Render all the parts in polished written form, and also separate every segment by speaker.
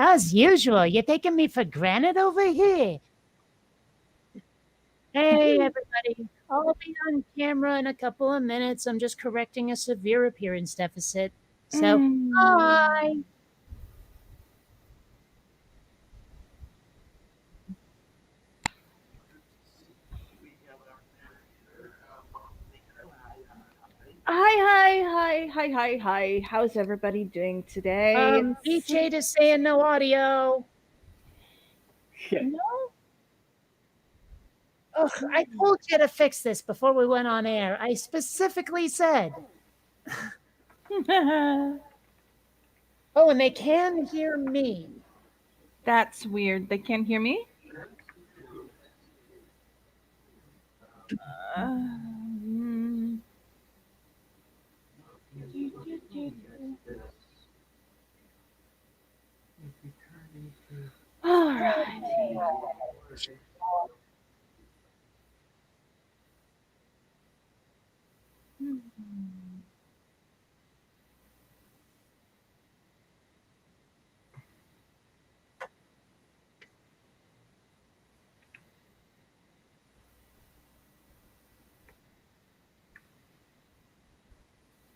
Speaker 1: As usual, you're taking me for granted over here. Hey, everybody. I'll be on camera in a couple of minutes. I'm just correcting a severe appearance deficit. So, hi.
Speaker 2: Hi. How's everybody doing today?
Speaker 1: BJ is saying no audio.
Speaker 2: No?
Speaker 1: Ugh, I told you to fix this before we went on air. I specifically said. Oh, and they can hear me.
Speaker 2: That's weird. They can't hear me? Um, all right.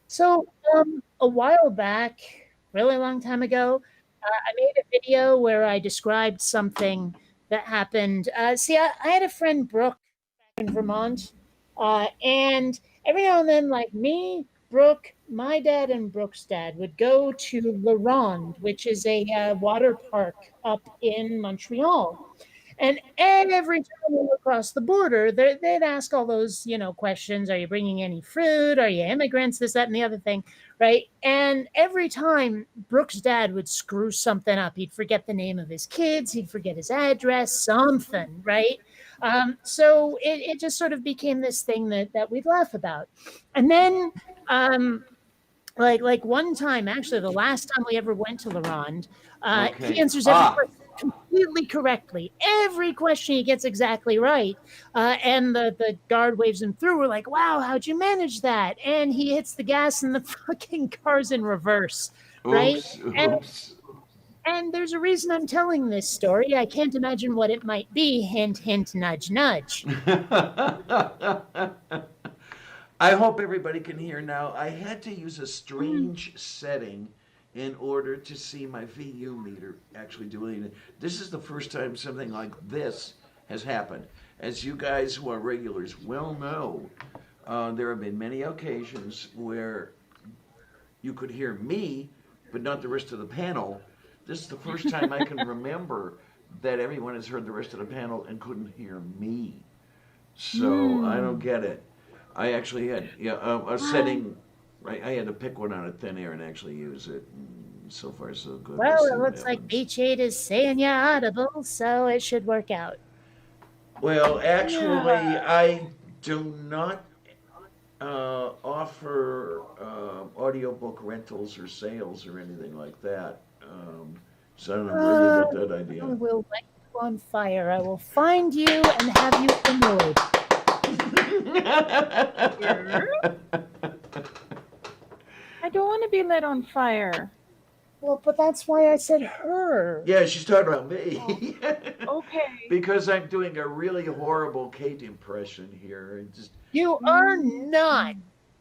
Speaker 1: So, a while back, really long time ago, I made a video where I described something that happened. I had a friend, Brooke, back in Vermont, and every now and then, like me, Brooke, my dad, and Brooke's dad would go to Lavender, which is a water park up in Montreal. And every time we would cross the border, they'd ask all those, questions. Are you bringing any fruit? Are you immigrants? This, that, and the other thing, right? And every time Brooke's dad would screw something up, he'd forget the name of his kids, he'd forget his address, something, right? So it just sort of became this thing that we'd laugh about. And then, like one time, actually, the last time we ever went to Laurent, he answers every question completely correctly. Every question he gets exactly right. And the guard waves him through. We're like, wow, how'd you manage that? And he hits the gas and the fucking car's in reverse, right?
Speaker 3: Oops.
Speaker 1: And there's a reason I'm telling this story. I can't imagine what it might be. Hint, hint, nudge, nudge.
Speaker 3: I hope everybody can hear now. I had to use a strange setting in order to see my VU meter actually doing it. This is the first time something like this has happened. As you guys who are regulars well know, there have been many occasions where you could hear me, but not the rest of the panel. This is the first time I can remember that everyone has heard the rest of the panel and couldn't hear me. So I don't get it. I actually had a setting. Right, I had to pick one out of thin air and actually use it. And so far, so good.
Speaker 1: Well, it looks like Beach 8 is saying you're audible, so it should work out.
Speaker 3: Well, actually, I do not offer audiobook rentals or sales or anything like that. So I don't know where you got that idea.
Speaker 1: I will light you on fire. I will find you and have you annoyed.
Speaker 2: I don't want to be lit on fire.
Speaker 1: Well, but that's why I said her.
Speaker 3: Yeah, she's talking about me.
Speaker 2: Okay.
Speaker 3: Because I'm doing a really horrible Kate impression here.
Speaker 1: You are not.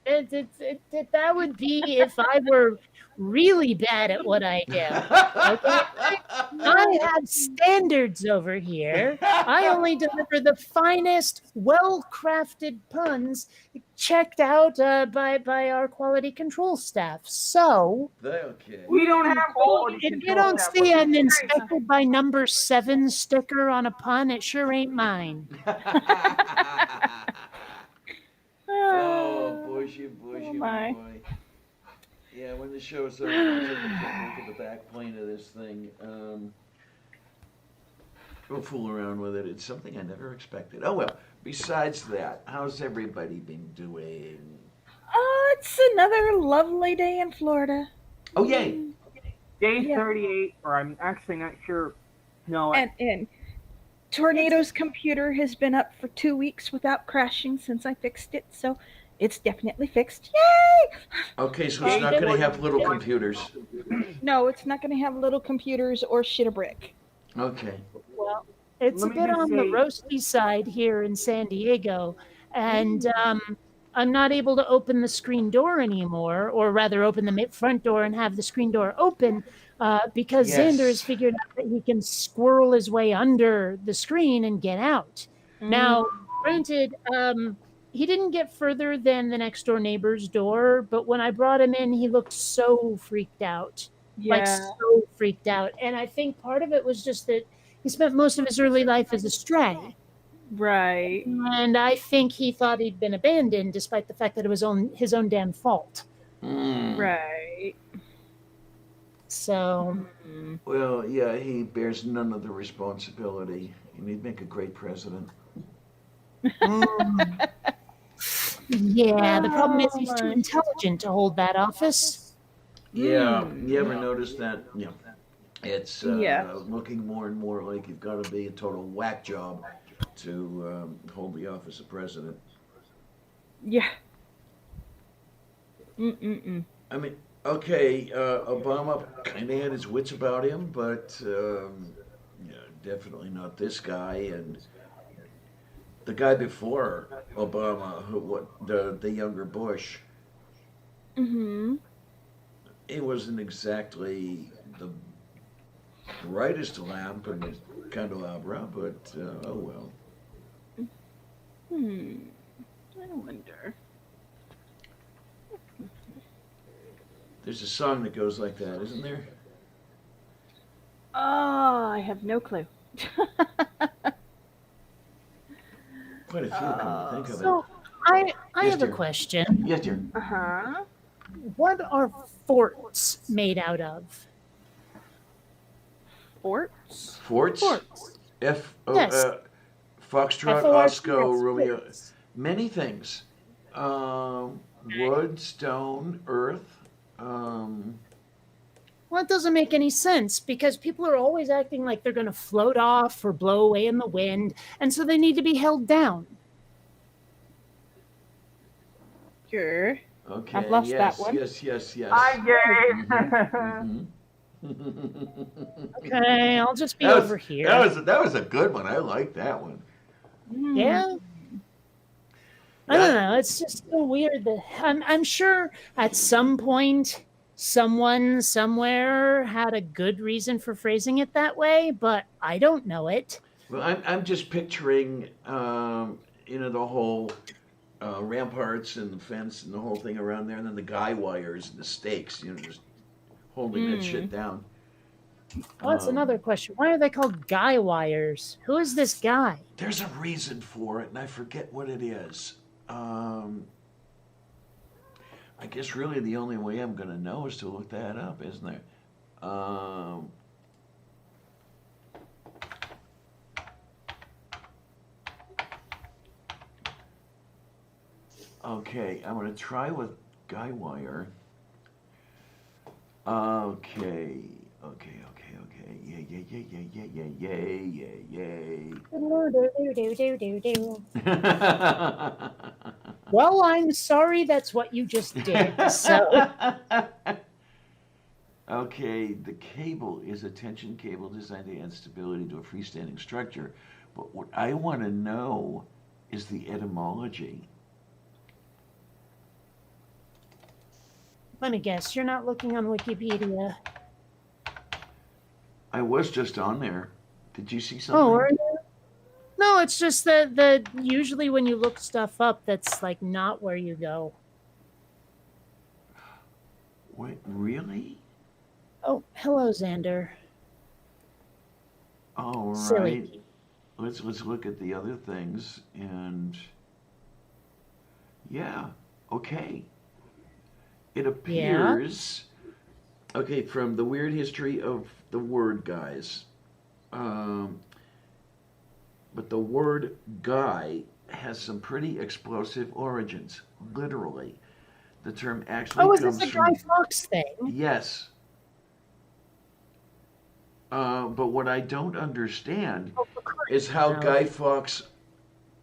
Speaker 1: That would be if I were really bad at what I do. Okay? I have standards over here. I only deliver the finest, well-crafted puns checked out by our quality control staff. So,
Speaker 3: okay.
Speaker 4: We don't have quality
Speaker 1: if
Speaker 4: control.
Speaker 1: you don't see an inspected by number 7 sticker on a pun, it sure ain't mine.
Speaker 3: Oh, bushy,
Speaker 2: my.
Speaker 3: boy. Yeah, when the show's over, I'll take a quick look at the back plane of this thing. We'll fool around with it. It's something I never expected. Oh, well, besides that, how's everybody been doing?
Speaker 2: It's another lovely day in Florida.
Speaker 3: Oh, yay.
Speaker 4: Day 38, or I'm actually not sure. No,
Speaker 2: And Tornado's computer has been up for 2 weeks without crashing since I fixed it, so It's definitely fixed. Yay!
Speaker 3: Okay, so it's not going to have little computers.
Speaker 2: No, it's not going to have little computers or shit a brick.
Speaker 3: Okay.
Speaker 1: Well, it's a
Speaker 4: Let me
Speaker 1: bit
Speaker 4: just
Speaker 1: on the
Speaker 4: say,
Speaker 1: roasty side here in San Diego, and I'm not able to open the screen door anymore, or rather, open the front door and have the screen door open because Xander has
Speaker 3: Yes.
Speaker 1: figured out that he can squirrel his way under the screen and get out.
Speaker 2: Mm,
Speaker 1: Now, granted, he didn't get further than the next door neighbor's door, but when I brought him in, he looked so freaked out. Like,
Speaker 2: yeah,
Speaker 1: so freaked out. And I think part of it was just that he spent most of his early life as a stray.
Speaker 2: right.
Speaker 1: And I think he thought he'd been abandoned, despite the fact that it was his own damn fault.
Speaker 2: Right.
Speaker 1: So,
Speaker 2: Mm.
Speaker 3: Well, yeah, he bears none of the responsibility, and he'd make a great president.
Speaker 1: yeah, the problem is
Speaker 2: Oh,
Speaker 1: he's too
Speaker 2: my.
Speaker 1: intelligent to hold that office.
Speaker 3: Yeah,
Speaker 2: Mm.
Speaker 3: you ever notice that? Yeah. It's
Speaker 2: Yeah.
Speaker 3: looking more and more like you've got to be a total whack job to hold the office of president.
Speaker 2: Yeah. Mm-mm-mm.
Speaker 3: I mean, okay, Obama kind of had his wits about him, but yeah, definitely not this guy. And the guy before Obama, the younger Bush,
Speaker 2: Mm-hmm.
Speaker 3: he wasn't exactly the brightest lamp in the candelabra, but oh well.
Speaker 2: I wonder.
Speaker 3: There's a song that goes like that, isn't there?
Speaker 2: Oh, I have no clue.
Speaker 3: Quite a few, come to think of it.
Speaker 1: So, I
Speaker 3: Yes,
Speaker 1: have a
Speaker 3: dear.
Speaker 1: question.
Speaker 3: Yes, dear.
Speaker 2: Uh-huh.
Speaker 1: What are forts made out of?
Speaker 2: Forts?
Speaker 3: Forts?
Speaker 1: Forts.
Speaker 3: F O
Speaker 1: Yes.
Speaker 3: Foxtrot,
Speaker 1: F-O-R-T-S,
Speaker 3: Osco, Romeo.
Speaker 1: forts.
Speaker 3: Many things. Wood, stone, earth.
Speaker 1: Well, it doesn't make any sense because people are always acting like they're going to float off or blow away in the wind, and so they need to be held down.
Speaker 2: Sure.
Speaker 3: Okay.
Speaker 2: I've lost
Speaker 3: yes,
Speaker 2: that one.
Speaker 3: yes, yes, yes.
Speaker 4: I gay.
Speaker 3: Mhm.
Speaker 1: Okay, I'll just be
Speaker 3: That was,
Speaker 1: over here.
Speaker 3: that was a good one. I like that one.
Speaker 1: Yeah. I don't know. It's just so weird that I'm sure at some point someone somewhere had a good reason for phrasing it that way, but I don't know it.
Speaker 3: Well, I'm just picturing, the whole ramparts and the fence and the whole thing around there, and then the guy wires and the stakes, just holding that shit down.
Speaker 1: Well, that's another question. Why are they called guy wires? Who is this guy?
Speaker 3: There's a reason for it, and I forget what it is. I guess really the only way I'm going to know is to look that up, isn't there? Okay, I'm going to try with guy wire. Okay. Yay.
Speaker 1: Well, I'm sorry that's what you just did. So,
Speaker 3: Okay, the cable is a tension cable designed to add stability to a freestanding structure. But what I want to know is the etymology.
Speaker 1: let me guess, you're not looking on Wikipedia.
Speaker 3: I was just on there. Did you see something?
Speaker 1: Oh, are you? No, it's just that usually when you look stuff up, that's like not where you go.
Speaker 3: Wait, really?
Speaker 1: Oh, hello, Xander.
Speaker 3: All right.
Speaker 1: Silly.
Speaker 3: Let's look at the other things and yeah, okay. It appears okay from the weird history of the word guys. But the word guy has some pretty explosive origins, literally. The term actually
Speaker 1: Oh, is
Speaker 3: comes
Speaker 1: this a
Speaker 3: from
Speaker 1: Guy Fawkes thing?
Speaker 3: yes. But what I don't understand is how Guy Fawkes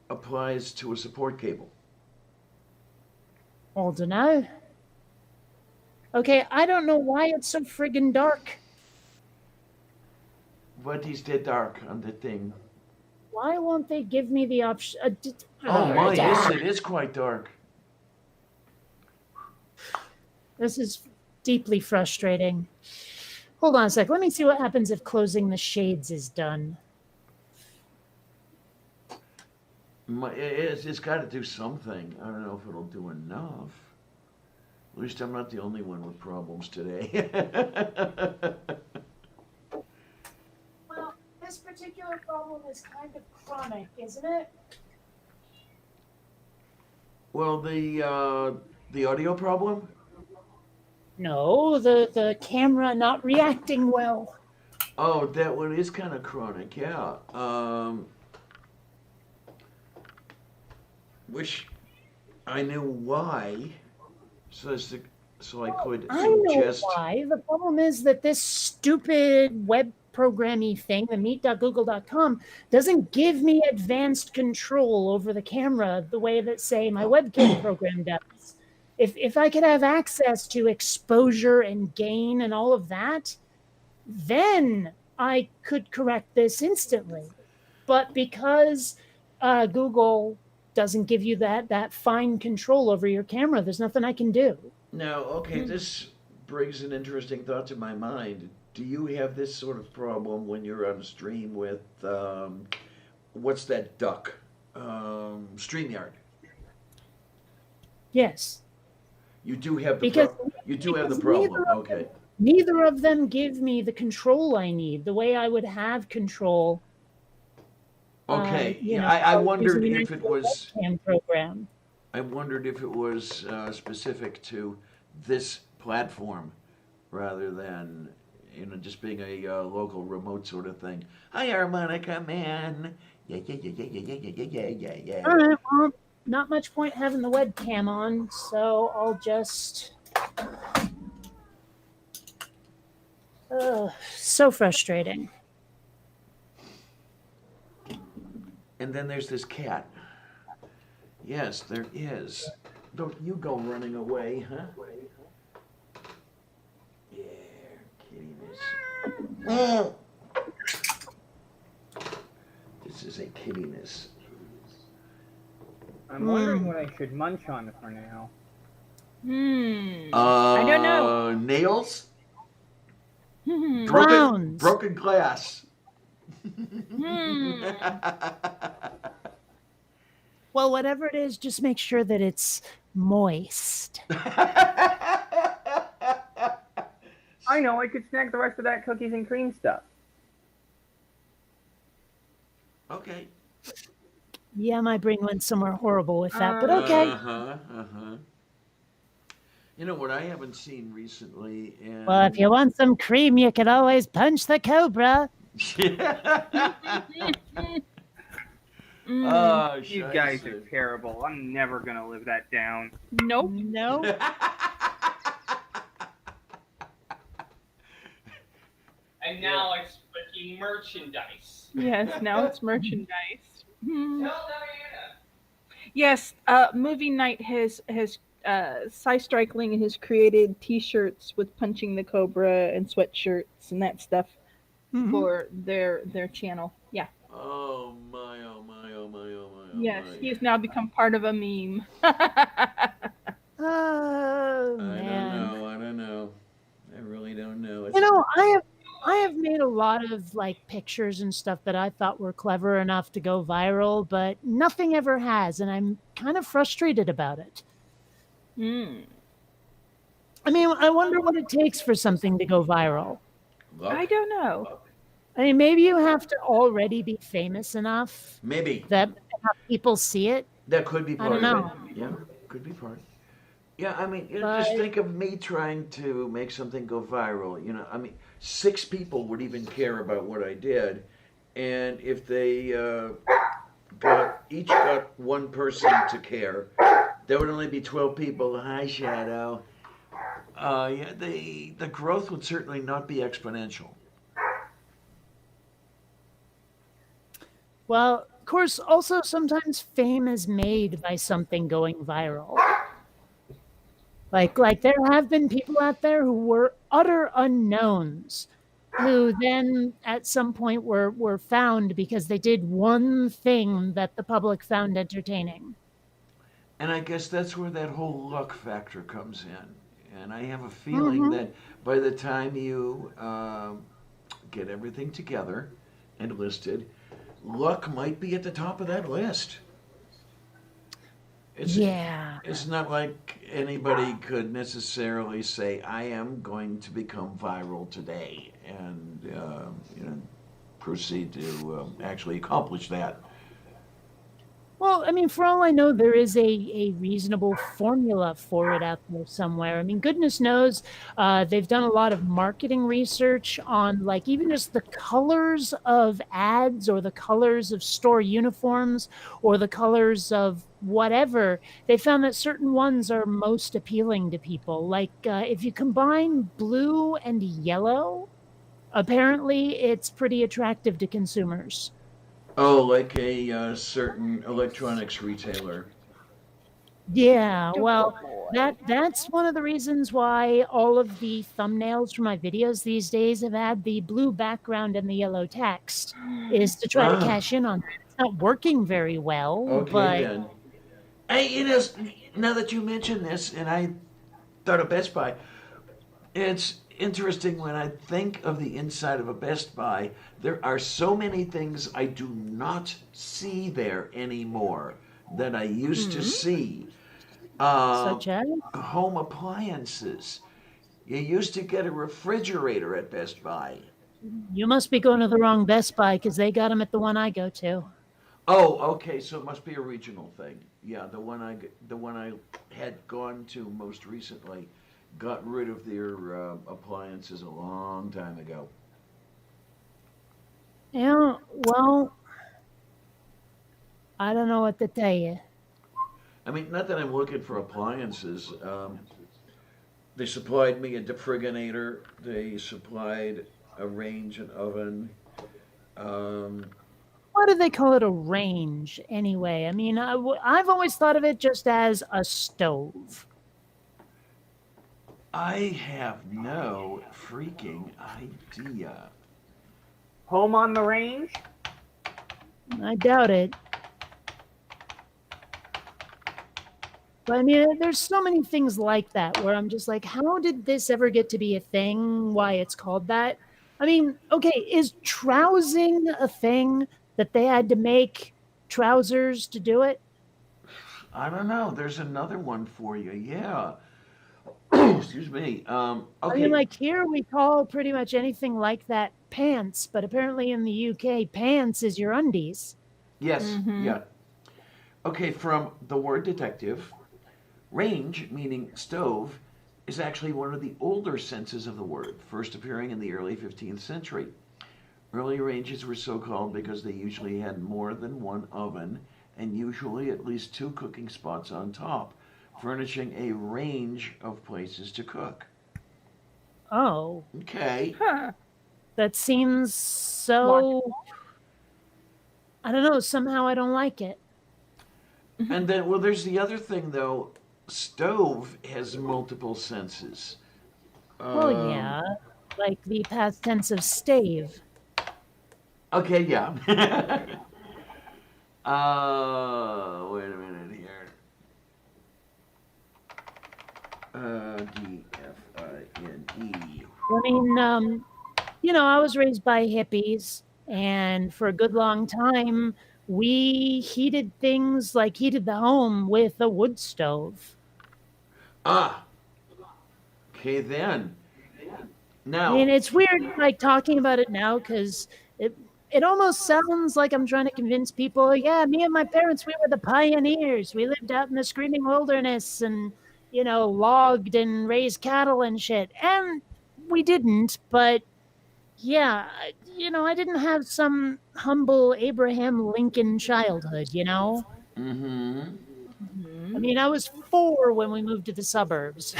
Speaker 3: applies to a support cable.
Speaker 1: I don't know. Okay, I don't know why it's so friggin' dark.
Speaker 3: What is the dark on the thing?
Speaker 1: Why won't they give me the option?
Speaker 3: Oh my, yes, it is quite dark.
Speaker 1: This is deeply frustrating. Hold on a sec. Let me see what happens if closing the shades is done.
Speaker 3: It's got to do something. I don't know if it'll do enough. At least I'm not the only one with problems today.
Speaker 1: Well, this particular problem is kind of chronic, isn't it?
Speaker 3: Well, the audio problem?
Speaker 1: No, the camera not reacting well.
Speaker 3: Oh, that one is kind of chronic, yeah. Wish I knew why, so I could
Speaker 1: I know
Speaker 3: suggest.
Speaker 1: why. The problem is that this stupid web programmy thing, the meet.google.com, doesn't give me advanced control over the camera the way that, say, my webcam program does. If I could have access to exposure and gain and all of that, then I could correct this instantly. But because Google doesn't give you that fine control over your camera, there's nothing I can do.
Speaker 3: Now, okay, this brings an interesting thought to my mind. Do you have this sort of problem when you're on a stream with what's that duck? StreamYard.
Speaker 1: Yes.
Speaker 3: You do have the
Speaker 1: Because
Speaker 3: you do have the
Speaker 1: because
Speaker 3: problem. Okay.
Speaker 1: neither of them give me the control I need, the way I would have control.
Speaker 3: Okay.
Speaker 1: You
Speaker 3: Yeah,
Speaker 1: know,
Speaker 3: I wondered
Speaker 1: using an
Speaker 3: if it
Speaker 1: actual
Speaker 3: was.
Speaker 1: webcam program.
Speaker 3: I wondered if it was specific to this platform rather than just being a local remote sort of thing. Hi, harmonica man. Yeah, yeah, yeah, yeah, yeah, yeah, yeah, yeah, yeah, yeah.
Speaker 1: All right, well, not much point having the webcam on, so I'll just. So frustrating.
Speaker 3: And then there's this cat. Yes, there is. Don't you go running away, huh? Yeah, kittiness. Oh! This is a kittiness.
Speaker 4: I'm wondering what I should munch on for now.
Speaker 2: I don't know.
Speaker 3: Nails?
Speaker 1: Clowns.
Speaker 3: Broken glass.
Speaker 1: Well, whatever it is, just make sure that it's moist.
Speaker 4: I know, I could snack the rest of that cookies and cream stuff.
Speaker 3: Okay.
Speaker 1: Yeah, my brain went somewhere horrible with that, but okay.
Speaker 3: You know what I haven't seen recently? And
Speaker 1: Well, if you want some cream, you can always punch the cobra.
Speaker 3: Oh,
Speaker 4: You guys are terrible. I'm never gonna live that down.
Speaker 2: Nope.
Speaker 1: No.
Speaker 5: And now it's freaking merchandise.
Speaker 2: Yes, now it's merchandise.
Speaker 5: Tell Diana.
Speaker 2: Yes, Movie Night has Cy Strikeling has created T-shirts with Punching the Cobra and sweatshirts and that stuff for their channel. Yeah.
Speaker 3: Oh my, oh my, oh my, oh my. Oh
Speaker 2: Yes,
Speaker 3: my.
Speaker 2: he has now become part of a meme.
Speaker 1: Oh man.
Speaker 3: I don't know. I really don't know.
Speaker 1: You know, I have made a lot of like pictures and stuff that I thought were clever enough to go viral, but nothing ever has, and I'm kind of frustrated about it. I mean, I wonder what it takes for something to go viral.
Speaker 3: Luck?
Speaker 2: I don't know.
Speaker 1: I mean, maybe you have to already be famous enough
Speaker 3: Maybe.
Speaker 1: that enough people see it.
Speaker 3: That could be
Speaker 1: I
Speaker 3: part
Speaker 1: don't
Speaker 3: of
Speaker 1: know.
Speaker 3: it. Yeah, could be part. Yeah, I mean, just
Speaker 1: But-
Speaker 3: think of me trying to make something go viral. I mean, 6 people would even care about what I did, and if they each got one person to care, there would only be 12 people. Hi, Shadow. Yeah, the growth would certainly not be exponential.
Speaker 1: Well, of course, also sometimes fame is made by something going viral. Like there have been people out there who were utter unknowns who then at some point were found because they did one thing that the public found entertaining.
Speaker 3: And I guess that's where that whole luck factor comes in. And I have a feeling
Speaker 1: Mhm.
Speaker 3: that by the time you get everything together and listed, luck might be at the top of that list. It's
Speaker 1: Yeah.
Speaker 3: it's not like anybody could necessarily say, "I am going to become viral today," and proceed to actually accomplish that.
Speaker 1: Well, I mean, for all I know, there is a reasonable formula for it out there somewhere. I mean, goodness knows, they've done a lot of marketing research on like even just the colors of ads or the colors of store uniforms or the colors of whatever. They found that certain ones are most appealing to people. Like if you combine blue and yellow, apparently it's pretty attractive to consumers.
Speaker 3: Oh, like a certain electronics retailer.
Speaker 1: Yeah, well,
Speaker 2: Adorable.
Speaker 1: that's one of the reasons why all of the thumbnails for my videos these days have had the blue background and the yellow text, is to try to
Speaker 3: Ah,
Speaker 1: cash in on that. It's not working very well,
Speaker 3: okay
Speaker 1: but
Speaker 3: then. Hey, it is. Now that you mention this, and I thought of Best Buy, it's interesting when I think of the inside of a Best Buy. There are so many things I do not see there anymore that I used to
Speaker 1: hmm,
Speaker 3: see. Uh,
Speaker 1: such as
Speaker 3: Home appliances. You used to get a refrigerator at Best Buy.
Speaker 1: you must be going to the wrong Best Buy because they got them at the one I go to.
Speaker 3: Oh, okay, so it must be a regional thing. Yeah, the one I had gone to most recently got rid of their appliances a long time ago.
Speaker 1: Yeah, well, I don't know what to tell you.
Speaker 3: I mean, not that I'm looking for appliances. They supplied me a defriginator. They supplied a range, an oven. Um,
Speaker 1: Why do they call it a range anyway? I mean, I've always thought of it just as a stove.
Speaker 3: I have no freaking idea.
Speaker 4: Home on the range?
Speaker 1: I doubt it. But I mean, there's so many things like that where I'm just like, how did this ever get to be a thing? Why it's called that? I mean, okay, is trousing a thing that they had to make trousers to do it?
Speaker 3: I don't know. There's another one for you. Yeah. Excuse me.
Speaker 1: I mean,
Speaker 3: Okay.
Speaker 1: like here we call pretty much anything like that pants, but apparently in the UK, pants is your undies.
Speaker 3: Yes.
Speaker 2: Mm-hmm.
Speaker 3: Yeah. Okay. From the word detective, range, meaning stove, is actually one of the older senses of the word, first appearing in the early 15th century. Early ranges were so called because they usually had more than one oven and usually at least two cooking spots on top, furnishing a range of places to cook.
Speaker 1: Oh,
Speaker 3: Okay.
Speaker 2: Huh.
Speaker 1: that seems so.
Speaker 2: Logical.
Speaker 1: I don't know. Somehow I don't like it.
Speaker 3: And then, well, there's the other thing though. Stove has multiple senses.
Speaker 1: Well,
Speaker 3: Um,
Speaker 1: yeah, like the past tense of stave.
Speaker 3: okay, yeah. Wait a minute here. Dfine.
Speaker 1: I mean, I was raised by hippies, and for a good long time, we heated things like heated the home with a wood stove.
Speaker 3: Ah, okay then.
Speaker 1: I mean,
Speaker 3: Now,
Speaker 1: it's weird like talking about it now because it almost sounds like I'm trying to convince people. Yeah, me and my parents, we were the pioneers. We lived out in the screaming wilderness and logged and raised cattle and shit. And we didn't, but yeah, I didn't have some humble Abraham Lincoln childhood.
Speaker 3: mm-hmm.
Speaker 1: I
Speaker 2: Mm-hmm.
Speaker 1: mean, I was 4 when we moved to the suburbs.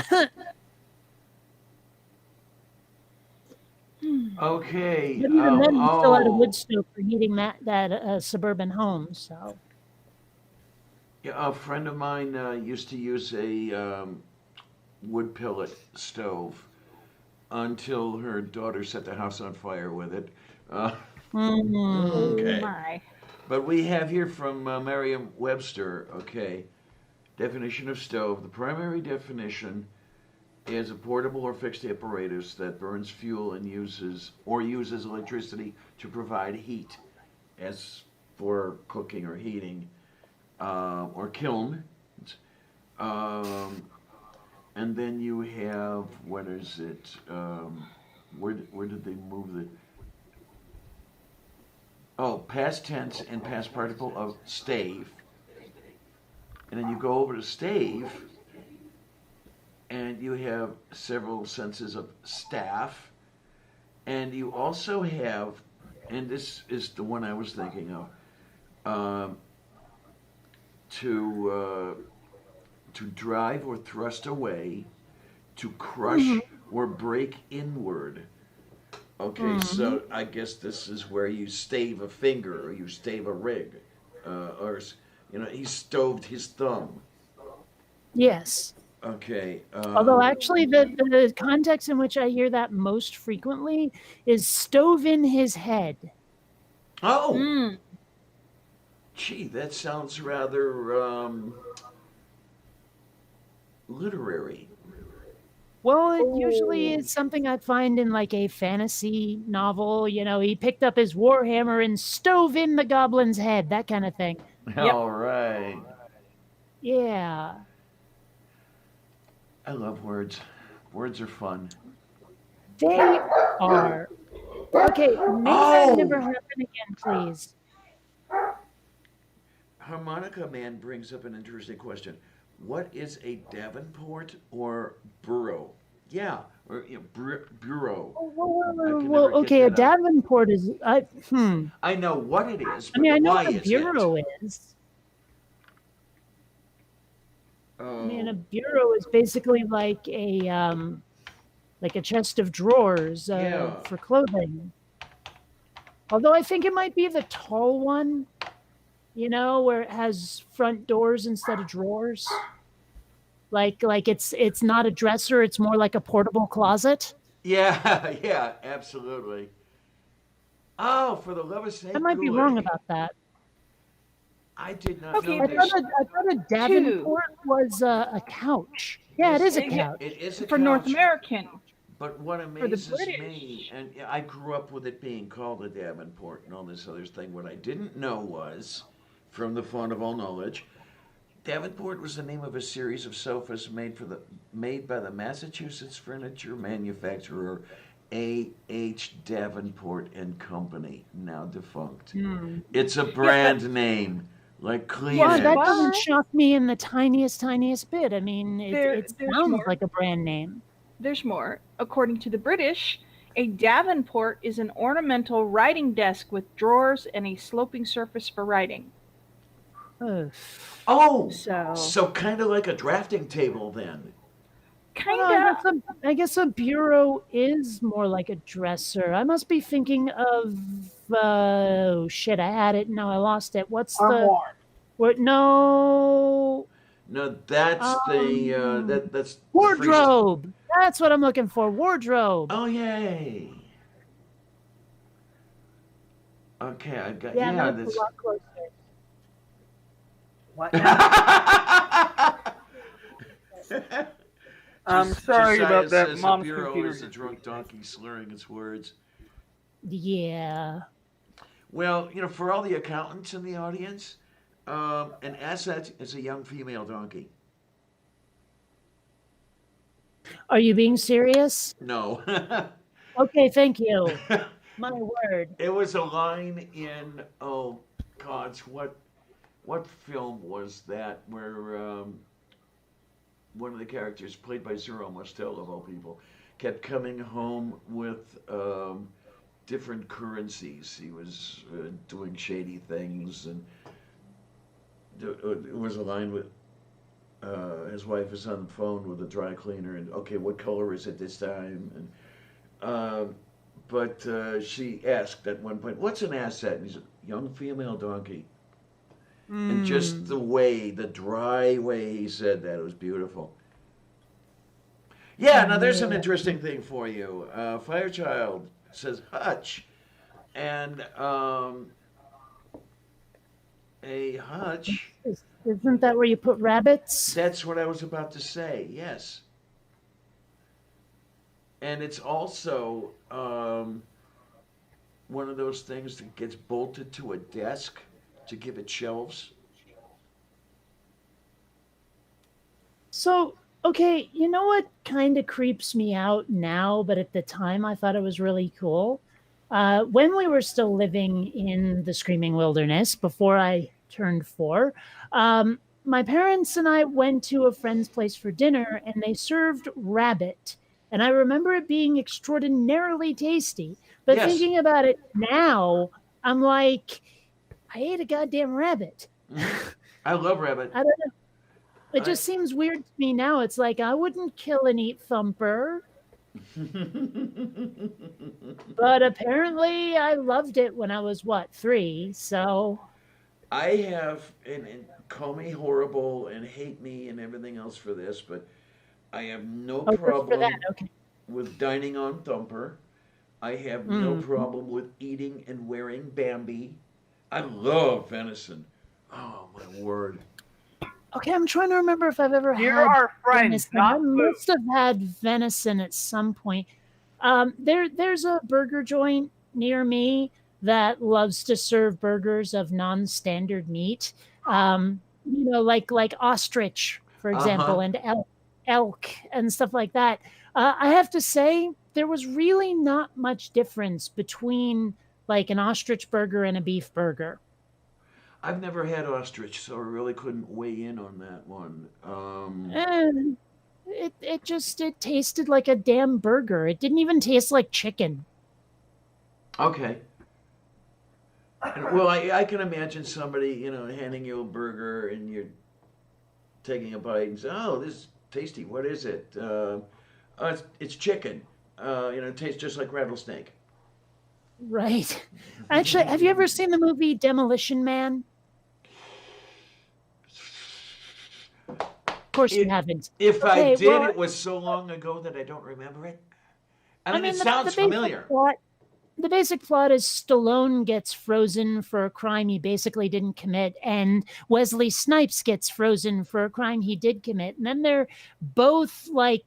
Speaker 3: Okay.
Speaker 1: But even then, we still had a wood
Speaker 3: Oh,
Speaker 1: stove for heating that suburban home. So,
Speaker 3: yeah, a friend of mine used to use wood pellet stove until her daughter set the house on fire with it. Uh,
Speaker 2: Oh
Speaker 3: okay.
Speaker 2: my.
Speaker 3: But we have here from Merriam-Webster, okay, definition of stove. The primary definition is a portable or fixed apparatus that burns fuel and uses electricity to provide heat, as for cooking or heating, or kiln. Um, and then you have, what is it? Where did they move the? Oh, past tense and past participle of stave. And then you go over to stave, and you have several senses of staff. And you also have, and this is the one I was thinking of, to drive or thrust away, to crush or break inward. Okay, so I guess this is where you stave a finger or you stave a rig, or he stoved his thumb.
Speaker 1: Yes.
Speaker 3: Okay.
Speaker 1: Although actually, the context in which I hear that most frequently is stove in his head.
Speaker 3: Oh. Gee, that sounds rather literary.
Speaker 1: Well, it usually is something I'd find in like a fantasy novel. He picked up his warhammer and stove in the goblin's head, that kind of thing.
Speaker 3: All right.
Speaker 1: Yeah.
Speaker 3: I love words. Words are fun.
Speaker 1: They are. Okay, make that never happen again, please.
Speaker 3: Harmonica Man brings up an interesting question. What is a Davenport or burrow? Yeah, or bureau.
Speaker 1: Well, okay, a Davenport is.
Speaker 3: I know what it is, but
Speaker 1: I know
Speaker 3: why
Speaker 1: what a
Speaker 3: is
Speaker 1: bureau is. A bureau is basically like a chest of drawers for clothing. Although I think it might be the tall one, where it has front doors instead of drawers. Like it's not a dresser; it's more like a portable closet.
Speaker 3: Yeah, yeah, absolutely. Oh, for the love of sake,
Speaker 1: I might be wrong about that.
Speaker 3: I did not
Speaker 2: Okay,
Speaker 3: know
Speaker 1: I
Speaker 3: this.
Speaker 1: thought a Davenport was a couch. Yeah, it is a couch.
Speaker 3: It is a
Speaker 2: for
Speaker 3: couch.
Speaker 2: North American.
Speaker 3: But what amazes me, and I grew up with it being called a Davenport and all this other thing, what I didn't know was, from the font of all knowledge, Davenport was the name of a series of sofas made by the Massachusetts furniture manufacturer A.H. Davenport and Company, now defunct. It's a brand name, like Kleenex.
Speaker 1: Yeah, that doesn't shock me in the tiniest bit. I mean, it sounds
Speaker 2: more.
Speaker 1: like a brand name.
Speaker 2: There's more. According to the British, a Davenport is an ornamental writing desk with drawers and a sloping surface for writing.
Speaker 3: Oh,
Speaker 2: So
Speaker 3: kind of like a drafting table then.
Speaker 1: I guess a bureau is more like a dresser. I must be thinking of oh shit! I had it, now I lost it. What's
Speaker 4: Armoire.
Speaker 1: what? No,
Speaker 3: No, that's that's
Speaker 1: wardrobe. That's what I'm looking for. Wardrobe.
Speaker 3: Oh yay! Okay, I got
Speaker 1: that's a lot closer.
Speaker 4: What now? I'm sorry about that.
Speaker 3: Says
Speaker 4: Mom's
Speaker 3: a bureau
Speaker 4: computer
Speaker 3: is a drunk donkey slurring its words.
Speaker 1: Yeah.
Speaker 3: Well, for all the accountants in the audience, an asset is a young female donkey.
Speaker 1: Are you being serious?
Speaker 3: No.
Speaker 1: Okay, thank you. My word.
Speaker 3: It was a line in what film was that where one of the characters played by Zero Mostel of all people kept coming home with different currencies. He was doing shady things, and it was a line with his wife is on the phone with a dry cleaner, and okay, what color is it this time? And but she asked at one point, "What's an asset?" And he said, "Young female donkey." And just the dry way he said that, it was beautiful. Yeah, now there's an interesting thing for you. Firechild says hutch, and a hutch.
Speaker 1: Isn't that where you put rabbits?
Speaker 3: That's what I was about to say. Yes, and it's also one of those things that gets bolted to a desk to give it shelves.
Speaker 1: So, okay, you know what kind of creeps me out now, but at the time I thought it was really cool? When we were still living in the Screaming Wilderness before I turned 4, my parents and I went to a friend's place for dinner and they served rabbit. And I remember it being extraordinarily tasty. But
Speaker 3: Yes.
Speaker 1: thinking about it now, I'm like, I ate a goddamn rabbit.
Speaker 3: I love rabbit.
Speaker 1: I don't know. It just seems weird to me now. It's like I wouldn't kill and eat Thumper, but apparently I loved it when I was what, 3. So
Speaker 3: I have, and call me horrible and hate me and everything else for this, but I have no
Speaker 1: good for
Speaker 3: problem
Speaker 1: that. Okay.
Speaker 3: with dining on Thumper. I have no problem with eating and wearing Bambi. I love venison. Oh my word!
Speaker 1: Okay, I'm trying to remember if I've ever
Speaker 4: Here
Speaker 1: had
Speaker 4: are friends,
Speaker 1: venison.
Speaker 4: not
Speaker 1: I
Speaker 4: food.
Speaker 1: must have had venison at some point. There's a burger joint near me that loves to serve burgers of non-standard meat. Like ostrich, for
Speaker 3: Uh huh.
Speaker 1: example, and elk and stuff like that. I have to say, there was really not much difference between like an ostrich burger and a beef burger.
Speaker 3: I've never had ostrich, so I really couldn't weigh in on that one.
Speaker 1: And it tasted like a damn burger. It didn't even taste like chicken.
Speaker 3: Okay. Well, I can imagine somebody, handing you a burger and you're taking a bite and say, "Oh, this is tasty. What is it? Oh, it's chicken. It tastes just like rattlesnake."
Speaker 1: Right. Actually, have you ever seen the movie Demolition Man? Of course you haven't.
Speaker 3: If I
Speaker 1: Okay,
Speaker 3: did,
Speaker 1: well,
Speaker 3: it was so long ago that I don't remember it. I
Speaker 1: I
Speaker 3: mean,
Speaker 1: mean
Speaker 3: it
Speaker 1: the
Speaker 3: sounds familiar.
Speaker 1: the basic plot is Stallone gets frozen for a crime he basically didn't commit, and Wesley Snipes gets frozen for a crime he did commit. And then they're both like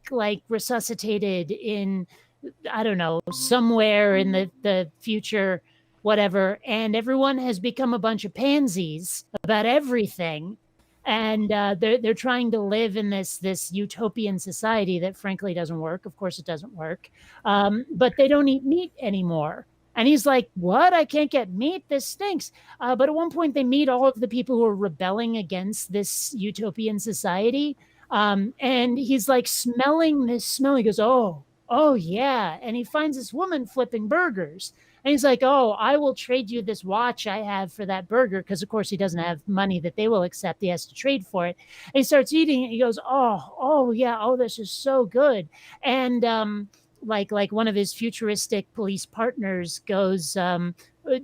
Speaker 1: resuscitated in, I don't know, somewhere in the future, whatever. And everyone has become a bunch of pansies about everything. And they're trying to live in this utopian society that frankly doesn't work. Of course, it doesn't work. But they don't eat meat anymore. And he's like, "What? I can't get meat. This stinks." But at one point, they meet all of the people who are rebelling against this utopian society. And he's like smelling this smell. He goes, "Oh, yeah." And he finds this woman flipping burgers. And he's like, "Oh, I will trade you this watch I have for that burger." Because, of course, he doesn't have money that they will accept. He has to trade for it. And he starts eating it. He goes, "Oh, yeah. Oh, this is so good." And like one of his futuristic police partners goes, "Do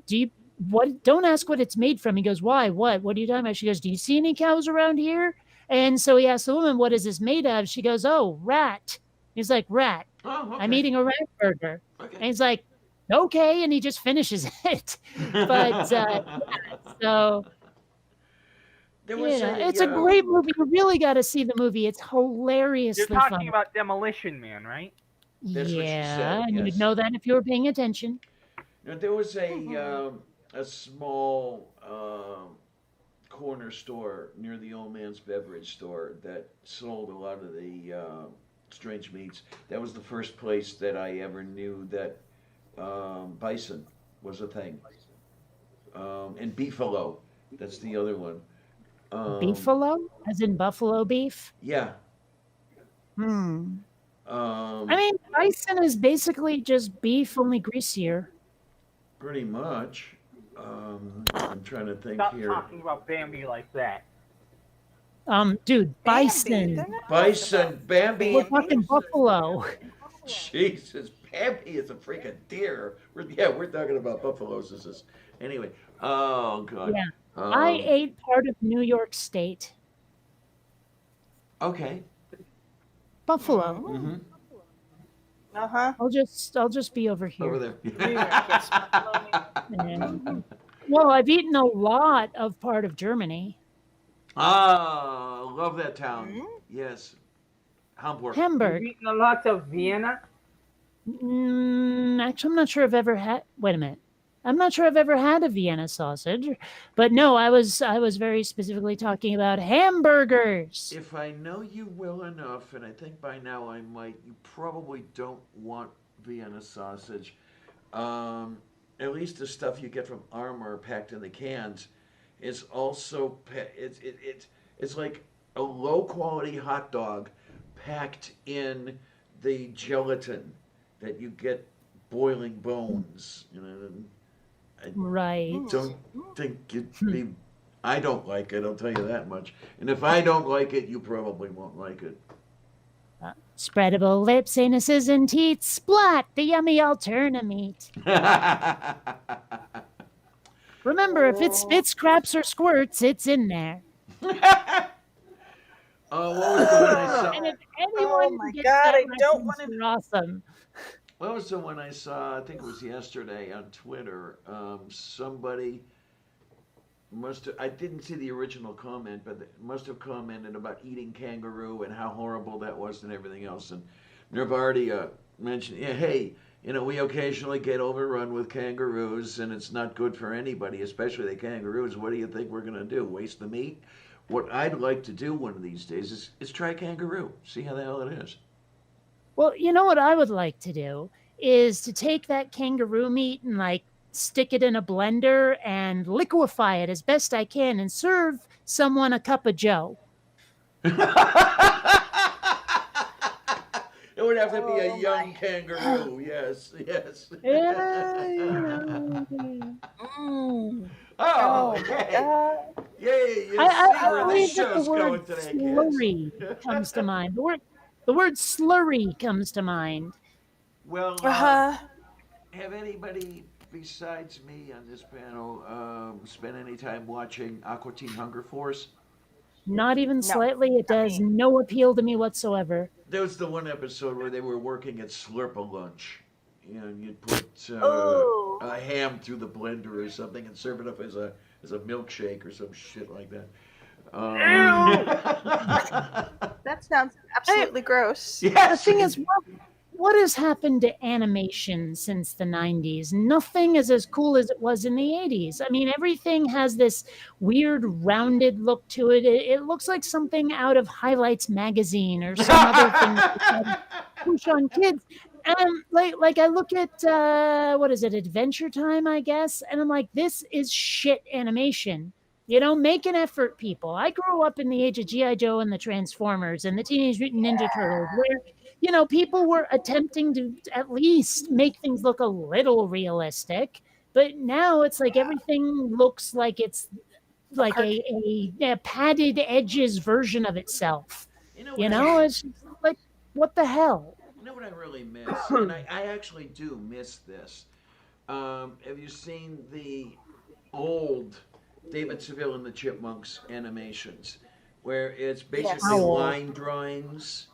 Speaker 1: you what? Don't ask what it's made from." He goes, "Why? What are you talking about?" She goes, "Do you see any cows around here?" And so he asks the woman, "What is this made of?" She goes, "Oh, rat." He's like, "Rat.
Speaker 3: Oh,
Speaker 1: I'm
Speaker 3: okay.
Speaker 1: eating a rat burger." And
Speaker 3: Okay.
Speaker 1: he's like, "Okay," and he just finishes it. But so
Speaker 3: There was
Speaker 1: it's a great movie. You really got to see the movie. It's
Speaker 4: You're
Speaker 1: hilariously
Speaker 4: talking
Speaker 1: funny.
Speaker 4: about Demolition Man, right?
Speaker 3: That's what she
Speaker 1: Yeah,
Speaker 3: said,
Speaker 1: and you'd
Speaker 3: yes.
Speaker 1: know that if you were paying attention.
Speaker 3: There was a small corner store near the old man's beverage store that sold a lot of the strange meats. That was the first place that I ever knew that bison was a thing. And beefalo, that's the other one.
Speaker 1: Beefalo, as in buffalo beef.
Speaker 3: Yeah.
Speaker 1: Hmm. I
Speaker 3: Um,
Speaker 1: mean, bison is basically just beef, only greasier.
Speaker 3: Pretty much. I'm trying to think
Speaker 4: Stop
Speaker 3: here.
Speaker 4: talking about Bambi like that.
Speaker 1: Dude,
Speaker 2: Bambi,
Speaker 1: bison.
Speaker 2: they're not
Speaker 3: Bison, Bambi.
Speaker 1: We're talking buffalo.
Speaker 3: Jesus, Bambi is a freaking deer. We're talking about buffaloes. Anyway. Oh God.
Speaker 1: Yeah. I
Speaker 3: Um,
Speaker 1: ate part of New York State.
Speaker 3: okay.
Speaker 1: Buffalo.
Speaker 3: hmm
Speaker 2: Uh-huh.
Speaker 1: I'll just be over
Speaker 3: Over
Speaker 1: here.
Speaker 3: there.
Speaker 2: New York, yes.
Speaker 1: And, well, I've eaten a lot of part of Germany.
Speaker 3: Ah, love that town.
Speaker 2: Mm.
Speaker 3: Yes, Hamburg.
Speaker 4: You've
Speaker 1: Hamburg.
Speaker 4: eaten a lot of Vienna.
Speaker 1: Actually, I'm not sure I've ever had. Wait a minute. I'm not sure I've ever had a Vienna sausage, but no, I was very specifically talking about hamburgers.
Speaker 3: If I know you well enough, and I think by now I might, you probably don't want Vienna sausage. Um, at least the stuff you get from Armour packed in the cans is also it's like a low quality hot dog packed in the gelatin that you get boiling bones. You know, I
Speaker 1: Right.
Speaker 3: don't think it'd be. I don't like it. I'll tell you that much. And if I don't like it, you probably won't like it.
Speaker 1: Spreadable lips, anuses, and teats. Splat, the yummy alternameat. Remember, if it spits, craps, or squirts, it's in there.
Speaker 3: Oh, what was the one I saw?
Speaker 1: And if
Speaker 2: Oh
Speaker 1: anyone
Speaker 2: my
Speaker 1: gets
Speaker 2: God,
Speaker 1: that
Speaker 2: I don't
Speaker 1: reference,
Speaker 2: want to.
Speaker 1: they're awesome.
Speaker 3: What was the one I saw? I think it was yesterday on Twitter. Somebody must have, I didn't see the original comment, but they must have commented about eating kangaroo and how horrible that was and everything else. And Nervardia mentioned, yeah, hey, we occasionally get overrun with kangaroos and it's not good for anybody, especially the kangaroos. What do you think we're going to do? Waste the meat? What I'd like to do one of these days is try kangaroo, see how the hell it is.
Speaker 1: Well, you know what I would like to do is to take that kangaroo meat and stick it in a blender and liquefy it as best I can and serve someone a cup of joe.
Speaker 3: It would have to be a
Speaker 2: Oh,
Speaker 3: young
Speaker 2: my.
Speaker 3: kangaroo. Yes, yes.
Speaker 2: Mm.
Speaker 3: Oh,
Speaker 2: Oh my
Speaker 3: yay!
Speaker 2: God.
Speaker 3: Yay! You
Speaker 1: I
Speaker 3: see where this
Speaker 1: believe that the
Speaker 3: show's going
Speaker 1: word
Speaker 3: today,
Speaker 1: slurry
Speaker 3: kids.
Speaker 1: comes to mind. The word slurry comes to mind.
Speaker 3: Well,
Speaker 2: Uh-huh.
Speaker 3: have anybody besides me on this panel spent any time watching Aqua Teen Hunger Force?
Speaker 1: Not even
Speaker 2: No,
Speaker 1: slightly. It
Speaker 2: not
Speaker 1: does
Speaker 2: me.
Speaker 1: no appeal to me whatsoever.
Speaker 3: There was the one episode where they were working at Slurp-a-Lunch. And you'd put
Speaker 2: Oh.
Speaker 3: a ham through the blender or something and serve it up as a milkshake or some shit like that.
Speaker 2: That sounds absolutely gross.
Speaker 1: The
Speaker 3: Yes.
Speaker 1: thing is, what has happened to animation since the 90s? Nothing is as cool as it was in the 80s. I mean, everything has this weird rounded look to it. It looks like something out of Highlights magazine or some other thing that they try to push on kids. And like I look at what is it, Adventure Time, I guess, and I'm like, this is shit animation. Make an effort, people. I grew up in the age of G.I. Joe and the Transformers and the Teenage Mutant Ninja Turtles, where people were attempting to at least make things look a little realistic. But now it's like everything looks like it's like a padded edges version of itself.
Speaker 3: You know what I
Speaker 1: It's just like, what the hell?
Speaker 3: You know what I really miss, and I actually do miss this. Have you seen the old David Seville and the Chipmunks animations, where it's basically
Speaker 2: Yes.
Speaker 3: line drawings?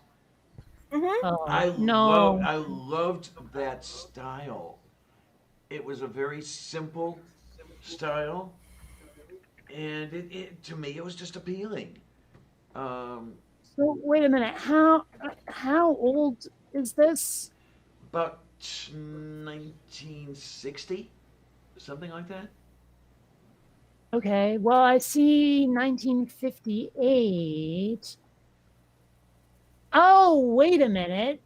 Speaker 2: Mm-hmm.
Speaker 1: Oh,
Speaker 3: I
Speaker 1: no.
Speaker 3: loved that style. It was a very simple style, and to me it was just appealing. Um,
Speaker 1: So wait a minute. How old is this?
Speaker 3: about 1960, something like that.
Speaker 1: Okay. Well, I see 1958. Oh, wait a minute.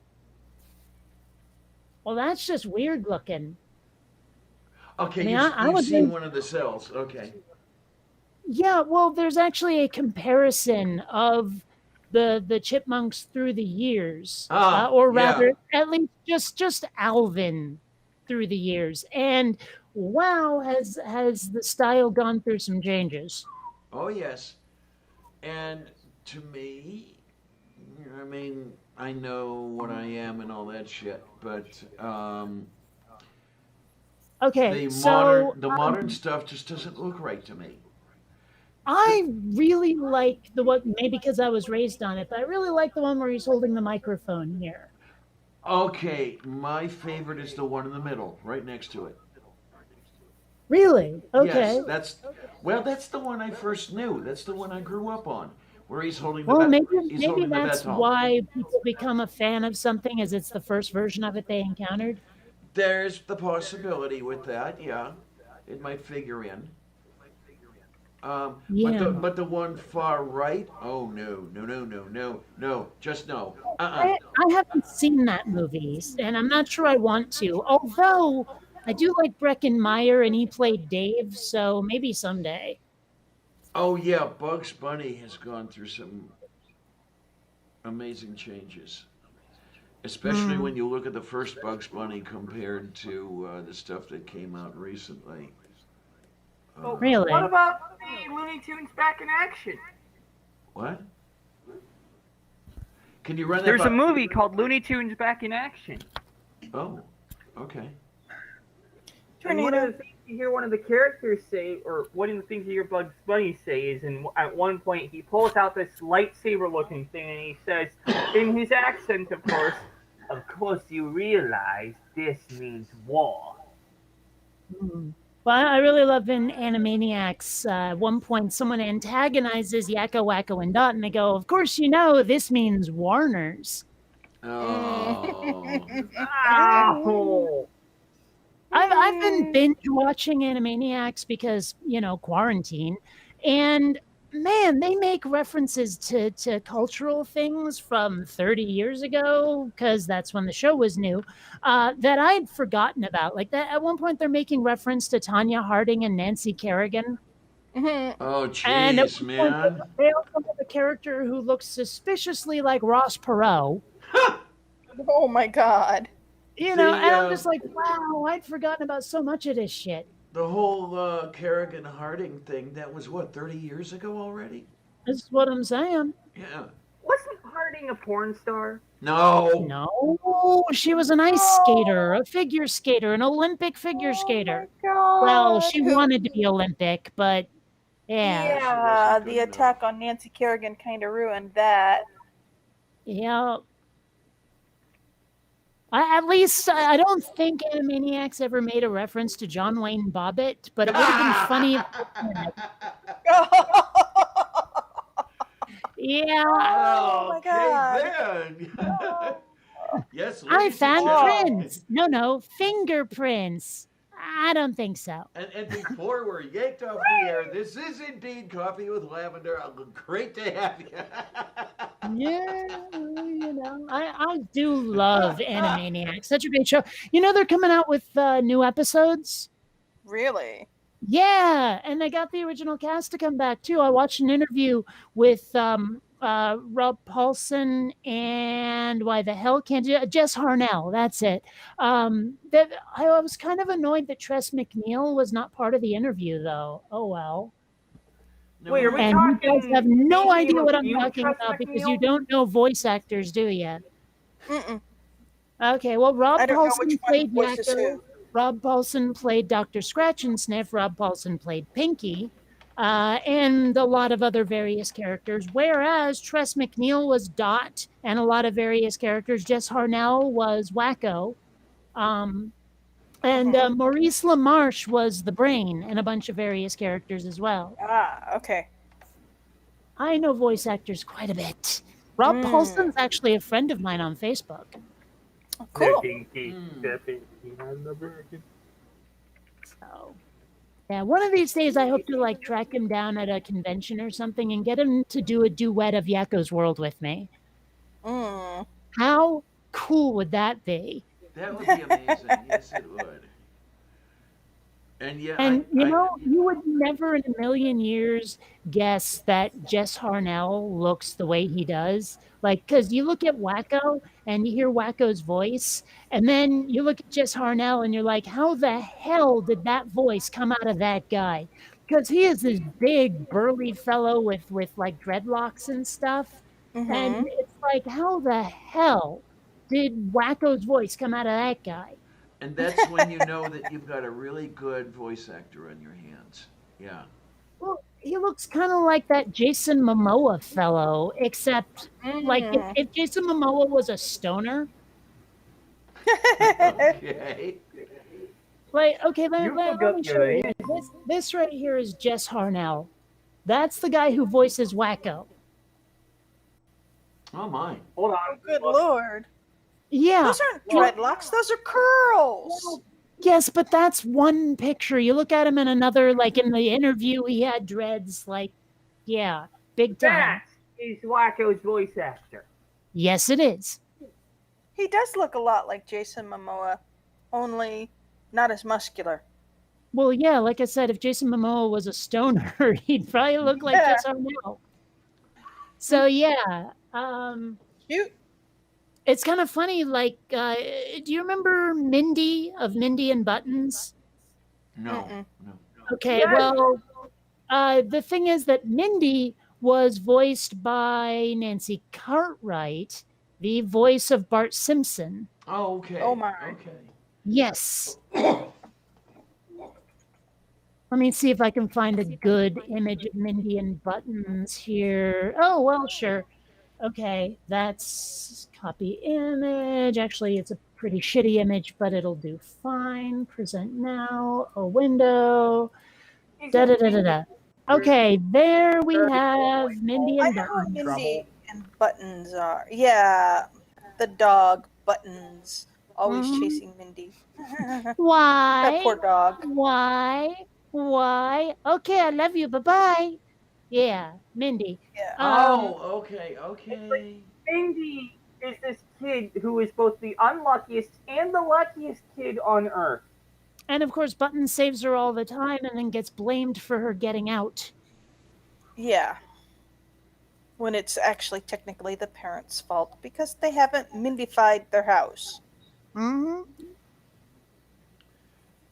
Speaker 1: Well, that's just weird looking.
Speaker 3: Okay,
Speaker 1: I mean,
Speaker 3: you've,
Speaker 1: I
Speaker 3: you've
Speaker 1: would
Speaker 3: seen
Speaker 1: think,
Speaker 3: one of the cells. Okay.
Speaker 1: yeah. Well, there's actually a comparison of the chipmunks through the years, or
Speaker 3: Yeah.
Speaker 1: rather, at least just Alvin through the years, and wow, has the style gone through some changes?
Speaker 3: Oh, yes. And to me, I mean, I know what I am and all that shit, but
Speaker 1: Okay,
Speaker 3: the
Speaker 1: so
Speaker 3: modern stuff just doesn't look right to me.
Speaker 1: I really like the one, maybe because I was raised on it, but I really like the one where he's holding the microphone here.
Speaker 3: Okay, my favorite is the one in the middle, right next to it.
Speaker 1: Really?
Speaker 3: Yes,
Speaker 1: Okay.
Speaker 3: that's the one I first knew. That's the one I grew up on, where
Speaker 1: Well,
Speaker 3: he's
Speaker 1: maybe
Speaker 3: holding the
Speaker 1: that's
Speaker 3: baton.
Speaker 1: why people become a fan of something, as it's the first version of it they encountered.
Speaker 3: There's the possibility with that. Yeah, it might figure in.
Speaker 1: Yeah.
Speaker 3: But the one far right. Oh no, no, no, no, no, no. Just no.
Speaker 1: I haven't seen that movie, and I'm not sure I want to. Although I do like Breckin Meyer, and he played Dave, so maybe someday.
Speaker 3: Oh yeah, Bugs Bunny has gone through some amazing changes, especially
Speaker 1: Hmm.
Speaker 3: when you look at the first Bugs Bunny compared to the stuff that came out recently.
Speaker 4: Well,
Speaker 3: Uh,
Speaker 4: what
Speaker 1: Really?
Speaker 4: about the Looney Tunes back in action?
Speaker 3: what? Can you run that
Speaker 4: There's a
Speaker 3: by?
Speaker 4: movie called Looney Tunes Back in Action.
Speaker 3: Oh, okay.
Speaker 4: And one of
Speaker 6: Tornado.
Speaker 4: the things you hear one of the characters say, or one of the things you hear Bugs Bunny say, is at one point he pulls out this lightsaber looking thing and he says, in his accent, of course you realize this means war.
Speaker 1: Hmm. Well, I really love in Animaniacs. At one point, someone antagonizes Yakko, Wacko, and Dot, and they go, "Of course, you know this means Warner's."
Speaker 3: Oh,
Speaker 4: Oh!
Speaker 1: I've been binge watching Animaniacs because, quarantine. And man, they make references to cultural things from 30 years ago, because that's when the show was new, that I'd forgotten about. Like that at one point they're making reference to Tanya Harding and Nancy Kerrigan.
Speaker 3: oh,
Speaker 1: And at
Speaker 3: jeez,
Speaker 1: one point
Speaker 3: man.
Speaker 1: they also have a character who looks suspiciously like Ross Perot.
Speaker 6: Oh my god.
Speaker 3: The
Speaker 1: And I'm just like, wow, I'd forgotten about so much of this shit.
Speaker 3: the whole Kerrigan Harding thing, that was what, 30 years ago already?
Speaker 1: This is what I'm saying.
Speaker 3: Yeah.
Speaker 4: Wasn't Harding a porn star?
Speaker 3: No.
Speaker 1: No, she was an ice skater, a figure skater, an Olympic figure
Speaker 6: Oh my
Speaker 1: skater. Well,
Speaker 6: god.
Speaker 1: she wanted to be Olympic, but yeah.
Speaker 3: She
Speaker 6: Yeah,
Speaker 3: wasn't
Speaker 6: the
Speaker 3: good enough.
Speaker 6: attack on Nancy Kerrigan kind of ruined that.
Speaker 1: Yeah. At least I don't think Animaniacs ever made a reference to John Wayne Bobbitt, but it would have been funny if yeah.
Speaker 6: Oh my god.
Speaker 3: then. Yes,
Speaker 1: I
Speaker 3: ladies and
Speaker 1: found
Speaker 3: gentlemen.
Speaker 1: prints. No, fingerprints. I don't think so.
Speaker 3: And before we're yanked off the air, this is indeed Coffee with Lavender. Great to have you.
Speaker 1: Yeah, I do love Animaniacs. Such a great show. They're coming out with new episodes.
Speaker 6: Really?
Speaker 1: Yeah, and they got the original cast to come back too. I watched an interview with Rob Paulson and why the hell can't you Jess Harnell? That's it. That I was kind of annoyed that Tress McNeil was not part of the interview, though. Oh well.
Speaker 3: No,
Speaker 4: Wait, are we
Speaker 1: And you guys have
Speaker 4: talking
Speaker 1: no
Speaker 4: Amy
Speaker 1: idea what I'm
Speaker 4: LaBeouf,
Speaker 1: talking
Speaker 4: Tress
Speaker 1: about because you
Speaker 4: McNeil?
Speaker 1: don't know voice actors, do you?
Speaker 6: Mm-mm.
Speaker 1: Okay, well, Rob
Speaker 6: I don't know
Speaker 1: Paulson
Speaker 6: which one
Speaker 1: played
Speaker 6: voices
Speaker 1: Yakko.
Speaker 6: who.
Speaker 1: Rob Paulson played Dr. Scratch and Sniff. Rob Paulson played Pinky, and a lot of other various characters. Whereas Tress McNeil was Dot and a lot of various characters. Jess Harnell was Wacko. And Maurice LaMarche was the Brain and a bunch of various characters as well.
Speaker 6: Ah, okay.
Speaker 1: I know voice actors quite a bit. Rob Paulson's actually a friend of mine on Facebook.
Speaker 6: Oh, cool.
Speaker 1: So, yeah, one of these days I hope to track him down at a convention or something and get him to do a duet of Yakko's World with me.
Speaker 6: Mm.
Speaker 1: How cool would that be?
Speaker 3: that would be amazing. Yes, it would. And yeah,
Speaker 1: And you would never in a million years guess that Jess Harnell looks the way he does. Because you look at Wacko and you hear Wacko's voice, and then you look at Jess Harnell and you're like, how the hell did that voice come out of that guy? Because he is this big, burly fellow with dreadlocks and stuff. And
Speaker 6: Mm-hmm.
Speaker 1: it's like, how the hell did Wacko's voice come out of that guy?
Speaker 3: and that's when you know that you've got a really good voice actor on your hands. Yeah.
Speaker 1: Well, he looks kind of like that Jason Momoa fellow, except if Jason Momoa was a stoner,
Speaker 3: Okay.
Speaker 1: Like, okay,
Speaker 4: You
Speaker 1: let
Speaker 4: forgot
Speaker 1: me
Speaker 4: your
Speaker 1: show you.
Speaker 4: name.
Speaker 1: This right here is Jess Harnell. That's the guy who voices Wacko.
Speaker 3: Oh my.
Speaker 4: Hold
Speaker 6: Oh,
Speaker 4: on.
Speaker 6: good
Speaker 4: Look.
Speaker 6: lord.
Speaker 1: Yeah.
Speaker 6: Those aren't dreadlocks, those are curls.
Speaker 1: Yes, but that's one picture. You look at him in another, like in the interview, he had dreads. Like, yeah, big time.
Speaker 4: That is Wacko's voice actor.
Speaker 1: Yes, it is.
Speaker 6: He does look a lot like Jason Momoa, only not as muscular.
Speaker 1: Well, yeah, like I said, if Jason Momoa was a stoner, he'd probably look like
Speaker 6: Yeah.
Speaker 1: Jess Harnell. So yeah,
Speaker 6: Cute.
Speaker 1: it's kind of funny. Like, do you remember Mindy of Mindy and Buttons?
Speaker 3: No.
Speaker 6: Mm-mm.
Speaker 3: No.
Speaker 1: Okay,
Speaker 4: Yes.
Speaker 1: well, the thing is that Mindy was voiced by Nancy Cartwright, the voice of Bart Simpson.
Speaker 3: Oh, okay.
Speaker 6: Oh my.
Speaker 3: Okay.
Speaker 1: Yes. Let me see if I can find a good image of Mindy and Buttons here. Oh, well, sure. Okay, that's copy image. Actually, it's a pretty shitty image, but it'll do fine. Present now, a window. Da da da da da. Okay, there we have Mindy
Speaker 6: I
Speaker 1: and
Speaker 6: know what
Speaker 1: Buttons.
Speaker 6: Mindy and Buttons are. Yeah, the dog Buttons, always
Speaker 1: Mhm.
Speaker 6: chasing Mindy. That
Speaker 1: Why?
Speaker 6: poor dog.
Speaker 1: Why? Why? Okay, I love you. Bye bye. Yeah, Mindy.
Speaker 6: Yeah.
Speaker 3: Oh, okay. Okay.
Speaker 4: Mindy is this kid who is both the unluckiest and the luckiest kid on Earth.
Speaker 1: And of course, Buttons saves her all the time and then gets blamed for her getting out.
Speaker 6: Yeah. When it's actually technically the parents' fault because they haven't Mindified their house.
Speaker 1: Mm-hmm.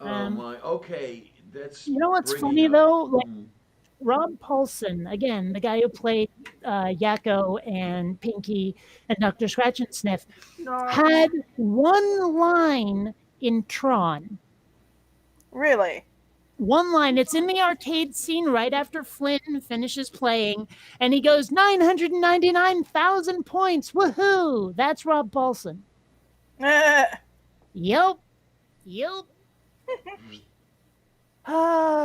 Speaker 3: Oh my. Okay. That's.
Speaker 1: You know what's
Speaker 3: bringing
Speaker 1: funny
Speaker 3: up-
Speaker 1: though? Like,
Speaker 3: Mm.
Speaker 1: Rob Paulson, again, the guy who played Yakko and Pinky and Dr. Scratch and Sniff, had one line in Tron.
Speaker 6: Really?
Speaker 1: One line. It's in the arcade scene right after Flynn finishes playing, and he goes 999,000 points. Woohoo! That's Rob Paulson. Yep. Yep.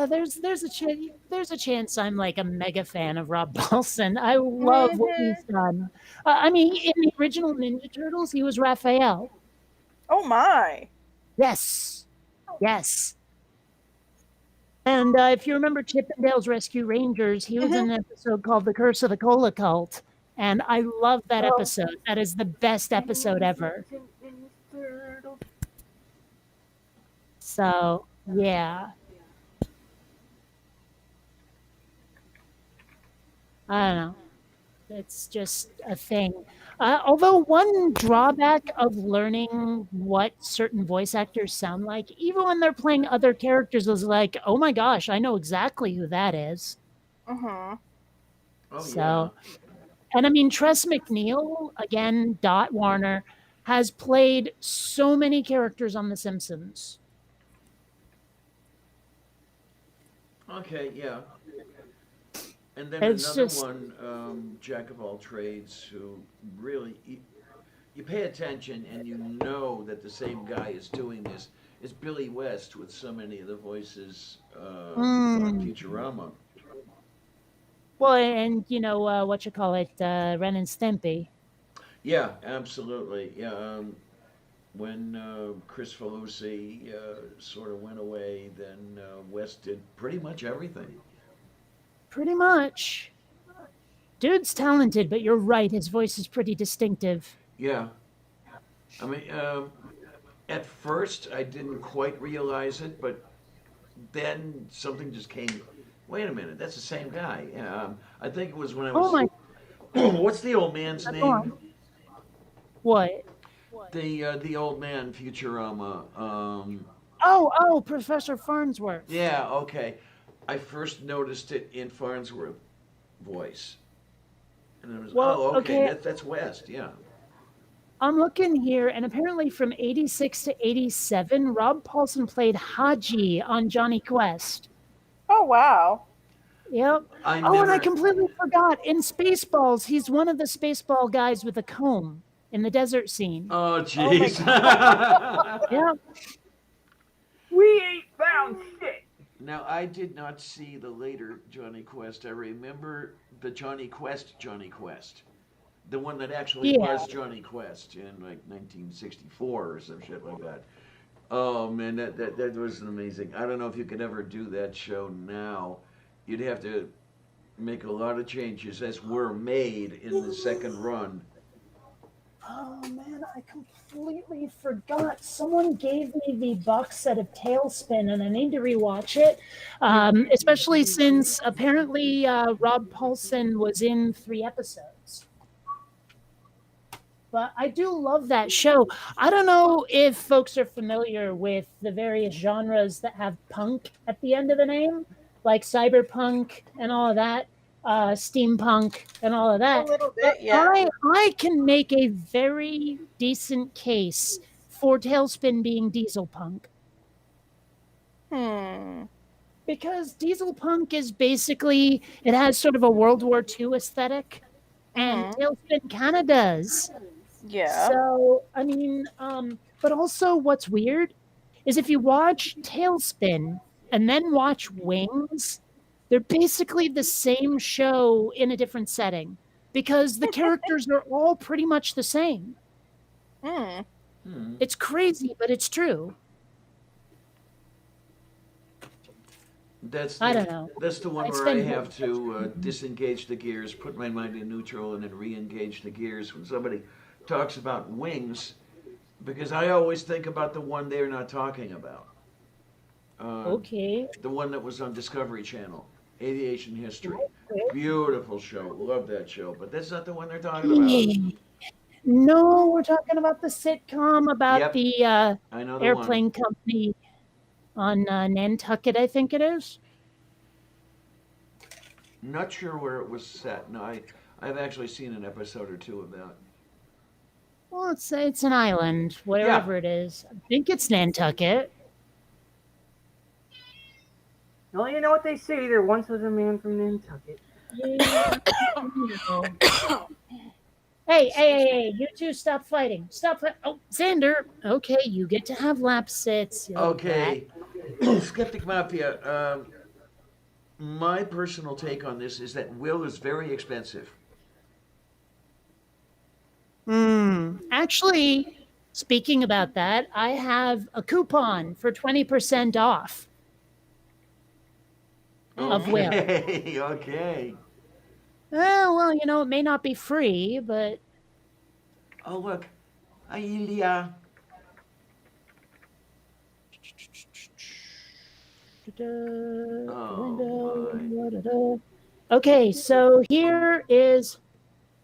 Speaker 1: There's a chance I'm like a mega fan of Rob Paulson. I love what he's done. I mean, in the original Ninja Turtles, he was Raphael.
Speaker 6: Oh my.
Speaker 1: Yes, yes. And if you remember Chippendale's Rescue Rangers, he was in an episode called "The Curse of the Cola Cult," and I love that episode. That is the best episode ever. So yeah. I don't know. It's just a thing. Although one drawback of learning what certain voice actors sound like, even when they're playing other characters, is like, oh my gosh, I know exactly who that is.
Speaker 6: Mm-hmm.
Speaker 3: Oh
Speaker 1: So,
Speaker 3: yeah.
Speaker 1: and I mean, Tress McNeil, again, Dot Warner, has played so many characters on The Simpsons.
Speaker 3: Okay. Yeah. And then
Speaker 1: It's
Speaker 3: another
Speaker 1: just-
Speaker 3: one, Jack of all trades, who really you pay attention and you know that the same guy is doing this. It's Billy West with so many of the voices on Futurama.
Speaker 1: Well, and you know, what you call it, Ren and Stimpy.
Speaker 3: Yeah, absolutely. Yeah, when Chris Falusi sort of went away, then West did pretty much everything.
Speaker 1: Pretty much. Dude's talented, but you're right, his voice is pretty distinctive.
Speaker 3: Yeah. I mean, at first I didn't quite realize it, but then something just came. Wait a minute, that's the same guy. I think it was when I was.
Speaker 1: Oh my,
Speaker 3: What's the old man's
Speaker 1: Go
Speaker 3: name?
Speaker 1: on. What?
Speaker 3: The old man Futurama.
Speaker 1: Oh, Professor Farnsworth.
Speaker 3: Yeah, okay. I first noticed it in Farnsworth voice, and it was
Speaker 1: Well,
Speaker 3: okay.
Speaker 1: okay.
Speaker 3: That's West. Yeah.
Speaker 1: I'm looking here, and apparently from 86 to 87, Rob Paulson played Haji on Johnny Quest.
Speaker 6: Oh wow.
Speaker 1: Yep. And I completely forgot. In Spaceballs, he's one of the Spaceball guys with a comb. in the desert scene.
Speaker 3: Oh,
Speaker 6: my
Speaker 3: jeez.
Speaker 1: Yeah.
Speaker 4: We ain't found shit.
Speaker 3: Now, I did not see the later Johnny Quest. I remember the Johnny Quest, the one that actually
Speaker 1: Yeah.
Speaker 3: was Johnny Quest in like 1964 or some shit like that. Oh man, that was amazing. I don't know if you could ever do that show now. You'd have to make a lot of changes as were made in the second run.
Speaker 1: Oh man, I completely forgot. Someone gave me the box set of Tailspin, and I need to rewatch it. Especially since apparently Rob Paulson was in 3 episodes. But I do love that show. I don't know if folks are familiar with the various genres that have punk at the end of the name, like cyberpunk and all of that, steampunk and all of
Speaker 6: A
Speaker 1: that.
Speaker 6: little
Speaker 1: But
Speaker 6: bit, yeah.
Speaker 1: I can make a very decent case for Tailspin being diesel punk. Because diesel punk is basically, it has sort of a World War II aesthetic, and Tailspin kind of does.
Speaker 6: Yeah.
Speaker 1: So, I mean, but also what's weird is if you watch Tailspin and then watch Wings, they're basically the same show in a different setting because the characters are all pretty much the same. It's crazy, but it's true. I don't know.
Speaker 3: That's the one
Speaker 1: I
Speaker 3: where I
Speaker 1: spend-
Speaker 3: have to disengage the gears, put my mind in neutral, and then re-engage the gears when somebody talks about Wings, because I always think about the one they're not talking about.
Speaker 1: Okay.
Speaker 3: The one that was on Discovery Channel, Aviation History. Beautiful show. Love that show. But that's not the one they're talking about.
Speaker 1: No, we're talking about the sitcom about
Speaker 3: Yep.
Speaker 1: the
Speaker 3: I know the
Speaker 1: airplane company on Nantucket, I think it is.
Speaker 3: one. Not sure where it was set. No, I've actually seen an episode or two of that.
Speaker 1: Well, it's an island, wherever it is. I think it's Nantucket.
Speaker 4: Well, you know what they say. There once was a man from Nantucket.
Speaker 1: Yeah. Hey, you two stop fighting. Oh, Xander. Okay, you get to have lap sits.
Speaker 3: Okay. Skeptic Mafia, my personal take on this is that Will is very expensive.
Speaker 1: Actually, speaking about that, I have a coupon for 20% off of Will.
Speaker 3: Okay.
Speaker 1: Well, it may not be free, but
Speaker 3: Oh, look. Hi, Ilya.
Speaker 1: Okay, so here is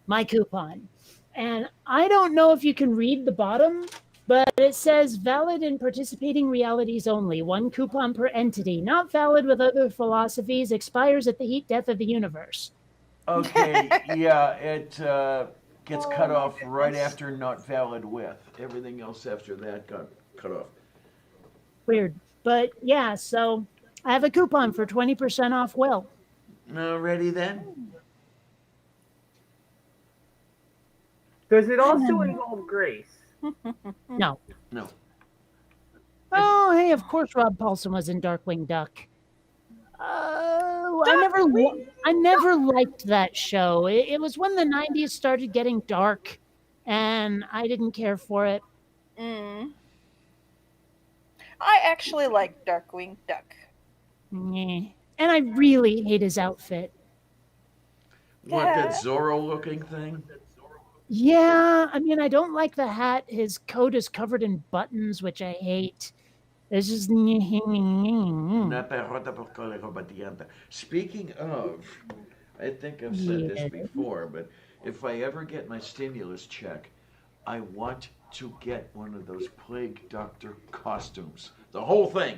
Speaker 1: my coupon. And I don't know if you can read the bottom, but it says valid in participating realities only. 1 coupon per entity. Not valid with other philosophies. Expires at the heat death of the universe.
Speaker 3: Okay, yeah, it gets cut off right after not valid with. Everything else after that got cut off.
Speaker 1: Weird. But yeah, so I have a coupon for 20% off Will.
Speaker 3: Ready then?
Speaker 4: Does it also involve Grace?
Speaker 1: No.
Speaker 3: No.
Speaker 1: Oh, hey, of course Rob Paulson was in Darkwing Duck. I never liked that show. It was when the 90s started getting dark, and I didn't care for it.
Speaker 6: I actually like Darkwing Duck.
Speaker 1: Meh. And I really hate his outfit.
Speaker 3: What, that Zorro-looking thing?
Speaker 1: Yeah, I mean, I don't like the hat. His coat is covered in buttons, which I hate. It's just...
Speaker 3: Speaking of, I think I've said this before, but if I ever get my stimulus check, I want to get one of those Plague Doctor costumes. The whole thing.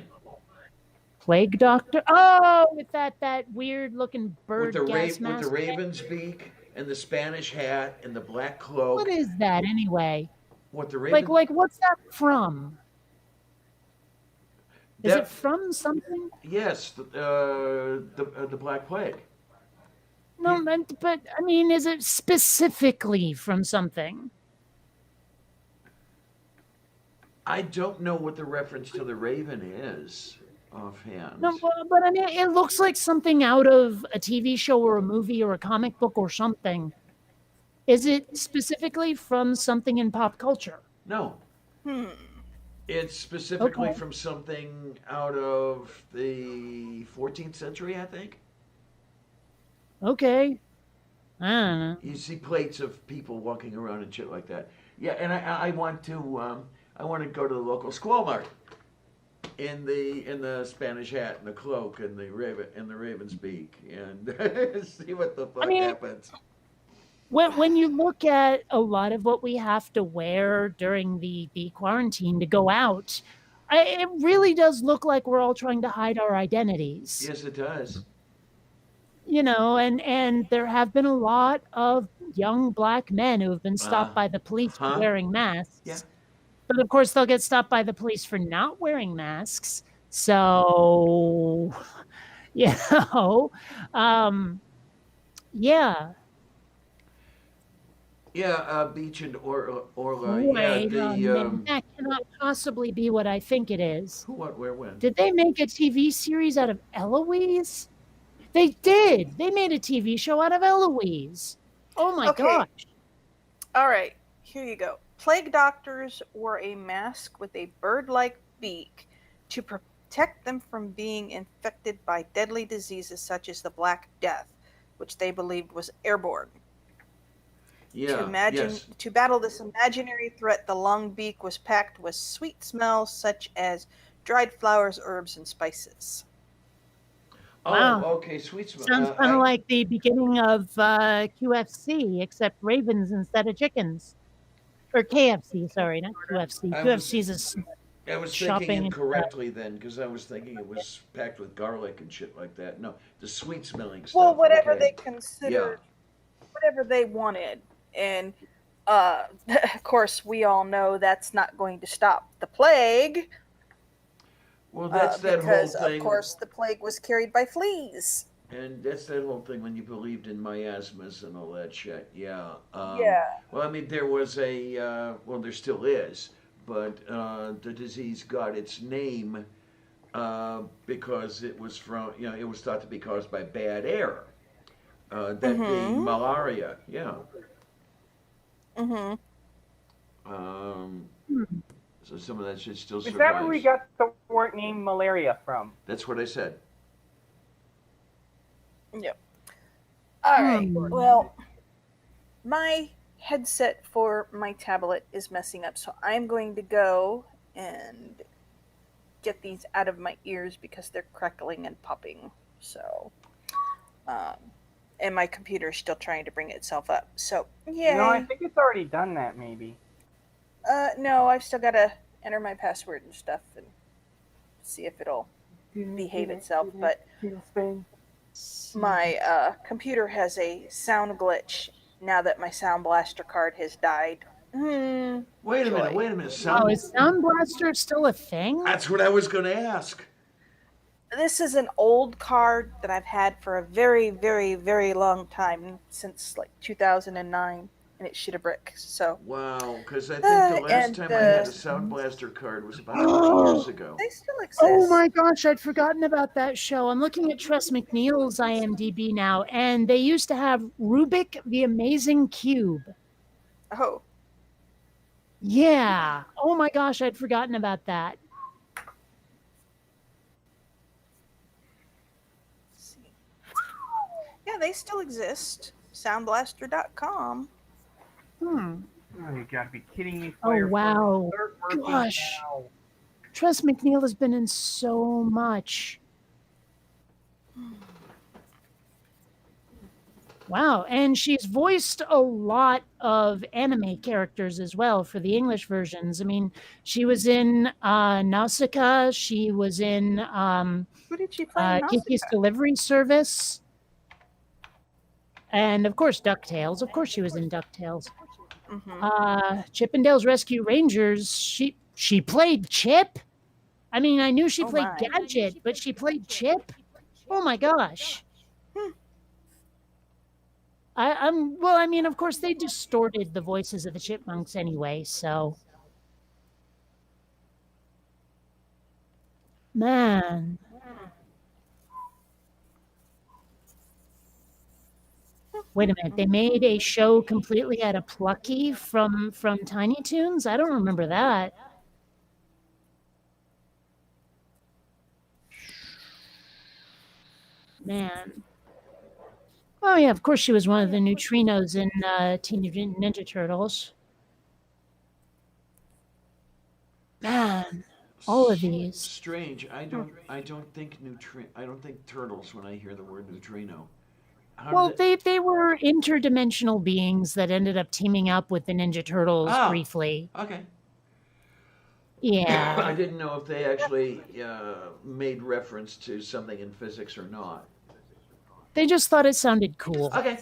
Speaker 1: Plague Doctor? Oh, with that weird looking bird gas mask.
Speaker 3: With the raven's beak and the Spanish hat and the black cloak.
Speaker 1: What is that anyway?
Speaker 3: What, the raven?
Speaker 1: Like what's that from? Is it from something?
Speaker 3: Yes, the Black Plague.
Speaker 1: No, but I mean, is it specifically from something?
Speaker 3: I don't know what the reference to the Raven is offhand.
Speaker 1: No, but I mean, it looks like something out of a TV show or a movie or a comic book or something. Is it specifically from something in pop culture?
Speaker 3: No,
Speaker 6: Hmm.
Speaker 3: it's specifically
Speaker 1: Okay.
Speaker 3: from something out of the 14th century, I think.
Speaker 1: Okay. I don't know.
Speaker 3: You see plates of people walking around and shit like that. Yeah, and I want to go to the local squaw mart in the Spanish hat and the cloak and the raven's beak and see what the
Speaker 1: I
Speaker 3: fuck
Speaker 1: mean,
Speaker 3: happens.
Speaker 1: when you look at a lot of what we have to wear during the quarantine to go out, it really does look like we're all trying to hide our identities.
Speaker 3: Yes, it does.
Speaker 1: And there have been a lot of young black men who have been stopped
Speaker 3: Uh
Speaker 1: by the police for
Speaker 3: huh.
Speaker 1: wearing
Speaker 3: Yeah.
Speaker 1: masks. But of course, they'll get stopped by the police for not wearing masks. So, you know, um, yeah.
Speaker 3: Yeah, Beach and Orla. Yeah,
Speaker 1: Wait a
Speaker 3: the
Speaker 1: minute. That cannot possibly be what I think it is.
Speaker 3: who, what, where, when?
Speaker 1: Did they make a TV series out of Eloise? They did. They made a TV show out of Eloise. Oh my
Speaker 6: Okay.
Speaker 1: gosh.
Speaker 6: All right, here you go. Plague doctors wore a mask with a bird-like beak to protect them from being infected by deadly diseases such as the Black Death, which they believed was airborne.
Speaker 3: Yeah. Yes.
Speaker 6: To battle this imaginary threat, the long beak was packed with sweet smells such as dried flowers, herbs, and spices.
Speaker 3: Oh,
Speaker 1: Wow.
Speaker 3: okay. Sweet smell.
Speaker 1: Sounds kind of like the beginning of QFC, except ravens instead of chickens. Or KFC, sorry, not QFC.
Speaker 3: I was
Speaker 1: QFC's is
Speaker 3: I was thinking
Speaker 1: shopping.
Speaker 3: incorrectly then because I was thinking it was packed with garlic and shit like that. No, the sweet smelling stuff.
Speaker 6: Well, whatever
Speaker 3: okay.
Speaker 6: they considered, whatever they wanted. And of course, we all know that's not going to stop the plague.
Speaker 3: Well, that's that whole
Speaker 6: because,
Speaker 3: thing.
Speaker 6: of course, the plague was carried by fleas.
Speaker 3: And that's that whole thing when you believed in miasmas and all that shit. Yeah.
Speaker 6: Yeah.
Speaker 3: Well, I mean, there was well, there still is, but the disease got its name because it was it was thought to be caused by bad air. That being malaria. Yeah.
Speaker 6: Mm-hmm.
Speaker 3: So some of that shit still
Speaker 4: Is
Speaker 3: survives.
Speaker 4: that where we got the word name malaria from?
Speaker 3: That's what I said.
Speaker 6: Yep. All right. Well, my headset for my tablet is messing up, so I'm going to go and get these out of my ears because they're crackling and popping. So, and my computer is still trying to bring itself up. So, yay.
Speaker 4: No, I think it's already done that. Maybe.
Speaker 6: No, I've still got to enter my password and stuff and see if it'll behave itself. But my computer has a sound glitch now that my Sound Blaster card has died.
Speaker 3: Wait a minute.
Speaker 1: Oh, is Sound Blaster still a thing?
Speaker 3: That's what I was going to ask.
Speaker 6: This is an old card that I've had for a very, very, very long time, since like 2009, and it shit a brick. So
Speaker 3: Wow, because I think the last time I had a Sound Blaster card was about 20 years ago.
Speaker 6: They still exist.
Speaker 1: Oh my gosh, I'd forgotten about that show. I'm looking at Tress MacNeille's IMDb now, and they used to have Rubik the Amazing Cube.
Speaker 6: Oh.
Speaker 1: Yeah. Oh my gosh, I'd forgotten about that.
Speaker 6: Yeah, they still exist. Soundblaster.com.
Speaker 4: Oh, you gotta be kidding me!
Speaker 1: Oh wow.
Speaker 4: Start working
Speaker 1: Gosh.
Speaker 4: now.
Speaker 1: Tress MacNeille has been in so much. Wow, and she's voiced a lot of anime characters as well for the English versions. I mean, she was in Nausicaa, she was in
Speaker 6: Who did she play in
Speaker 1: Kiki's
Speaker 6: Nausicaa?
Speaker 1: Delivery Service, and of course DuckTales. Of course she was in DuckTales. Chippendale's Rescue Rangers, she played Chip? I mean, I knew she played Gadget, but she played Chip? Oh my gosh. Well, I mean, of course, they distorted the voices of the chipmunks anyway, so. Man. Wait a minute. They made a show completely out of Plucky from Tiny Toons? I don't remember that. Man. Oh yeah, of course she was one of the neutrinos in Teenage Mutant Ninja Turtles. Man, all of these.
Speaker 3: Strange. I don't think I don't think turtles when I hear the word neutrino.
Speaker 1: Well, they were interdimensional beings that ended up teaming up with the Ninja Turtles briefly.
Speaker 3: Okay.
Speaker 1: Yeah.
Speaker 3: I didn't know if they actually made reference to something in physics or not.
Speaker 1: They just thought it sounded cool.
Speaker 3: Okay,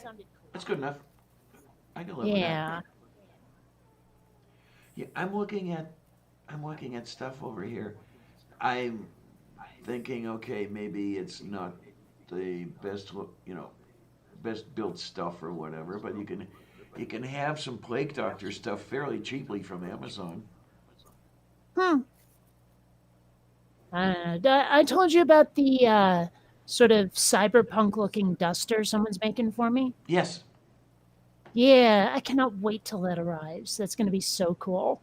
Speaker 3: that's good enough. I can live with that. Yeah, I'm looking at stuff over here. I'm thinking, okay, maybe it's not the best best built stuff or whatever, but you can have some Plague Doctor stuff fairly cheaply from Amazon.
Speaker 1: I don't know. I told you about the sort of cyberpunk looking duster someone's making for me?
Speaker 3: Yes.
Speaker 1: Yeah, I cannot wait till that arrives. That's going to be so cool.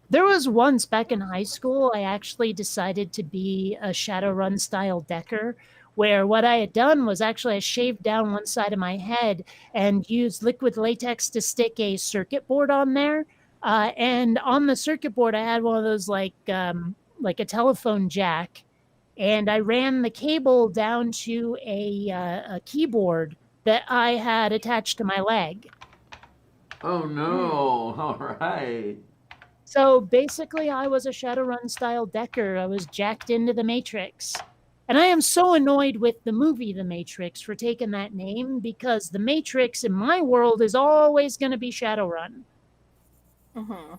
Speaker 1: There was once back in high school, I actually decided to be a Shadowrun style decker, where what I had done was actually I shaved down one side of my head and used liquid latex to stick a circuit board on there. And on the circuit board, I had one of those like a telephone jack, and I ran the cable down to a keyboard that I had attached to my leg.
Speaker 3: Oh no! All right.
Speaker 1: So basically, I was a Shadowrun style decker. I was jacked into the Matrix. And I am so annoyed with the movie The Matrix for taking that name, because the Matrix in my world is always going to be Shadowrun.
Speaker 6: Mm-hmm.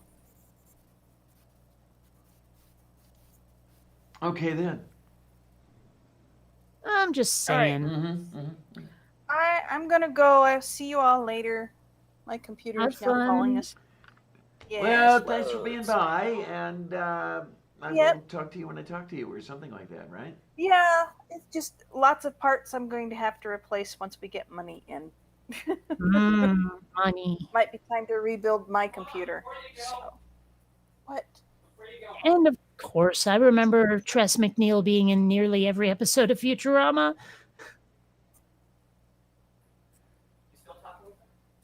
Speaker 3: Okay then.
Speaker 1: I'm just saying.
Speaker 3: Mm-hmm.
Speaker 6: I'm gonna go. I'll see you all later. My computer's now calling us.
Speaker 3: Yes, well, thanks for being by, and I will talk to you when I talk to you, or something like that, right?
Speaker 6: Yeah, it's just lots of parts I'm going to have to replace once we get money in.
Speaker 1: Money.
Speaker 6: Might be time to rebuild my computer. So. What?
Speaker 1: And of course, I remember Tress MacNeille being in nearly every episode of Futurama.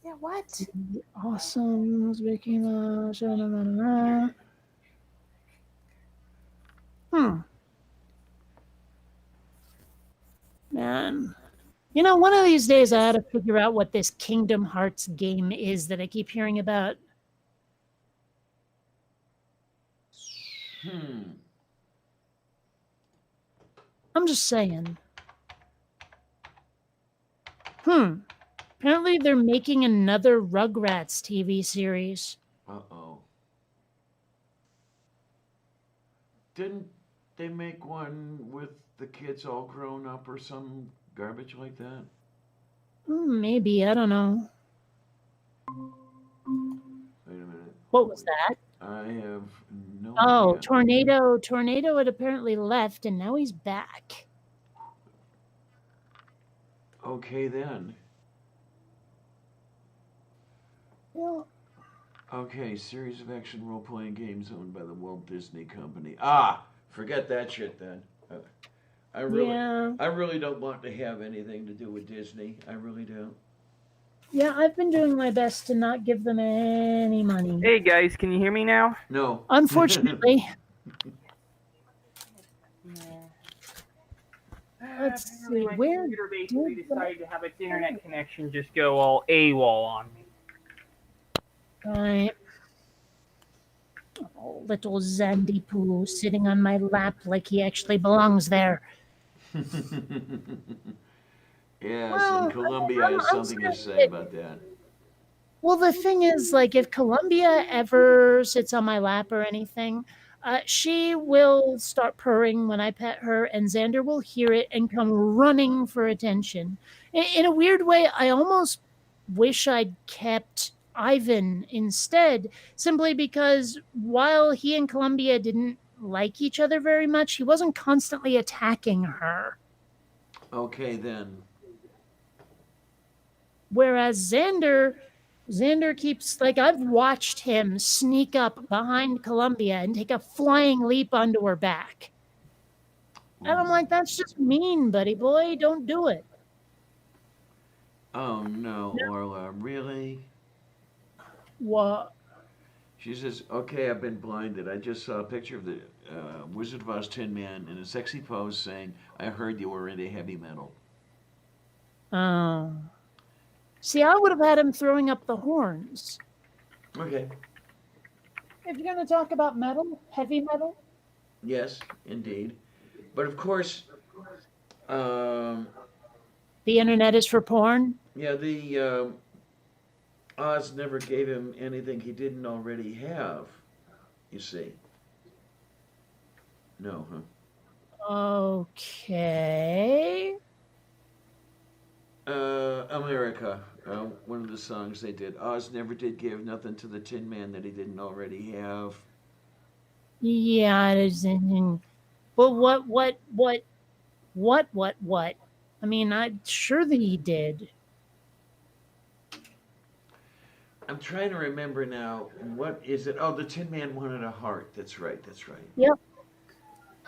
Speaker 6: Yeah, what?
Speaker 1: Awesome. Man. You know, one of these days I ought to figure out what this Kingdom Hearts game is that I keep hearing about. I'm just saying. Apparently they're making another Rugrats TV series.
Speaker 3: Uh-oh. Didn't they make one with the kids all grown up or some garbage like that?
Speaker 1: Maybe, I don't know.
Speaker 3: Wait a minute.
Speaker 1: What was that?
Speaker 3: I have no
Speaker 1: idea.
Speaker 3: Oh,
Speaker 1: Tornado had apparently left, and now he's back.
Speaker 3: Okay, then.
Speaker 1: Yeah.
Speaker 3: Okay, series of action role-playing games owned by the Walt Disney Company. Forget that shit then. I really don't want to have anything to do with Disney. I really don't.
Speaker 1: Yeah, I've been doing my best to not give them any money.
Speaker 4: Hey guys, can you hear me now?
Speaker 3: No.
Speaker 1: Unfortunately. Let's see,
Speaker 4: my
Speaker 1: where
Speaker 4: computer basically decided to have its internet connection just go all AWOL on me.
Speaker 1: Right. Oh, little Zandy Poo sitting on my lap like he actually belongs there.
Speaker 3: Yes, and Columbia has something to say about that.
Speaker 1: Well, the thing is, like, if Columbia ever sits on my lap or anything, she will start purring when I pet her, and Xander will hear it and come running for attention. In a weird way, I almost wish I'd kept Ivan instead, simply because while he and Columbia didn't like each other very much. He wasn't constantly attacking her.
Speaker 3: Okay, then.
Speaker 1: Whereas Xander keeps, like, I've watched him sneak up behind Columbia and take a flying leap onto her back. And I'm like, that's just mean, buddy boy. Don't do it.
Speaker 3: Oh no, Orla, really?
Speaker 1: What?
Speaker 3: She says, okay, I've been blinded. I just saw a picture of the Wizard of Oz Tin Man in a sexy pose saying, I heard you were into heavy metal.
Speaker 1: Oh. See, I would have had him throwing up the horns.
Speaker 3: Okay.
Speaker 1: If you're going to talk about metal, heavy metal.
Speaker 3: Yes, indeed. But of course,
Speaker 1: the internet is for porn.
Speaker 3: Yeah, the Oz never gave him anything he didn't already have, you see. No, huh?
Speaker 1: Okay.
Speaker 3: America, one of the songs they did. Oz never did give nothing to the Tin Man that he didn't already have.
Speaker 1: Yeah, it is. But what? I mean, I'm sure that he did.
Speaker 3: I'm trying to remember now. What is it? Oh, the Tin Man wanted a heart. That's right. That's right.
Speaker 1: Yep.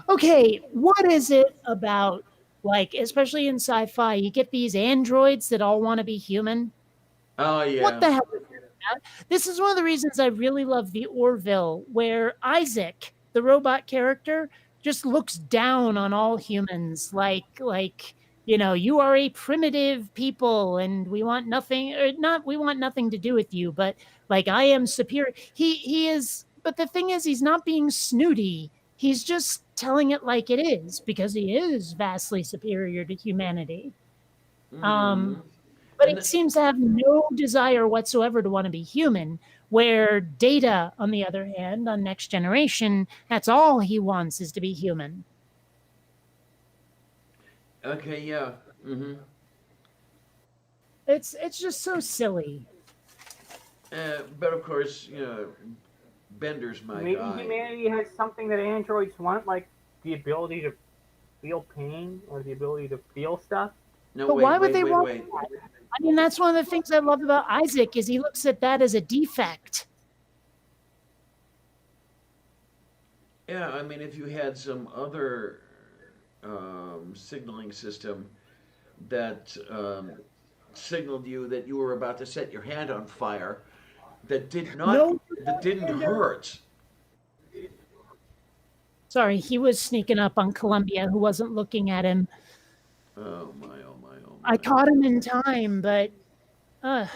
Speaker 1: Okay, what is it about, like, especially in sci-fi, you get these androids that all want to be human?
Speaker 3: Oh, yeah.
Speaker 1: What the hell is that? This is one of the reasons I really love the Orville, where Isaac, the robot character, just looks down on all humans, like you are a primitive people and we want nothing, or not we want nothing to do with you, but like, I am superior. He is, but the thing is, he's not being snooty. He's just telling it like it is, because he is vastly superior to humanity.
Speaker 3: Mm-hmm.
Speaker 1: But it seems to have no desire whatsoever to want to be human, where Data, on the other hand, on Next Generation, that's all he wants, is to be human.
Speaker 3: Okay, yeah. Mm-hmm.
Speaker 1: It's just so silly.
Speaker 3: But of course, Bender's my
Speaker 4: Maybe
Speaker 3: guy.
Speaker 4: humanity has something that androids want, like the ability to feel pain or the ability to feel stuff.
Speaker 3: No,
Speaker 1: but
Speaker 3: wait,
Speaker 1: why would
Speaker 3: wait,
Speaker 1: they
Speaker 3: wait,
Speaker 1: want
Speaker 3: wait.
Speaker 1: that? I mean, that's one of the things I love about Isaac, is he looks at that as a defect.
Speaker 3: Yeah, I mean, if you had some other signaling system that signaled you that you were about to set your hand on fire, that didn't hurt.
Speaker 1: Sorry, he was sneaking up on Columbia, who wasn't looking at him.
Speaker 3: Oh my, oh my, oh my.
Speaker 1: I caught him in time, but I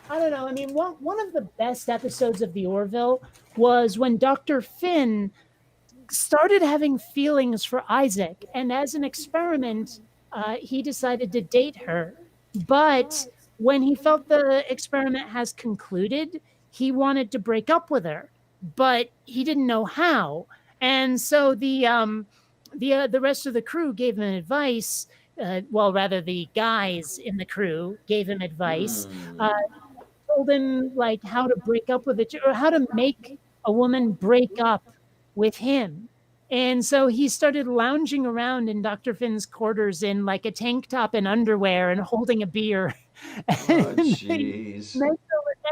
Speaker 1: don't know. I mean, one of the best episodes of the Orville was when Dr. Finn started having feelings for Isaac, and as an experiment, he decided to date her. But when he felt the experiment has concluded, he wanted to break up with her, but he didn't know how. And so the rest of the crew gave him advice. Rather, the guys in the crew gave him advice. Told him, like, how to break up with it, or how to make a woman break up with him. And so he started lounging around in Dr. Finn's quarters in like a tank top and underwear and holding a beer.
Speaker 3: Oh, jeez.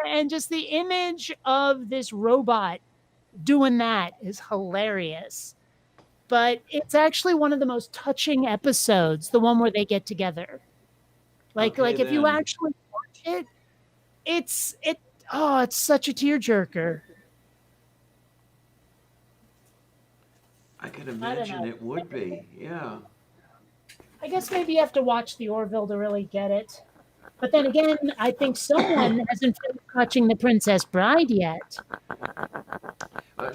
Speaker 1: And just the image of this robot doing that is hilarious. But it's actually one of the most touching episodes, the one where they get together. Like if you actually watch it, it's such a tearjerker.
Speaker 3: I can imagine it would be, yeah.
Speaker 1: I guess maybe you have to watch the Orville to really get it. But then again, I think someone hasn't finished watching The Princess Bride yet.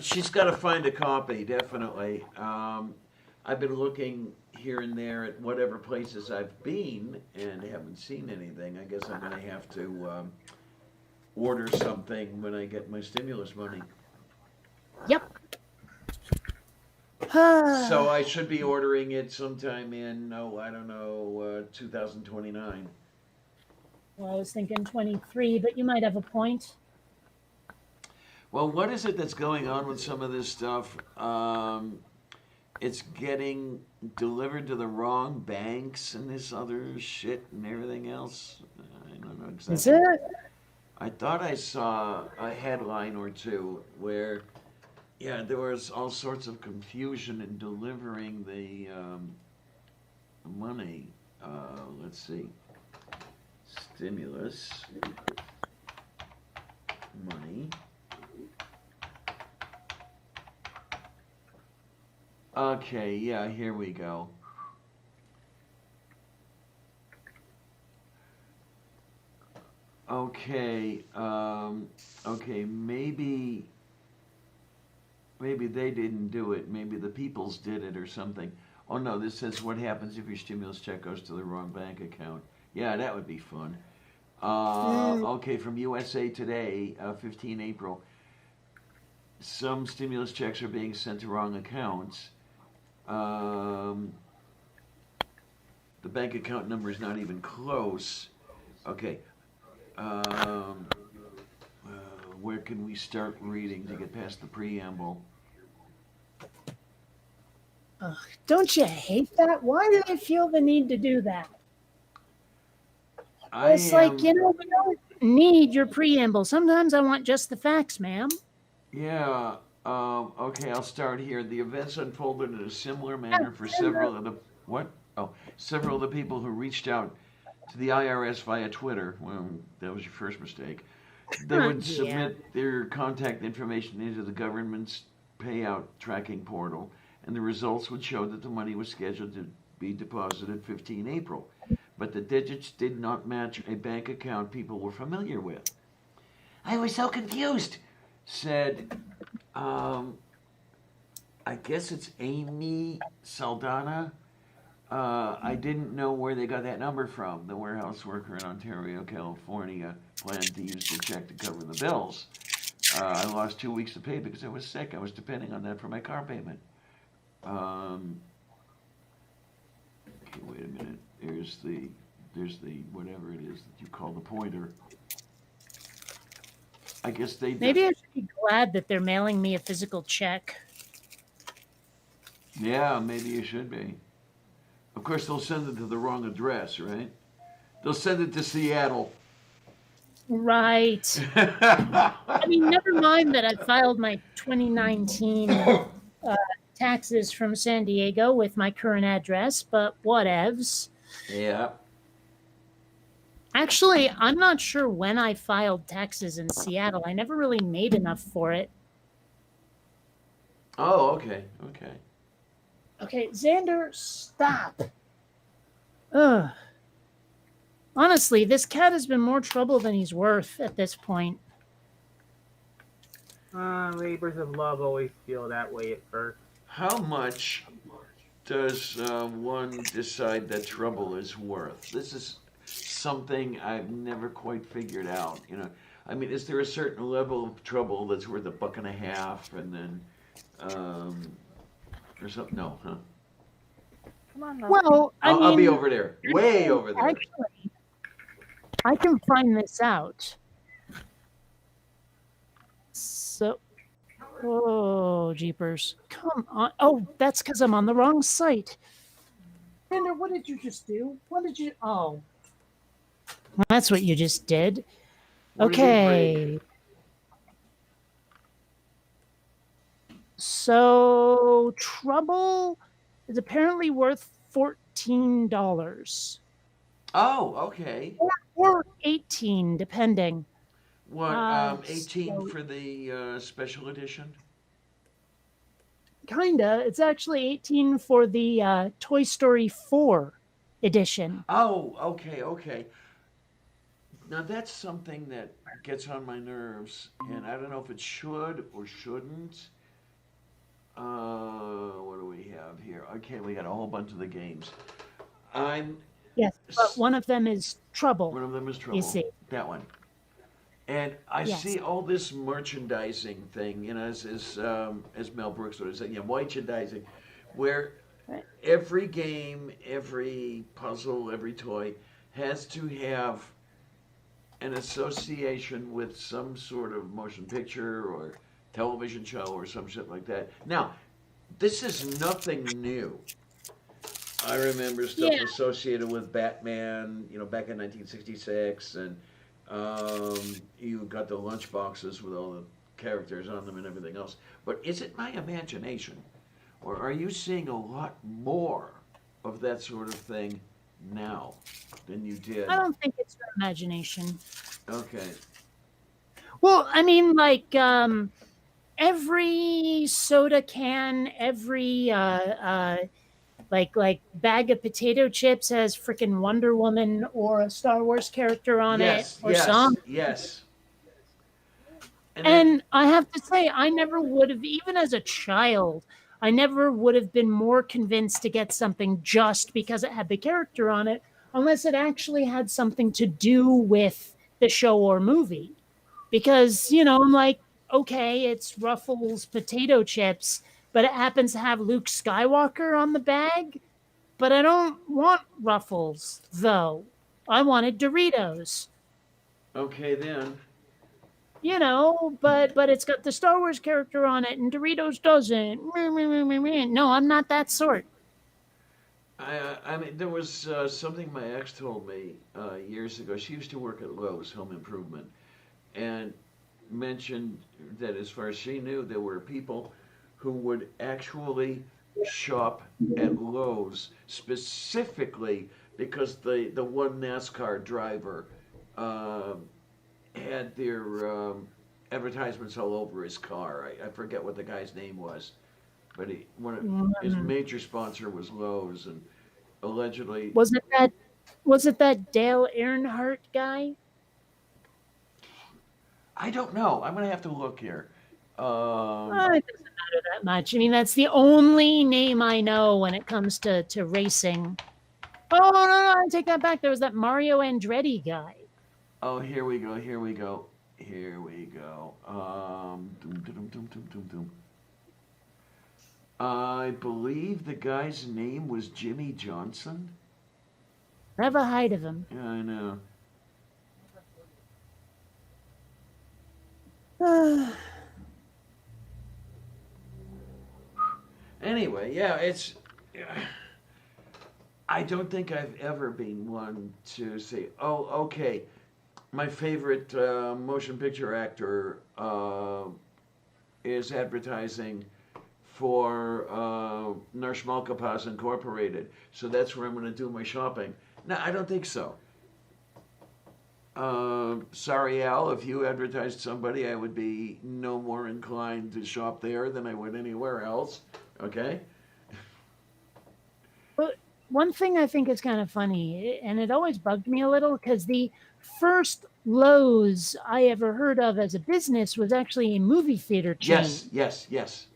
Speaker 3: She's got to find a copy, definitely. I've been looking here and there at whatever places I've been and haven't seen anything. I guess I'm going to have to order something when I get my stimulus money.
Speaker 1: Yep.
Speaker 3: So I should be ordering it sometime in, 2029.
Speaker 1: Well, I was thinking 23, but you might have a point.
Speaker 3: Well, what is it that's going on with some of this stuff? It's getting delivered to the wrong banks and this other shit and everything else. I don't know
Speaker 1: Is
Speaker 3: exactly.
Speaker 1: it?
Speaker 3: I thought I saw a headline or two where, yeah, there was all sorts of confusion in delivering the money. Let's see. Stimulus money. Okay, yeah, here we go. Okay, okay, maybe they didn't do it. Maybe the peoples did it or something. Oh no, this says what happens if your stimulus check goes to the wrong bank account. Yeah, that would be fun. Okay, from USA Today, 15 April. Some stimulus checks are being sent to wrong accounts. The bank account number is not even close. Okay. Where can we start reading to get past the preamble?
Speaker 1: Ugh, don't you hate that? Why do they feel the need to do that?
Speaker 3: I
Speaker 1: It's like,
Speaker 3: am,
Speaker 1: we don't need your preamble. Sometimes I want just the facts, ma'am.
Speaker 3: yeah, okay, I'll start here. The events unfolded in a similar manner for several of the, what? Oh, several of the people who reached out to the IRS via Twitter. Well, that was your first mistake. They would
Speaker 1: Yeah.
Speaker 3: submit their contact information into the government's payout tracking portal, and the results would show that the money was scheduled to be deposited 15 April. But the digits did not match a bank account people were familiar with. I was so confused, said, I guess it's Amy Saldana. I didn't know where they got that number from. The warehouse worker in Ontario, California, planned to use the check to cover the bills. I lost 2 weeks of pay because I was sick. I was depending on that for my car payment. Okay, wait a minute. There's the whatever it is that you call the pointer. I guess they did.
Speaker 1: Maybe I should be glad that they're mailing me a physical check.
Speaker 3: Yeah, maybe you should be. Of course, they'll send it to the wrong address, right? They'll send it to Seattle.
Speaker 1: Right. I mean, never mind that I filed my 2019 taxes from San Diego with my current address, but whatevs.
Speaker 3: Yeah.
Speaker 1: Actually, I'm not sure when I filed taxes in Seattle. I never really made enough for it.
Speaker 3: Oh, okay, okay.
Speaker 1: Okay, Xander, stop. Ugh. Honestly, this cat has been more trouble than he's worth at this point.
Speaker 4: Labors of love always feel that way at first.
Speaker 3: How much does one decide that trouble is worth? This is something I've never quite figured out. I mean, is there a certain level of trouble that's worth $1.50, and then, or something? No, huh?
Speaker 6: Come on, now.
Speaker 1: Well,
Speaker 3: I'll be over there, way over there.
Speaker 1: Actually, I can find this out. So, oh, jeepers. Come on. Oh, that's because I'm on the wrong site. Xander, what did you just do? Oh. That's what you just did.
Speaker 3: What did he
Speaker 1: Okay.
Speaker 3: break?
Speaker 1: So, trouble is apparently worth $14.
Speaker 3: Oh, okay.
Speaker 1: Or 18, depending.
Speaker 3: What, 18
Speaker 1: so-
Speaker 3: for the special edition?
Speaker 1: Kinda. It's actually 18 for the Toy Story 4 edition.
Speaker 3: Oh, okay, okay. Now that's something that gets on my nerves, and I don't know if it should or shouldn't. What do we have here? Okay, we got a whole bunch of the games.
Speaker 1: Yes, but one of them is Trouble.
Speaker 3: One of them is Trouble.
Speaker 1: You see.
Speaker 3: That one. And I
Speaker 1: Yes.
Speaker 3: see all this merchandising thing, as Mel Brooks would have said, merchandising, where
Speaker 1: Right.
Speaker 3: every game, every puzzle, every toy has to have an association with some sort of motion picture or television show or some shit like that. Now, this is nothing new. I remember stuff
Speaker 1: Yeah.
Speaker 3: associated with Batman, back in 1966, and you got the lunch boxes with all the characters on them and everything else. But is it my imagination, or are you seeing a lot more of that sort of thing now than you did?
Speaker 1: I don't think it's your imagination.
Speaker 3: Okay.
Speaker 1: Well, I mean, like every soda can, every like bag of potato chips has freaking Wonder Woman or a Star Wars character on it
Speaker 3: Yes,
Speaker 1: or
Speaker 3: yes,
Speaker 1: some.
Speaker 3: yes. And then,
Speaker 1: And I have to say, I never would have, even as a child, I never would have been more convinced to get something just because it had the character on it, unless it actually had something to do with the show or movie. Because, I'm like, okay, it's Ruffles potato chips, but it happens to have Luke Skywalker on the bag. But I don't want Ruffles, though. I wanted Doritos.
Speaker 3: okay, then.
Speaker 1: But it's got the Star Wars character on it, and Doritos doesn't. No, I'm not that sort.
Speaker 3: I mean, there was something my ex told me years ago. She used to work at Lowe's Home Improvement, and mentioned that as far as she knew, there were people who would actually shop at Lowe's specifically because the one NASCAR driver uh, had their advertisements all over his car. I forget what the guy's name was, but his major sponsor was Lowe's, and allegedly.
Speaker 1: Was it that Dale Earnhardt guy?
Speaker 3: I don't know. I'm gonna have to look here.
Speaker 1: It doesn't matter that much. I mean, that's the only name I know when it comes to racing. Oh no, no, I take that back. There was that Mario Andretti guy.
Speaker 3: Oh, here we go. Here we go. Here we go. Doom, doom, doom, doom, doom, doom. I believe the guy's name was Jimmy Johnson.
Speaker 1: Never heard of him.
Speaker 3: Yeah, I know. Anyway, yeah, it's. I don't think I've ever been one to say, "Oh, okay, my favorite motion picture actor is advertising for Narshmalkapas Incorporated, so that's where I'm going to do my shopping." No, I don't think so. Sorry, Al, if you advertised somebody, I would be no more inclined to shop there than I would anywhere else. Okay?
Speaker 1: But one thing I think is kind of funny, and it always bugged me a little, because the first Lowe's I ever heard of as a business was actually a movie theater chain.
Speaker 3: Yes, yes, yes.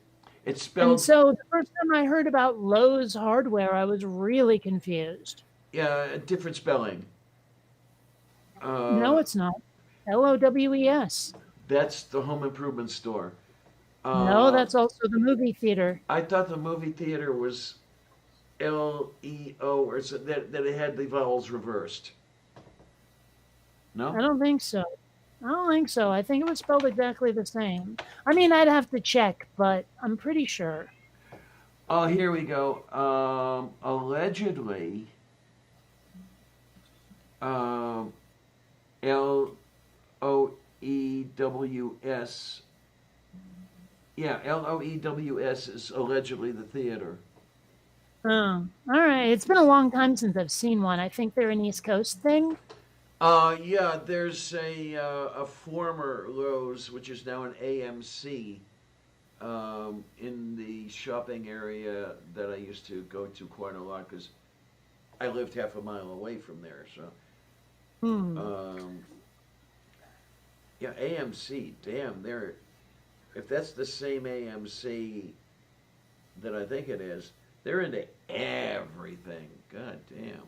Speaker 3: It's
Speaker 1: And
Speaker 3: spelled.
Speaker 1: so the first time I heard about Lowe's hardware, I was really confused.
Speaker 3: Yeah, different spelling.
Speaker 1: No, it's not. Lowes.
Speaker 3: That's the home improvement store.
Speaker 1: No, that's also the movie theater.
Speaker 3: I thought the movie theater was Leo, or that it had the vowels reversed.
Speaker 1: I
Speaker 3: No?
Speaker 1: don't think so. I think it was spelled exactly the same. I mean, I'd have to check, but I'm pretty sure.
Speaker 3: Oh, here we go. Allegedly, Loews. Yeah, Loews is allegedly the theater.
Speaker 1: Oh, all right. It's been a long time since I've seen one. I think they're an East Coast thing.
Speaker 3: Yeah, there's a former Lowe's, which is now an AMC, in the shopping area that I used to go to quite a lot because I lived half a mile away from there. So, yeah, AMC. Damn, if that's the same AMC that I think it is, they're into everything. God damn.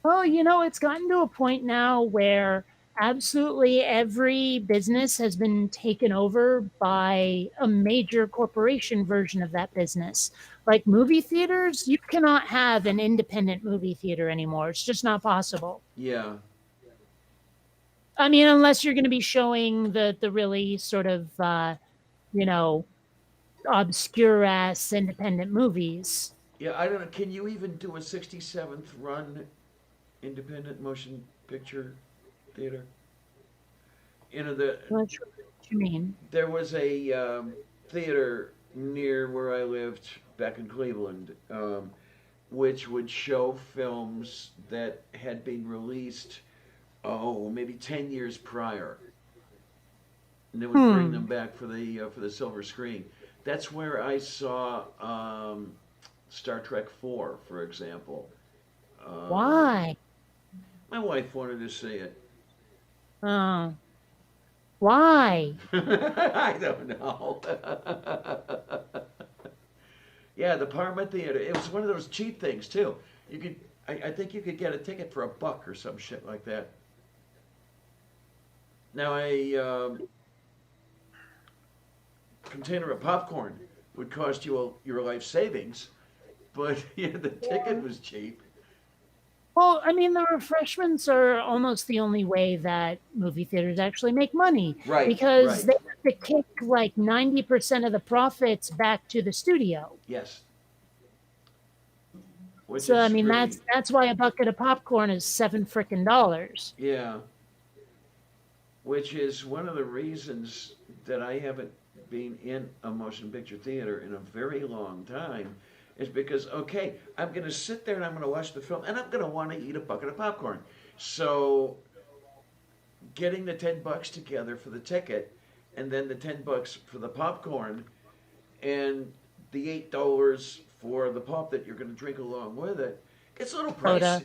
Speaker 1: Well, it's gotten to a point now where absolutely every business has been taken over by a major corporation version of that business. Like movie theaters, you cannot have an independent movie theater anymore. It's just not possible.
Speaker 3: Yeah.
Speaker 1: I mean, unless you're going to be showing the really sort of you know, obscure ass independent movies.
Speaker 3: Yeah, I don't know. Can you even do a 67th run independent motion picture theater? You know,
Speaker 1: I'm not sure what you mean.
Speaker 3: there was a theater near where I lived back in Cleveland, which would show films that had been released, maybe 10 years prior. And they would bring them back for the silver screen. That's where I saw Star Trek 4, for example.
Speaker 1: Why?
Speaker 3: My wife wanted to see it.
Speaker 1: Oh, why?
Speaker 3: I don't know. Yeah, the Parma Theater. It was one of those cheap things too. You could, I think you could get a ticket for $1 or some shit like that. Now a container of popcorn would cost you your life savings, but yeah, the ticket was cheap.
Speaker 1: Well, I mean, the refreshments are almost the only way that movie theaters actually make money
Speaker 3: Right,
Speaker 1: because
Speaker 3: right.
Speaker 1: they have to kick like 90% of the profits back to the studio.
Speaker 3: Yes, which
Speaker 1: So I
Speaker 3: is
Speaker 1: mean,
Speaker 3: really,
Speaker 1: that's why a bucket of popcorn is $7 frickin'.
Speaker 3: yeah, which is one of the reasons that I haven't been in a motion picture theater in a very long time is because, okay, I'm going to sit there and I'm going to watch the film and I'm going to want to eat a bucket of popcorn. So getting the $10 together for the ticket and then the $10 for the popcorn and the $8 for the pop that you're going to drink along with it gets a little
Speaker 1: Soda.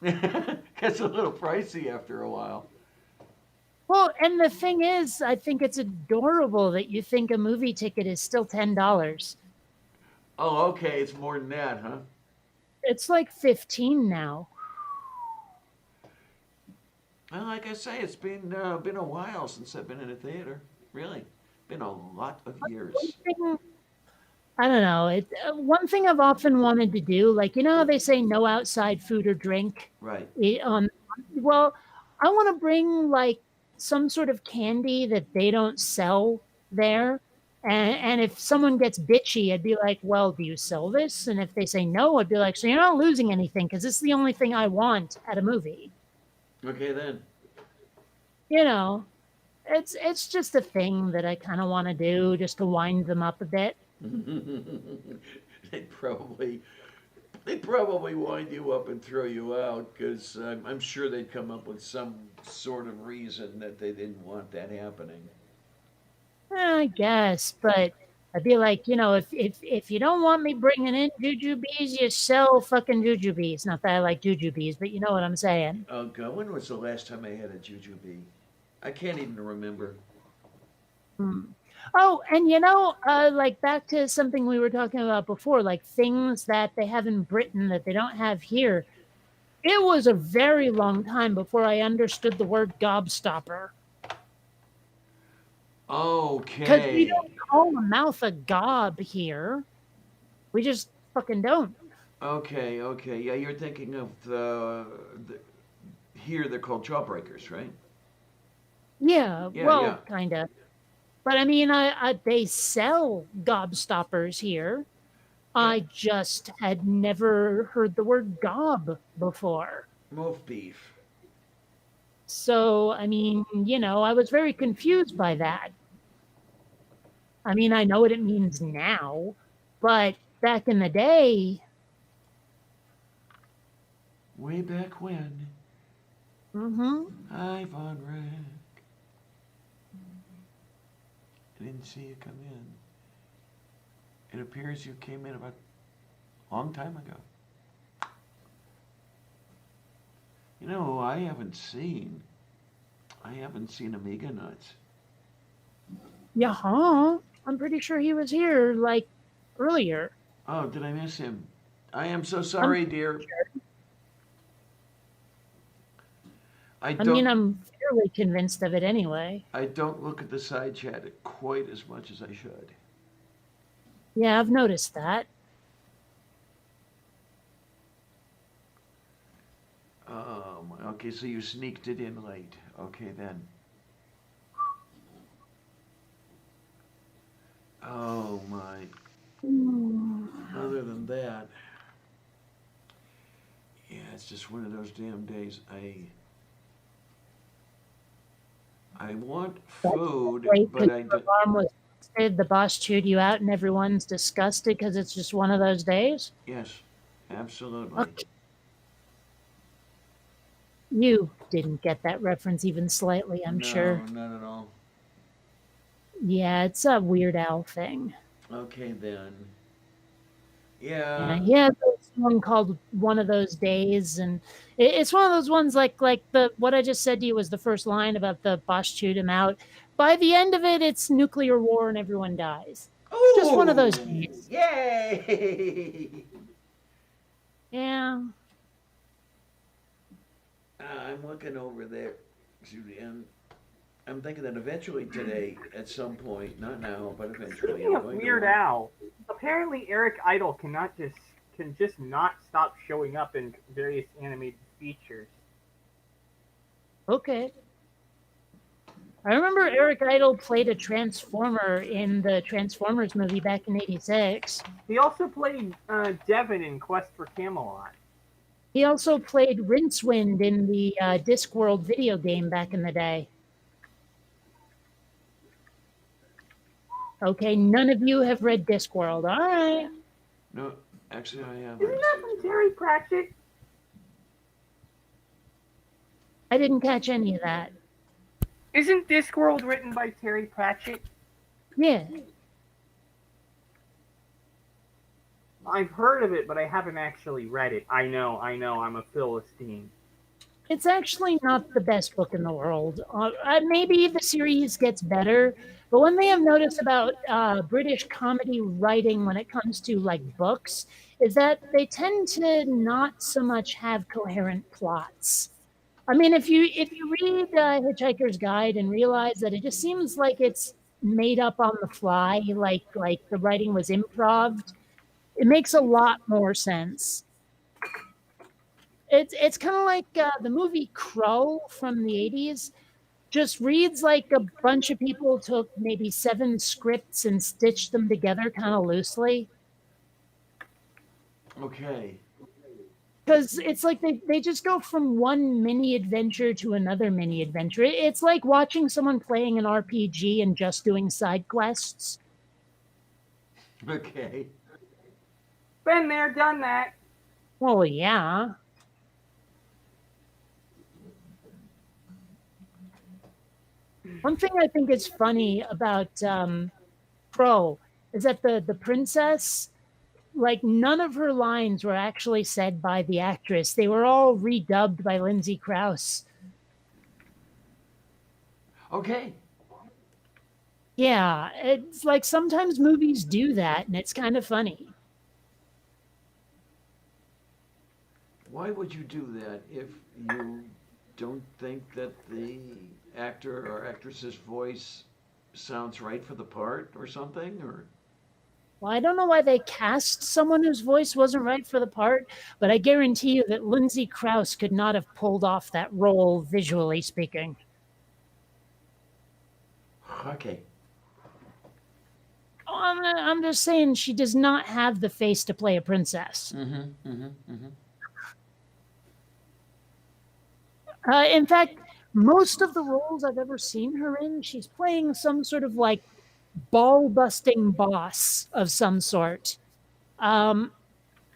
Speaker 3: pricey. Gets a little pricey after a while.
Speaker 1: Well, and the thing is, I think it's adorable that you think a movie ticket is still $10.
Speaker 3: Oh, okay, it's more than that, huh?
Speaker 1: It's like 15 now.
Speaker 3: Well, like I say, it's been a while since I've been in a theater. Really, been a lot of
Speaker 1: One
Speaker 3: years.
Speaker 1: thing, I don't know. One thing I've often wanted to do, like how they say no outside food or drink.
Speaker 3: Right.
Speaker 1: Well, I want to bring like some sort of candy that they don't sell there. And if someone gets bitchy, I'd be like, well, do you sell this? And if they say no, I'd be like, so you're not losing anything because it's the only thing I want at a movie.
Speaker 3: Okay then.
Speaker 1: You know, it's just a thing that I kind of want to do just to wind them up a bit.
Speaker 3: they'd probably they'd probably wind you up and throw you out because I'm sure they'd come up with some sort of reason that they didn't want that happening.
Speaker 1: I guess, but I'd be like, if you don't want me bringing in jujubes, you sell fucking jujubes. Not that I like jujubes, but you know what I'm saying.
Speaker 3: Oh God, when was the last time I had a jujube? I can't even remember.
Speaker 1: Hmm. Oh, and like back to something we were talking about before, like things that they have in Britain that they don't have here. It was a very long time before I understood the word gobstopper. Because we
Speaker 3: Okay.
Speaker 1: don't call a mouth a gob here. We just fucking don't.
Speaker 3: Okay, okay. Yeah, you're thinking of the here they're called jawbreakers, right?
Speaker 1: Yeah,
Speaker 3: Yeah,
Speaker 1: well,
Speaker 3: yeah.
Speaker 1: kind of. But I mean, they sell gobstoppers here.
Speaker 3: Yeah.
Speaker 1: I just had never heard the word gob before.
Speaker 3: Wolf beef.
Speaker 1: So, I mean, I was very confused by that. I mean, I know what it means now, but back in the day,
Speaker 3: Way back when,
Speaker 1: mm-hmm.
Speaker 3: Ivan Rack. I didn't see you come in. It appears you came in about a long time ago. You know, I haven't seen Amiga Nuts.
Speaker 1: Yeah, huh? I'm pretty sure he was here like earlier.
Speaker 3: Oh, did I miss him? I am so
Speaker 1: I'm
Speaker 3: sorry, dear.
Speaker 1: sure.
Speaker 3: I
Speaker 1: I mean,
Speaker 3: don't
Speaker 1: I'm fairly convinced of it anyway.
Speaker 3: I don't look at the side chat quite as much as I should.
Speaker 1: Yeah, I've noticed that.
Speaker 3: Okay, so you sneaked it in late. Okay then. Oh my. Other than that, yeah, it's just one of those damn days. I want food,
Speaker 1: Right,
Speaker 3: but
Speaker 1: because
Speaker 3: I
Speaker 1: your
Speaker 3: don't.
Speaker 1: alarm was busted, the boss chewed you out, and everyone's disgusted because it's just one of those days?
Speaker 3: Yes, absolutely.
Speaker 1: Okay. You didn't get that reference even slightly, I'm
Speaker 3: No,
Speaker 1: sure.
Speaker 3: not at all.
Speaker 1: Yeah, it's a Weird Al thing.
Speaker 3: Okay then.
Speaker 1: Yeah,
Speaker 3: Yeah.
Speaker 1: he has a song called "One of Those Days," and it's one of those ones like the what I just said to you was the first line about the boss chewed him out. By the end of it, it's nuclear war and everyone dies. Just one of those
Speaker 3: Ooh!
Speaker 1: days.
Speaker 3: Yay!
Speaker 1: Yeah.
Speaker 3: I'm looking over there, Judy, and I'm thinking that eventually today, at some point, not now, but eventually,
Speaker 4: Speaking
Speaker 3: I'm
Speaker 4: of
Speaker 3: going to
Speaker 4: Weird
Speaker 3: want.
Speaker 4: Al, apparently Eric Idle can just not stop showing up in various animated features.
Speaker 1: Okay. I remember Eric Idle played a Transformer in the Transformers movie back in '86.
Speaker 4: He also played Devin in Quest for Camelot.
Speaker 1: He also played Rincewind in the Discworld video game back in the day. Okay, none of you have read Discworld. All right.
Speaker 3: No, actually, I
Speaker 4: Isn't
Speaker 3: haven't.
Speaker 4: that from Terry Pratchett?
Speaker 1: I didn't catch any of that.
Speaker 4: Isn't Discworld written by Terry Pratchett?
Speaker 1: Yeah.
Speaker 4: I've heard of it, but I haven't actually read it. I know, I'm a Philistine.
Speaker 1: It's actually not the best book in the world. Maybe the series gets better, but one thing I've noticed about British comedy writing when it comes to like books is that they tend to not so much have coherent plots. I mean, if you read Hitchhiker's Guide and realize that it just seems like it's made up on the fly, like the writing was improv, it makes a lot more sense. It's kind of like the movie Crow from the '80s. Just reads like a bunch of people took maybe 7 scripts and stitched them together kind of loosely.
Speaker 3: Okay.
Speaker 1: Because it's like they just go from one mini adventure to another mini adventure. It's like watching someone playing an RPG and just doing side quests.
Speaker 3: Okay.
Speaker 4: Been there, done that.
Speaker 1: Well, yeah. One thing I think is funny about Crow is that the princess, like none of her lines were actually said by the actress. They were all redubbed by Lindsay Krause.
Speaker 3: Okay.
Speaker 1: Yeah, it's like sometimes movies do that, and it's kind of funny.
Speaker 3: Why would you do that if you don't think that the actor or actress's voice sounds right for the part or something? Or
Speaker 1: Well, I don't know why they cast someone whose voice wasn't right for the part, but I guarantee you that Lindsay Krause could not have pulled off that role, visually speaking.
Speaker 3: okay.
Speaker 1: Oh, I'm just saying she does not have the face to play a princess.
Speaker 3: Mm-hmm. Mm-hmm. Mm-hmm.
Speaker 1: In fact, most of the roles I've ever seen her in, she's playing some sort of like ball busting boss of some sort. Um,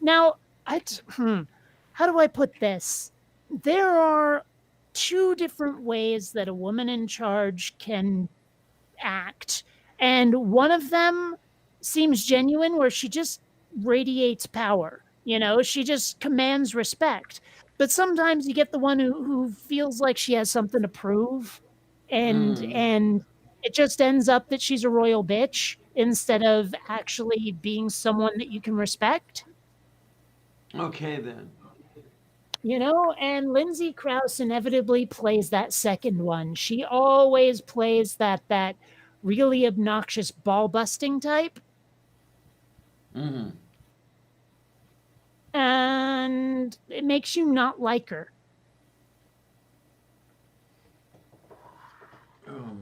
Speaker 1: now, how do I put this? There are two different ways that a woman in charge can act, and one of them seems genuine, where she just radiates power. She just commands respect. But sometimes you get the one who feels like she has something to prove, and
Speaker 3: Mm.
Speaker 1: and it just ends up that she's a royal bitch instead of actually being someone that you can respect.
Speaker 3: Okay then.
Speaker 1: And Lindsay Krause inevitably plays that second one. She always plays that really obnoxious ball busting type,
Speaker 3: Mm-hmm.
Speaker 1: and it makes you not like her.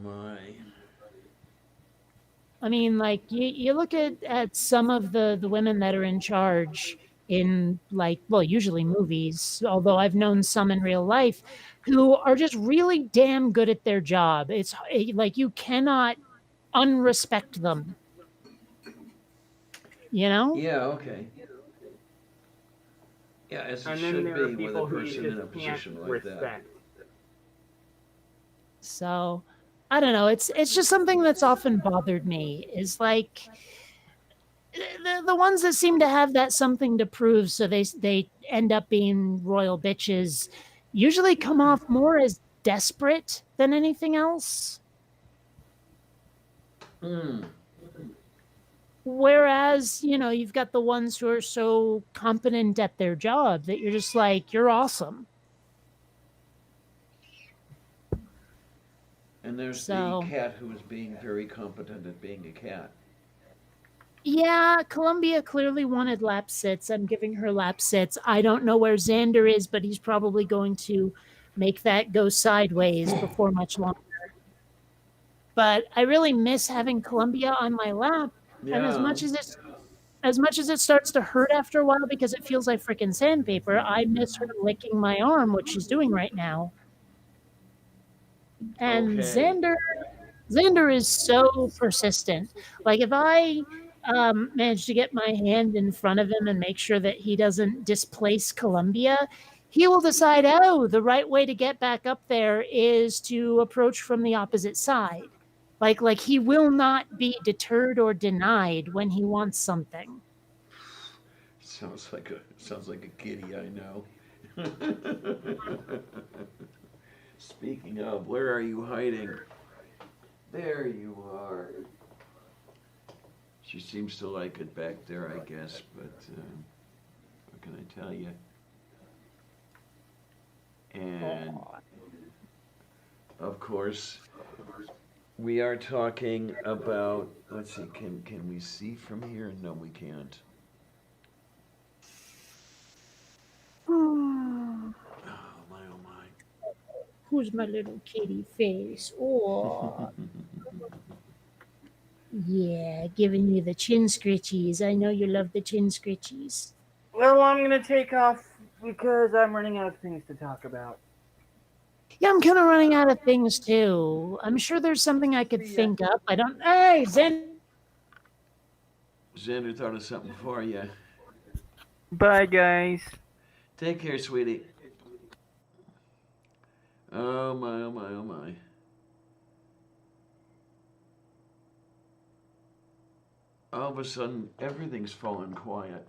Speaker 3: my.
Speaker 1: I mean, like you look at some of the women that are in charge in like, well, usually movies, although I've known some in real life who are just really damn good at their job. Like you cannot unrespect them, you know?
Speaker 3: Yeah, okay. Yeah, as it
Speaker 4: And then
Speaker 3: should
Speaker 4: there are
Speaker 3: be with a
Speaker 4: people who you
Speaker 3: person in
Speaker 4: just
Speaker 3: a
Speaker 4: can't
Speaker 3: position like that.
Speaker 4: respect.
Speaker 1: So I don't know. It's just something that's often bothered me is like the ones that seem to have that something to prove, so they end up being royal bitches, usually come off more as desperate than anything else.
Speaker 3: Hmm.
Speaker 1: Whereas, you've got the ones who are so competent at their job that you're just like, you're awesome.
Speaker 3: And there's the
Speaker 1: So,
Speaker 3: cat who is being very competent at being a cat.
Speaker 1: yeah, Columbia clearly wanted lap sits. I'm giving her lap sits. I don't know where Xander is, but he's probably going to make that go sideways before much longer. But I really miss having Columbia on my lap. And
Speaker 3: Yeah.
Speaker 1: as much as it starts to hurt after a while because it feels like freaking sandpaper, I miss her licking my arm, which she's doing right now. And
Speaker 3: Okay.
Speaker 1: Xander is so persistent. Like if I manage to get my hand in front of him and make sure that he doesn't displace Columbia, he will decide, oh, the right way to get back up there is to approach from the opposite side. Like he will not be deterred or denied when he wants something.
Speaker 3: Sounds like a kitty I know. Speaking of, where are you hiding? There you are. She seems to like it back there, I guess, but what can I tell you? And of course, we are talking about. Let's see. Can we see from here? No, we can't. Oh my! Oh my!
Speaker 1: Who's my little kitty face? Oh, yeah, giving you the chin scritchies. I know you love the chin scritchies.
Speaker 4: Well, I'm gonna take off because I'm running out of things to talk about.
Speaker 1: Yeah, I'm kind of running out of things too. I'm sure there's something I could
Speaker 4: See ya.
Speaker 1: think up. I don't. Hey, Zen.
Speaker 3: Xander thought of something for you.
Speaker 4: Bye, guys.
Speaker 3: Take care, sweetie. Oh my! Oh my! Oh my! All of a sudden, everything's fallen quiet.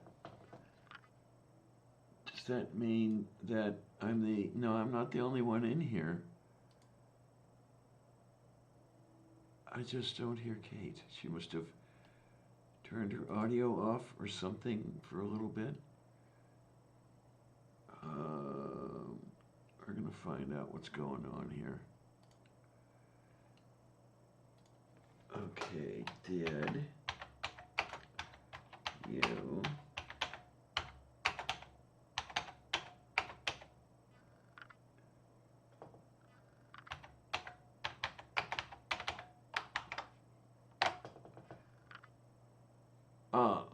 Speaker 3: Does that mean that no, I'm not the only one in here. I just don't hear Kate. She must have turned her audio off or something for a little bit. We're gonna find out what's going on here. Okay, did you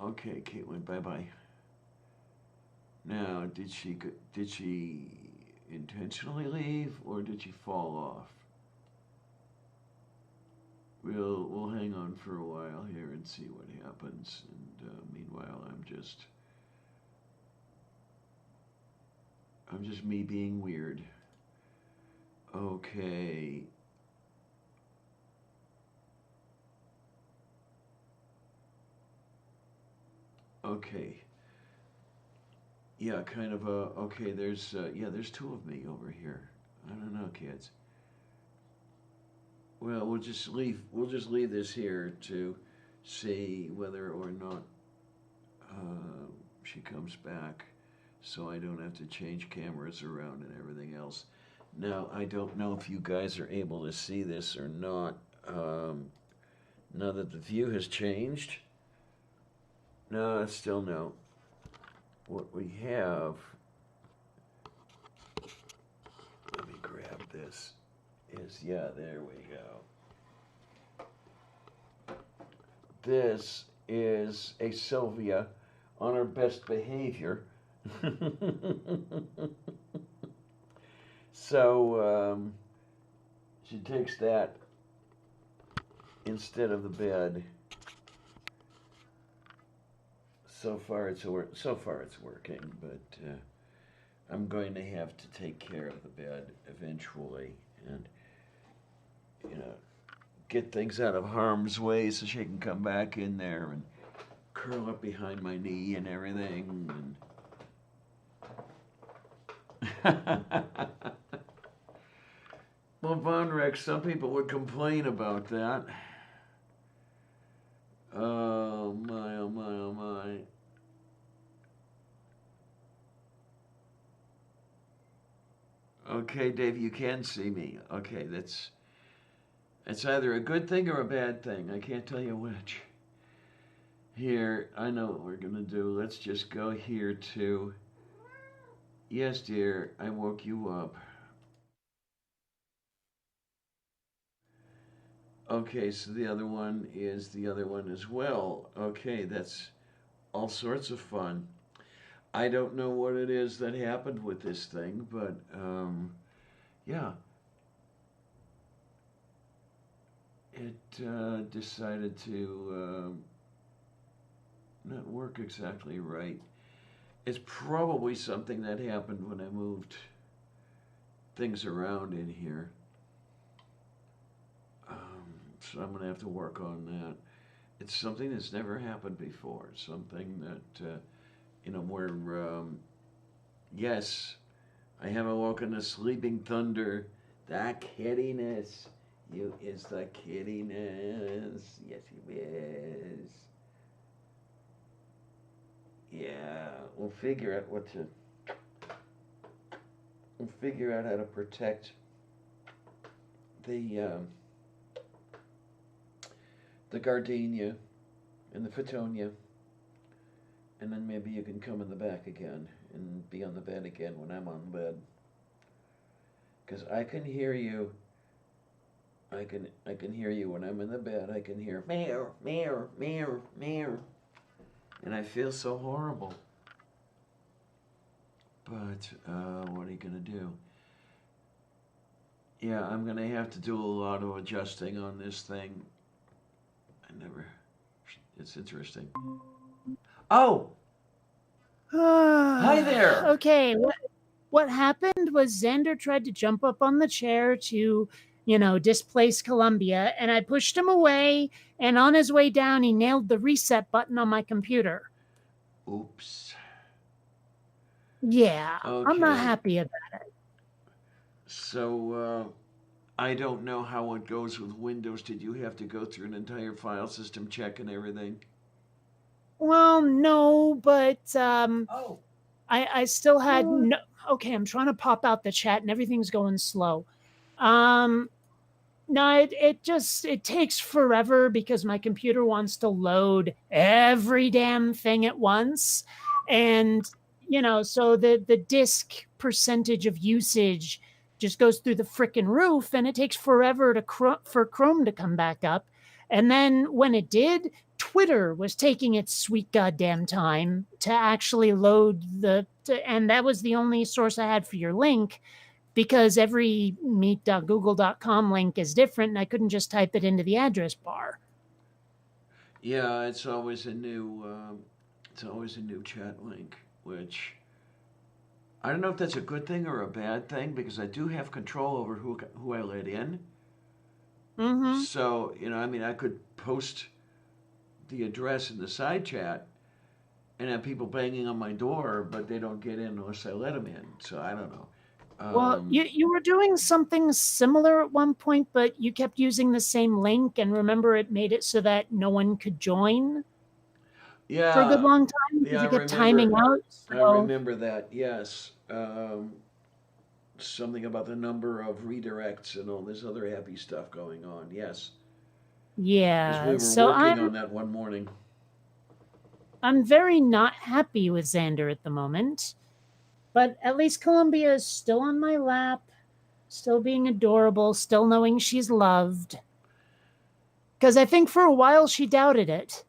Speaker 3: okay, Caitlin, bye-bye. Now, did she intentionally leave or did she fall off? We'll hang on for a while here and see what happens. And meanwhile, I'm just me being weird. Okay. Okay. Yeah, kind of okay, there's two of me over here. I don't know, kids. Well, we'll just leave this here to see whether or not she comes back so I don't have to change cameras around and everything else. Now, I don't know if you guys are able to see this or not. Now that the view has changed. No, it's still no. What we have, let me grab this, is, yeah, there we go. this is a Sylvia on her best behavior. So she takes that instead of the bed. So far it's working, but I'm going to have to take care of the bed eventually, and get things out of harm's way so she can come back in there and curl up behind my knee and everything. Well, Von Rex, some people would complain about that. Oh my, oh my, oh my. Okay, Dave, you can see me. Okay, that's either a good thing or a bad thing. I can't tell you which. Here, I know what we're gonna do. Let's just go here to, yes, dear, I woke you up. Okay, so the other one is the other one as well. Okay, that's all sorts of fun. I don't know what it is that happened with this thing, but yeah. It decided to not work exactly right. It's probably something that happened when I moved things around in here. So I'm going to have to work on that. It's something that's never happened before. Something that, where, yes, I have awoken a sleeping thunder. The kiddiness. You is the kiddiness. Yes, you is. Yeah, we'll figure out how to protect the gardenia and the Fittonia, and then maybe you can come in the back again and be on the bed again when I'm on the bed, because I can hear you. I can hear you when I'm in the bed. I can hear meow, meow, meow, meow, and I feel so horrible. But what are you gonna do? Yeah, I'm gonna have to do a lot of adjusting on this thing. It's interesting. Oh! Hi there!
Speaker 1: Okay, what happened was Xander tried to jump up on the chair to, displace Columbia, and I pushed him away, and on his way down, he nailed the reset button on my computer.
Speaker 3: Oops.
Speaker 1: Yeah,
Speaker 3: Okay.
Speaker 1: I'm not happy about it.
Speaker 3: So, I don't know how it goes with Windows. Did you have to go through an entire file system check and everything?
Speaker 1: Well, no, but I still had no. Okay, I'm trying to pop out the chat and everything's going slow. No, it takes forever because my computer wants to load every damn thing at once, and so the disk percentage of usage just goes through the frickin' roof, and it takes forever for Chrome to come back up. And then when it did, Twitter was taking its sweet goddamn time to actually load and that was the only source I had for your link, because every meet.google.com link is different, and I couldn't just type it into the address bar.
Speaker 3: Yeah, it's always a new chat link, which I don't know if that's a good thing or a bad thing, because I do have control over who I let in.
Speaker 1: Mm-hmm.
Speaker 3: So, I could post the address in the side chat and have people banging on my door, but they don't get in unless I let them in. So I don't know.
Speaker 1: Well, you were doing something similar at one point, but you kept using the same link, and remember, it made it so that no one could join for a good long time because it kept timing out. So.
Speaker 3: I remember that, yes. Something about the number of redirects and all this other happy stuff going on, yes.
Speaker 1: Yeah,
Speaker 3: as we were working on that one morning.
Speaker 1: I'm very not happy with Xander at the moment. But at least Columbia is still on my lap, still being adorable, still knowing she's loved. Because I think for a while she doubted it.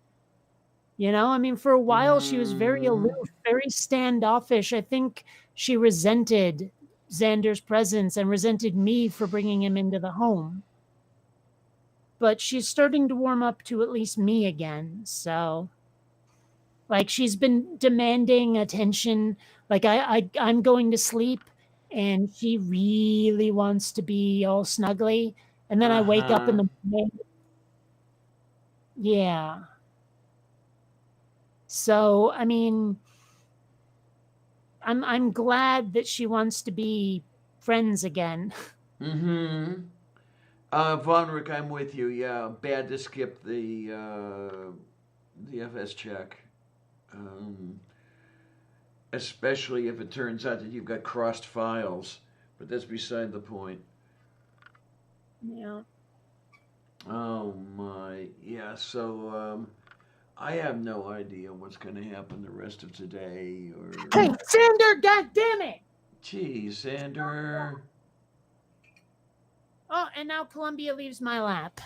Speaker 1: You know, I mean, for a while she was very aloof, very standoffish. I think she resented Xander's presence and resented me for bringing him into the home. But she's starting to warm up to at least me again. So, like, she's been demanding attention. Like, I'm going to sleep, and she really wants to be all snuggly. And then I wake up in the morning. Yeah. So, I mean, I'm glad that she wants to be friends again.
Speaker 3: Mm-hmm. Von Rick, I'm with you. Yeah, bad to skip the FS check, especially if it turns out that you've got crossed files. But that's beside the point.
Speaker 1: Yeah.
Speaker 3: Oh my, yeah. So I have no idea what's going to happen the rest of today. Or
Speaker 1: Hey, Xander, goddammit!
Speaker 3: geez, Xander.
Speaker 1: Oh, and now Columbia leaves my lap.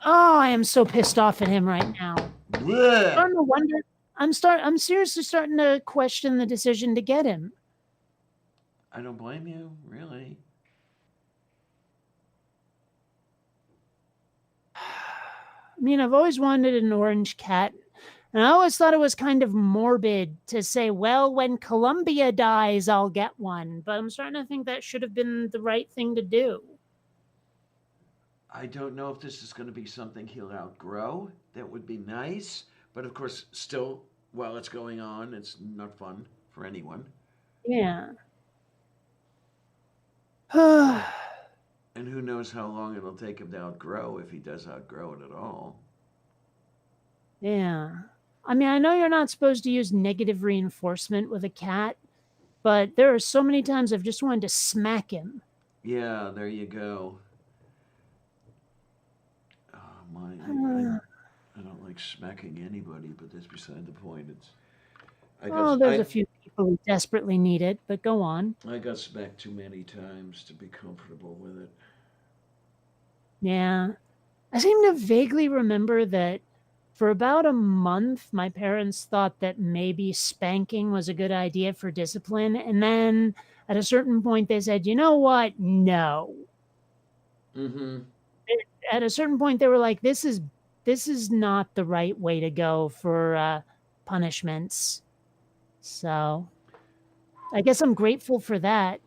Speaker 1: Oh, I am so pissed off at him right now.
Speaker 3: Blech.
Speaker 1: Starting to wonder. I'm seriously starting to question the decision to get him.
Speaker 3: I don't blame you, really.
Speaker 1: I mean, I've always wanted an orange cat, and I always thought it was kind of morbid to say, well, when Columbia dies, I'll get one. But I'm starting to think that should have been the right thing to do.
Speaker 3: I don't know if this is going to be something he'll outgrow. That would be nice. But of course, still, while it's going on, it's not fun for anyone.
Speaker 1: Yeah.
Speaker 3: And who knows how long it'll take him to outgrow, if he does outgrow it at all.
Speaker 1: Yeah. I mean, I know you're not supposed to use negative reinforcement with a cat, but there are so many times I've just wanted to smack him.
Speaker 3: Yeah, there you go. Oh, my. I don't like smacking anybody, but that's beside the point.
Speaker 1: There's a few people who desperately need it, but go on.
Speaker 3: I got smacked too many times to be comfortable with it.
Speaker 1: Yeah. I seem to vaguely remember that for about a month, my parents thought that maybe spanking was a good idea for discipline. And then at a certain point, they said, you know what? No.
Speaker 3: Mm-hmm.
Speaker 1: At a certain point, they were like, this is not the right way to go for punishments. So I guess I'm grateful for that.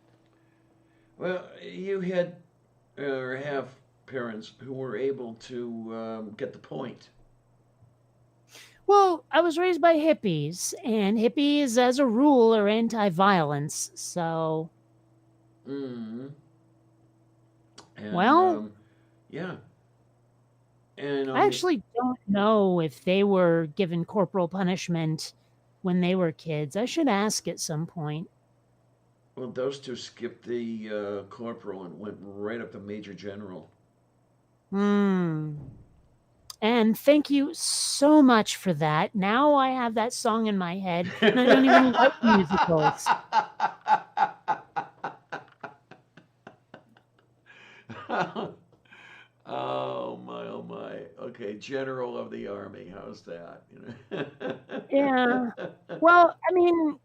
Speaker 3: Well, you had or have parents who were able to get the point.
Speaker 1: Well, I was raised by hippies, and hippies, as a rule, are anti-violence. So,
Speaker 3: And,
Speaker 1: well,
Speaker 3: yeah. And
Speaker 1: I actually don't know if they were given corporal punishment when they were kids. I should ask at some point.
Speaker 3: Well, those two skipped the corporal and went right up to major general.
Speaker 1: And thank you so much for that. Now I have that song in my head, and I don't even like musicals.
Speaker 3: Oh my, oh my. Okay, general of the army. How's that?
Speaker 1: Yeah. Well, I mean,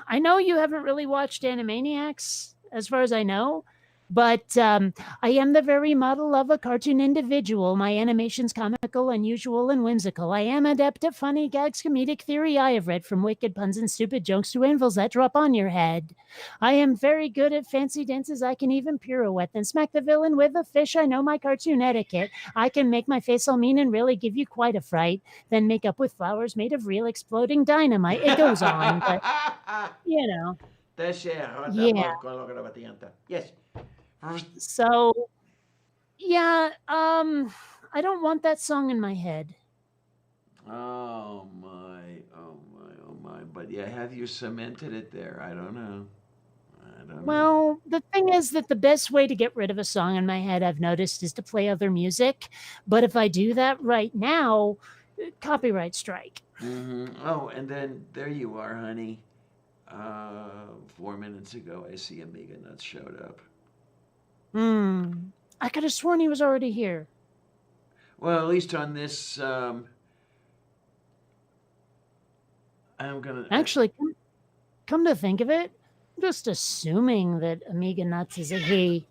Speaker 1: I know you haven't really watched Animaniacs, as far as I know, but I am the very model of a cartoon individual. My animation's comical, unusual, and whimsical. I am adept at funny gags, comedic theory. I have read from wicked puns and stupid jokes to anvils that drop on your head. I am very good at fancy dances. I can even pirouette and smack the villain with a fish. I know my cartoon etiquette. I can make my face all mean and really give you quite a fright. Then make up with flowers made of real exploding dynamite. It goes on, but you know. Yeah.
Speaker 3: Yes.
Speaker 1: So, yeah, I don't want that song in my head.
Speaker 3: Oh my, oh my, oh my. But yeah, have you cemented it there? I don't know.
Speaker 1: Well, the thing is that the best way to get rid of a song in my head, I've noticed, is to play other music. But if I do that right now, copyright strike.
Speaker 3: Oh, and then there you are, honey. 4 minutes ago, I see Amiga Nuts showed up.
Speaker 1: I could have sworn he was already here.
Speaker 3: Well, at least on this, I'm gonna.
Speaker 1: Actually, come to think of it, I'm just assuming that Amiga Nuts is a he.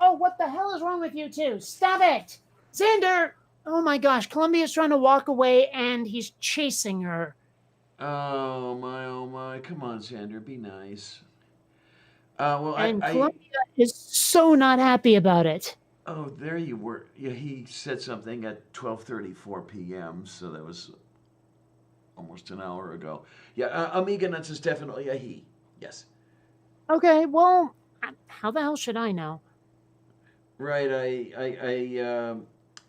Speaker 1: Oh, what the hell is wrong with you two? Stop it! Xander! Oh my gosh, Columbia's trying to walk away and he's chasing her.
Speaker 3: Oh my, oh my! Come on, Xander, be nice. Well,
Speaker 1: And Columbia is so not happy about it.
Speaker 3: Oh, there you were. Yeah, he said something at 12:34 p.m. So that was almost an hour ago. Yeah, Amiga Nuts is definitely a he. Yes.
Speaker 1: Okay, well, how the hell should I know?
Speaker 3: Right. I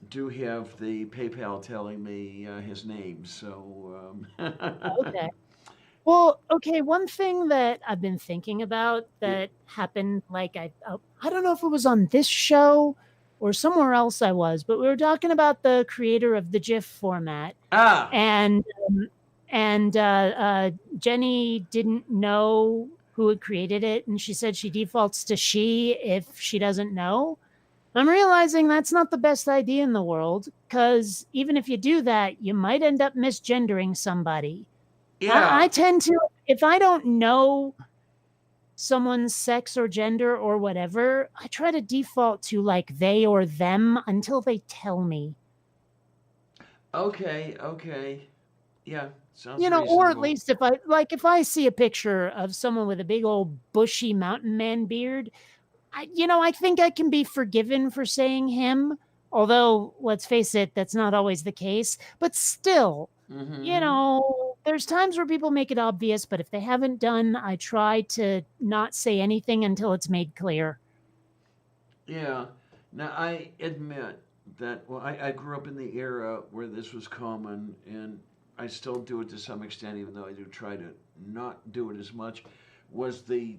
Speaker 3: do have the PayPal telling me his name. So.
Speaker 1: Okay. Well, okay, one thing that I've been thinking about
Speaker 3: Yeah.
Speaker 1: that happened, like I don't know if it was on this show or somewhere else I was, but we were talking about the creator of the GIF format,
Speaker 3: Ah.
Speaker 1: and Jenny didn't know who had created it, and she said she defaults to she if she doesn't know. I'm realizing that's not the best idea in the world, because even if you do that, you might end up misgendering somebody.
Speaker 3: Yeah.
Speaker 1: I tend to, if I don't know someone's sex or gender or whatever, I try to default to like they or them until they tell me.
Speaker 3: Okay. Okay. Yeah. Sounds
Speaker 1: You know,
Speaker 3: reasonable.
Speaker 1: or at least if I see a picture of someone with a big old bushy mountain man beard, I think I can be forgiven for saying him. Although, let's face it, that's not always the case. But still, there's times where people make it obvious, but if they haven't done, I try to not say anything until it's made clear.
Speaker 3: Yeah. Now, I admit that, well, I grew up in the era where this was common, and I still do it to some extent, even though I do try to not do it as much, was the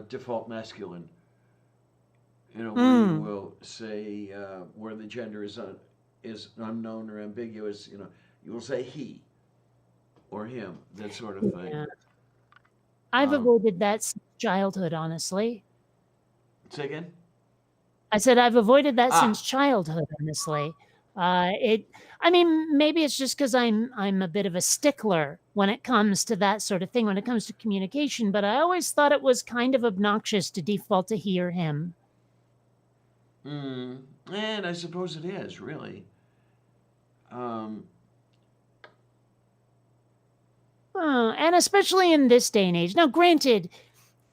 Speaker 3: default masculine. Where you will say where the gender is unknown or ambiguous. You will say he or him, that sort of thing.
Speaker 1: Yeah. I've avoided that since childhood, honestly.
Speaker 3: Say again?
Speaker 1: I said I've avoided that since childhood, honestly. Maybe it's just because I'm a bit of a stickler when it comes to that sort of thing, when it comes to communication, but I always thought it was kind of obnoxious to default to he or him.
Speaker 3: And I suppose it is, really.
Speaker 1: And especially in this day and age. Now, granted,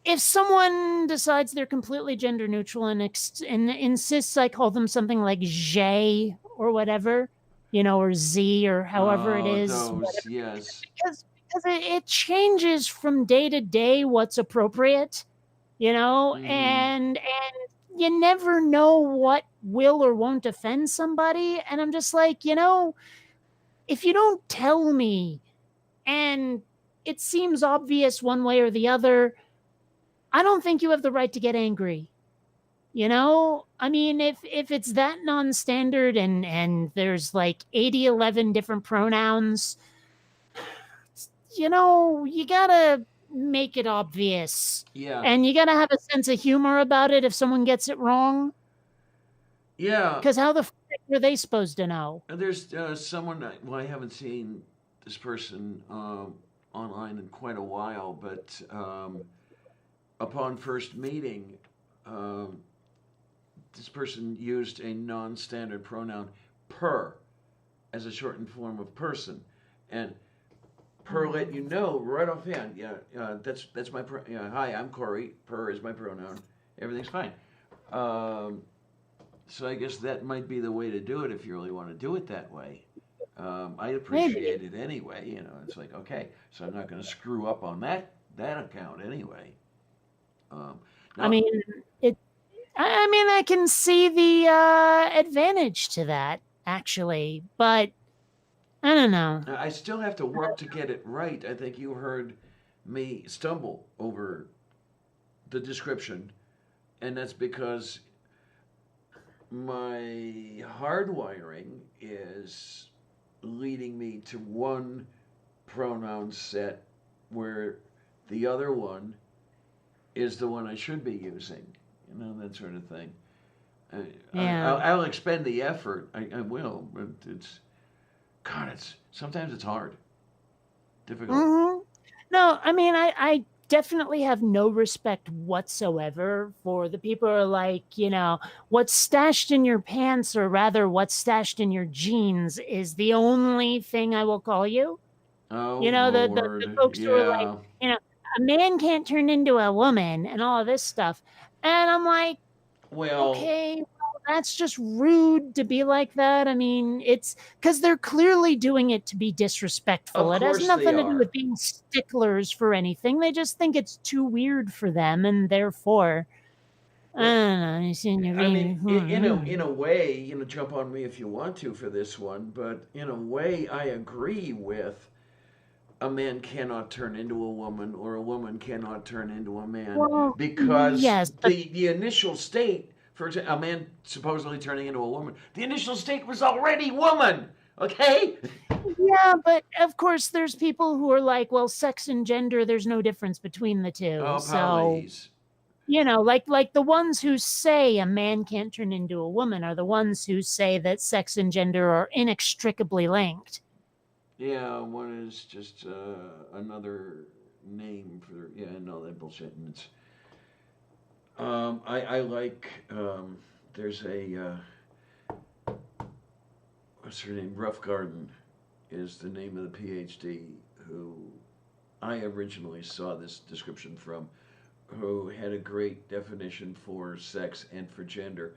Speaker 1: if someone decides they're completely gender neutral and insists I call them something like J or whatever, or Z or however it is.
Speaker 3: Those, yes.
Speaker 1: Because it changes from day to day what's appropriate, and you never know what will or won't offend somebody. And I'm just like, if you don't tell me and it seems obvious one way or the other, I don't think you have the right to get angry. If it's that non-standard and there's like 11 different pronouns, you gotta make it obvious.
Speaker 3: Yeah.
Speaker 1: And you gotta have a sense of humor about it if someone gets it wrong.
Speaker 3: Yeah.
Speaker 1: Because how the frick are they supposed to know?
Speaker 3: There's someone, I haven't seen this person online in quite a while, but upon first meeting, this person used a non-standard pronoun, per, as a shortened form of person. And per let you know right offhand, that's my hi, I'm Corey, per is my pronoun, everything's fine. So I guess that might be the way to do it if you really want to do it that way. I appreciate it anyway. It's like, okay, so I'm not going to screw up on that account anyway.
Speaker 1: I can see the advantage to that, actually, but I don't know.
Speaker 3: I still have to work to get it right. I think you heard me stumble over the description, and that's because my hardwiring is leading me to one pronoun set where the other one is the one I should be using, that sort of thing.
Speaker 1: Yeah.
Speaker 3: I'll expend the effort. I will, but sometimes it's hard, difficult.
Speaker 1: Hmm. No, I mean, I definitely have no respect whatsoever for the people who are like, what's stashed in your pants, or rather, what's stashed in your jeans is the only thing I will call you.
Speaker 3: Oh
Speaker 1: The
Speaker 3: Lord,
Speaker 1: folks who are like,
Speaker 3: yeah.
Speaker 1: a man can't turn into a woman and all of this stuff. And I'm like,
Speaker 3: Well,
Speaker 1: okay, well, that's just rude to be like that. I mean, it's because they're clearly doing it to be disrespectful.
Speaker 3: of
Speaker 1: It has
Speaker 3: course they
Speaker 1: nothing to do
Speaker 3: are.
Speaker 1: with being sticklers for anything. They just think it's too weird for them, and therefore, I
Speaker 3: Well,
Speaker 1: don't know. You see,
Speaker 3: I mean, in a
Speaker 1: hmm.
Speaker 3: way, jump on me if you want to for this one, but in a way, I agree with a man cannot turn into a woman or a woman cannot turn into a man
Speaker 1: Well,
Speaker 3: because
Speaker 1: yes, but
Speaker 3: the initial state, for example, a man supposedly turning into a woman, the initial state was already woman. Okay.
Speaker 1: yeah, but of course, there's people who are like, well, sex and gender, there's no difference between the two.
Speaker 3: Oh,
Speaker 1: So,
Speaker 3: please.
Speaker 1: like the ones who say a man can't turn into a woman are the ones who say that sex and gender are inextricably linked.
Speaker 3: Yeah, one is just another name for no, that bullshit. And it's I like there's a what's her name? Rough Garden is the name of the PhD who I originally saw this description from, who had a great definition for sex and for gender.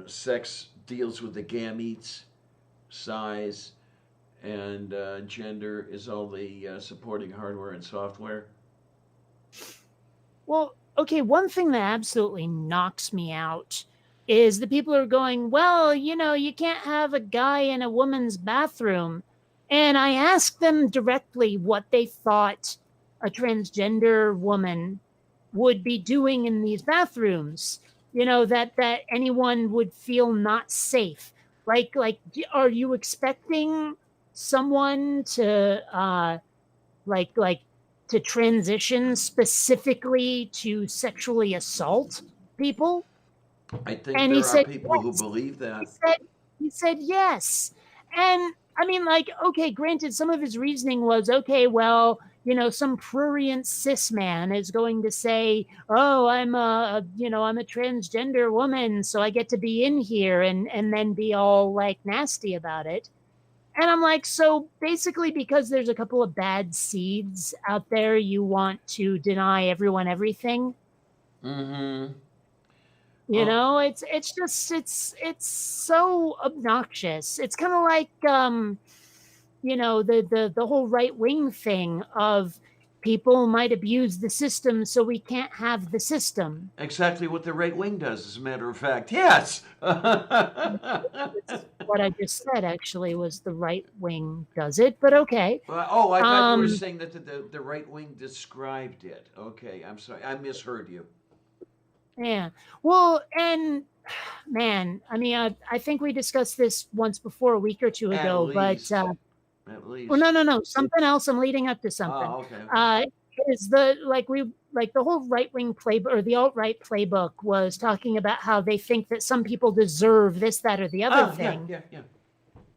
Speaker 3: Sex deals with the gametes, size, and gender is all the supporting hardware and software.
Speaker 1: Well, okay, one thing that absolutely knocks me out is the people who are going, well, you can't have a guy in a woman's bathroom. And I asked them directly what they thought a transgender woman would be doing in these bathrooms, that anyone would feel not safe. Like, are you expecting someone to like to transition specifically to sexually assault people?
Speaker 3: I think
Speaker 1: And he
Speaker 3: there are
Speaker 1: said
Speaker 3: people who
Speaker 1: yes.
Speaker 3: believe
Speaker 1: He
Speaker 3: that.
Speaker 1: said he said yes. And I mean, like, okay, granted, some of his reasoning was, okay, well, some prurient cis man is going to say, oh, I'm a transgender woman, so I get to be in here, and then be all like nasty about it. And I'm like, so basically, because there's a couple of bad seeds out there, you want to deny everyone everything.
Speaker 3: Mm-hmm. Oh,
Speaker 1: It's so obnoxious. It's kind of like the whole right wing thing of people might abuse the system, so we can't have the system.
Speaker 3: exactly what the right wing does, as a matter of fact. Yes.
Speaker 1: It's what I just said actually was the right wing does it, but okay.
Speaker 3: Oh, I thought you were
Speaker 1: Um,
Speaker 3: saying that the right wing described it. Okay, I'm sorry. I misheard you.
Speaker 1: Yeah. Well, and man, I mean, I think we discussed this once before a week or two
Speaker 3: At
Speaker 1: ago, but
Speaker 3: least. At
Speaker 1: well,
Speaker 3: least.
Speaker 1: no, something else. I'm leading up to something.
Speaker 3: Oh, okay, okay.
Speaker 1: Is the whole right wing playbook or the alt right playbook was talking about how they think that some people deserve this, that, or the other
Speaker 3: Oh, yeah,
Speaker 1: thing.
Speaker 3: yeah, yeah.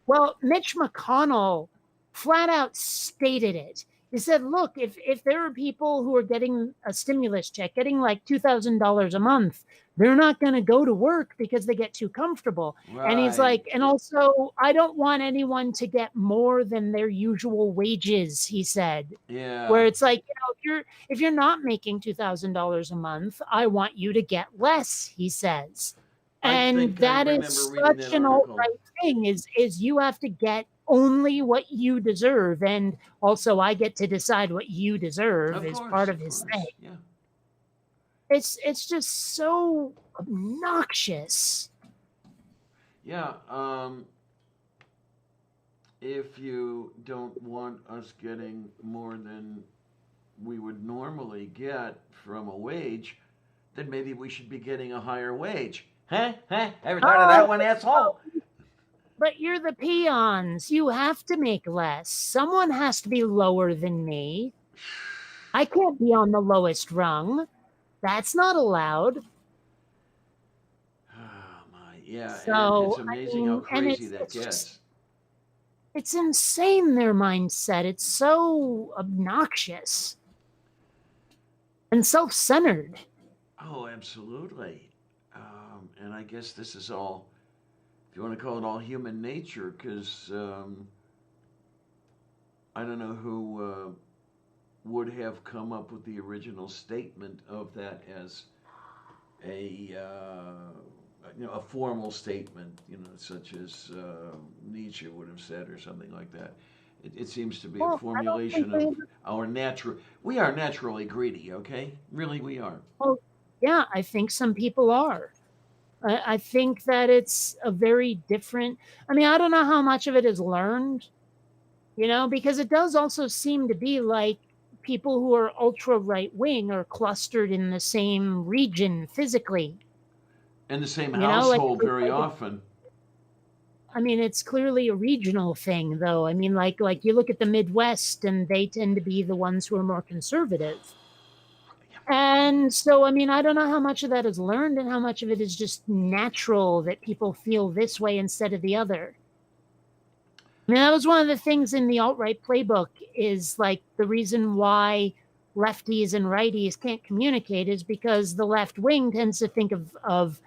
Speaker 1: Well, Mitch McConnell flat out stated it. He said, look, if there are people who are getting a stimulus check, getting like $2,000 a month, they're not going to go to work because they get too comfortable. And he's
Speaker 3: Right.
Speaker 1: like, and also, I don't want anyone to get more than their usual wages, he said.
Speaker 3: Yeah.
Speaker 1: Where it's like, if you're not making $2,000 a month, I want you to get less, he says.
Speaker 3: I
Speaker 1: And
Speaker 3: think I
Speaker 1: that
Speaker 3: remember
Speaker 1: is
Speaker 3: reading that
Speaker 1: such an
Speaker 3: article.
Speaker 1: alt-right thing, is you have to get only what you deserve, and also I get to decide what you deserve is part of
Speaker 3: Of
Speaker 1: his thing.
Speaker 3: course. Yeah.
Speaker 1: It's just so obnoxious.
Speaker 3: Yeah. If you don't want us getting more than we would normally get from a wage, then maybe we should be getting a higher wage. Huh? Huh? Ever thought of that one, asshole?
Speaker 1: But you're the peons. You have to make less. Someone has to be lower than me. I can't be on the lowest rung. That's not allowed.
Speaker 3: Oh my! Yeah, and
Speaker 1: So,
Speaker 3: it's
Speaker 1: I
Speaker 3: amazing how
Speaker 1: mean, and
Speaker 3: crazy that
Speaker 1: it's just
Speaker 3: gets.
Speaker 1: it's insane their mindset. It's so obnoxious and self-centered.
Speaker 3: Oh, absolutely. And I guess this is all, if you want to call it all human nature, because I don't know who would have come up with the original statement of that as a a formal statement, such as Nietzsche would have said or something like that. It seems to be a
Speaker 1: Well, I don't think
Speaker 3: formulation
Speaker 1: they
Speaker 3: of our natural. We are naturally greedy, okay? Really, we are.
Speaker 1: well, yeah, I think some people are. I think that it's a very different. I mean, I don't know how much of it is learned, because it does also seem to be like people who are ultra right wing are clustered in the same region physically.
Speaker 3: In the same
Speaker 1: Like,
Speaker 3: household very often.
Speaker 1: I mean, it's clearly a regional thing, though. I mean, like you look at the Midwest, and they tend to be the ones who are more conservative. And so, I mean, I don't know how much of that is learned and how much of it is just natural that people feel this way instead of the other. I mean, that was one of the things in the alt-right playbook is like the reason why lefties and righties can't communicate is because the left wing tends to think of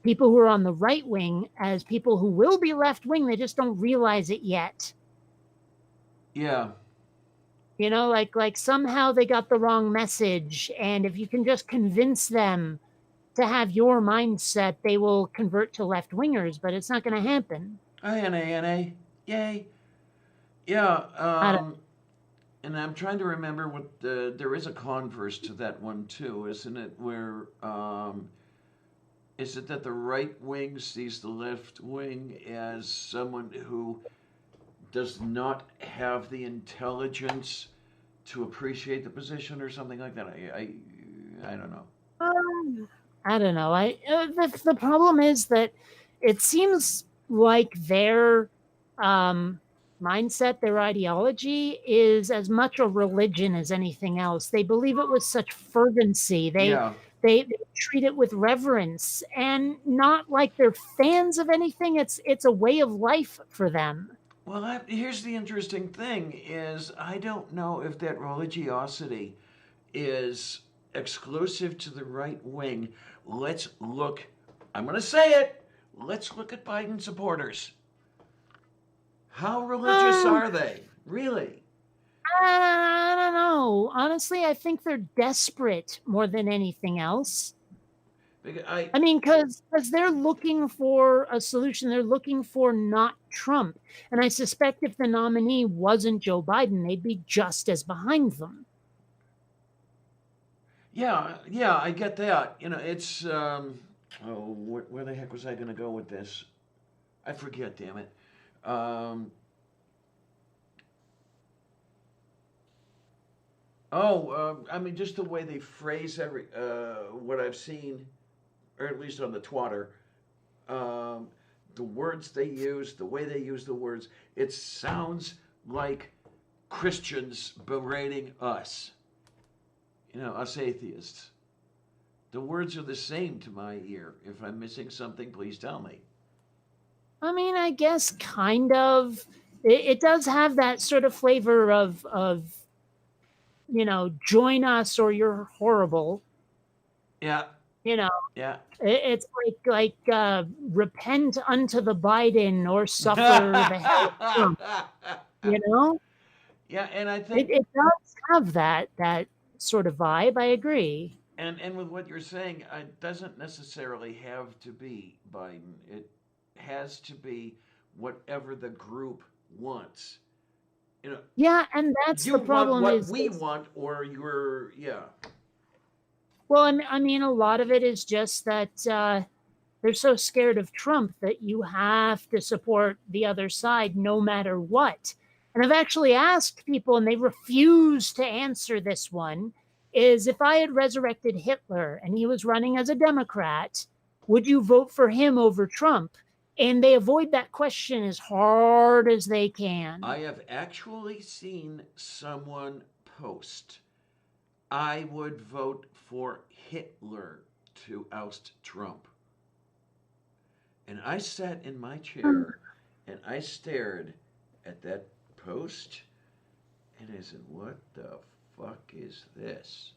Speaker 1: people who are on the right wing as people who will be left wing. They just don't realize it yet.
Speaker 3: Yeah.
Speaker 1: Like somehow they got the wrong message. And if you can just convince them to have your mindset, they will convert to left wingers, but it's not going to happen.
Speaker 3: INA. Yay. Yeah.
Speaker 1: I don't,
Speaker 3: And I'm trying to remember what there is a converse to that one too, isn't it? Where is it that the right wing sees the left wing as someone who does not have the intelligence to appreciate the position or something like that? I don't know.
Speaker 1: I don't know. The problem is that it seems like their um, mindset, their ideology, is as much a religion as anything else. They believe it with such fervency.
Speaker 3: Yeah.
Speaker 1: They treat it with reverence, and not like they're fans of anything. It's a way of life for them.
Speaker 3: Well, here's the interesting thing: is I don't know if that religiosity is exclusive to the right wing. Let's look. I'm going to say it. Let's look at Biden supporters. How religious
Speaker 1: Um,
Speaker 3: are they? Really?
Speaker 1: I don't know. Honestly, I think they're desperate more than anything else.
Speaker 3: Because
Speaker 1: I mean, because they're looking for a solution. They're looking for not Trump. And I suspect if the nominee wasn't Joe Biden, they'd be just as behind them.
Speaker 3: yeah, I get that. It's where the heck was I going to go with this? I forget. Damn it. I mean, just the way they phrase what I've seen, or at least on the twatter, um, the words they use, the way they use the words, it sounds like Christians berating us, us atheists. The words are the same to my ear. If I'm missing something, please tell me.
Speaker 1: I mean, I guess kind of. It does have that sort of flavor of join us or you're horrible.
Speaker 3: Yeah,
Speaker 1: You know,
Speaker 3: yeah.
Speaker 1: it's like repent unto the Biden or suffer the hell of Trump. You know,
Speaker 3: Yeah, and I
Speaker 1: it,
Speaker 3: think,
Speaker 1: it does have that sort of vibe. I agree.
Speaker 3: and with what you're saying, it doesn't necessarily have to be Biden. It has to be whatever the group wants. You know,
Speaker 1: Yeah, and that's
Speaker 3: you
Speaker 1: the
Speaker 3: want
Speaker 1: problem
Speaker 3: what
Speaker 1: is,
Speaker 3: we want, or yeah.
Speaker 1: well, I mean, a lot of it is just that they're so scared of Trump that you have to support the other side no matter what. And I've actually asked people, and they refuse to answer this one, is if I had resurrected Hitler and he was running as a Democrat, would you vote for him over Trump? And they avoid that question as hard as they can.
Speaker 3: I have actually seen someone post, I would vote for Hitler to oust Trump. And I sat in my chair and I stared at that post and I said, what the fuck is this?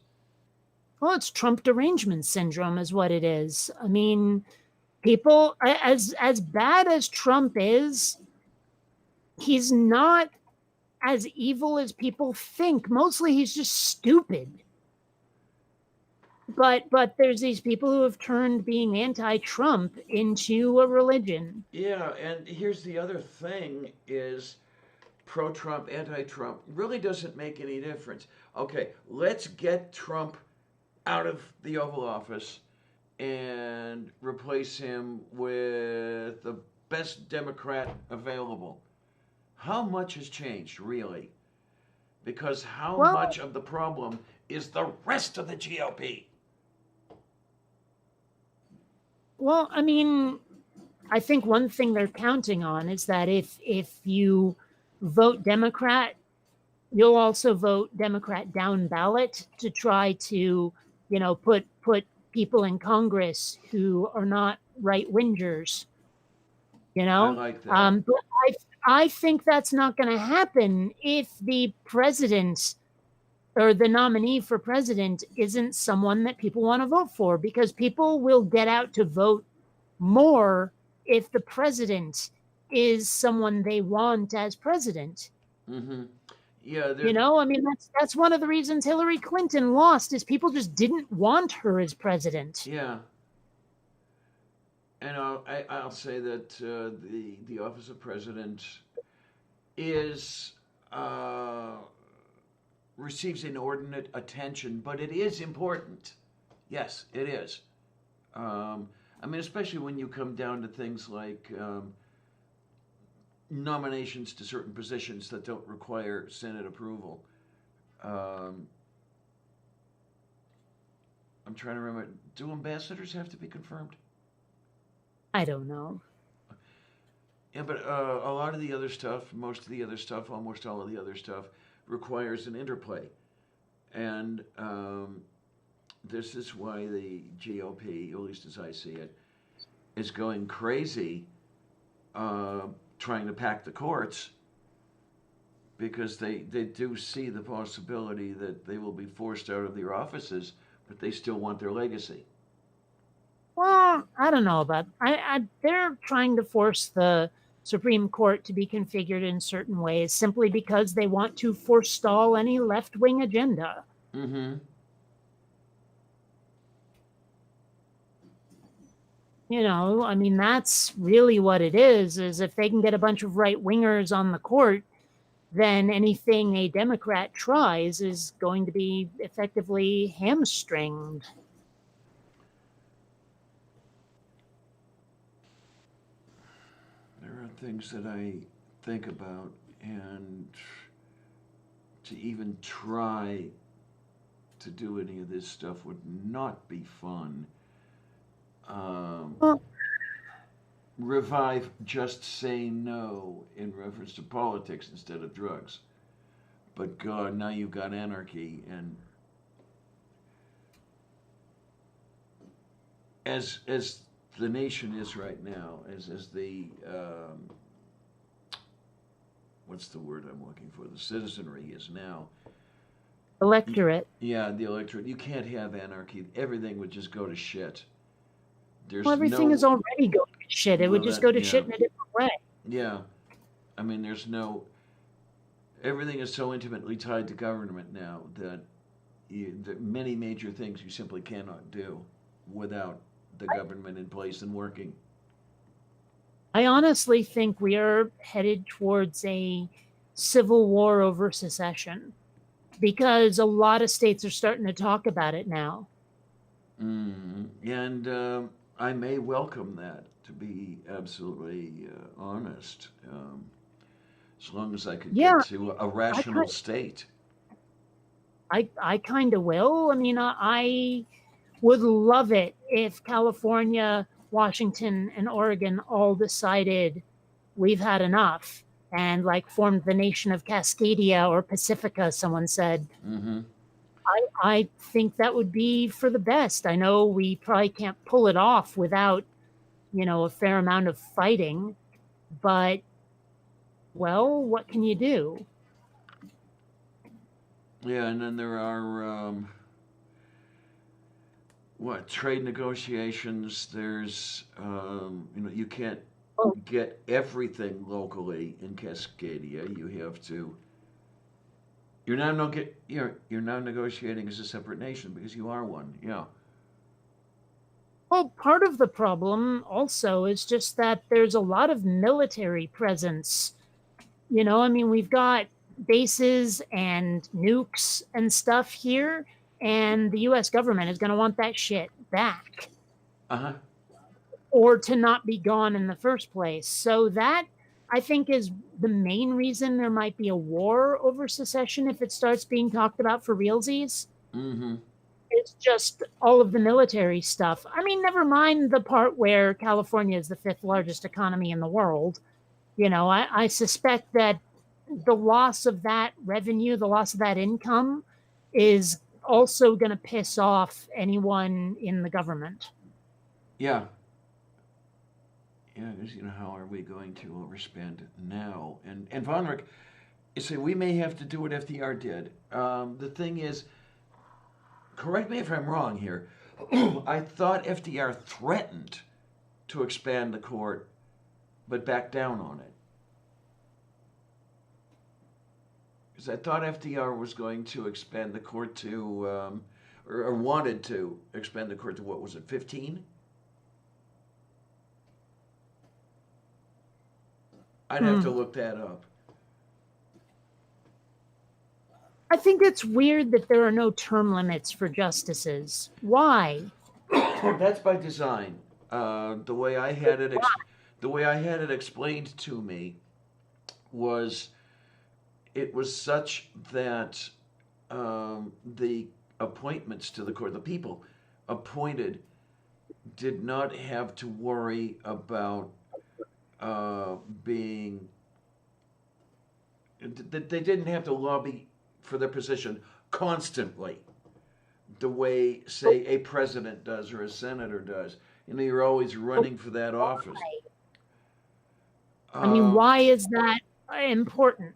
Speaker 1: Well, it's Trump derangement syndrome, is what it is. I mean, people, as bad as Trump is, he's not as evil as people think. Mostly, he's just stupid. But there's these people who have turned being anti-Trump into a religion.
Speaker 3: Yeah, and here's the other thing is pro-Trump, anti-Trump really doesn't make any difference. Okay, let's get Trump out of the Oval Office and replace him with the best Democrat available. How much has changed, really? Because how much of the problem is the rest of the GOP?
Speaker 1: Well, I mean, I think one thing they're counting on is that if you vote Democrat, you'll also vote Democrat down ballot to try to, put people in Congress who are not right wingers.
Speaker 3: I like that.
Speaker 1: But I think that's not going to happen if the president or the nominee for president isn't someone that people want to vote for, because people will get out to vote more if the president is someone they want as president.
Speaker 3: Mm-hmm. Yeah,
Speaker 1: I mean, that's one of the reasons Hillary Clinton lost, is people just didn't want her as president.
Speaker 3: Yeah. And I'll say that the office of president is receives inordinate attention, but it is important. Yes, it is. I mean, especially when you come down to things like nominations to certain positions that don't require Senate approval. I'm trying to remember. Do ambassadors have to be confirmed?
Speaker 1: I don't know.
Speaker 3: Yeah, but a lot of the other stuff, most of the other stuff, almost all of the other stuff, requires an interplay. And this is why the GOP, at least as I see it, is going crazy trying to pack the courts, because they do see the possibility that they will be forced out of their offices, but they still want their legacy.
Speaker 1: Well, I don't know about. They're trying to force the Supreme Court to be configured in certain ways simply because they want to forestall any left-wing agenda.
Speaker 3: Mm-hmm.
Speaker 1: I mean, that's really what it is if they can get a bunch of right-wingers on the court, then anything a Democrat tries is going to be effectively hamstringed.
Speaker 3: There are things that I think about, and to even try to do any of this stuff would not be fun. Revive Just Say No in reference to politics instead of drugs. But God, now you've got anarchy, and as the nation is right now, as the what's the word I'm looking for? The citizenry is now.
Speaker 1: Electorate.
Speaker 3: Yeah, the electorate. You can't have anarchy. Everything would just go to shit.
Speaker 1: Everything is already going to shit. It would just go to shit in a different way.
Speaker 3: Yeah. I mean, everything is so intimately tied to government now that many major things you simply cannot do without the government in place and working.
Speaker 1: I honestly think we are headed towards a civil war over secession, because a lot of states are starting to talk about it now.
Speaker 3: And I may welcome that, to be absolutely honest, as long as I could get to a rational state.
Speaker 1: I kind of will. I mean, I would love it if California, Washington, and Oregon all decided we've had enough and formed the nation of Cascadia or Pacifica, someone said.
Speaker 3: Mm-hmm.
Speaker 1: I think that would be for the best. I know we probably can't pull it off without a fair amount of fighting, but, well, what can you do?
Speaker 3: Yeah, and then there are what trade negotiations. There's you can't
Speaker 1: Oh,
Speaker 3: get everything locally in Cascadia. You have to. You're now negotiating as a separate nation because you are one. Yeah.
Speaker 1: well, part of the problem also is just that there's a lot of military presence. I mean, we've got bases and nukes and stuff here, and the US government is going to want that shit back
Speaker 3: Uh huh.
Speaker 1: or to not be gone in the first place. So that, I think, is the main reason there might be a war over secession if it starts being talked about for realsies.
Speaker 3: Mm-hmm.
Speaker 1: It's just all of the military stuff. I mean, never mind the part where California is the fifth largest economy in the world. I suspect that the loss of that revenue, the loss of that income, is also going to piss off anyone in the government.
Speaker 3: Yeah. Yeah, because how are we going to overspend now? And Von Rick, you say we may have to do what FDR did. The thing is, correct me if I'm wrong here. I thought FDR threatened to expand the court, but backed down on it. Because I thought FDR was going to expand the court to, or wanted to expand the court to what was it, 15? I'd have to look that up.
Speaker 1: I think it's weird that there are no term limits for justices. Why?
Speaker 3: That's by design. The way I had it explained to me was it was such that the appointments to the court, the people appointed, did not have to worry about being. They didn't have to lobby for their position constantly, the way, say, a president does or a senator does. You're always running for that office.
Speaker 1: I mean, why is that important?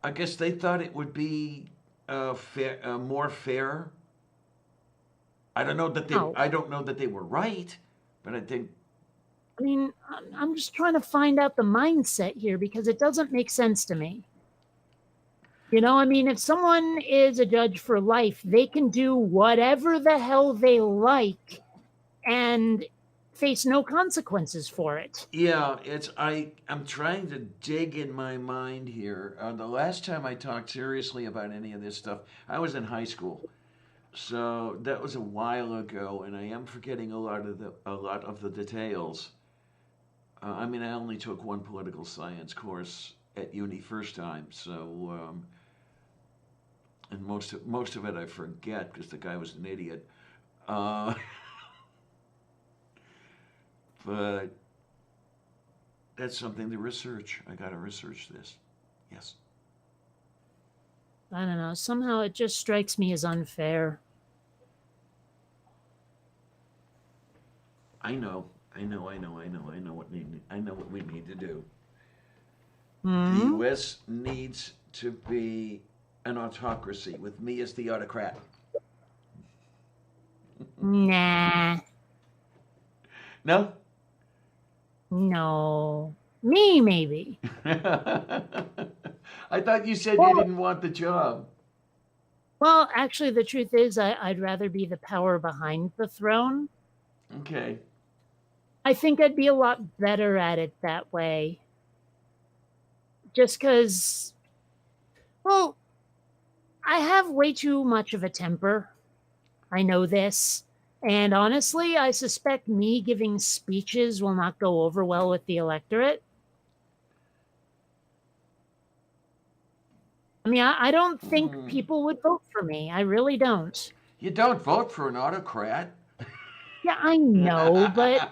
Speaker 3: I guess they thought it would be more fair. I don't know that they.
Speaker 1: No.
Speaker 3: I don't know that they were right, but I think.
Speaker 1: I mean, I'm just trying to find out the mindset here because it doesn't make sense to me. I mean, if someone is a judge for life, they can do whatever the hell they like and face no consequences for it.
Speaker 3: Yeah, I'm trying to dig in my mind here. The last time I talked seriously about any of this stuff, I was in high school. So that was a while ago, and I am forgetting a lot of the details. I mean, I only took one political science course at uni first time, so and most of it I forget because the guy was an idiot. But that's something to research. I got to research this. Yes.
Speaker 1: I don't know. Somehow it just strikes me as unfair.
Speaker 3: I know what we need to do.
Speaker 1: Hmm?
Speaker 3: The U.S. needs to be an autocracy with me as the autocrat.
Speaker 1: Nah.
Speaker 3: No?
Speaker 1: No. Me, maybe.
Speaker 3: I thought you said you didn't want the job.
Speaker 1: Well, actually, the truth is, I'd rather be the power behind the throne.
Speaker 3: Okay.
Speaker 1: I think I'd be a lot better at it that way. Just because, well, I have way too much of a temper. I know this. And honestly, I suspect me giving speeches will not go over well with the electorate. I mean, I don't think people would vote for me. I really don't.
Speaker 3: You don't vote for an autocrat.
Speaker 1: Yeah, I know, but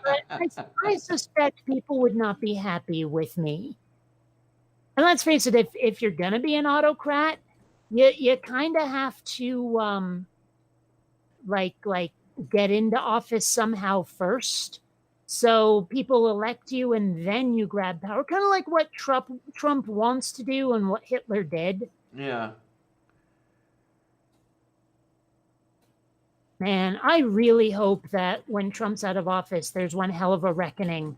Speaker 1: I suspect people would not be happy with me. And let's face it, if you're going to be an autocrat, you kind of have to like get into office somehow first. So people elect you and then you grab power, kind of like what Trump wants to do and what Hitler did.
Speaker 3: Yeah.
Speaker 1: Man, I really hope that when Trump's out of office, there's one hell of a reckoning.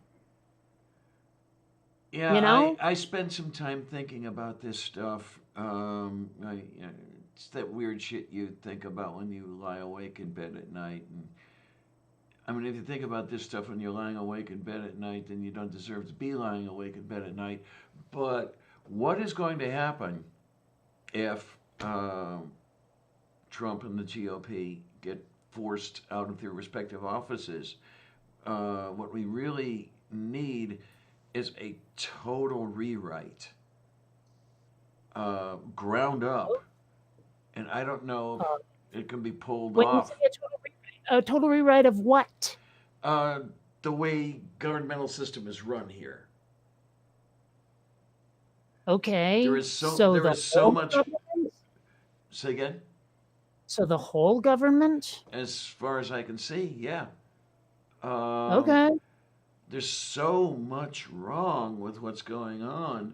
Speaker 3: Yeah,
Speaker 1: You know?
Speaker 3: I spent some time thinking about this stuff. It's that weird shit you think about when you lie awake in bed at night. And I mean, if you think about this stuff when you're lying awake in bed at night, then you don't deserve to be lying awake in bed at night. But what is going to happen if Trump and the GOP get forced out of their respective offices? What we really need is a total rewrite, ground up, and I don't know if it can be pulled
Speaker 1: When you
Speaker 3: off.
Speaker 1: say a total rewrite of what?
Speaker 3: The way governmental system is run here.
Speaker 1: Okay.
Speaker 3: There is so much.
Speaker 1: Government?
Speaker 3: Say again.
Speaker 1: So the whole government?
Speaker 3: As far as I can see, yeah.
Speaker 1: Okay.
Speaker 3: There's so much wrong with what's going on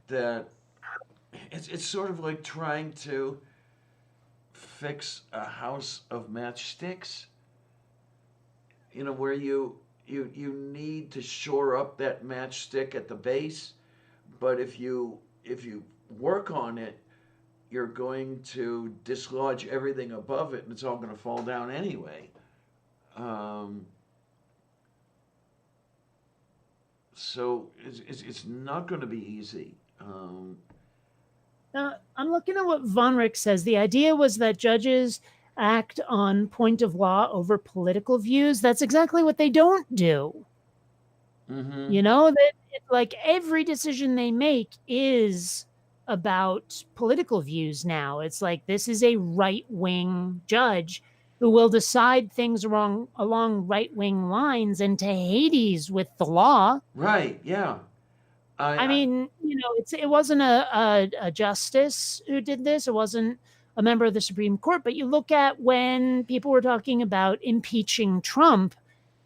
Speaker 3: that it's sort of like trying to fix a house of matchsticks. You know, where you need to shore up that matchstick at the base, but if you work on it, you're going to dislodge everything above it, and it's all going to fall down anyway. So it's not going to be easy.
Speaker 1: I'm looking at what Von Rick says. The idea was that judges act on point of law over political views. That's exactly what they don't do.
Speaker 3: Mm-hmm.
Speaker 1: You know, that like every decision they make is about political views now. It's like this is a right-wing judge who will decide things along right-wing lines and to Hades with the law.
Speaker 3: Right, yeah.
Speaker 1: I mean, you know, it wasn't a justice who did this. It wasn't a member of the Supreme Court. But you look at when people were talking about impeaching Trump,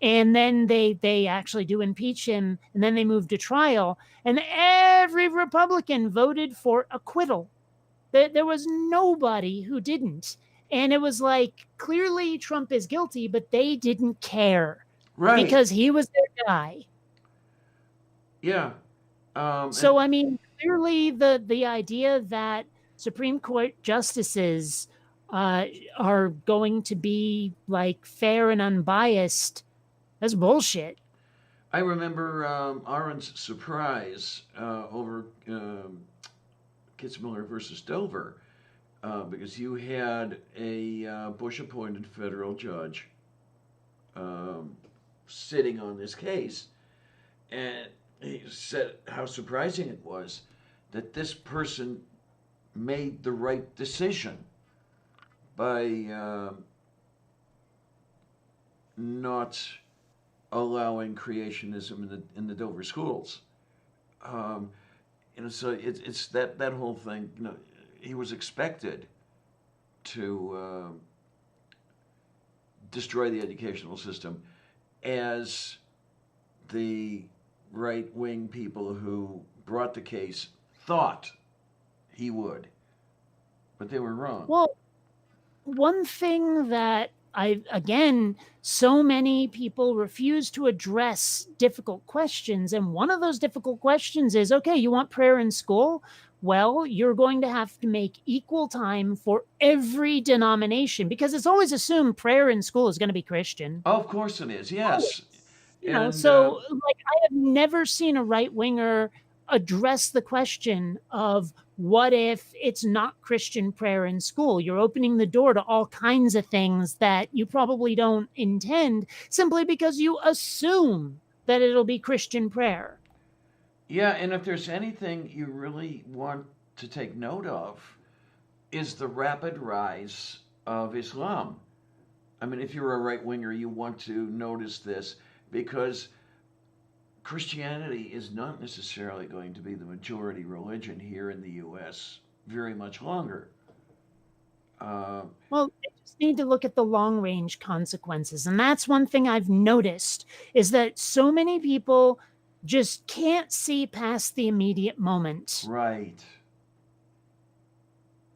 Speaker 1: and then they actually do impeach him, and then they move to trial, and every Republican voted for acquittal. There was nobody who didn't. And it was like, clearly Trump is guilty, but they didn't care.
Speaker 3: Right.
Speaker 1: Because he was their guy.
Speaker 3: Yeah.
Speaker 1: So, I mean, clearly the idea that Supreme Court justices are going to be like fair and unbiased, that's bullshit.
Speaker 3: I remember Aaron's surprise over Kitzmiller versus Dover, because you had a Bush-appointed federal judge sitting on this case, and he said how surprising it was that this person made the right decision by not allowing creationism in the Dover schools. So it's that whole thing. You know, he was expected to destroy the educational system, as the right-wing people who brought the case thought he would, but they were wrong.
Speaker 1: Well, one thing that so many people refuse to address difficult questions. And one of those difficult questions is, okay, you want prayer in school? Well, you're going to have to make equal time for every denomination, because it's always assumed prayer in school is going to be Christian.
Speaker 3: Oh, of course it is, yes.
Speaker 1: You know, so like I have never seen a right-winger address the question of what if it's not Christian prayer in school? You're opening the door to all kinds of things that you probably don't intend, simply because you assume that it'll be Christian prayer.
Speaker 3: Yeah, and if there's anything you really want to take note of, is the rapid rise of Islam. I mean, if you're a right-winger, you want to notice this, because Christianity is not necessarily going to be the majority religion here in the U.S. very much longer.
Speaker 1: Well, just need to look at the long range consequences. And that's one thing I've noticed is that so many people just can't see past the immediate moment.
Speaker 3: Right.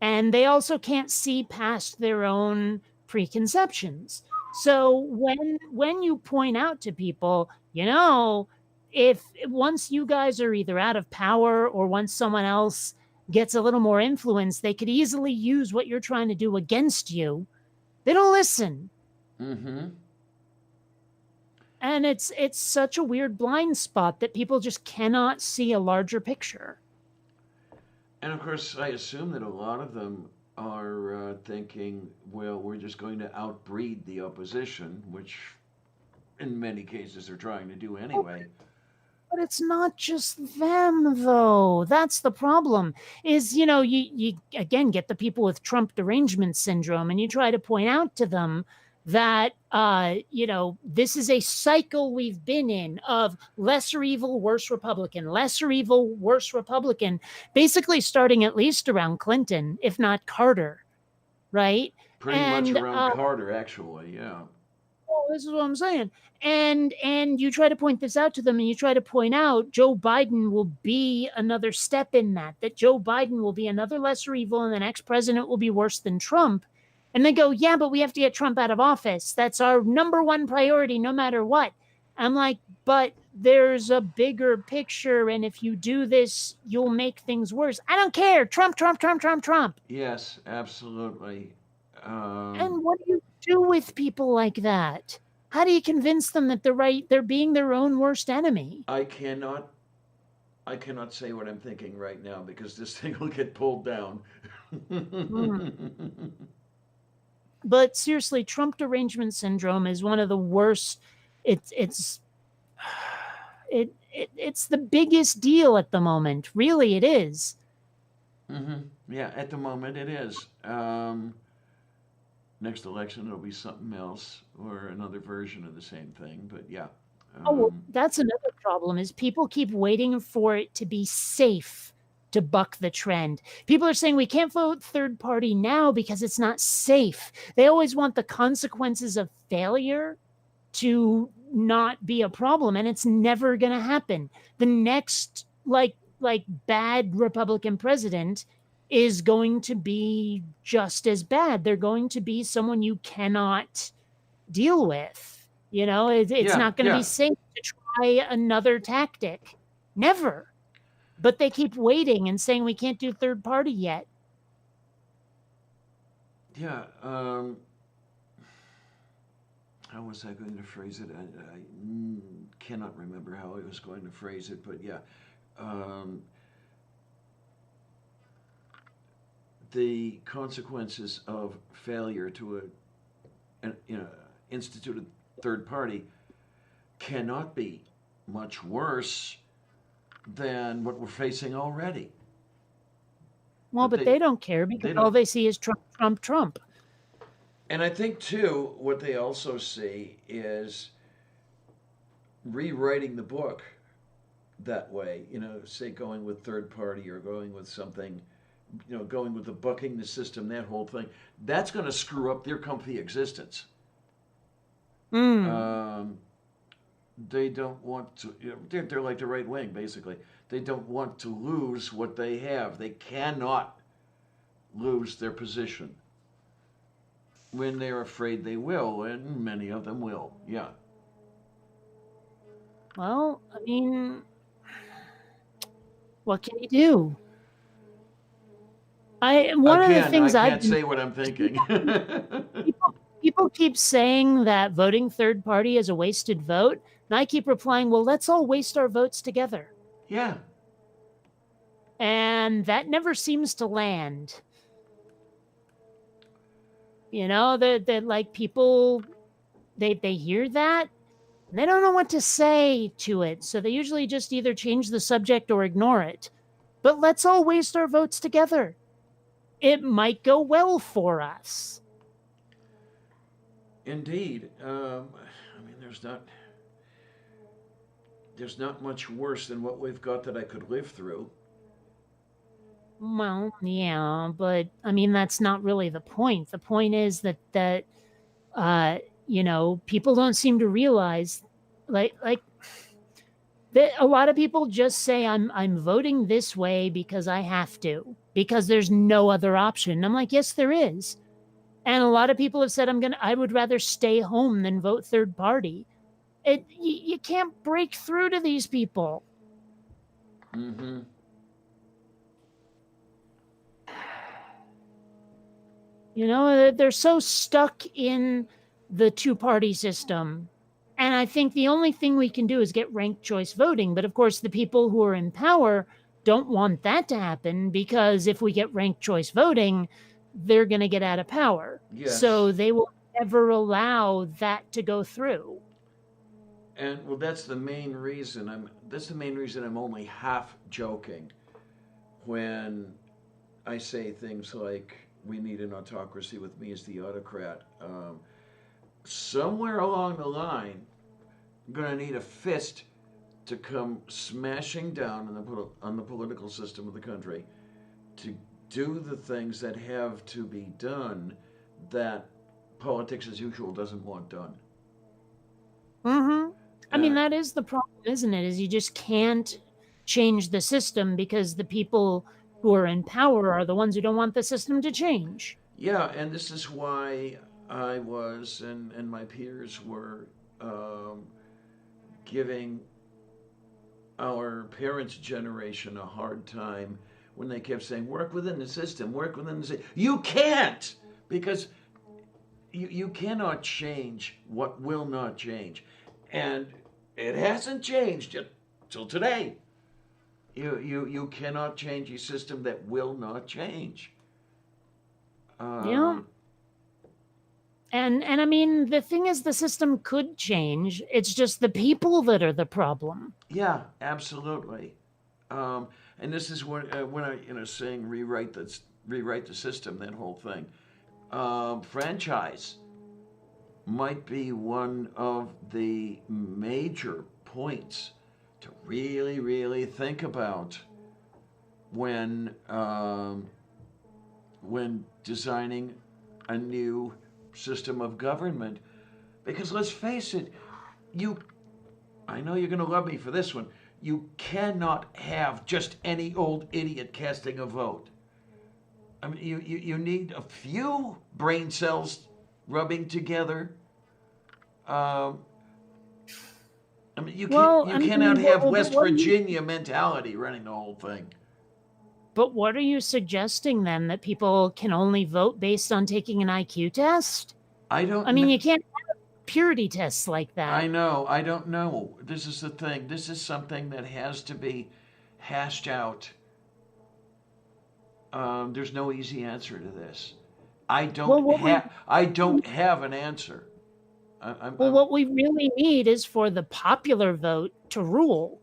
Speaker 1: And they also can't see past their own preconceptions. So when you point out to people, if once you guys are either out of power or once someone else gets a little more influence, they could easily use what you're trying to do against you. They don't listen.
Speaker 3: Mm-hmm.
Speaker 1: And it's such a weird blind spot that people just cannot see a larger picture.
Speaker 3: And of course, I assume that a lot of them are thinking, well, we're just going to outbreed the opposition, which in many cases they're trying to do anyway.
Speaker 1: But it's not just them, though. That's the problem. Is you again get the people with Trump derangement syndrome, and you try to point out to them that this is a cycle we've been in of lesser evil, worse Republican, lesser evil, worse Republican, basically starting at least around Clinton, if not Carter, right?
Speaker 3: Pretty much around Carter, actually, yeah.
Speaker 1: Well, this is what I'm saying. And you try to point this out to them, and you try to point out Joe Biden will be another step in that Joe Biden will be another lesser evil, and the next president will be worse than Trump. And they go, yeah, but we have to get Trump out of office. That's our number one priority, no matter what. I'm like, but there's a bigger picture, and if you do this, you'll make things worse. I don't care. Trump, Trump, Trump, Trump, Trump.
Speaker 3: Yes, absolutely.
Speaker 1: And what do you do with people like that? How do you convince them that they're being their own worst enemy?
Speaker 3: I cannot say what I'm thinking right now because this thing will get pulled down.
Speaker 1: But seriously, Trump derangement syndrome is one of the worst. It's the biggest deal at the moment. Really, it is.
Speaker 3: Mm-hmm. Yeah, at the moment it is. Next election it'll be something else or another version of the same thing. But yeah.
Speaker 1: That's another problem is people keep waiting for it to be safe to buck the trend. People are saying we can't vote third party now because it's not safe. They always want the consequences of failure to not be a problem, and it's never going to happen. The next like bad Republican president is going to be just as bad. They're going to be someone you cannot deal with. It's not going to be safe to try another tactic. Never. But they keep waiting and saying we can't do third party yet.
Speaker 3: Yeah. How was I going to phrase it? I cannot remember how I was going to phrase it, but yeah. The consequences of failure to institute a third party cannot be much worse than what we're facing already.
Speaker 1: Well, but they don't care because all they see is Trump, Trump, Trump.
Speaker 3: And I think, too, what they also see is rewriting the book that way, say going with third party or going with something, going with the bucking the system, that whole thing. That's going to screw up their comfy existence. They don't want to, they're like the right wing, basically. They don't want to lose what they have. They cannot lose their position. When they're afraid they will, and many of them will, yeah.
Speaker 1: Well, I mean, what can you do? One of the things
Speaker 3: I can't say what I'm thinking.
Speaker 1: People keep saying that voting third party is a wasted vote, and I keep replying, well, let's all waste our votes together.
Speaker 3: Yeah.
Speaker 1: And that never seems to land. That like people, they hear that, and they don't know what to say to it, so they usually just either change the subject or ignore it. But let's all waste our votes together. It might go well for us.
Speaker 3: Indeed. I mean, there's not much worse than what we've got that I could live through.
Speaker 1: Well, yeah, but I mean that's not really the point. The point is that uh people don't seem to realize like that a lot of people just say I'm voting this way because I have to, because there's no other option. I'm like, yes, there is. And a lot of people have said I would rather stay home than vote third party. You can't break through to these people.
Speaker 3: Mm-hmm.
Speaker 1: They're so stuck in the two-party system. And I think the only thing we can do is get ranked choice voting. But of course, the people who are in power don't want that to happen, because if we get ranked choice voting, they're going to get out of power.
Speaker 3: Yes.
Speaker 1: So they will never allow that to go through.
Speaker 3: And well, that's the main reason I'm only half joking when I say things like we need an autocracy with me as the autocrat. Somewhere along the line, I'm going to need a fist to come smashing down on the political system of the country to do the things that have to be done that politics as usual doesn't want done.
Speaker 1: Mm-hmm. I mean,
Speaker 3: Uh,
Speaker 1: that is the problem, isn't it? Is you just can't change the system because the people who are in power are the ones who don't want the system to change.
Speaker 3: yeah, and this is why I was and my peers were um, giving our parents' generation a hard time when they kept saying, work within the system, work within the system. You can't! Because you cannot change what will not change. And it hasn't changed till today. You cannot change a system that will not change.
Speaker 1: Yeah.
Speaker 3: Um,
Speaker 1: And I mean, the thing is, the system could change. It's just the people that are the problem.
Speaker 3: yeah, absolutely. And this is when I saying rewrite the system, that whole thing. Franchise might be one of the major points to really, really think about when designing a new system of government. Because let's face it, you I know you're going to love me for this one. You cannot have just any old idiot casting a vote. I mean, you need a few brain cells rubbing together. Um, I mean,
Speaker 1: Well,
Speaker 3: you
Speaker 1: I
Speaker 3: cannot
Speaker 1: mean,
Speaker 3: have
Speaker 1: but
Speaker 3: West
Speaker 1: what are you,
Speaker 3: Virginia mentality running the whole thing.
Speaker 1: but what are you suggesting then? That people can only vote based on taking an IQ test?
Speaker 3: I don't
Speaker 1: I mean,
Speaker 3: know.
Speaker 1: you can't have purity tests like
Speaker 3: I
Speaker 1: that.
Speaker 3: know. I don't know. This is the thing. This is something that has to be hashed out. There's no easy answer to this.
Speaker 1: Well, what we
Speaker 3: I don't have an answer.
Speaker 1: well, what we really need is for the popular vote to rule.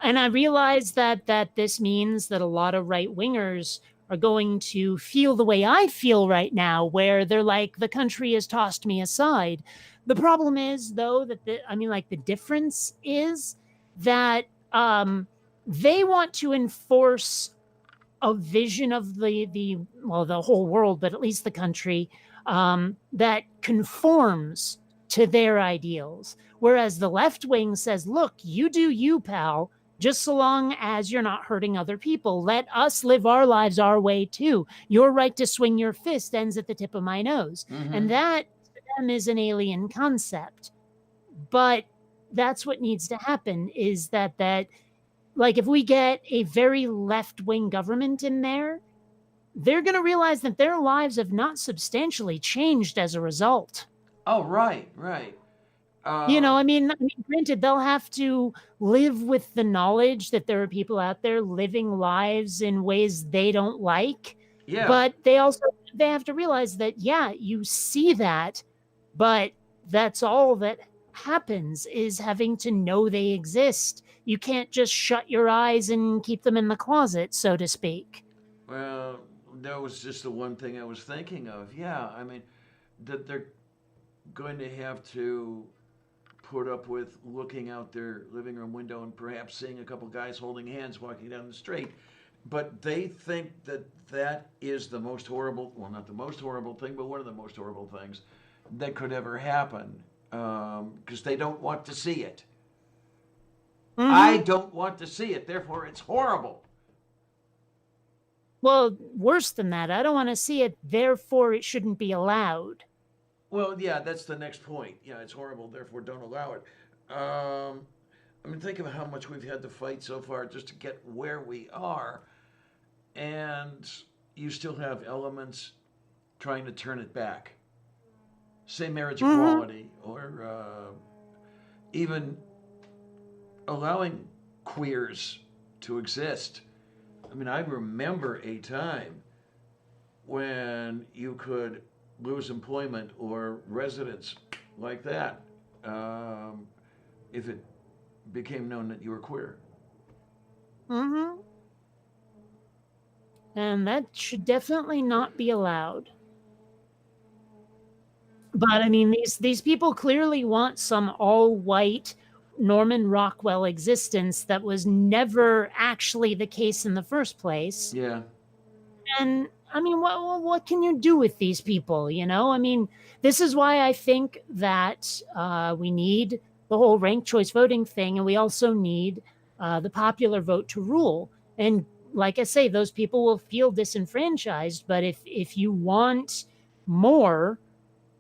Speaker 1: And I realize that this means that a lot of right wingers are going to feel the way I feel right now, where they're like, the country has tossed me aside. The problem is, though, that the difference is that they want to enforce a vision of the whole world, but at least the country, that conforms to their ideals. Whereas the left wing says, look, you do you, pal, just so long as you're not hurting other people. Let us live our lives our way too. Your right to swing your fist ends at the tip of my nose.
Speaker 3: Mm-hmm.
Speaker 1: And that to them is an alien concept. But that's what needs to happen, is that like if we get a very left wing government in there, they're going to realize that their lives have not substantially changed as a result.
Speaker 3: Oh, right, right.
Speaker 1: Granted, they'll have to live with the knowledge that there are people out there living lives in ways they don't like,
Speaker 3: Yeah.
Speaker 1: but they have to realize that, yeah, you see that, but that's all that happens, is having to know they exist. You can't just shut your eyes and keep them in the closet, so to speak.
Speaker 3: Well, that was just the one thing I was thinking of. Yeah, I mean, that they're going to have to put up with looking out their living room window and perhaps seeing a couple guys holding hands walking down the street. but they think that that is the most horrible, well, not the most horrible thing, but one of the most horrible things that could ever happen, because they don't want to see it. I don't want to see it, therefore it's horrible.
Speaker 1: Well, worse than that, I don't want to see it, therefore it shouldn't be allowed.
Speaker 3: Well, yeah, that's the next point. Yeah, it's horrible, therefore don't allow it. I mean, think of how much we've had to fight so far just to get where we are, and you still have elements trying to turn it back. Say marriage equality, or even allowing queers to exist. I mean, I remember a time when you could lose employment or residence like that if it became known that you were queer.
Speaker 1: And that should definitely not be allowed. But I mean, these people clearly want some all-white Norman Rockwell existence that was never actually the case in the first place.
Speaker 3: Yeah.
Speaker 1: And I mean, what can you do with these people? You know, I mean, this is why I think that we need the whole ranked choice voting thing, and we also need the popular vote to rule. And like I say, those people will feel disenfranchised. But if you want more,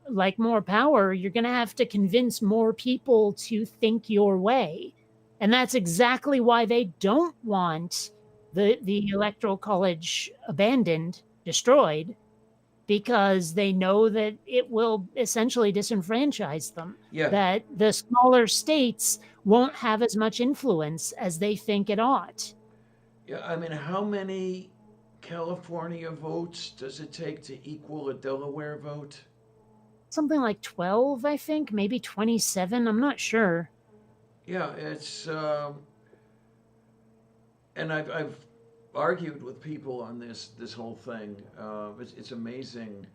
Speaker 1: like more power, you're going to have to convince more people to think your way. And that's exactly why they don't want the electoral college abandoned, destroyed, because they know that it will essentially disenfranchise them.
Speaker 3: Yeah.
Speaker 1: That the smaller states won't have as much influence as they think it ought.
Speaker 3: Yeah, I mean, how many California votes does it take to equal a Delaware vote?
Speaker 1: Something like 12, I think, maybe 27. I'm not sure.
Speaker 3: Yeah, it's and I've argued with people on this whole thing. It's amazing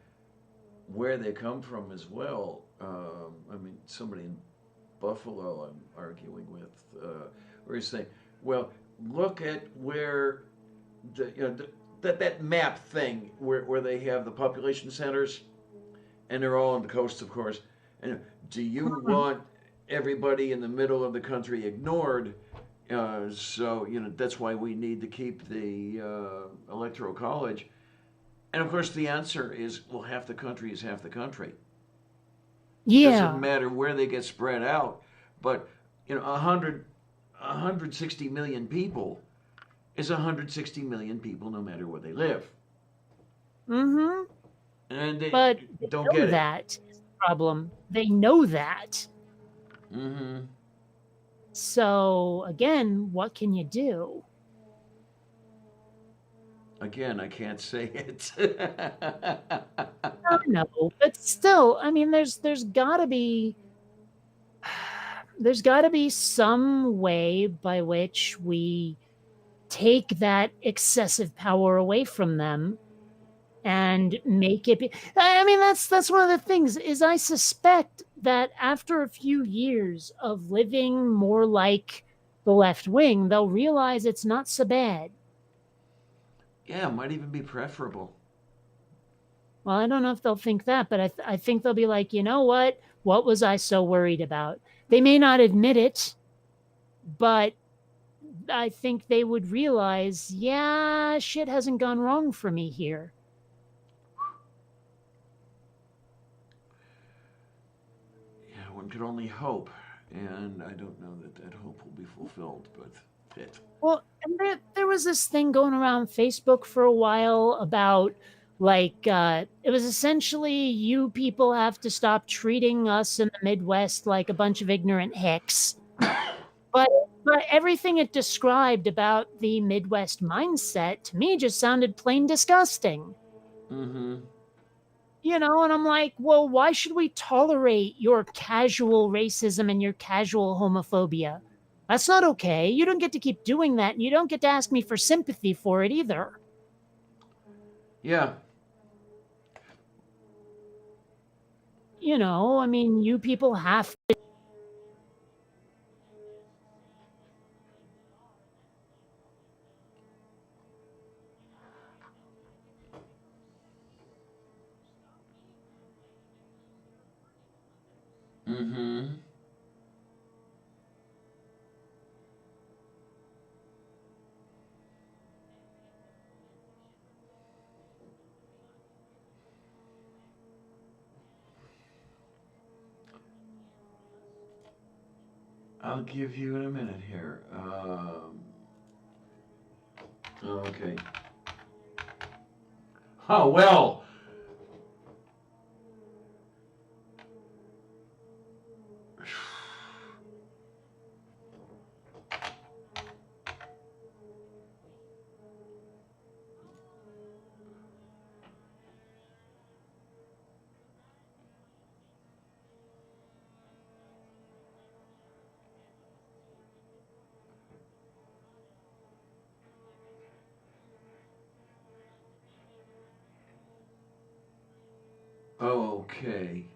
Speaker 3: where they come from as well. I mean, somebody in Buffalo I'm arguing with, where he's saying, "Well, look at where that map thing where they have the population centers, and they're all on the coast, of course. And do you want everybody in the middle of the country ignored? So that's why we need to keep the electoral college." And of course, the answer is, well, half the country is half the country.
Speaker 1: Yeah.
Speaker 3: Doesn't matter where they get spread out, but 160 million people is 160 million people, no matter where they live. And they
Speaker 1: But
Speaker 3: don't
Speaker 1: know
Speaker 3: get
Speaker 1: that is the problem. They know that.
Speaker 3: it.
Speaker 1: So again, what can you do?
Speaker 3: Again, I can't say it.
Speaker 1: I know, but still, I mean, there's gotta be some way by which we take that excessive power away from them and make it be. I mean, that's one of the things, is I suspect that after a few years of living more like the left wing, they'll realize it's not so bad.
Speaker 3: Yeah, it might even be preferable.
Speaker 1: Well, I don't know if they'll think that, but I think they'll be like, you know what? What was I so worried about? They may not admit it, but I think they would realize, yeah, shit hasn't gone wrong for me here.
Speaker 3: Yeah, one could only hope, and I don't know that hope will be fulfilled, but it.
Speaker 1: Well, and there was this thing going around Facebook for a while about, like, it was essentially, you people have to stop treating us in the Midwest like a bunch of ignorant hicks. But everything it described about the Midwest mindset, to me, just sounded plain disgusting. And I'm like, well, why should we tolerate your casual racism and your casual homophobia? That's not okay. You don't get to keep doing that, and you don't get to ask me for sympathy for it either.
Speaker 3: Yeah.
Speaker 1: I mean, you people have to.
Speaker 3: Mm-hmm. I'll give you in a minute here. Okay. Oh, well. Okay.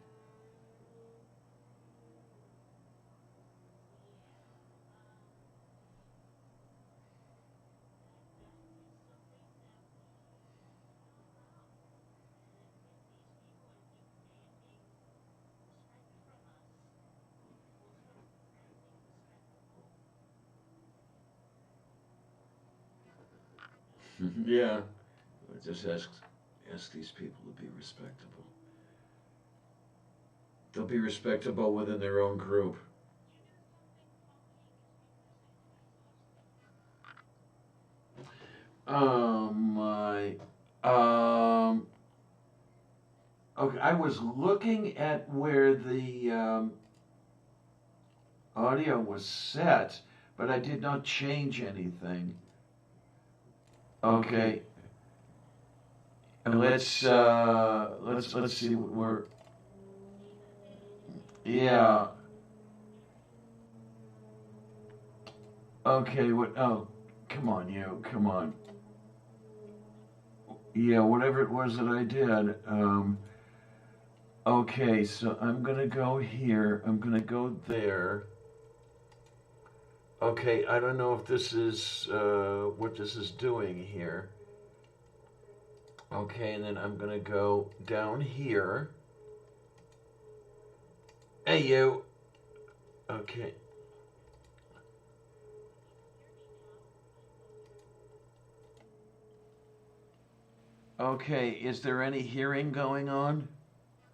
Speaker 3: Yeah. I just ask these people to be respectable. They'll be respectable within their own group. My. Okay, I was looking at where the audio was set, but I did not change anything. Okay. And let's see what we're. Yeah. Okay. What? Oh, come on, you. Come on. Yeah, whatever it was that I did. Okay, so I'm gonna go here. I'm gonna go there. Okay, I don't know if this is what this is doing here. Okay, and then I'm gonna go down here. Hey, you. Okay. Okay, is there any hearing going on?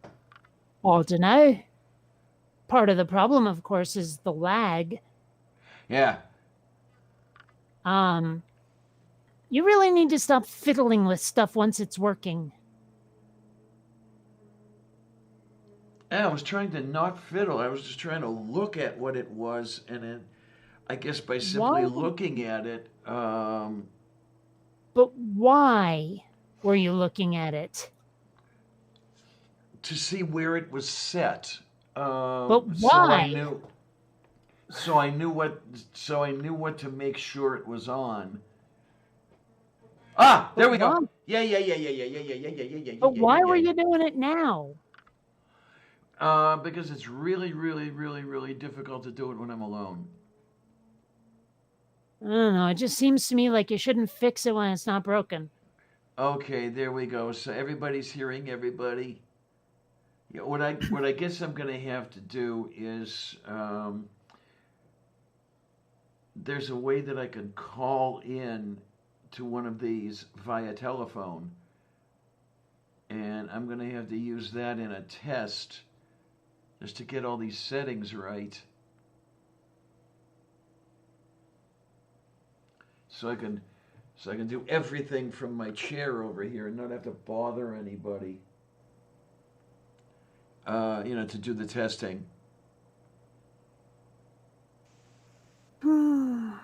Speaker 1: I don't know. Part of the problem, of course, is the lag.
Speaker 3: Yeah.
Speaker 1: You really need to stop fiddling with stuff once it's working.
Speaker 3: Yeah, I was trying to not fiddle. I was just trying to look at what it was, and then I guess by simply
Speaker 1: Why?
Speaker 3: looking at it,
Speaker 1: But why were you looking at it?
Speaker 3: to see where it was set.
Speaker 1: But
Speaker 3: So I
Speaker 1: why?
Speaker 3: knew. So I knew what. So I knew what to make sure it was on. Ah, there we
Speaker 1: why?
Speaker 3: go. Yeah.
Speaker 1: But why were you doing it now?
Speaker 3: Because it's really difficult to do it when I'm alone.
Speaker 1: I don't know. It just seems to me like you shouldn't fix it when it's not broken.
Speaker 3: Okay, there we go. So everybody's hearing everybody. Yeah, what I guess I'm gonna have to do is there's a way that I can call in to one of these via telephone, and I'm gonna have to use that in a test just to get all these settings right. So I can do everything from my chair over here and not have to bother anybody. To do the testing. Moo.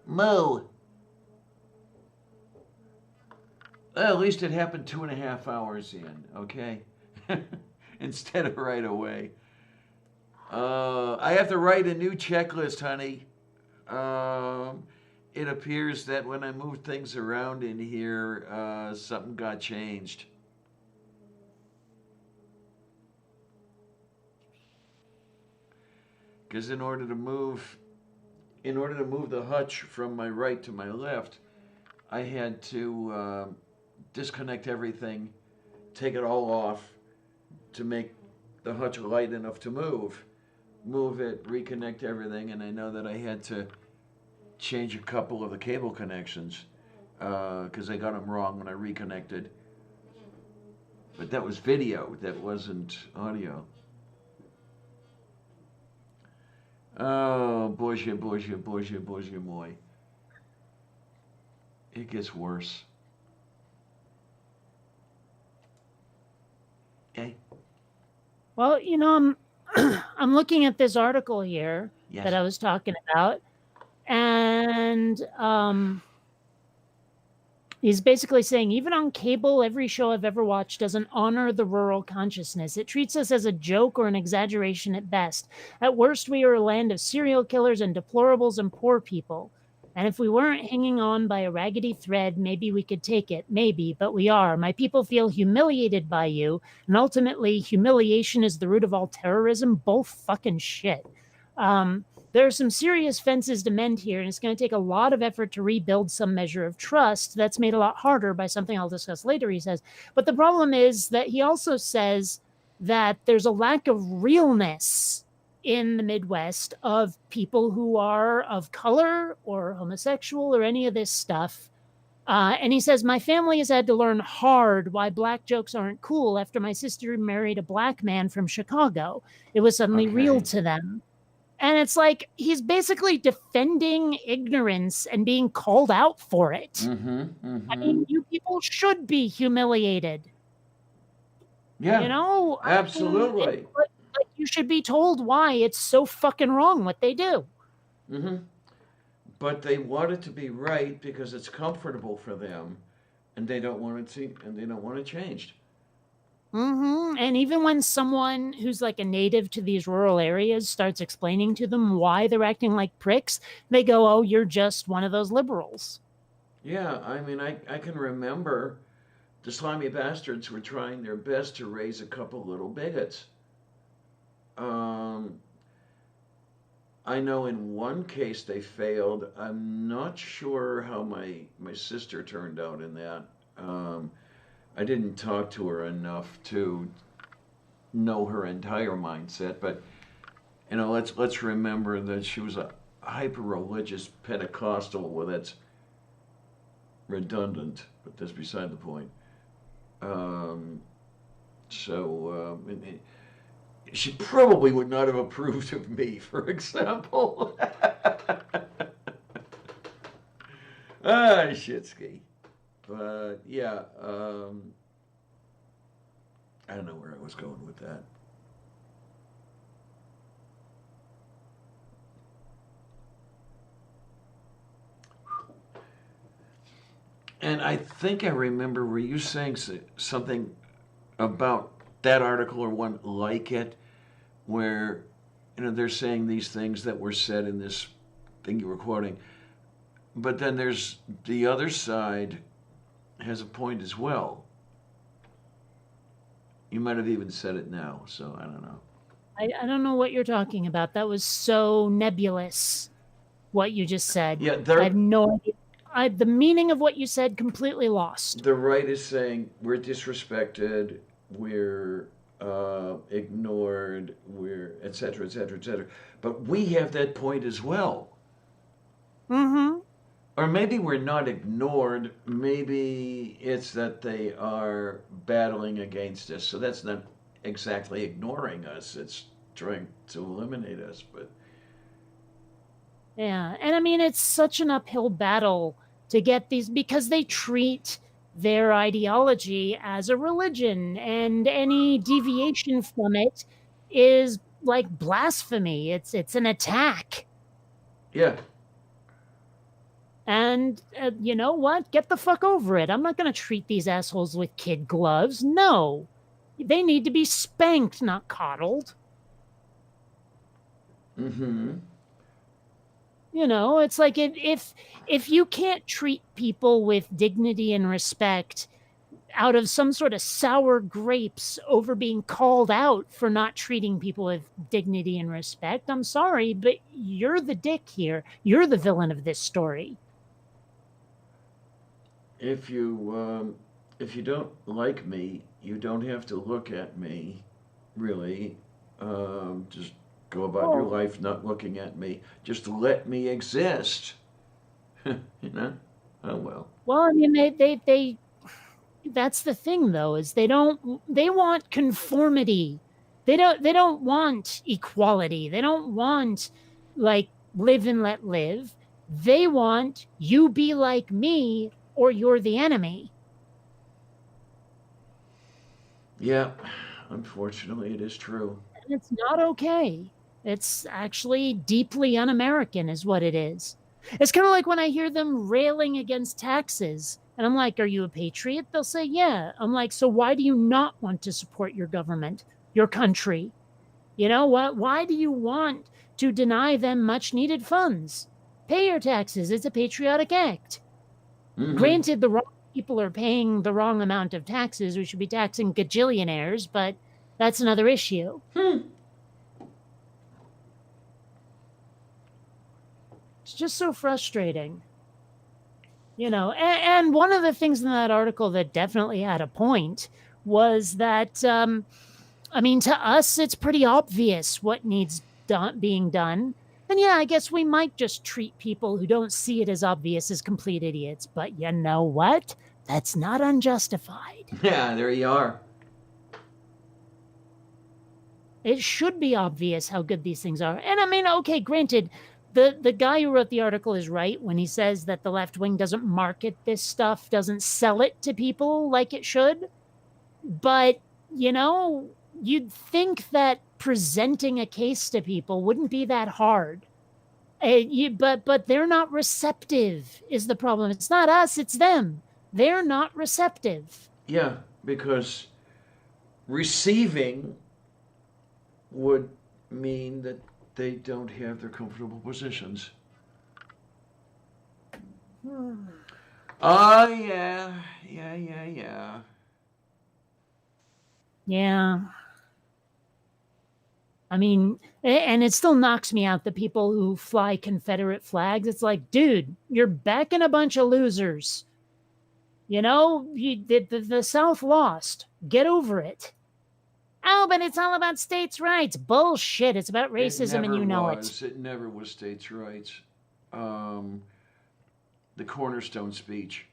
Speaker 3: Well, at least it happened 2.5 hours in, okay? Instead of right away. I have to write a new checklist, honey. It appears that when I moved things around in here, something got changed. Because in order to move the hutch from my right to my left, I had to disconnect everything, take it all off to make the hutch light enough to move it, reconnect everything, and I know that I had to change a couple of the cable connections because I got them wrong when I reconnected. But that was video, that wasn't audio. Oh, Bоже, Bоже, Bоже, Bоже мой. It gets worse. Okay.
Speaker 1: Well, I'm looking at this article here
Speaker 3: Yes.
Speaker 1: that I was talking about, and he's basically saying, even on cable, every show I've ever watched doesn't honor the rural consciousness. It treats us as a joke or an exaggeration at best. At worst, we are a land of serial killers and deplorables and poor people. And if we weren't hanging on by a raggedy thread, maybe we could take it. Maybe, but we are. My people feel humiliated by you, and ultimately, humiliation is the root of all terrorism. Both fucking shit. There are some serious fences to mend here, and it's going to take a lot of effort to rebuild some measure of trust. That's made a lot harder by something I'll discuss later, he says. But the problem is that he also says that there's a lack of realness in the Midwest of people who are of color or homosexual or any of this stuff. And he says, my family has had to learn hard why black jokes aren't cool after my sister married a black man from Chicago. It was suddenly real to them. And it's like he's basically defending ignorance and being called out for it.
Speaker 3: Mm-hmm, mm-hmm.
Speaker 1: I mean, you people should be humiliated.
Speaker 3: Yeah, absolutely.
Speaker 1: I mean, like you should be told why it's so fucking wrong what they do.
Speaker 3: Mm-hmm. But they want it to be right because it's comfortable for them, and they don't want it changed.
Speaker 1: Mm-hmm. And even when someone who's like a native to these rural areas starts explaining to them why they're acting like pricks, they go, oh, you're just one of those liberals.
Speaker 3: Yeah, I mean, I can remember the slimy bastards were trying their best to raise a couple little bigots. I know in one case they failed. I'm not sure how my sister turned out in that. I didn't talk to her enough to know her entire mindset, but let's remember that she was a hyper-religious Pentecostal. Well, that's redundant, but that's beside the point. She probably would not have approved of me, for example. Shitsky. But yeah, I don't know where I was going with that. And I think I remember, were you saying something about that article or one like it, where they're saying these things that were said in this thing you were quoting, but then there's the other side has a point as well. You might have even said it now, so I don't know.
Speaker 1: I don't know what you're talking about. That was so nebulous, what you just said.
Speaker 3: Yeah,
Speaker 1: I have no idea. The meaning of what you said completely lost.
Speaker 3: The right is saying we're disrespected, we're ignored, we're et cetera, et cetera, et cetera. But we have that point as well.
Speaker 1: Mm-hmm.
Speaker 3: Or maybe we're not ignored. Maybe it's that they are battling against us. So that's not exactly ignoring us. It's trying to eliminate us. But
Speaker 1: yeah, and I mean, it's such an uphill battle to get these, because they treat their ideology as a religion, and any deviation from it is like blasphemy. It's an attack.
Speaker 3: yeah.
Speaker 1: And you know what? Get the fuck over it. I'm not going to treat these assholes with kid gloves. No. They need to be spanked, not coddled.
Speaker 3: Mm-hmm.
Speaker 1: It's like if you can't treat people with dignity and respect out of some sort of sour grapes over being called out for not treating people with dignity and respect, I'm sorry, but you're the dick here. You're the villain of this story.
Speaker 3: If you don't like me, you don't have to look at me. really. Just go about your life not looking at me. Just let me exist. You know? Oh well.
Speaker 1: Well, I mean, they that's the thing though, is they want conformity. They don't want equality. They don't want like live and let live. They want you be like me or you're the enemy.
Speaker 3: Yeah, unfortunately, it is true.
Speaker 1: And it's not okay. It's actually deeply un-American is what it is. It's kind of like when I hear them railing against taxes. And I'm like, are you a patriot? They'll say, yeah. I'm like, so why do you not want to support your government, your country? You know what? Why do you want to deny them much needed funds? Pay your taxes. It's a patriotic act.
Speaker 3: Mhm.
Speaker 1: Granted, the wrong people are paying the wrong amount of taxes. We should be taxing gajillionaires, but that's another issue. It's just so frustrating. You know, and one of the things in that article that definitely had a point was that, I mean, to us, it's pretty obvious what needs being done. And yeah, I guess we might just treat people who don't see it as obvious as complete idiots. But you know what? That's not unjustified.
Speaker 3: Yeah, there you are.
Speaker 1: It should be obvious how good these things are. And I mean, okay, granted, the guy who wrote the article is right when he says that the left wing doesn't market this stuff, doesn't sell it to people like it should. But, you know, you'd think that presenting a case to people wouldn't be that hard. But they're not receptive is the problem. It's not us, it's them. They're not receptive.
Speaker 3: Yeah, because receiving would mean that they don't have their comfortable positions. Oh, yeah.
Speaker 1: Yeah. I mean, and it still knocks me out, the people who fly Confederate flags. It's like, dude, you're backing a bunch of losers. You know, the South lost. Get over it. Oh, but it's all about states' rights. Bullshit. It's about racism, and you know it.
Speaker 3: It never was states' rights. The cornerstone speech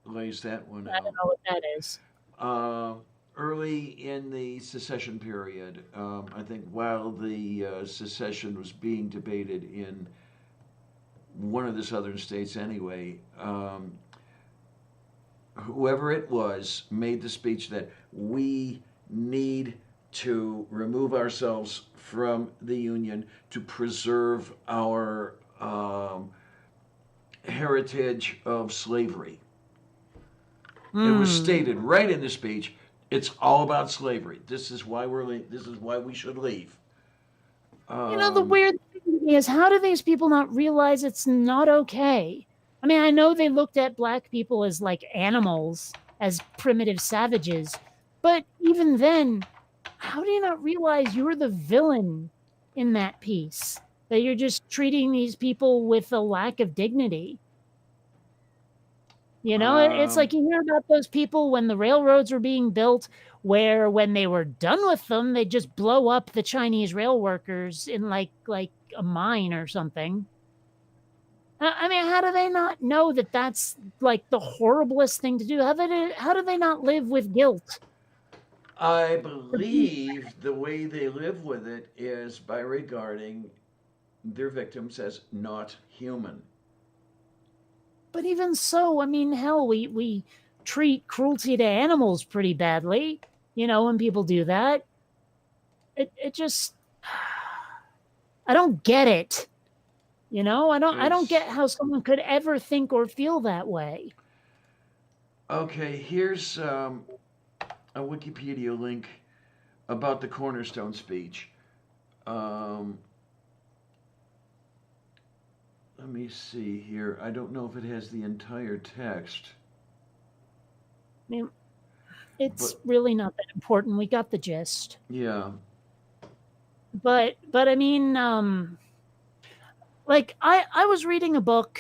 Speaker 3: lays that one out.
Speaker 1: I don't know what that is.
Speaker 3: Early in the secession period, I think while the secession was being debated in one of the southern states anyway, whoever it was made the speech that we need to remove ourselves from the Union to preserve our heritage of slavery. It was stated right in the speech. It's all about slavery. This is why this is why we should leave.
Speaker 1: You know, the weird thing is, how do these people not realize it's not okay? I mean, I know they looked at black people as like animals, as primitive savages, but even then, how do you not realize you're the villain in that piece? That you're just treating these people with a lack of dignity. You know, it's like you hear about those people when the railroads were being built, where when they were done with them, they just blow up the Chinese rail workers in like a mine or something. I mean, how do they not know that that's like the horriblest thing to do? How do they not live with guilt?
Speaker 3: I believe the way they live with it is by regarding their victims as not human.
Speaker 1: But even so, I mean, hell, we treat cruelty to animals pretty badly, you know, when people do that. It just, I don't get it. You know, I don't get how someone could ever think or feel that way.
Speaker 3: Okay, here's a Wikipedia link about the cornerstone speech. Let me see here. I don't know if it has the entire text.
Speaker 1: I mean, it's really not that important. We got the gist.
Speaker 3: Yeah.
Speaker 1: But I mean, like I was reading a book.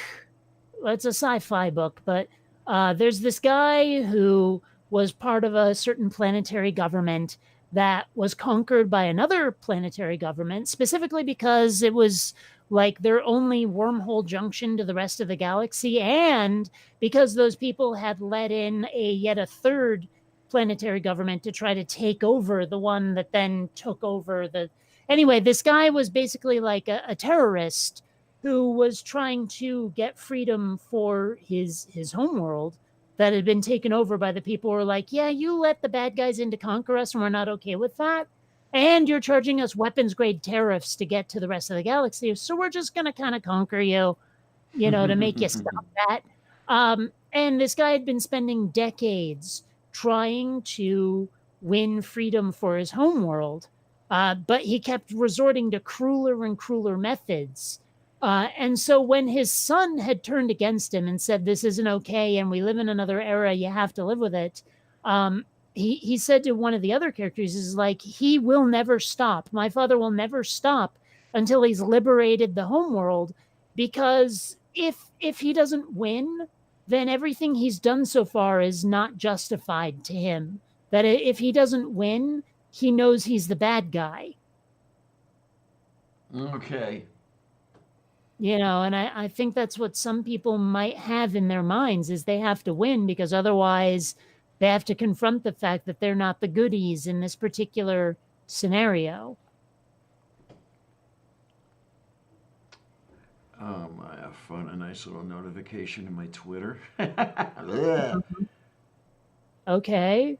Speaker 1: It's a sci-fi book, but there's this guy who was part of a certain planetary government that was conquered by another planetary government, specifically because it was like their only wormhole junction to the rest of the galaxy, and because those people had let in yet a third planetary government to try to take over the one that then took over the. Anyway, this guy was basically like a terrorist who was trying to get freedom for his homeworld that had been taken over by the people who were like, yeah, you let the bad guys in to conquer us, and we're not okay with that. And you're charging us weapons grade tariffs to get to the rest of the galaxy. So we're just going to kind of conquer you, to make you stop that. And this guy had been spending decades trying to win freedom for his homeworld, but he kept resorting to crueler and crueler methods. And so when his son had turned against him and said, this isn't okay, and we live in another era, you have to live with it, he said to one of the other characters, is like, he will never stop. My father will never stop until he's liberated the homeworld, because if he doesn't win, then everything he's done so far is not justified to him. That if he doesn't win, he knows he's the bad guy.
Speaker 3: Okay.
Speaker 1: And I think that's what some people might have in their minds, is they have to win, because otherwise they have to confront the fact that they're not the goodies in this particular scenario.
Speaker 3: I found a nice little notification in my Twitter.
Speaker 1: Okay.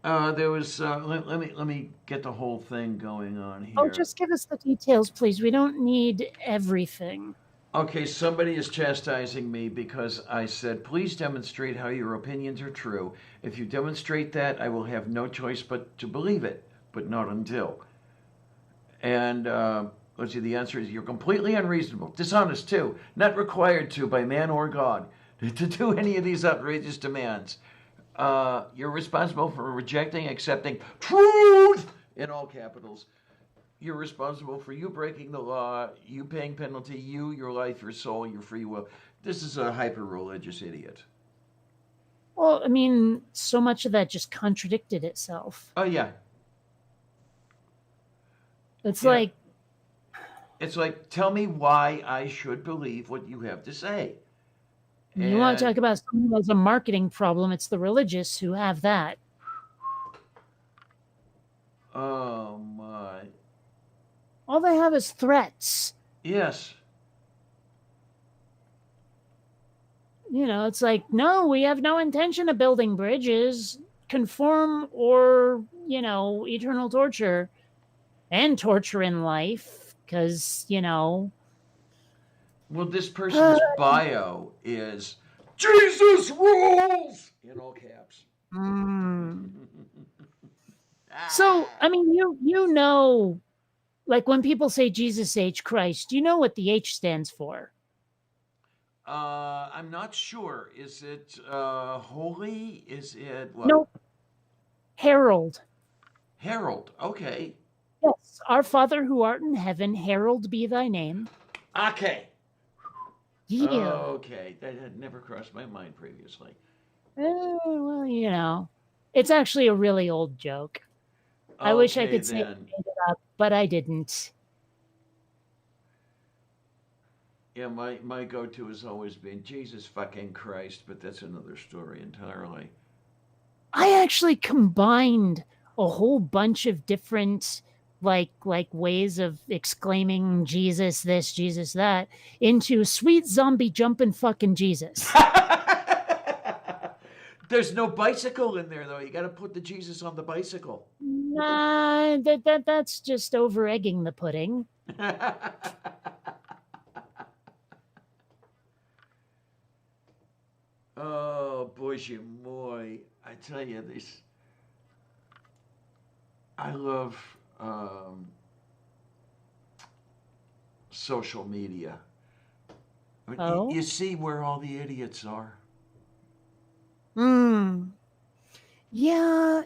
Speaker 3: There was let me get the whole thing going on here.
Speaker 1: Oh, just give us the details, please. We don't need everything.
Speaker 3: Okay, somebody is chastising me because I said, please demonstrate how your opinions are true. If you demonstrate that, I will have no choice but to believe it, but not until. And let's see, the answer is, you're completely unreasonable, dishonest too, not required to by man or God to do any of these outrageous demands. You're responsible for rejecting, accepting truth in all capitals. You're responsible for you breaking the law, you paying penalty, you, your life, your soul, your free will. This is a hyper-religious idiot.
Speaker 1: Well, I mean, so much of that just contradicted itself.
Speaker 3: Oh, yeah.
Speaker 1: It's
Speaker 3: Yeah.
Speaker 1: like...
Speaker 3: It's like, tell me why I should believe what you have to say.
Speaker 1: You want to talk about something that's a marketing problem, it's the religious who have that.
Speaker 3: Oh, my.
Speaker 1: All they have is threats.
Speaker 3: Yes.
Speaker 1: It's like, no, we have no intention of building bridges. Conform or, eternal torture. And torture in life, because,
Speaker 3: Well, this person's bio is, Jesus rules! In all caps.
Speaker 1: So, I mean, like when people say Jesus H. Christ, you know what the H stands for?
Speaker 3: I'm not sure. Is it holy? Is it what?
Speaker 1: Nope. Herald.
Speaker 3: Herald. Okay.
Speaker 1: Yes. Our Father who art in heaven, herald be thy name.
Speaker 3: Okay.
Speaker 1: Yeah.
Speaker 3: Okay. That had never crossed my mind previously.
Speaker 1: Well, it's actually a really old joke. I wish I could say I made it up, but I didn't.
Speaker 3: Yeah, my go-to has always been Jesus fucking Christ, but that's another story entirely.
Speaker 1: I actually combined a whole bunch of different like ways of exclaiming Jesus this, Jesus that into sweet zombie jumping fucking Jesus.
Speaker 3: There's no bicycle in there, though. You got to put the Jesus on the bicycle.
Speaker 1: Nah, that's just over egging the pudding.
Speaker 3: Oh, boy, moi. I tell you, this. I love social media. I mean, you see where all the idiots are.
Speaker 1: Yeah,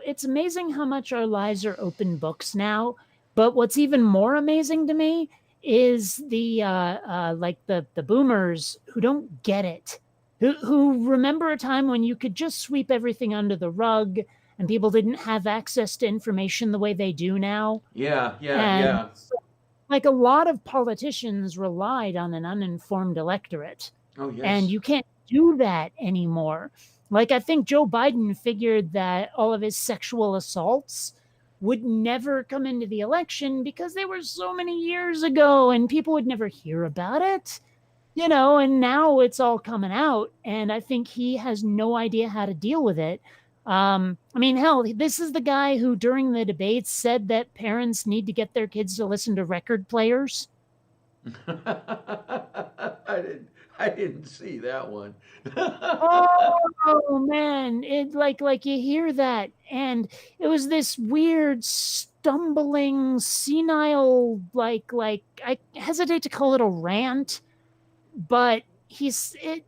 Speaker 1: it's amazing how much our lives are open books now. But what's even more amazing to me is the boomers who don't get it, who remember a time when you could just sweep everything under the rug and people didn't have access to information the way they do now.
Speaker 3: Yeah, yeah,
Speaker 1: And
Speaker 3: yeah.
Speaker 1: so, like, a lot of politicians relied on an uninformed electorate.
Speaker 3: Oh,
Speaker 1: And
Speaker 3: yes.
Speaker 1: you can't do that anymore. Like, I think Joe Biden figured that all of his sexual assaults would never come into the election because they were so many years ago and people would never hear about it. And now it's all coming out, and I think he has no idea how to deal with it. I mean, hell, this is the guy who during the debates said that parents need to get their kids to listen to record players.
Speaker 3: I didn't see that one.
Speaker 1: Oh man, it like you hear that, and it was this weird stumbling senile, like I hesitate to call it a rant, but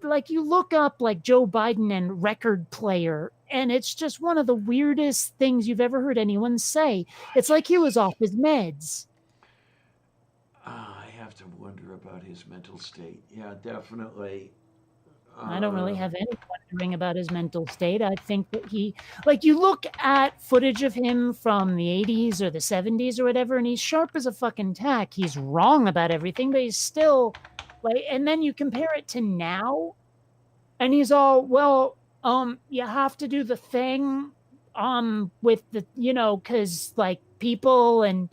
Speaker 1: like you look up like Joe Biden and record player, and it's just one of the weirdest things you've ever heard anyone say. It's like he was off his meds.
Speaker 3: I have to wonder about his mental state. Yeah, definitely.
Speaker 1: I don't really have any wondering about his mental state. I think that like, you look at footage of him from the 80s or the 70s or whatever, and he's sharp as a fucking tack. He's wrong about everything, but he's still like, and then you compare it to now, and he's all, well, you have to do the thing, with the, because like people and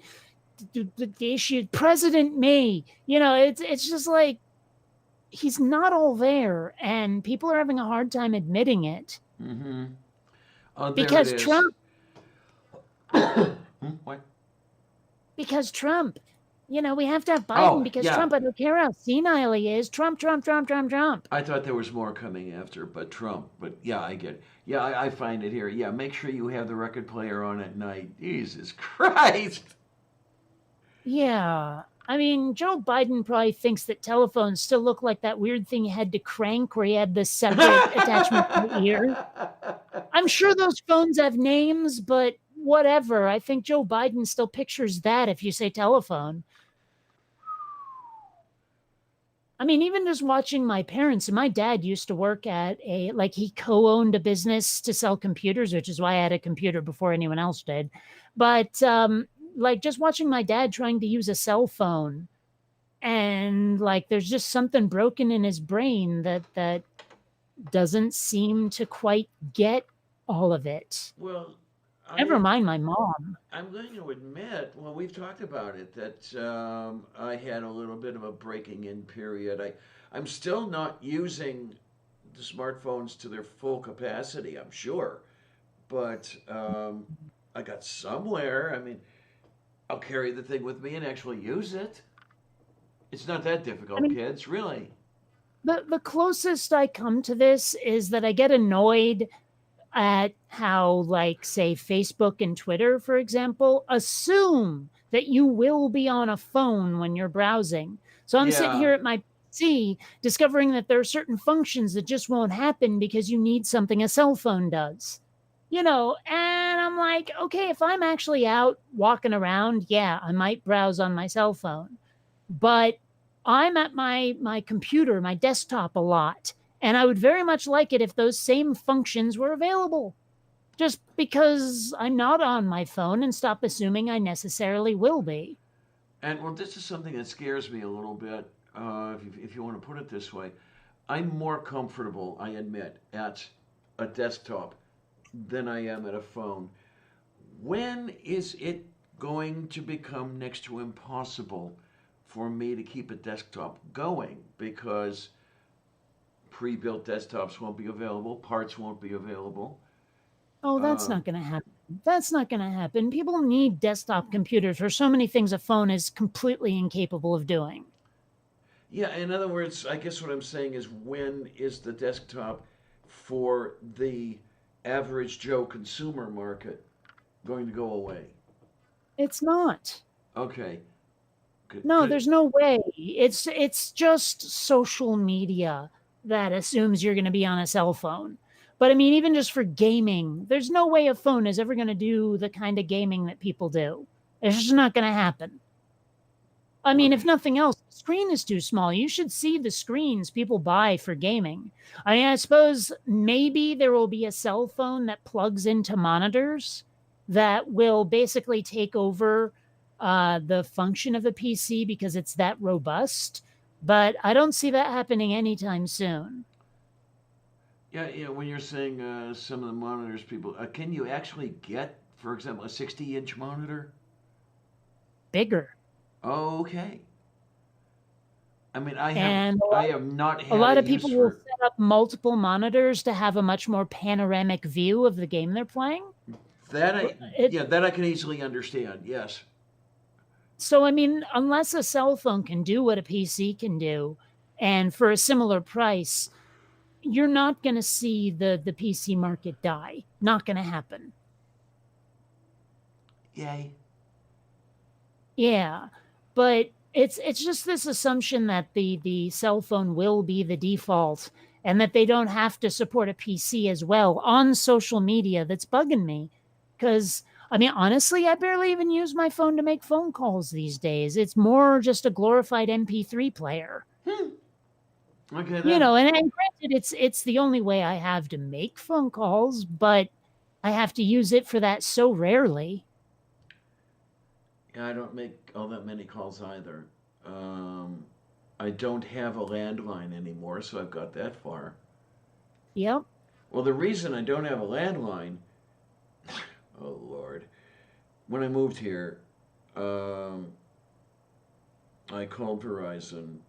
Speaker 1: the issue, President me, it's just like, he's not all there, and people are having a hard time admitting it.
Speaker 3: Mm-hmm. Oh, there
Speaker 1: because
Speaker 3: it is.
Speaker 1: Trump.
Speaker 3: What?
Speaker 1: Because Trump. We have to have Biden because
Speaker 3: yeah.
Speaker 1: Trump. I don't care how senile he is. Trump.
Speaker 3: I thought there was more coming after, but Trump. But yeah, I get it. Yeah, I find it here. Yeah, make sure you have the record player on at night. Jesus Christ.
Speaker 1: Yeah. I mean, Joe Biden probably thinks that telephones still look like that weird thing you had to crank where you had the separate attachment to the ear. I'm sure those phones have names, but whatever. I think Joe Biden still pictures that if you say telephone. I mean, even just watching my parents, and my dad used to work at he co-owned a business to sell computers, which is why I had a computer before anyone else did. But like, just watching my dad trying to use a cell phone, and like there's just something broken in his brain that doesn't seem to quite get all of it.
Speaker 3: Well,
Speaker 1: never mind my mom.
Speaker 3: I'm going to admit, well, we've talked about it, that I had a little bit of a breaking in period. I'm still not using the smartphones to their full capacity, I'm sure, but I got somewhere. I mean, I'll carry the thing with me and actually use it. It's not that difficult, kids, really.
Speaker 1: The closest I come to this is that I get annoyed at how, like, say, Facebook and Twitter, for example, assume that you will be on a phone when you're browsing. So I'm sitting here at my PC discovering that there are certain functions that just won't happen because you need something a cell phone does. And I'm like, okay, if I'm actually out walking around, yeah, I might browse on my cell phone. But I'm at my computer, my desktop a lot. And I would very much like it if those same functions were available. Just because I'm not on my phone, and stop assuming I necessarily will be.
Speaker 3: And well, this is something that scares me a little bit, if you want to put it this way. I'm more comfortable, I admit, at a desktop than I am at a phone. When is it going to become next to impossible for me to keep a desktop going? Because pre-built desktops won't be available, parts won't be available.
Speaker 1: Oh, that's not going to happen. That's not going to happen. People need desktop computers for so many things a phone is completely incapable of doing.
Speaker 3: Yeah, in other words, I guess what I'm saying is, when is the desktop for the average Joe consumer market going to go away?
Speaker 1: It's not.
Speaker 3: Okay.
Speaker 1: No, there's no way. It's just social media that assumes you're going to be on a cell phone. But I mean, even just for gaming, there's no way a phone is ever going to do the kind of gaming that people do. It's just not going to happen. I mean, if
Speaker 3: Okay.
Speaker 1: nothing else, the screen is too small. You should see the screens people buy for gaming. I mean, I suppose maybe there will be a cell phone that plugs into monitors that will basically take over the function of a PC because it's that robust. But I don't see that happening anytime soon.
Speaker 3: Yeah, yeah. When you're saying some of the monitors, people, can you actually get, for example, a 60-inch monitor?
Speaker 1: Bigger.
Speaker 3: Okay. I mean, I have
Speaker 1: And
Speaker 3: I have not
Speaker 1: a
Speaker 3: had
Speaker 1: lot
Speaker 3: a
Speaker 1: of
Speaker 3: use
Speaker 1: people will
Speaker 3: for
Speaker 1: set up multiple monitors to have a much more panoramic view of the game they're playing.
Speaker 3: that.
Speaker 1: It,
Speaker 3: Yeah, that I can easily understand. Yes.
Speaker 1: so, I mean, unless a cell phone can do what a PC can do, and for a similar price, you're not going to see the PC market die. Not going to happen.
Speaker 3: Yay.
Speaker 1: Yeah, but it's just this assumption that the cell phone will be the default and that they don't have to support a PC as well on social media that's bugging me. Because I mean, honestly, I barely even use my phone to make phone calls these days. It's more just a glorified MP3 player.
Speaker 3: Okay
Speaker 1: You
Speaker 3: then.
Speaker 1: know, and granted, it's the only way I have to make phone calls, but I have to use it for that so rarely.
Speaker 3: Yeah, I don't make all that many calls either. Um, I don't have a landline anymore, so I've got that far.
Speaker 1: Yep.
Speaker 3: Well, the reason I don't have a landline, oh Lord, when I moved here, um, I called Verizon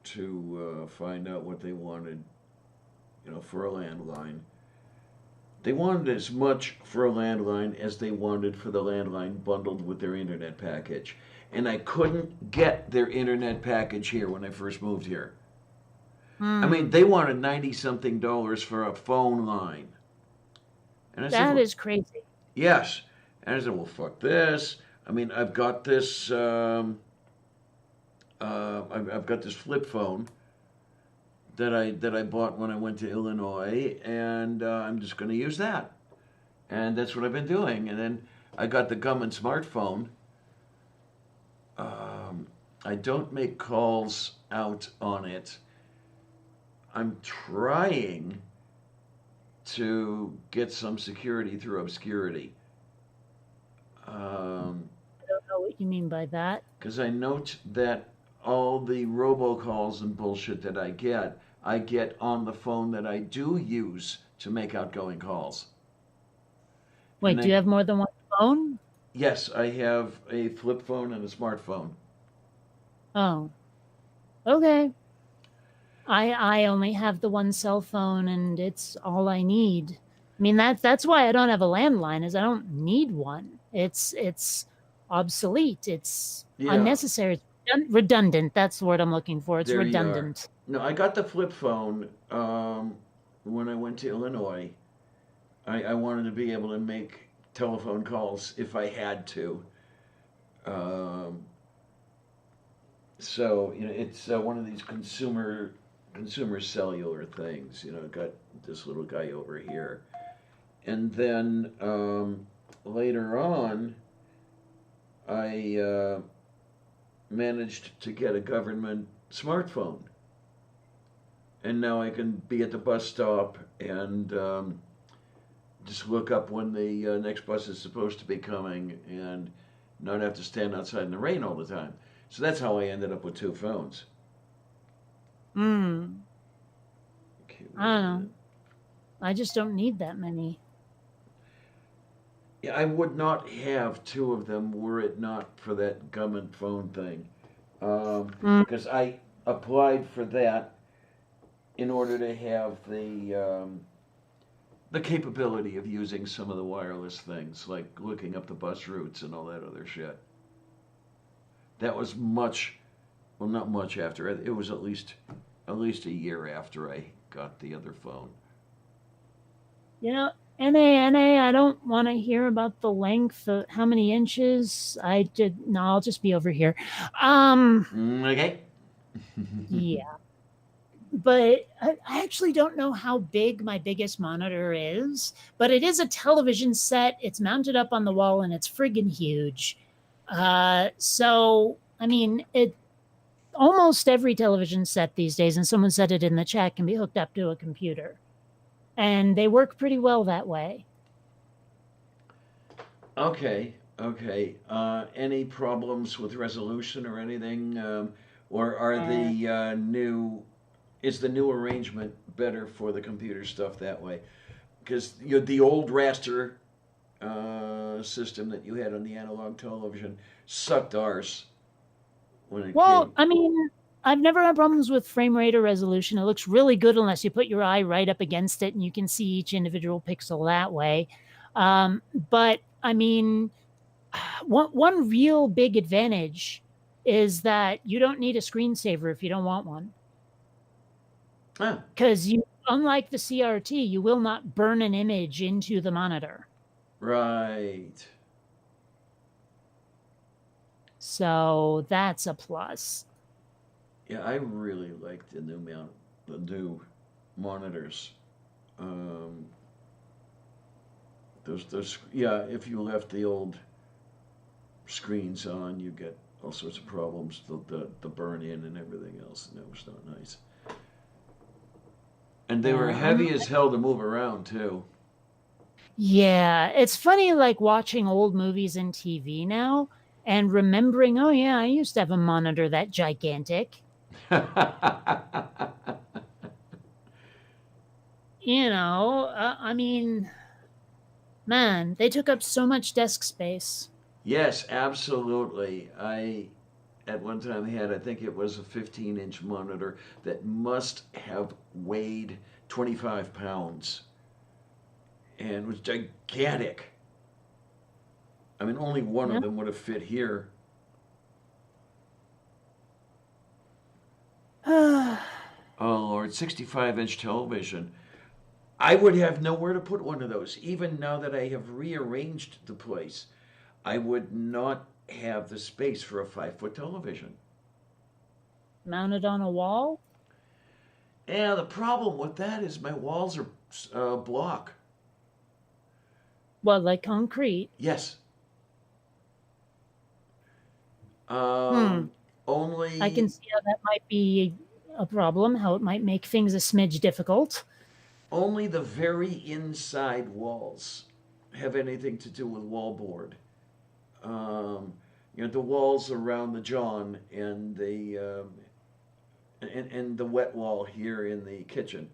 Speaker 3: to find out what they wanted, for a landline. They wanted as much for a landline as they wanted for the landline bundled with their internet package. And I couldn't get their internet package here when I first moved here. I mean, they wanted 90 something dollars for a phone line. And I said,
Speaker 1: That
Speaker 3: well,
Speaker 1: is crazy.
Speaker 3: yes. And I said, well, fuck this. I mean, I've got this. I've got this flip phone that I bought when I went to Illinois, and I'm just going to use that. And that's what I've been doing. And then I got the Gummin smartphone. I don't make calls out on it. I'm trying to get some security through obscurity.
Speaker 1: I don't know what you mean by that.
Speaker 3: Because I note that all the robocalls and bullshit that I get on the phone that I do use to make outgoing calls. And
Speaker 1: Wait, do you have more than one phone?
Speaker 3: yes, I have a flip phone and a smartphone.
Speaker 1: Oh, okay. I only have the one cell phone and it's all I need. I mean that's why I don't have a landline is I don't need one. It's obsolete. It's
Speaker 3: Yeah,
Speaker 1: unnecessary. It's redundant. That's the word I'm looking for. It's
Speaker 3: there you are.
Speaker 1: redundant.
Speaker 3: No, I got the flip phone when I went to Illinois. I wanted to be able to make telephone calls if I had to. Um, so it's one of these consumer cellular things. Got this little guy over here, and then later on, I managed to get a government smartphone, and now I can be at the bus stop and just look up when the next bus is supposed to be coming, and not have to stand outside in the rain all the time. So that's how I ended up with two phones.
Speaker 1: Hmm.
Speaker 3: Okay,
Speaker 1: I don't know. I just don't need that many.
Speaker 3: Yeah, I would not have two of them were it not for that government phone thing.
Speaker 1: Mm.
Speaker 3: Because I applied for that in order to have the capability of using some of the wireless things, like looking up the bus routes and all that other shit. That was well, not much after. It was at least a year after I got the other phone.
Speaker 1: You know, NA, I don't want to hear about the length of how many inches. No, I'll just be over here.
Speaker 3: Okay.
Speaker 1: Yeah. But I actually don't know how big my biggest monitor is, but it is a television set. It's mounted up on the wall and it's friggin' huge. So I mean, it almost every television set these days, and someone said it in the chat, can be hooked up to a computer. And they work pretty well that way.
Speaker 3: Okay, okay. Any problems with resolution or anything? Or are the new, is the new arrangement better for the computer stuff that way? Because the old raster system that you had on the analog television sucked arse when it
Speaker 1: Well,
Speaker 3: came.
Speaker 1: I mean, I've never had problems with frame rate or resolution. It looks really good unless you put your eye right up against it and you can see each individual pixel that way. But I mean, one real big advantage is that you don't need a screensaver if you don't want one.
Speaker 3: Ah,
Speaker 1: Because unlike the CRT, you will not burn an image into the monitor.
Speaker 3: right.
Speaker 1: So that's a plus.
Speaker 3: Yeah, I really like the new monitors. Those, yeah. If you left the old screens on, you get all sorts of problems. The burn in and everything else, and that was not nice. And they were heavy as hell to move around too.
Speaker 1: Yeah, it's funny like watching old movies and TV now and remembering, oh yeah, I used to have a monitor that gigantic. I mean, man, they took up so much desk space.
Speaker 3: Yes, absolutely. I at one time had, I think it was a 15-inch monitor that must have weighed 25 pounds and was gigantic. I mean, only one of them would have fit here. Oh, Lord, 65-inch television. I would have nowhere to put one of those. Even now that I have rearranged the place, I would not have the space for a 5-foot television.
Speaker 1: Mounted on a wall?
Speaker 3: Yeah, the problem with that is my walls are block.
Speaker 1: What, like concrete?
Speaker 3: Yes. Only.
Speaker 1: I can see how that might be a problem, how it might make things a smidge difficult.
Speaker 3: Only the very inside walls have anything to do with wallboard. The walls around the john and the wet wall here in the kitchen.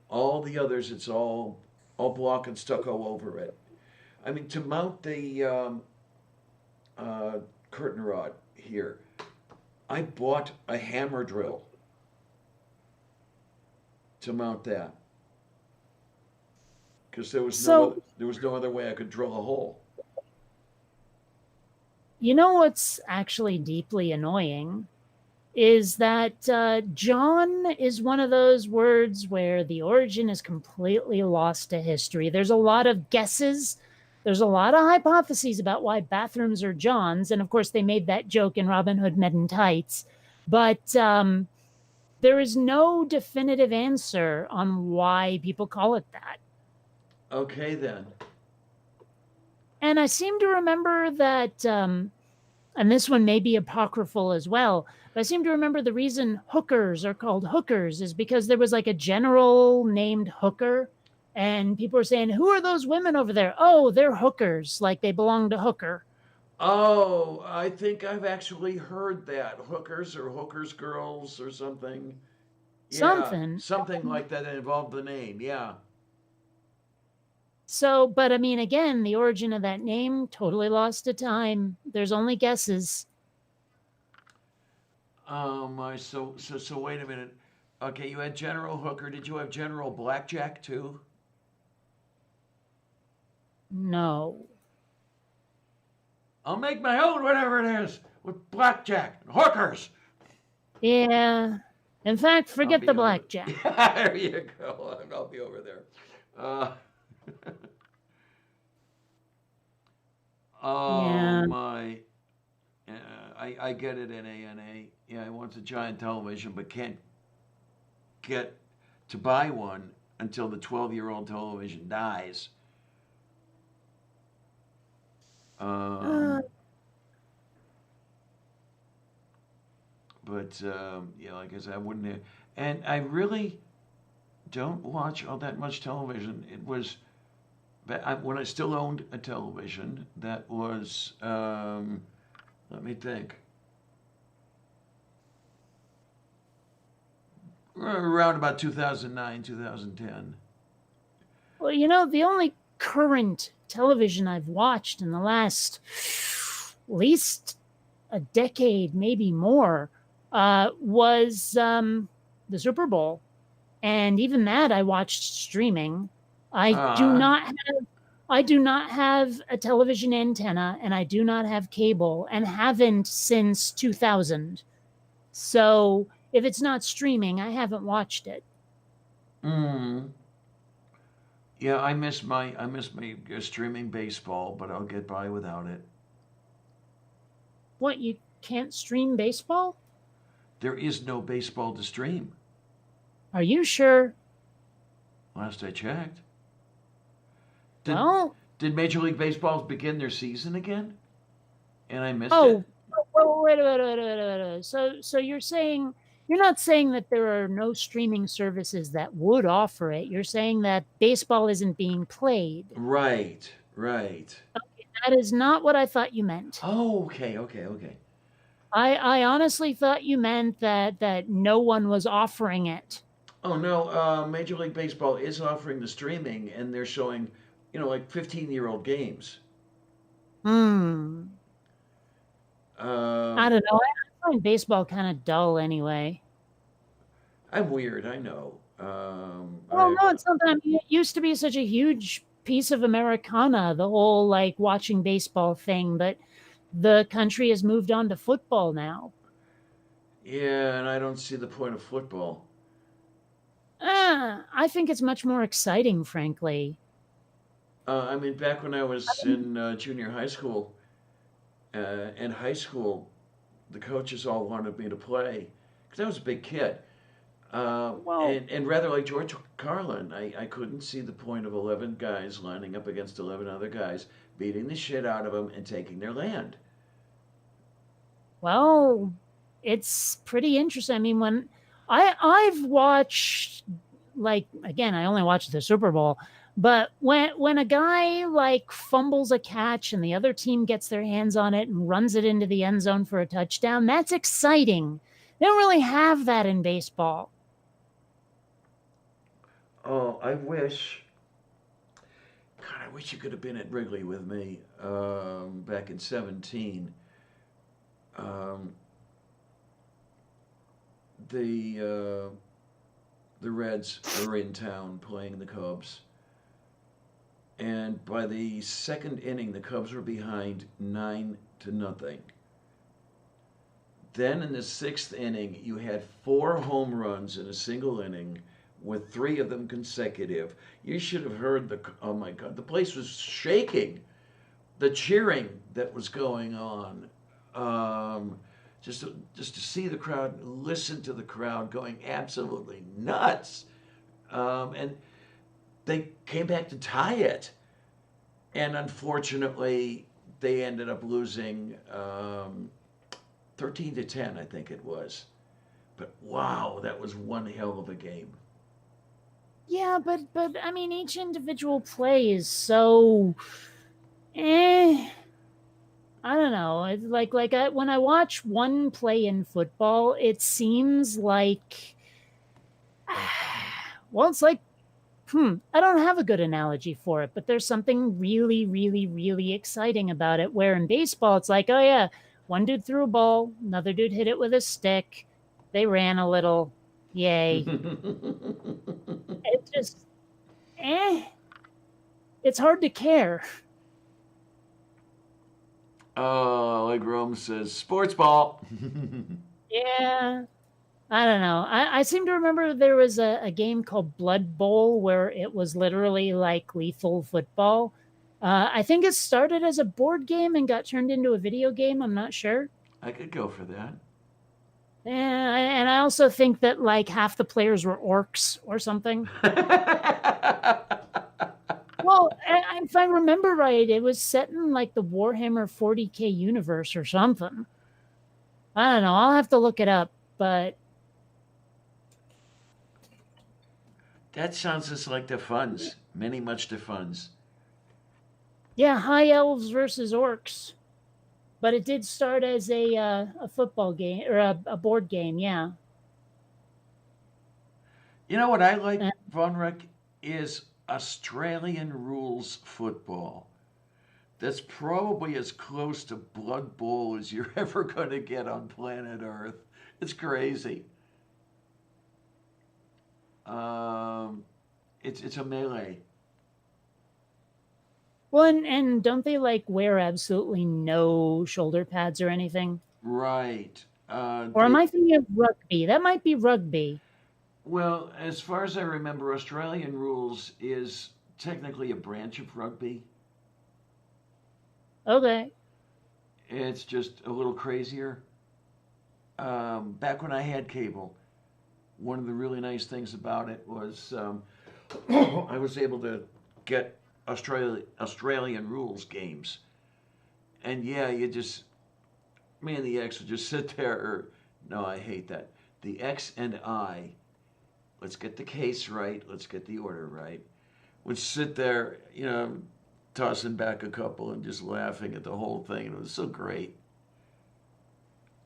Speaker 3: All the others, it's all block and stucco over it. I mean, to mount the curtain rod here, I bought a hammer drill to mount that because there was no other way I could drill a hole.
Speaker 1: You know what's actually deeply annoying is that John is one of those words where the origin is completely lost to history. There's a lot of guesses. There's a lot of hypotheses about why bathrooms are John's. And of course, they made that joke in Robin Hood Men in Tights. But there is no definitive answer on why people call it that.
Speaker 3: Okay, then.
Speaker 1: And I seem to remember that, and this one may be apocryphal as well, but I seem to remember the reason hookers are called hookers is because there was like a general named Hooker, and people were saying, who are those women over there? Oh, they're hookers, like they belong to Hooker.
Speaker 3: Oh, I think I've actually heard that. Hookers or hookers girls or something.
Speaker 1: Something.
Speaker 3: Yeah, something like that involved the name, yeah.
Speaker 1: So, but I mean, again, the origin of that name, totally lost to time. There's only guesses.
Speaker 3: So wait a minute. Okay, you had General Hooker. Did you have General Blackjack too?
Speaker 1: No.
Speaker 3: I'll make my own, whatever it is, with blackjack and hookers.
Speaker 1: Yeah. In fact, forget the blackjack.
Speaker 3: There you go. I'll be over there.
Speaker 1: Yeah.
Speaker 3: My. I get it in ANA. Yeah, I want a giant television, but can't get to buy one until the 12-year-old television dies. But like I said, I wouldn't have, and I really don't watch all that much television. It was when I still owned a television. That was let me think. Around about 2009, 2010.
Speaker 1: Well, the only current television I've watched in the last at least a decade, maybe more, was the Super Bowl. And even that I watched streaming. I do not have I do not have a television antenna, and I do not have cable, and haven't since 2000. So if it's not streaming, I haven't watched it.
Speaker 3: Mm. Yeah, I miss my streaming baseball, but I'll get by without it.
Speaker 1: What, you can't stream baseball?
Speaker 3: There is no baseball to stream.
Speaker 1: Are you sure?
Speaker 3: Last I checked. Did
Speaker 1: Well,
Speaker 3: did Major League Baseball begin their season again? And I missed
Speaker 1: oh,
Speaker 3: it?
Speaker 1: wait. So you're not saying that there are no streaming services that would offer it. You're saying that baseball isn't being played.
Speaker 3: Right.
Speaker 1: Okay, that is not what I thought you meant.
Speaker 3: Oh, okay.
Speaker 1: I honestly thought you meant that no one was offering it.
Speaker 3: Oh no, Major League Baseball is offering the streaming, and they're showing, like 15-year-old games.
Speaker 1: I
Speaker 3: Um,
Speaker 1: don't know. I find baseball kind of dull anyway.
Speaker 3: I'm weird, I know.
Speaker 1: Well, no, it's not that. I mean, it used to be such a huge piece of Americana, the whole like watching baseball thing, but the country has moved on to football now.
Speaker 3: Yeah, and I don't see the point of football.
Speaker 1: I think it's much more exciting, frankly.
Speaker 3: I mean, back when I was in junior high school, and high school, the coaches all wanted me to play because I was a big kid.
Speaker 1: Well,
Speaker 3: And rather like George Carlin, I couldn't see the point of 11 guys lining up against 11 other guys, beating the shit out of them and taking their land.
Speaker 1: well, it's pretty interesting. I mean, when I've watched, like, again, I only watched the Super Bowl, but when a guy like fumbles a catch and the other team gets their hands on it and runs it into the end zone for a touchdown, that's exciting. They don't really have that in baseball.
Speaker 3: Oh, I wish. God, I wish you could have been at Wrigley with me back in 17. Um, the Reds are in town playing the Cubs, and by the second inning, the Cubs were behind 9-0. Then in the sixth inning, you had 4 home runs in a single inning, with 3 of them consecutive. You should have heard oh my God, the place was shaking. The cheering that was going on. Just to see the crowd, listen to the crowd going absolutely nuts. And they came back to tie it. And unfortunately, they ended up losing 13-10, I think it was. But wow, that was one hell of a game.
Speaker 1: Yeah, but I mean, each individual play is so, I don't know. It's when I watch one play in football, it seems like, well, it's like, I don't have a good analogy for it, but there's something really, really, really exciting about it. Where in baseball, it's like, oh yeah, one dude threw a ball, another dude hit it with a stick, they ran a little, yay. It just, it's hard to care.
Speaker 3: Like Rome says, sports ball.
Speaker 1: Yeah, I don't know. I seem to remember there was a game called Blood Bowl where it was literally like lethal football. I think it started as a board game and got turned into a video game. I'm not sure.
Speaker 3: I could go for that.
Speaker 1: And I also think that like half the players were orcs or something. Well, if I remember right, it was set in like the Warhammer 40K universe or something. I don't know. I'll have to look it up. but
Speaker 3: That sounds just like the funds. Many much the funds.
Speaker 1: yeah, high elves versus orcs. But it did start as a football game or a board game. Yeah.
Speaker 3: You know what I like,
Speaker 1: Uh,
Speaker 3: Von Rick, is Australian rules football. That's probably as close to Blood Bowl as you're ever going to get on planet Earth. It's crazy. Um, it's a melee.
Speaker 1: Well, and don't they like wear absolutely no shoulder pads or anything?
Speaker 3: Right.
Speaker 1: Or am I thinking of rugby? That might be rugby.
Speaker 3: Well, as far as I remember, Australian rules is technically a branch of rugby.
Speaker 1: Okay.
Speaker 3: It's just a little crazier. Back when I had cable, one of the really nice things about it was I was able to get Australian rules games. And yeah, me and the X would just sit there, or, no, I hate that. The X and I, let's get the case right, let's get the order right, would sit there, tossing back a couple and just laughing at the whole thing. And it was so great.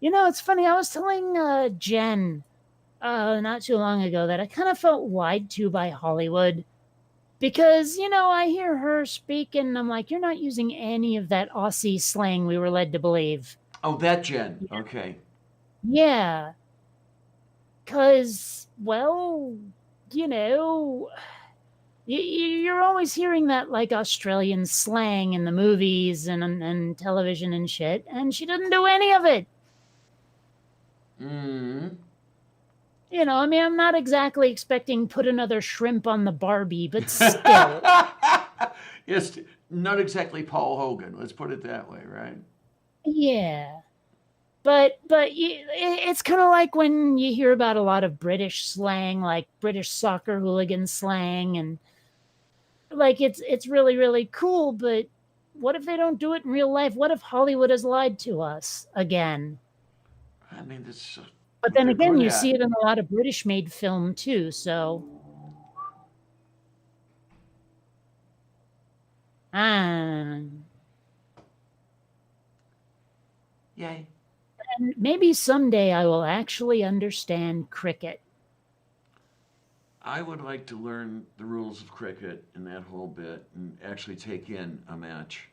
Speaker 1: It's funny. I was telling Jen not too long ago that I kind of felt lied to by Hollywood because, I hear her speak and I'm like, you're not using any of that Aussie slang we were led to believe.
Speaker 3: Oh, that Jen. Okay.
Speaker 1: Yeah. Because, well, you're always hearing that like Australian slang in the movies and television and shit, and she didn't do any of it.
Speaker 3: Mm-hmm.
Speaker 1: I'm not exactly expecting put another shrimp on the Barbie, but still.
Speaker 3: Yes, not exactly Paul Hogan. Let's put it that way, right?
Speaker 1: Yeah. But it's kind of like when you hear about a lot of British slang, like British soccer hooligan slang, and like it's really, really cool, but what if they don't do it in real life? What if Hollywood has lied to us again?
Speaker 3: I mean, this.
Speaker 1: But then again, you see it in a lot of British-made film too. So,
Speaker 3: Yay!
Speaker 1: And maybe someday I will actually understand cricket.
Speaker 3: I would like to learn the rules of cricket and that whole bit, and actually take in a match.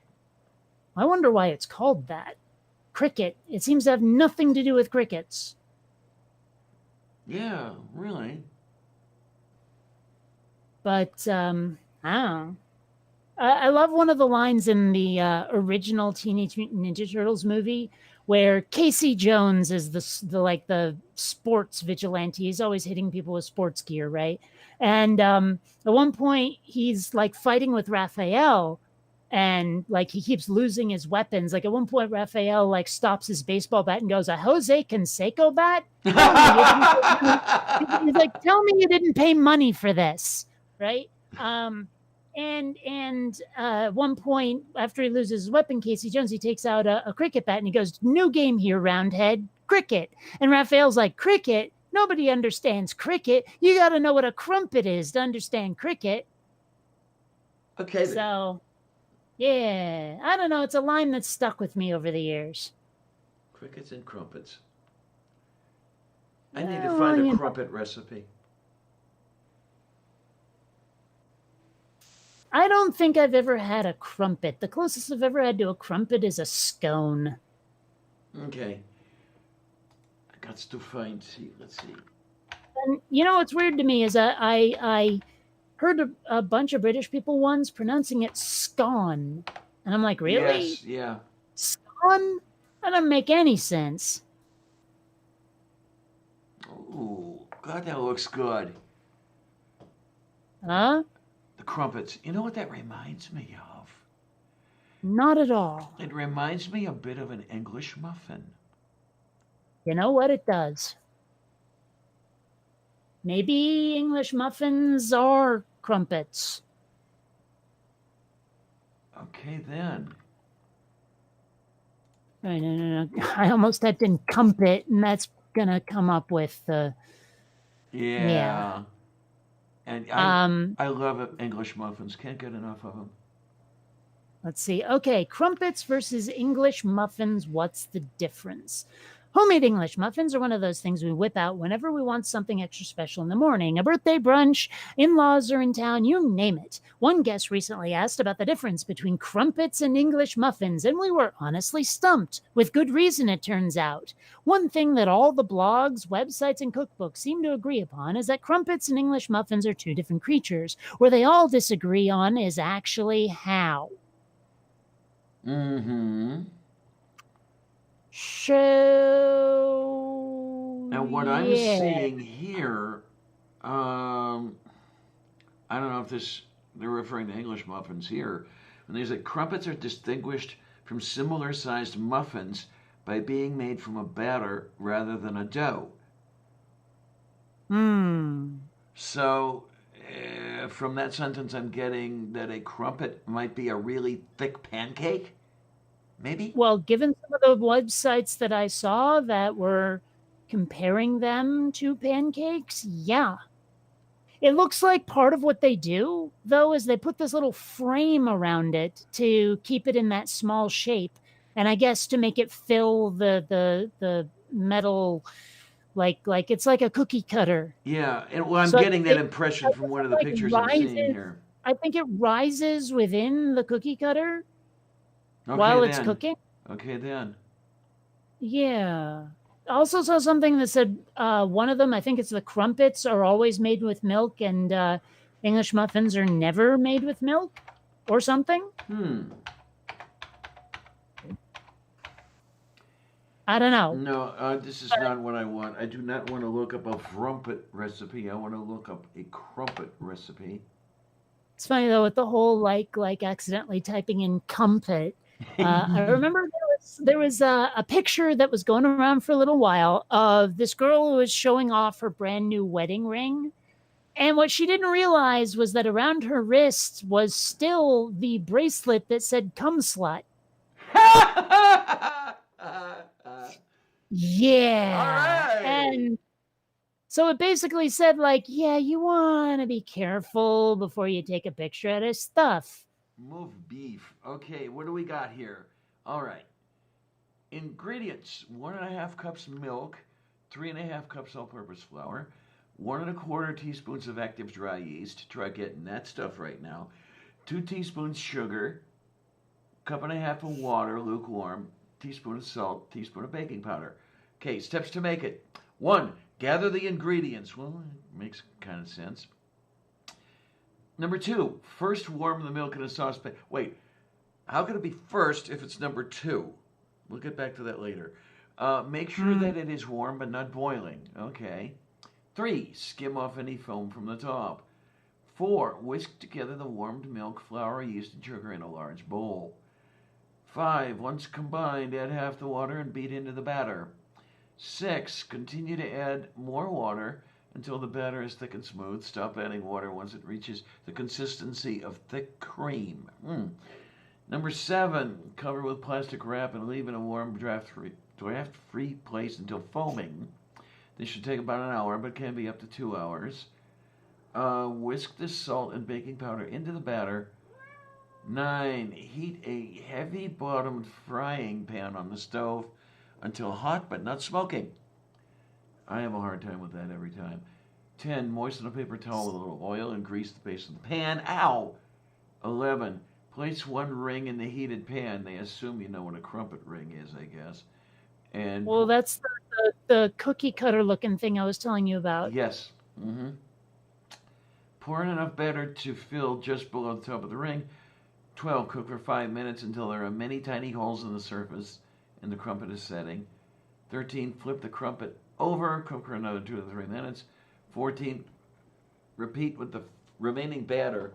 Speaker 1: I wonder why it's called that. Cricket. It seems to have nothing to do with crickets.
Speaker 3: Yeah, really.
Speaker 1: But I don't know. I love one of the lines in the original Teenage Mutant Ninja Turtles movie where Casey Jones is the sports vigilante. He's always hitting people with sports gear, right? And at one point he's like fighting with Raphael, and like he keeps losing his weapons. Like at one point Raphael like stops his baseball bat and goes, "A Jose Canseco bat?" He's like, "Tell me you didn't pay money for this," right? And at one point after he loses his weapon, Casey Jones, he takes out a cricket bat and he goes, "New game here, roundhead, cricket." And Raphael's like, "Cricket? Nobody understands cricket. You got to know what a crumpet is to understand cricket."
Speaker 3: Okay.
Speaker 1: So, yeah, I don't know. It's a line that's stuck with me over the years.
Speaker 3: Crickets and crumpets. I need to find a crumpet recipe.
Speaker 1: I don't think I've ever had a crumpet. The closest I've ever had to a crumpet is a scone.
Speaker 3: Okay. I got to find. Let's see.
Speaker 1: And what's weird to me is I heard a bunch of British people once pronouncing it scone, and I'm like, really?
Speaker 3: Yes. Yeah.
Speaker 1: Scone? That doesn't make any sense.
Speaker 3: Ooh, God, that looks good.
Speaker 1: Huh?
Speaker 3: The crumpets. You know what that reminds me of?
Speaker 1: Not at all.
Speaker 3: It reminds me a bit of an English muffin.
Speaker 1: You know what it does? Maybe English muffins are crumpets.
Speaker 3: Okay, then.
Speaker 1: No. I almost typed in crumpet, and that's gonna come up with the
Speaker 3: Yeah. And I love it. English muffins. Can't get enough of them.
Speaker 1: Let's see. Okay, crumpets versus English muffins. What's the difference? Homemade English muffins are one of those things we whip out whenever we want something extra special in the morning. A birthday brunch, in-laws are in town, you name it. One guest recently asked about the difference between crumpets and English muffins, and we were honestly stumped. With good reason, it turns out. One thing that all the blogs, websites, and cookbooks seem to agree upon is that crumpets and English muffins are two different creatures. Where they all disagree on is actually how.
Speaker 3: Mm-hmm.
Speaker 1: So
Speaker 3: And what I'm seeing here, I don't know if they're referring to English muffins here. And they say crumpets are distinguished from similar sized muffins by being made from a batter rather than a dough. So from that sentence, I'm getting that a crumpet might be a really thick pancake. Maybe?
Speaker 1: Well, given some of the websites that I saw that were comparing them to pancakes, yeah. It looks like part of what they do, though, is they put this little frame around it to keep it in that small shape, and I guess to make it fill the metal, like it's like a cookie cutter.
Speaker 3: Yeah, and well, I'm getting that impression from one of the pictures I'm seeing here.
Speaker 1: I think it rises within the cookie cutter.
Speaker 3: Okay,
Speaker 1: while it's cooking.
Speaker 3: Okay, then.
Speaker 1: Yeah. I also saw something that said one of them, I think it's the crumpets, are always made with milk, and English muffins are never made with milk or something. I don't know.
Speaker 3: No, this is not what I want. I do not want to look up a crumpet recipe. I want to look up a crumpet recipe.
Speaker 1: It's funny, though, with the whole like accidentally typing in comfort. I remember there was a picture that was going around for a little while of this girl who was showing off her brand new wedding ring. And what she didn't realize was that around her wrist was still the bracelet that said "cum slut." Yeah.
Speaker 3: All right.
Speaker 1: And so it basically said, like, yeah, you want to be careful before you take a picture of this stuff.
Speaker 3: Move beef. Okay, what do we got here? All right. Ingredients: 1.5 cups milk, 3.5 cups all-purpose flour, 1.25 teaspoons of active dry yeast. Try getting that stuff right now. 2 teaspoons sugar, 1.5 cups of water, lukewarm, teaspoon of salt, teaspoon of baking powder. Okay, steps to make it. 1. Gather the ingredients. Well, it makes kind of sense. Number 2, first warm the milk in a saucepan. Wait, how can it be first if it's number 2? We'll get back to that later. Make sure that it is warm but not boiling. Okay. 3, skim off any foam from the top. 4, whisk together the warmed milk, flour, yeast, and sugar in a large bowl. 5, once combined, add half the water and beat into the batter. 6, continue to add more water until the batter is thick and smooth. Stop adding water once it reaches the consistency of thick cream. Number 7, cover with plastic wrap and leave in a warm draft-free place until foaming. This should take about an hour, but can be up to 2 hours. Whisk the salt and baking powder into the batter. 9, heat a heavy-bottomed frying pan on the stove until hot but not smoking. I have a hard time with that every time. 10, moisten a paper towel with a little oil and grease the base of the pan. Ow! 11, place 1 ring in the heated pan. They assume you know what a crumpet ring is, I guess. And
Speaker 1: well, that's the cookie cutter looking thing I was telling you about.
Speaker 3: Yes. Pour in enough batter to fill just below the top of the ring. 12, cook for 5 minutes until there are many tiny holes in the surface and the crumpet is setting. 13, flip the crumpet over, cook for another 2 to 3 minutes. 14, repeat with the remaining batter.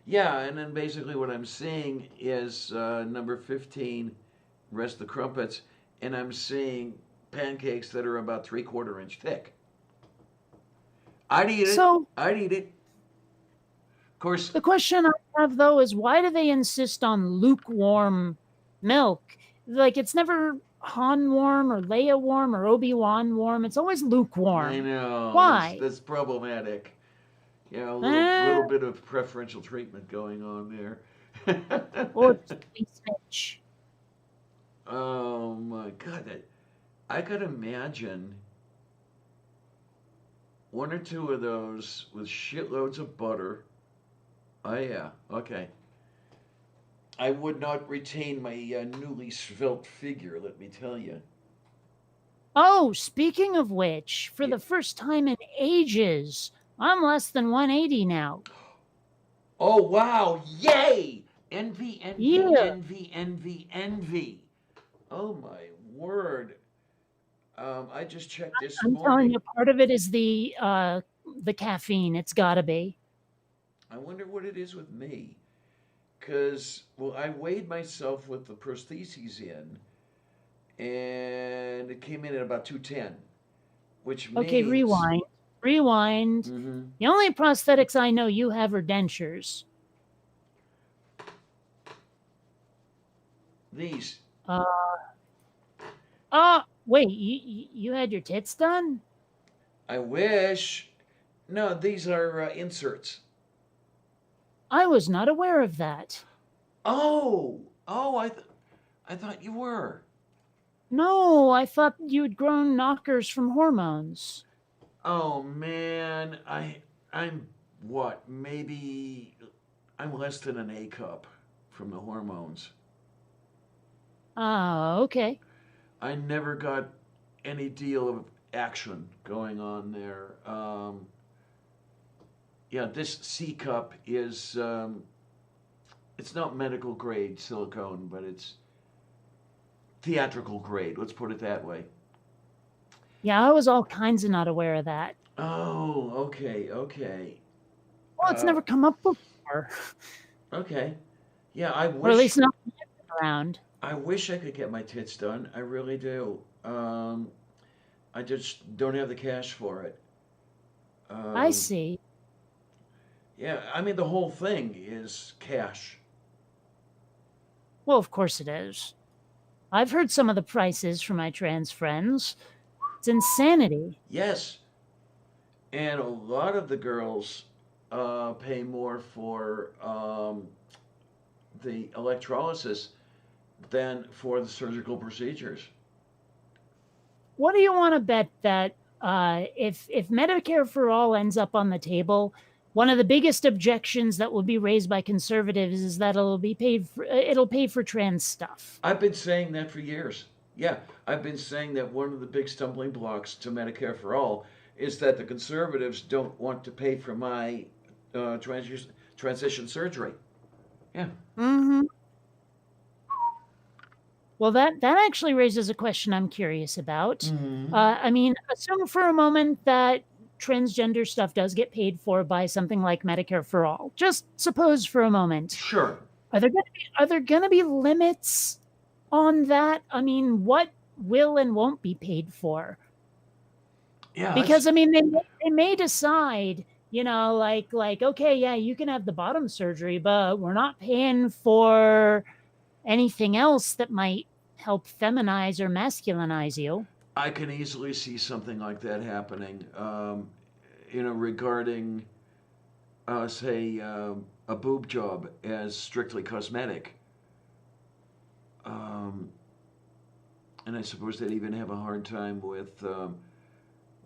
Speaker 3: Yeah, and then basically what I'm seeing is number 15, rest the crumpets, and I'm seeing pancakes that are about 3/4 inch thick. I'd eat it. I'd eat it. Of course.
Speaker 1: The question I have, though, is why do they insist on lukewarm milk? Like, it's never Han warm or Leia warm or Obi-Wan warm. It's always lukewarm.
Speaker 3: I know.
Speaker 1: Why?
Speaker 3: That's problematic. Yeah, a little bit of preferential treatment going on there.
Speaker 1: Or just a smidge.
Speaker 3: Oh my God. I could imagine one or two of those with shitloads of butter. Oh yeah, okay. I would not retain my newly svelte figure, let me tell you.
Speaker 1: Oh, speaking of which, for
Speaker 3: Yeah.
Speaker 1: the first time in ages, I'm less than 180 now.
Speaker 3: Oh wow, yay! Envy, envy,
Speaker 1: Yeah.
Speaker 3: envy, envy, envy. Oh my word. I just checked this
Speaker 1: I'm telling
Speaker 3: morning.
Speaker 1: you, part of it is the caffeine. It's got to be.
Speaker 3: I wonder what it is with me. Because, well, I weighed myself with the prostheses in, and it came in at about 210, which
Speaker 1: Okay,
Speaker 3: means.
Speaker 1: rewind. Rewind.
Speaker 3: Mm-hmm.
Speaker 1: The only prosthetics I know you have are dentures.
Speaker 3: These.
Speaker 1: Wait, you had your tits done?
Speaker 3: I wish. No, these are inserts.
Speaker 1: I was not aware of that.
Speaker 3: Oh, I thought you were.
Speaker 1: No, I thought you'd grown knockers from hormones.
Speaker 3: Oh man, I'm what? Maybe I'm less than an A cup from the hormones.
Speaker 1: Okay.
Speaker 3: I never got any deal of action going on there. Yeah, this C cup is it's not medical grade silicone, but it's theatrical grade. Let's put it that way.
Speaker 1: Yeah, I was all kinds of not aware of that.
Speaker 3: Oh, okay.
Speaker 1: Well, it's never come up before.
Speaker 3: Okay. Yeah, I wish.
Speaker 1: Or at least not around.
Speaker 3: I wish I could get my tits done. I really do. I just don't have the cash for it.
Speaker 1: I see.
Speaker 3: Yeah, I mean the whole thing is cash.
Speaker 1: Well, of course it is. I've heard some of the prices from my trans friends. It's insanity.
Speaker 3: Yes, and a lot of the girls pay more for the electrolysis than for the surgical procedures.
Speaker 1: What do you want to bet that if Medicare for all ends up on the table, one of the biggest objections that will be raised by conservatives is that it'll pay for trans stuff.
Speaker 3: I've been saying that for years. Yeah, I've been saying that one of the big stumbling blocks to Medicare for all is that the conservatives don't want to pay for my transition surgery. Yeah.
Speaker 1: Mm-hmm. Well, that actually raises a question I'm curious about.
Speaker 3: Mm-hmm.
Speaker 1: I mean, assume for a moment that transgender stuff does get paid for by something like Medicare for all. Just suppose for a moment.
Speaker 3: Sure.
Speaker 1: Are there going to be limits on that? I mean, what will and won't be paid for?
Speaker 3: Yeah.
Speaker 1: Because I mean, they may decide, like okay, yeah, you can have the bottom surgery, but we're not paying for anything else that might help feminize or masculinize you.
Speaker 3: I can easily see something like that happening. Regarding, say, a boob job as strictly cosmetic. And I suppose they'd even have a hard time with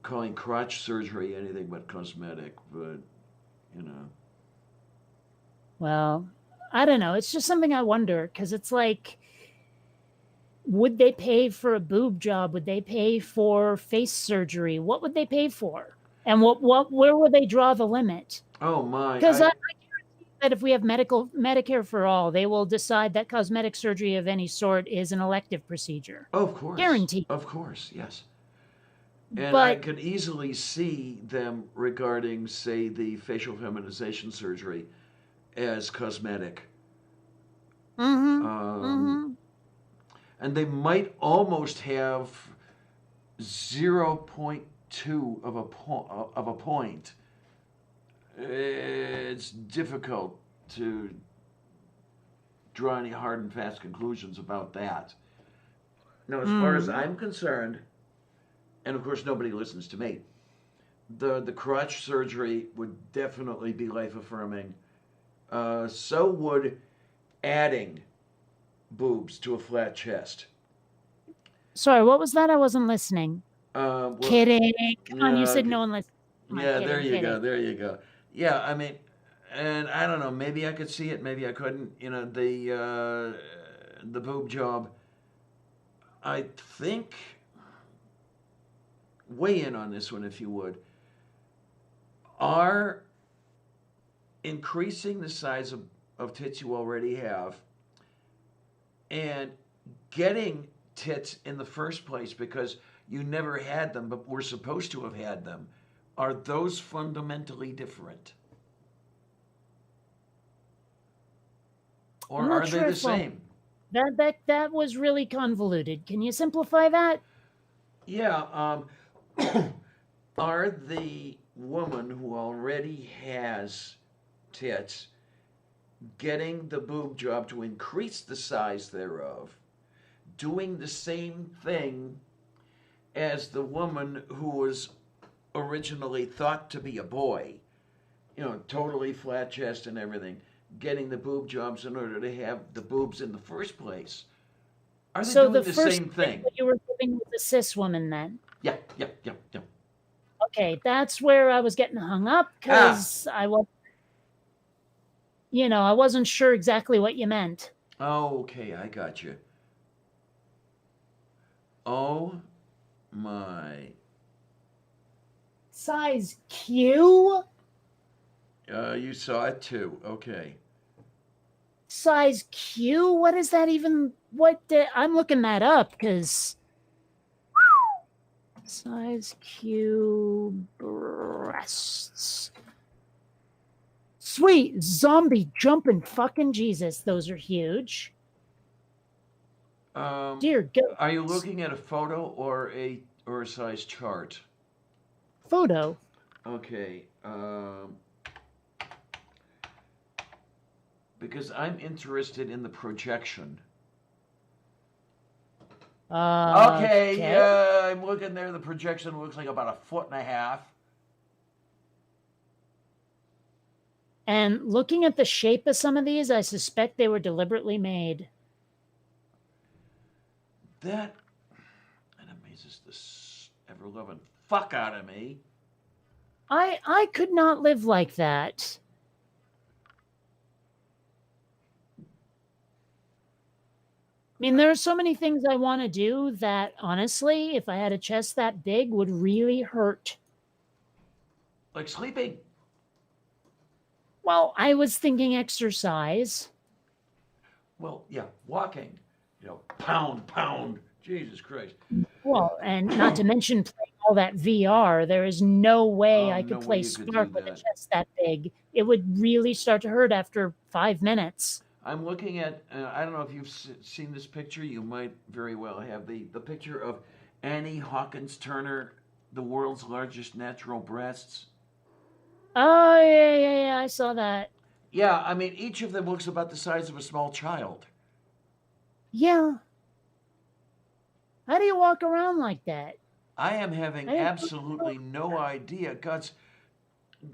Speaker 3: calling crotch surgery anything but cosmetic, but,
Speaker 1: Well, I don't know. It's just something I wonder, because it's like, would they pay for a boob job? Would they pay for face surgery? What would they pay for? And where would they draw the limit?
Speaker 3: Oh my!
Speaker 1: Because I guarantee that if we have Medicare for all, they will decide that cosmetic surgery of any sort is an elective procedure.
Speaker 3: Of course,
Speaker 1: guaranteed.
Speaker 3: Of course, yes. And
Speaker 1: but,
Speaker 3: I could easily see them regarding, say, the facial feminization surgery as cosmetic.
Speaker 1: Mm-hmm.
Speaker 3: And they might almost have 0.2 of a point. It's difficult to draw any hard and fast conclusions about that. Now, as far as I'm concerned, and of course nobody listens to me, the crotch surgery would definitely be life affirming. So would adding boobs to a flat chest.
Speaker 1: Sorry, what was that? I wasn't listening.
Speaker 3: Well,
Speaker 1: Kidding. Come on, you said
Speaker 3: okay.
Speaker 1: no one listened. Come on,
Speaker 3: Yeah, there
Speaker 1: kidding,
Speaker 3: you go.
Speaker 1: kidding.
Speaker 3: There you go. Yeah, I mean, and I don't know. Maybe I could see it. Maybe I couldn't. You know, the boob job. I think. Weigh in on this one, if you would. Are increasing the size of tits you already have, and getting tits in the first place because you never had them but were supposed to have had them, are those fundamentally different? Or are they the same?
Speaker 1: That was really convoluted. Can you simplify that?
Speaker 3: Yeah. Are the woman who already has tits getting the boob job to increase the size thereof doing the same thing as the woman who was originally thought to be a boy, you know, totally flat chest and everything, getting the boob jobs in order to have the boobs in the first place? Are they
Speaker 1: So
Speaker 3: doing
Speaker 1: the
Speaker 3: the
Speaker 1: first
Speaker 3: same thing?
Speaker 1: that you were giving was a cis woman then.
Speaker 3: Yeah.
Speaker 1: Okay, that's where I was getting hung up because I was, I wasn't sure exactly what you meant.
Speaker 3: Oh, okay, I got you. Oh my.
Speaker 1: Size Q?
Speaker 3: You saw it too. Okay.
Speaker 1: Size Q? What is that even? I'm looking that up because size Q breasts. Sweet zombie jumping fucking Jesus. Those are huge. Dear God.
Speaker 3: Are you looking at a photo or a size chart?
Speaker 1: Photo.
Speaker 3: Okay. Because I'm interested in the projection. Okay. I'm looking there. The projection looks like about 1.5 feet.
Speaker 1: And looking at the shape of some of these, I suspect they were deliberately made.
Speaker 3: That amazes the ever-loving fuck out of me.
Speaker 1: I could not live like that. I mean, there are so many things I want to do that, honestly, if I had a chest that big, would really hurt.
Speaker 3: Like sleeping.
Speaker 1: Well, I was thinking exercise.
Speaker 3: Well, yeah, walking. You know, pound. Jesus Christ.
Speaker 1: Well, and not to mention playing all that VR. There is no way I could play Spark with a chest that big. It would really start to hurt after 5 minutes.
Speaker 3: I'm looking at, I don't know if you've seen this picture. You might very well have the picture of Annie Hawkins Turner, the world's largest natural breasts.
Speaker 1: Oh, yeah, I saw that.
Speaker 3: Yeah, I mean, each of them looks about the size of a small child.
Speaker 1: Yeah. How do you walk around like that?
Speaker 3: I am having absolutely no idea. Guts,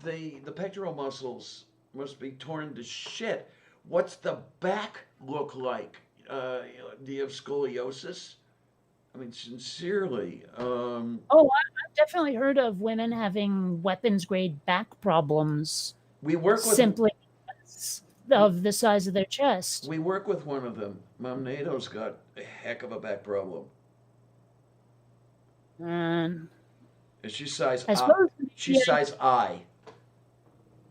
Speaker 3: the pectoral muscles must be torn to shit. What's the back look like? Do you have scoliosis? I mean, sincerely.
Speaker 1: I've definitely heard of women having weapons-grade back problems.
Speaker 3: We work with
Speaker 1: simply because of the size of their chest.
Speaker 3: We work with one of them. Mom Nato's got a heck of a back problem. And she's size size I.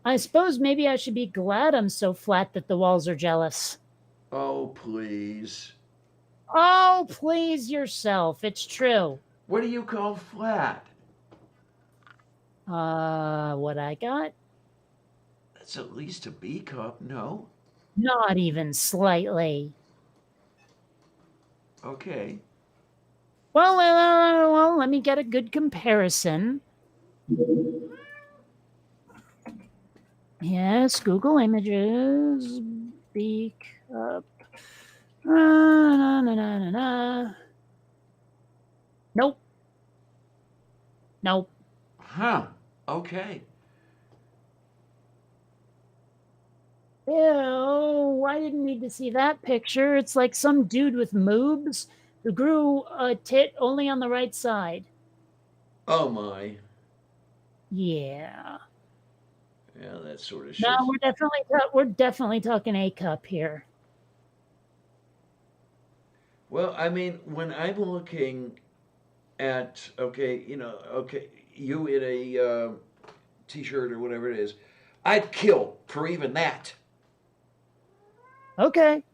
Speaker 1: I suppose maybe I should be glad I'm so flat that the walls are jealous.
Speaker 3: Oh, please.
Speaker 1: Oh, please yourself. It's true.
Speaker 3: What do you call flat?
Speaker 1: What I got?
Speaker 3: That's at least a B cup, no?
Speaker 1: Not even slightly.
Speaker 3: Okay.
Speaker 1: Well, let me get a good comparison. Yes, Google Images, B cup. Nope. Nope.
Speaker 3: Huh. Okay.
Speaker 1: Ew, I didn't need to see that picture. It's like some dude with moobs who grew a tit only on the right side.
Speaker 3: Oh my.
Speaker 1: Yeah.
Speaker 3: Yeah, that sort of
Speaker 1: No,
Speaker 3: shows.
Speaker 1: we're definitely talking A cup here.
Speaker 3: Well, I mean, when I'm looking at, okay, okay, you in a t-shirt or whatever it is, I'd kill for even that.
Speaker 1: Okay.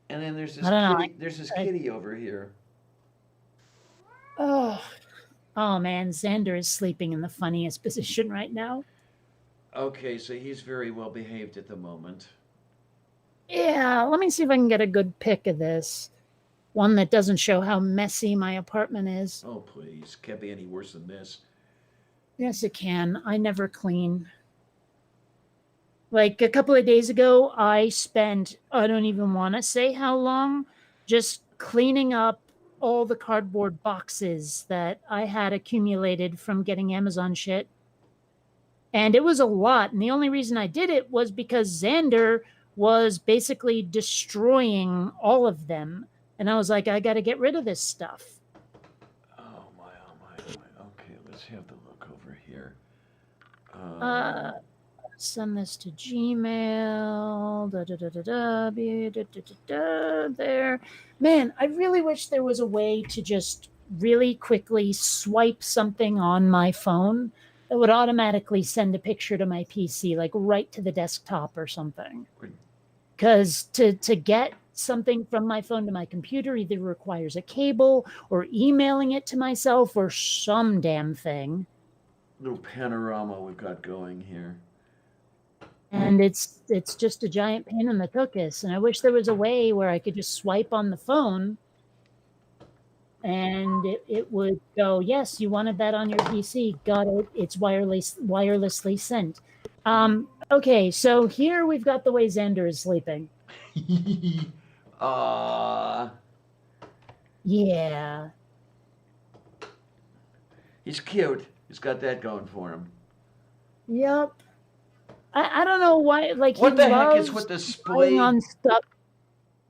Speaker 3: And then there's this
Speaker 1: I don't know.
Speaker 3: kitty. There's this kitty over here.
Speaker 1: Oh, oh man, Xander is sleeping in the funniest position right now.
Speaker 3: Okay, so he's very well behaved at the moment.
Speaker 1: Yeah, let me see if I can get a good pic of this. One that doesn't show how messy my apartment is.
Speaker 3: Oh please, can't be any worse than this.
Speaker 1: Yes, it can. I never clean. Like a couple of days ago, I spent, I don't even want to say how long, just cleaning up all the cardboard boxes that I had accumulated from getting Amazon shit. And it was a lot. And the only reason I did it was because Xander was basically destroying all of them. And I was like, I got to get rid of this stuff.
Speaker 3: Oh my, oh my, oh my. Okay, let's have the look over here.
Speaker 1: Send this to Gmail. There. Man, I really wish there was a way to just really quickly swipe something on my phone that would automatically send a picture to my PC, like right to the desktop or something. Because to get something from my phone to my computer either requires a cable or emailing it to myself or some damn thing.
Speaker 3: Little panorama we've got going here.
Speaker 1: And it's just a giant pain in the tuchus. And I wish there was a way where I could just swipe on the phone and it would go, yes, you wanted that on your PC. Got it. It's wirelessly sent. Okay, so here we've got the way Xander is sleeping. Yeah.
Speaker 3: He's cute. He's got that going for him.
Speaker 1: Yep. I don't know why. Like,
Speaker 3: what the heck is with the splayed
Speaker 1: on stuff?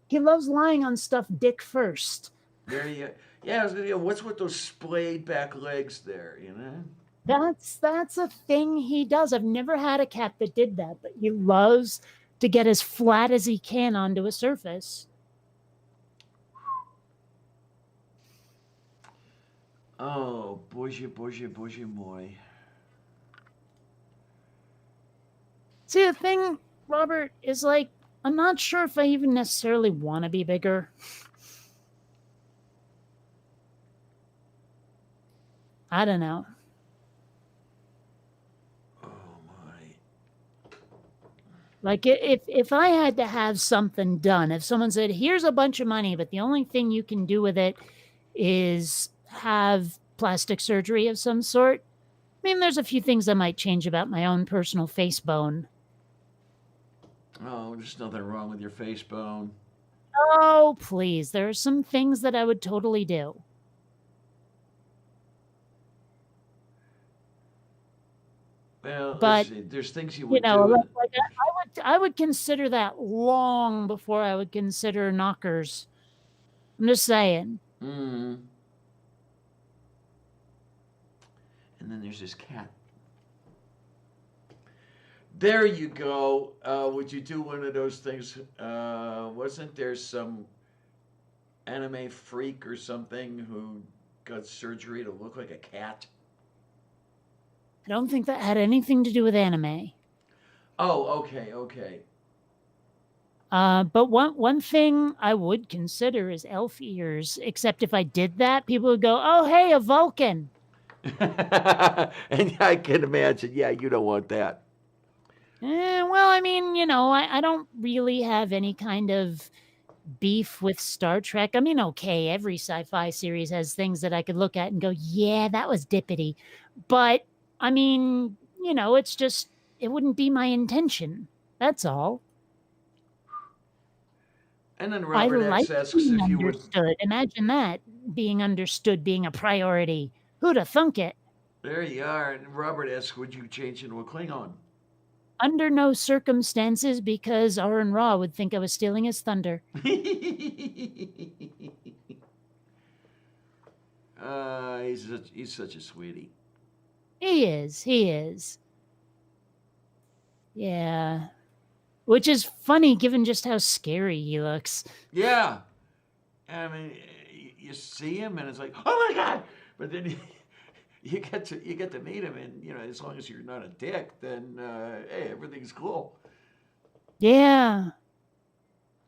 Speaker 1: He loves lying on stuff dick first.
Speaker 3: There you. Yeah, what's with those splayed back legs there? You know.
Speaker 1: That's a thing he does. I've never had a cat that did that, but he loves to get as flat as he can onto a surface.
Speaker 3: Oh, boy.
Speaker 1: See, the thing, Robert, is like, I'm not sure if I even necessarily want to be bigger. I don't know.
Speaker 3: Oh my.
Speaker 1: Like, if I had to have something done, if someone said, here's a bunch of money, but the only thing you can do with it is have plastic surgery of some sort, I mean, there's a few things I might change about my own personal face bone.
Speaker 3: Oh, there's nothing wrong with your face bone.
Speaker 1: Oh, please. There are some things that I would totally do.
Speaker 3: Well,
Speaker 1: but
Speaker 3: there's things you would do.
Speaker 1: Like I would consider that long before I would consider knockers. I'm just saying.
Speaker 3: Mm-hmm. And then there's this cat. There you go. Would you do one of those things? Wasn't there some anime freak or something who got surgery to look like a cat?
Speaker 1: I don't think that had anything to do with anime.
Speaker 3: Oh, okay.
Speaker 1: But one thing I would consider is elf ears, except if I did that, people would go, oh, hey, a Vulcan.
Speaker 3: And I can imagine, yeah, you don't want that.
Speaker 1: Well, I mean, I don't really have any kind of beef with Star Trek. I mean, okay, every sci-fi series has things that I could look at and go, yeah, that was dippity. But, I mean, it's just, it wouldn't be my intention. That's all.
Speaker 3: And then
Speaker 1: I
Speaker 3: Robert X
Speaker 1: like
Speaker 3: asks
Speaker 1: being
Speaker 3: if you would.
Speaker 1: understood. Imagine that, being understood being a priority. Who'd have thunk it?
Speaker 3: There you are. And Robert asks, would you change into a Klingon?
Speaker 1: Under no circumstances, because Aaron Ra would think I was stealing his thunder.
Speaker 3: He's such a sweetie.
Speaker 1: He is. Yeah. Which is funny given just how scary he looks.
Speaker 3: Yeah. I mean, you see him and it's like, oh my God! But then you get to meet him, and as long as you're not a dick, then hey, everything's cool.
Speaker 1: Yeah.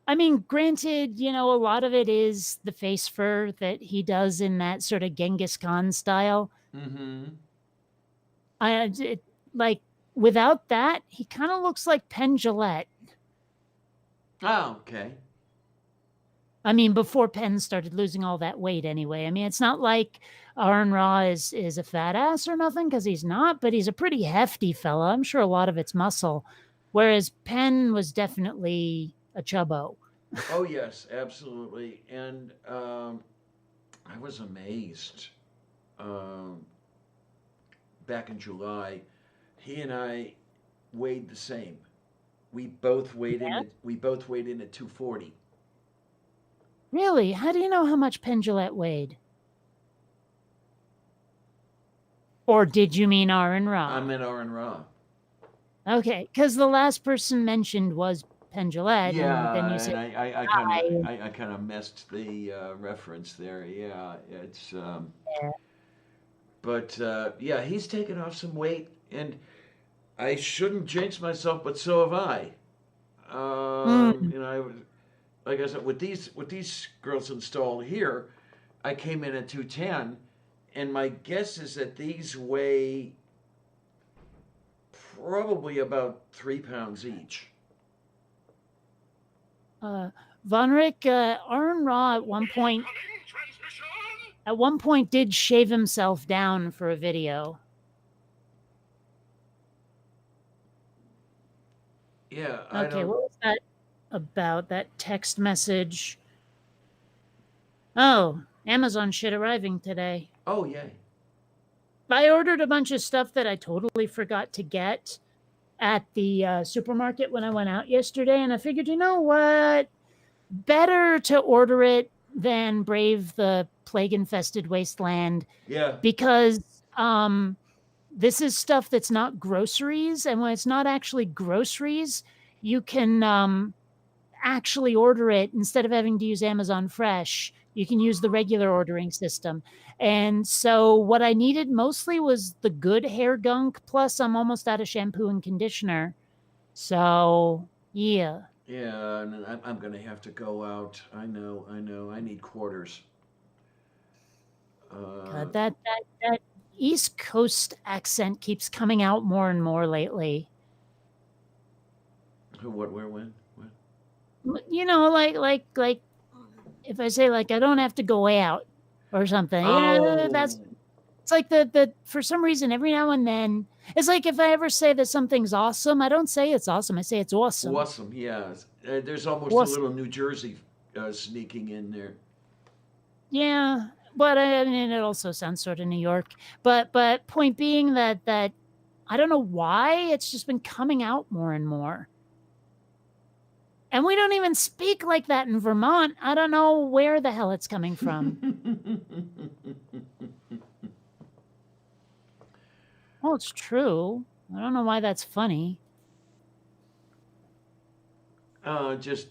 Speaker 1: I mean, granted, a lot of it is the face fur that he does in that sort of Genghis Khan style.
Speaker 3: Mm-hmm.
Speaker 1: Like, without that, he kind of looks like Penn Jillette.
Speaker 3: Oh, okay.
Speaker 1: I mean, before Penn started losing all that weight anyway. I mean, it's not like Aaron Ra is a fat ass or nothing, because he's not, but he's a pretty hefty fella. I'm sure a lot of it's muscle. Whereas Penn was definitely a chubbo.
Speaker 3: Oh, yes, absolutely. And I was amazed. Back in July, he and I weighed the same. We both weighed in at 240.
Speaker 1: Really? How do you know how much Penn Jillette weighed? Or did you mean Aaron Ra?
Speaker 3: I meant Aaron Ra.
Speaker 1: Okay, because the last person mentioned was Penn Jillette.
Speaker 3: Yeah,
Speaker 1: and then you said,
Speaker 3: I kind of messed the reference there. Yeah, it's. But yeah, he's taken off some weight, and I shouldn't jinx myself, but so have I. Like I said, with these girls installed here, I came in at 210, and my guess is that these weigh probably about 3 pounds each.
Speaker 1: Von Rick, Aaron Ra at one point did shave himself down for a video.
Speaker 3: Yeah.
Speaker 1: Okay, what was that about, that text message? Oh, Amazon shit arriving today.
Speaker 3: Oh, yay.
Speaker 1: I ordered a bunch of stuff that I totally forgot to get at the supermarket when I went out yesterday, and I figured, you know what? Better to order it than brave the plague-infested wasteland.
Speaker 3: Yeah.
Speaker 1: Because this is stuff that's not groceries, and when it's not actually groceries, you can actually order it instead of having to use Amazon Fresh. You can use the regular ordering system. And so what I needed mostly was the good hair gunk, plus I'm almost out of shampoo and conditioner. So, yeah.
Speaker 3: Yeah, and I'm going to have to go out. I know. I need quarters.
Speaker 1: God, that East Coast accent keeps coming out more and more lately.
Speaker 3: What, where, when? What?
Speaker 1: Like if I say, like, I don't have to go out or something, that's, it's like the for some reason, every now and then, it's like if I ever say that something's awesome, I don't say it's awesome, I say it's awesome.
Speaker 3: Awesome, yeah. There's almost a little New Jersey sneaking in there.
Speaker 1: Yeah, but I mean, it also sounds sort of New York. But point being that I don't know why it's just been coming out more and more. And we don't even speak like that in Vermont. I don't know where the hell it's coming from. Well, it's true. I don't know why that's funny.
Speaker 3: Just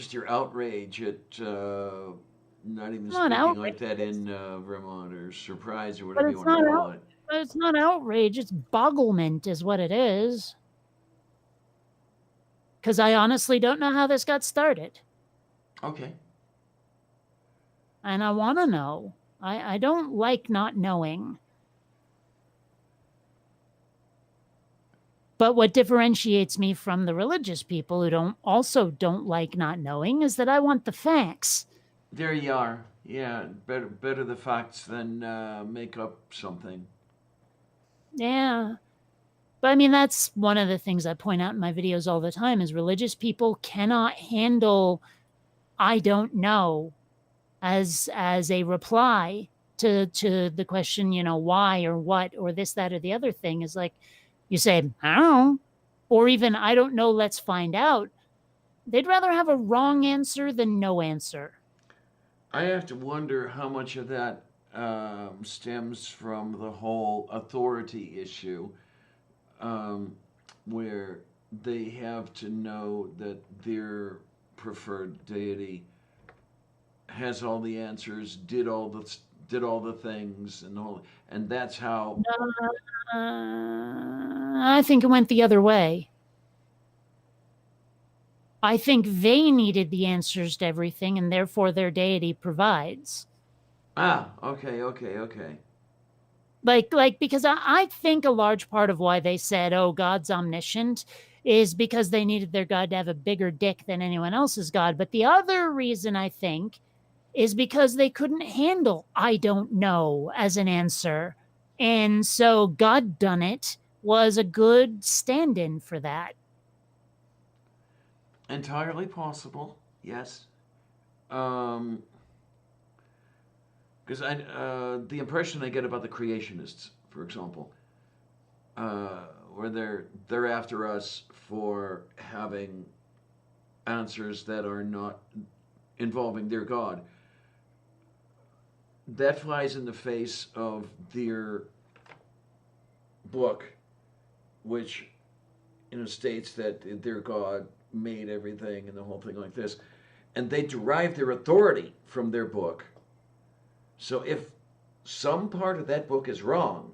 Speaker 3: your outrage at not even speaking like that in Vermont, or surprise, or whatever you want to call it.
Speaker 1: But it's not outrage. It's bogglement is what it is. Because I honestly don't know how this got started.
Speaker 3: Okay.
Speaker 1: And I want to know. I don't like not knowing. But what differentiates me from the religious people who don't like not knowing is that I want the facts.
Speaker 3: There you are. Yeah, better the facts than make up something.
Speaker 1: Yeah. But I mean, that's one of the things I point out in my videos all the time is religious people cannot handle I don't know as a reply to the question, why or what or this, that, or the other thing is like, you say, I don't know, or even I don't know, let's find out. They'd rather have a wrong answer than no answer.
Speaker 3: I have to wonder how much of that stems from the whole authority issue, where they have to know that their preferred deity has all the answers, did all the things, and that's how.
Speaker 1: I think it went the other way. I think they needed the answers to everything, and therefore their deity provides.
Speaker 3: Okay.
Speaker 1: Like because I think a large part of why they said, oh, God's omniscient, is because they needed their God to have a bigger dick than anyone else's God. But the other reason, I think, is because they couldn't handle I don't know as an answer. And so God done it was a good stand-in for that.
Speaker 3: Entirely possible, yes. Because the impression I get about the creationists, for example, where they're after us for having answers that are not involving their God. That flies in the face of their book, which states that their God made everything and the whole thing like this, and they derive their authority from their book. So if some part of that book is wrong,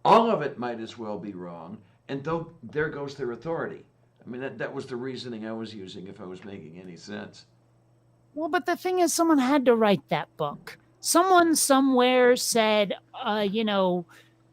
Speaker 3: all of it might as well be wrong, and there goes their authority. I mean, that was the reasoning I was using, if I was making any sense.
Speaker 1: Well, but the thing is, someone had to write that book. Someone somewhere said,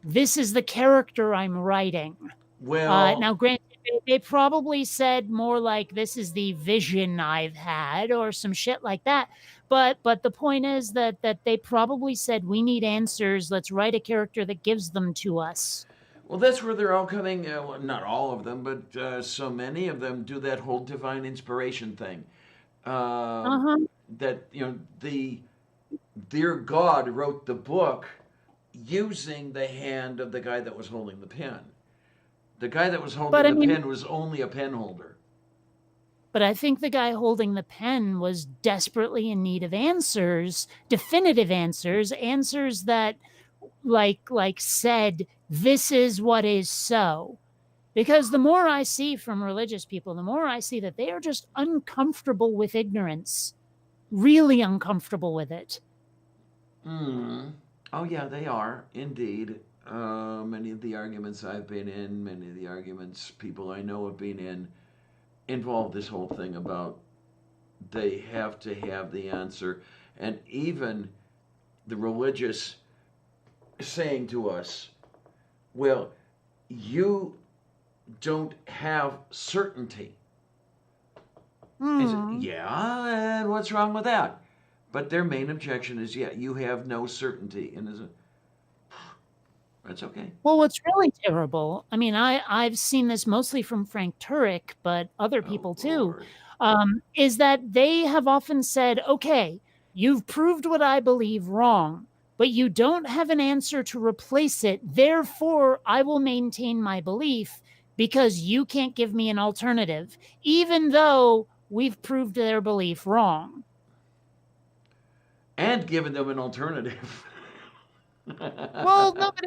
Speaker 1: this is the character I'm writing.
Speaker 3: Well,
Speaker 1: now, granted, they probably said more like, this is the vision I've had, or some shit like that. But the point is that they probably said, we need answers. Let's write a character that gives them to us.
Speaker 3: Well, that's where they're all coming. Well, not all of them, but so many of them do that whole divine inspiration thing. That their God wrote the book using the hand of the guy that was holding the pen. The guy that was holding the pen was only a pen holder.
Speaker 1: But I think the guy holding the pen was desperately in need of answers, definitive answers that like said, this is what is so. Because the more I see from religious people, the more I see that they are just uncomfortable with ignorance. Really uncomfortable with it.
Speaker 3: Oh, yeah, they are, indeed. Many of the arguments I've been in, many of the arguments people I know have been in, involve this whole thing about they have to have the answer. And even the religious saying to us, well, you don't have certainty. Yeah, and what's wrong with that? But their main objection is, you have no certainty. And that's okay.
Speaker 1: Well, what's really terrible, I mean, I've seen this mostly from Frank Turek, but other people too, is that they have often said, okay, you've proved what I believe wrong, but you don't have an answer to replace it. Therefore, I will maintain my belief because you can't give me an alternative, even though we've proved their belief wrong.
Speaker 3: And given them an alternative.
Speaker 1: Well, no, but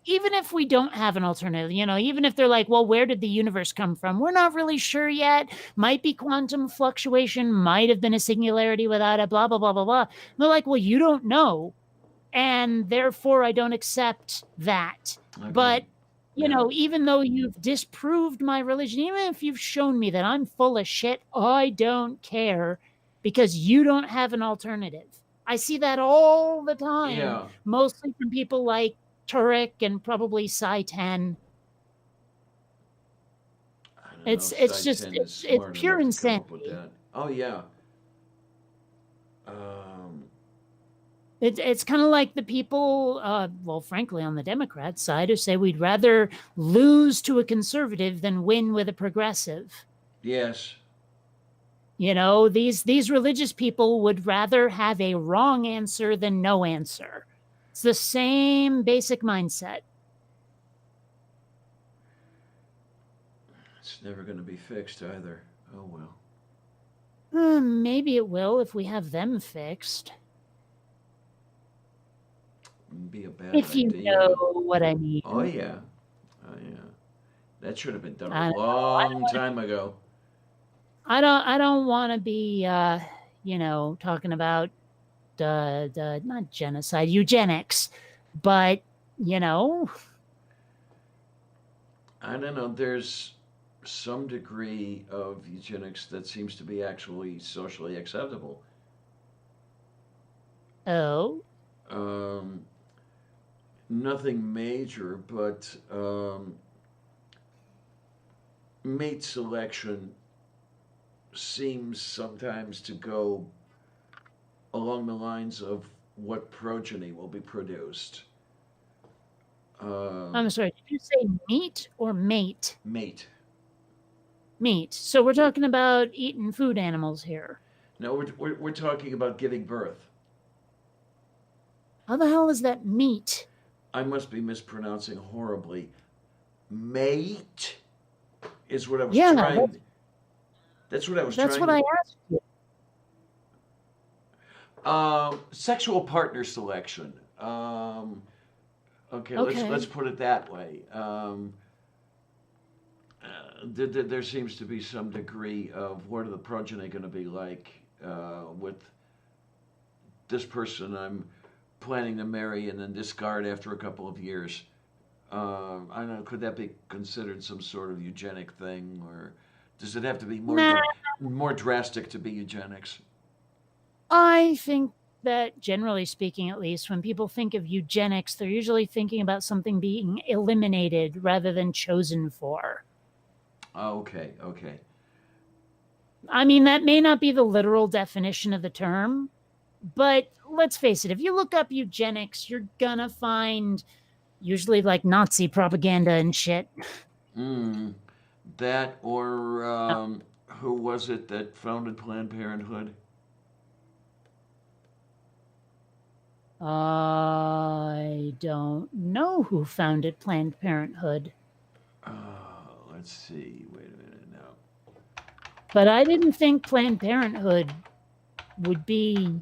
Speaker 1: even if we don't have an alternative, even if they're like, well, where did the universe come from? We're not really sure yet. Might be quantum fluctuation, might have been a singularity without it, blah, blah, blah, blah, blah. They're like, well, you don't know. And therefore, I don't accept that. Okay. But, even though you've disproved my religion, even if you've shown me that I'm full of shit, I don't care because you don't have an alternative. I see that all the time, mostly from people like Turek and probably Saitan. It's just it's pure insanity.
Speaker 3: Oh yeah.
Speaker 1: It's kind of like the people, well, frankly, on the Democrat side, who say we'd rather lose to a conservative than win with a progressive.
Speaker 3: Yes.
Speaker 1: You know, these religious people would rather have a wrong answer than no answer. It's the same basic mindset.
Speaker 3: It's never going to be fixed either. Oh well.
Speaker 1: Maybe it will if we have them fixed.
Speaker 3: Wouldn't be a bad
Speaker 1: If you
Speaker 3: idea.
Speaker 1: know what I mean.
Speaker 3: Oh yeah. Oh yeah. That should have been done
Speaker 1: I
Speaker 3: a
Speaker 1: don't know.
Speaker 3: long time ago.
Speaker 1: I don't want to be you know, talking about the not genocide, eugenics, but you know,
Speaker 3: I don't know. There's some degree of eugenics that seems to be actually socially acceptable.
Speaker 1: oh,
Speaker 3: Nothing major, but mate selection seems sometimes to go along the lines of what progeny will be produced.
Speaker 1: I'm sorry, did you say meat or mate?
Speaker 3: Mate.
Speaker 1: Meat. So we're talking about eating food animals here.
Speaker 3: No, we're talking about giving birth.
Speaker 1: How the hell is that meat?
Speaker 3: I must be mispronouncing horribly. Mate is what I was trying. That's what I was trying.
Speaker 1: That's what I asked you.
Speaker 3: Sexual partner selection. Okay, let's put it that way. There seems to be some degree of what are the progeny going to be like with this person I'm planning to marry and then discard after a couple of years. I don't know. Could that be considered some sort of eugenic thing, or does it have to be more drastic to be eugenics?
Speaker 1: I think that generally speaking, at least, when people think of eugenics, they're usually thinking about something being eliminated rather than chosen for.
Speaker 3: Okay.
Speaker 1: I mean, that may not be the literal definition of the term, but let's face it, if you look up eugenics, you're gonna find usually like Nazi propaganda and shit.
Speaker 3: That or who was it that founded Planned Parenthood?
Speaker 1: I don't know who founded Planned Parenthood.
Speaker 3: Let's see. Wait a minute now.
Speaker 1: But I didn't think Planned Parenthood would be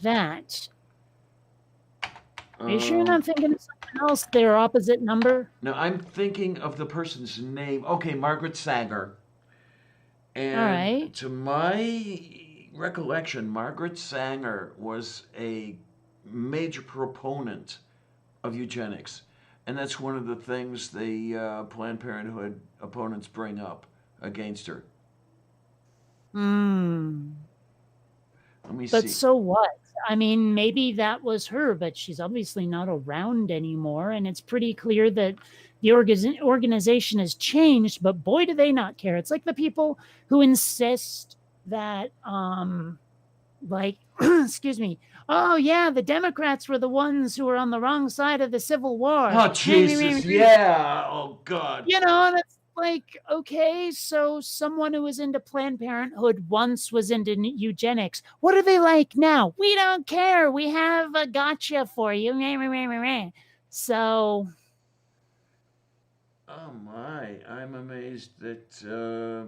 Speaker 1: that. Are you sure you're not thinking of something else? Their opposite number?
Speaker 3: No, I'm thinking of the person's name. Okay, Margaret Sanger. And
Speaker 1: all right.
Speaker 3: To my recollection, Margaret Sanger was a major proponent of eugenics. And that's one of the things the Planned Parenthood opponents bring up against her. Let me see.
Speaker 1: But so what? I mean, maybe that was her, but she's obviously not around anymore. And it's pretty clear that the organization has changed, but boy, do they not care. It's like the people who insist that, like, excuse me, oh, yeah, the Democrats were the ones who were on the wrong side of the Civil War.
Speaker 3: Oh, Jesus, yeah. Oh, God.
Speaker 1: You know, and it's like, okay, so someone who was into Planned Parenthood once was into eugenics. What are they like now? We don't care. We have a gotcha for you. So.
Speaker 3: Oh, my. I'm amazed that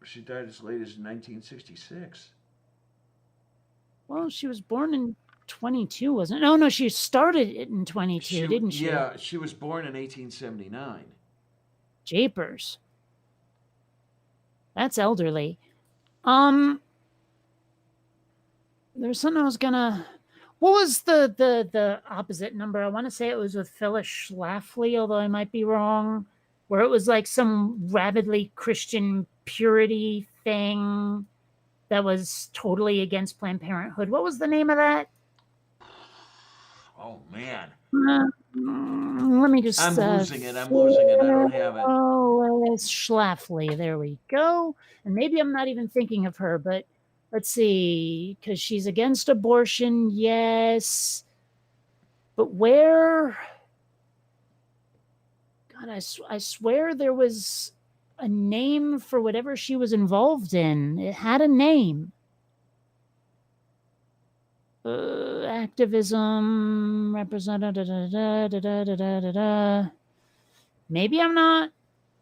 Speaker 3: she died as late as 1966.
Speaker 1: Well, she was born in 22, wasn't it? No, she started it in 22, didn't she?
Speaker 3: Yeah, she was born in 1879.
Speaker 1: Japers. That's elderly. There's something I was gonna. What was the opposite number? I want to say it was with Phyllis Schlafly, although I might be wrong. Where it was like some rabidly Christian purity thing that was totally against Planned Parenthood. What was the name of that?
Speaker 3: Oh, man.
Speaker 1: Let me just...
Speaker 3: I'm losing it. I don't have it.
Speaker 1: Oh, it's Schlafly. There we go. And maybe I'm not even thinking of her, but let's see. Because she's against abortion, yes. But where... God, I swear there was a name for whatever she was involved in. It had a name. Activism, representative. Maybe I'm not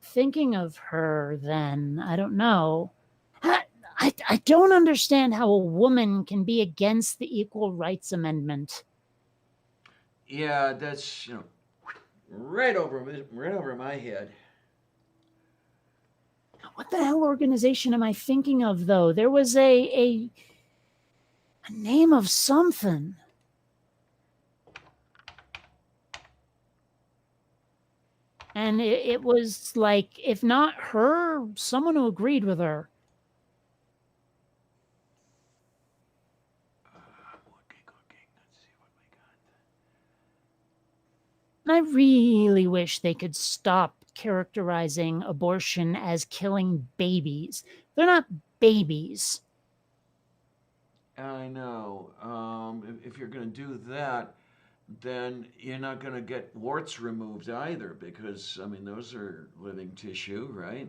Speaker 1: thinking of her then. I don't know. I don't understand how a woman can be against the Equal Rights Amendment.
Speaker 3: Yeah, that's right over my head.
Speaker 1: What the hell organization am I thinking of though? There was a name of something. And it was like, if not her, someone who agreed with her. And I really wish they could stop characterizing abortion as killing babies. They're not babies.
Speaker 3: I know. If you're going to do that, then you're not going to get warts removed either, because I mean those are living tissue, right?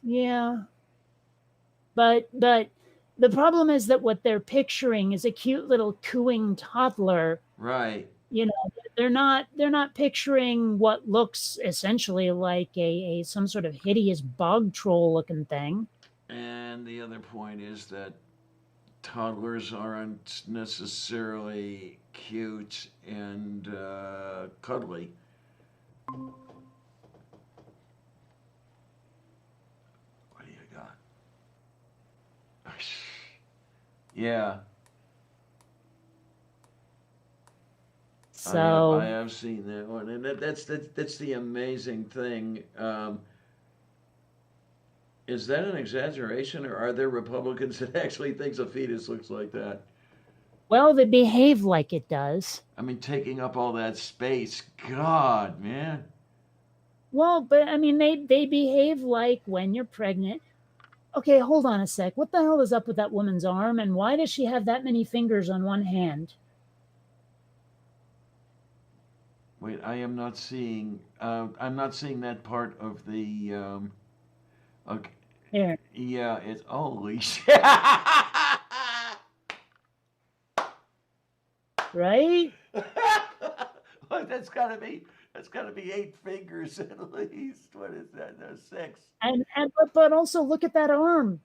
Speaker 1: Yeah. But the problem is that what they're picturing is a cute little cooing toddler.
Speaker 3: Right.
Speaker 1: They're not picturing what looks essentially like a some sort of hideous bog troll looking thing.
Speaker 3: And the other point is that toddlers aren't necessarily cute and cuddly. What do you got? Yeah.
Speaker 1: So
Speaker 3: I have seen that one, and that's the amazing thing. Is that an exaggeration, or are there Republicans that actually thinks a fetus looks like that?
Speaker 1: well, they behave like it does.
Speaker 3: I mean, taking up all that space, God, man.
Speaker 1: Well, but I mean, they behave like when you're pregnant. Okay, hold on a sec. What the hell is up with that woman's arm, and why does she have that many fingers on one hand?
Speaker 3: Wait, I am not seeing. I'm not seeing that part of the. Okay.
Speaker 1: Here.
Speaker 3: Yeah, it's holy shit.
Speaker 1: Right?
Speaker 3: Well, that's gotta be 8 fingers at least. What is that? No, 6.
Speaker 1: And but also look at that arm.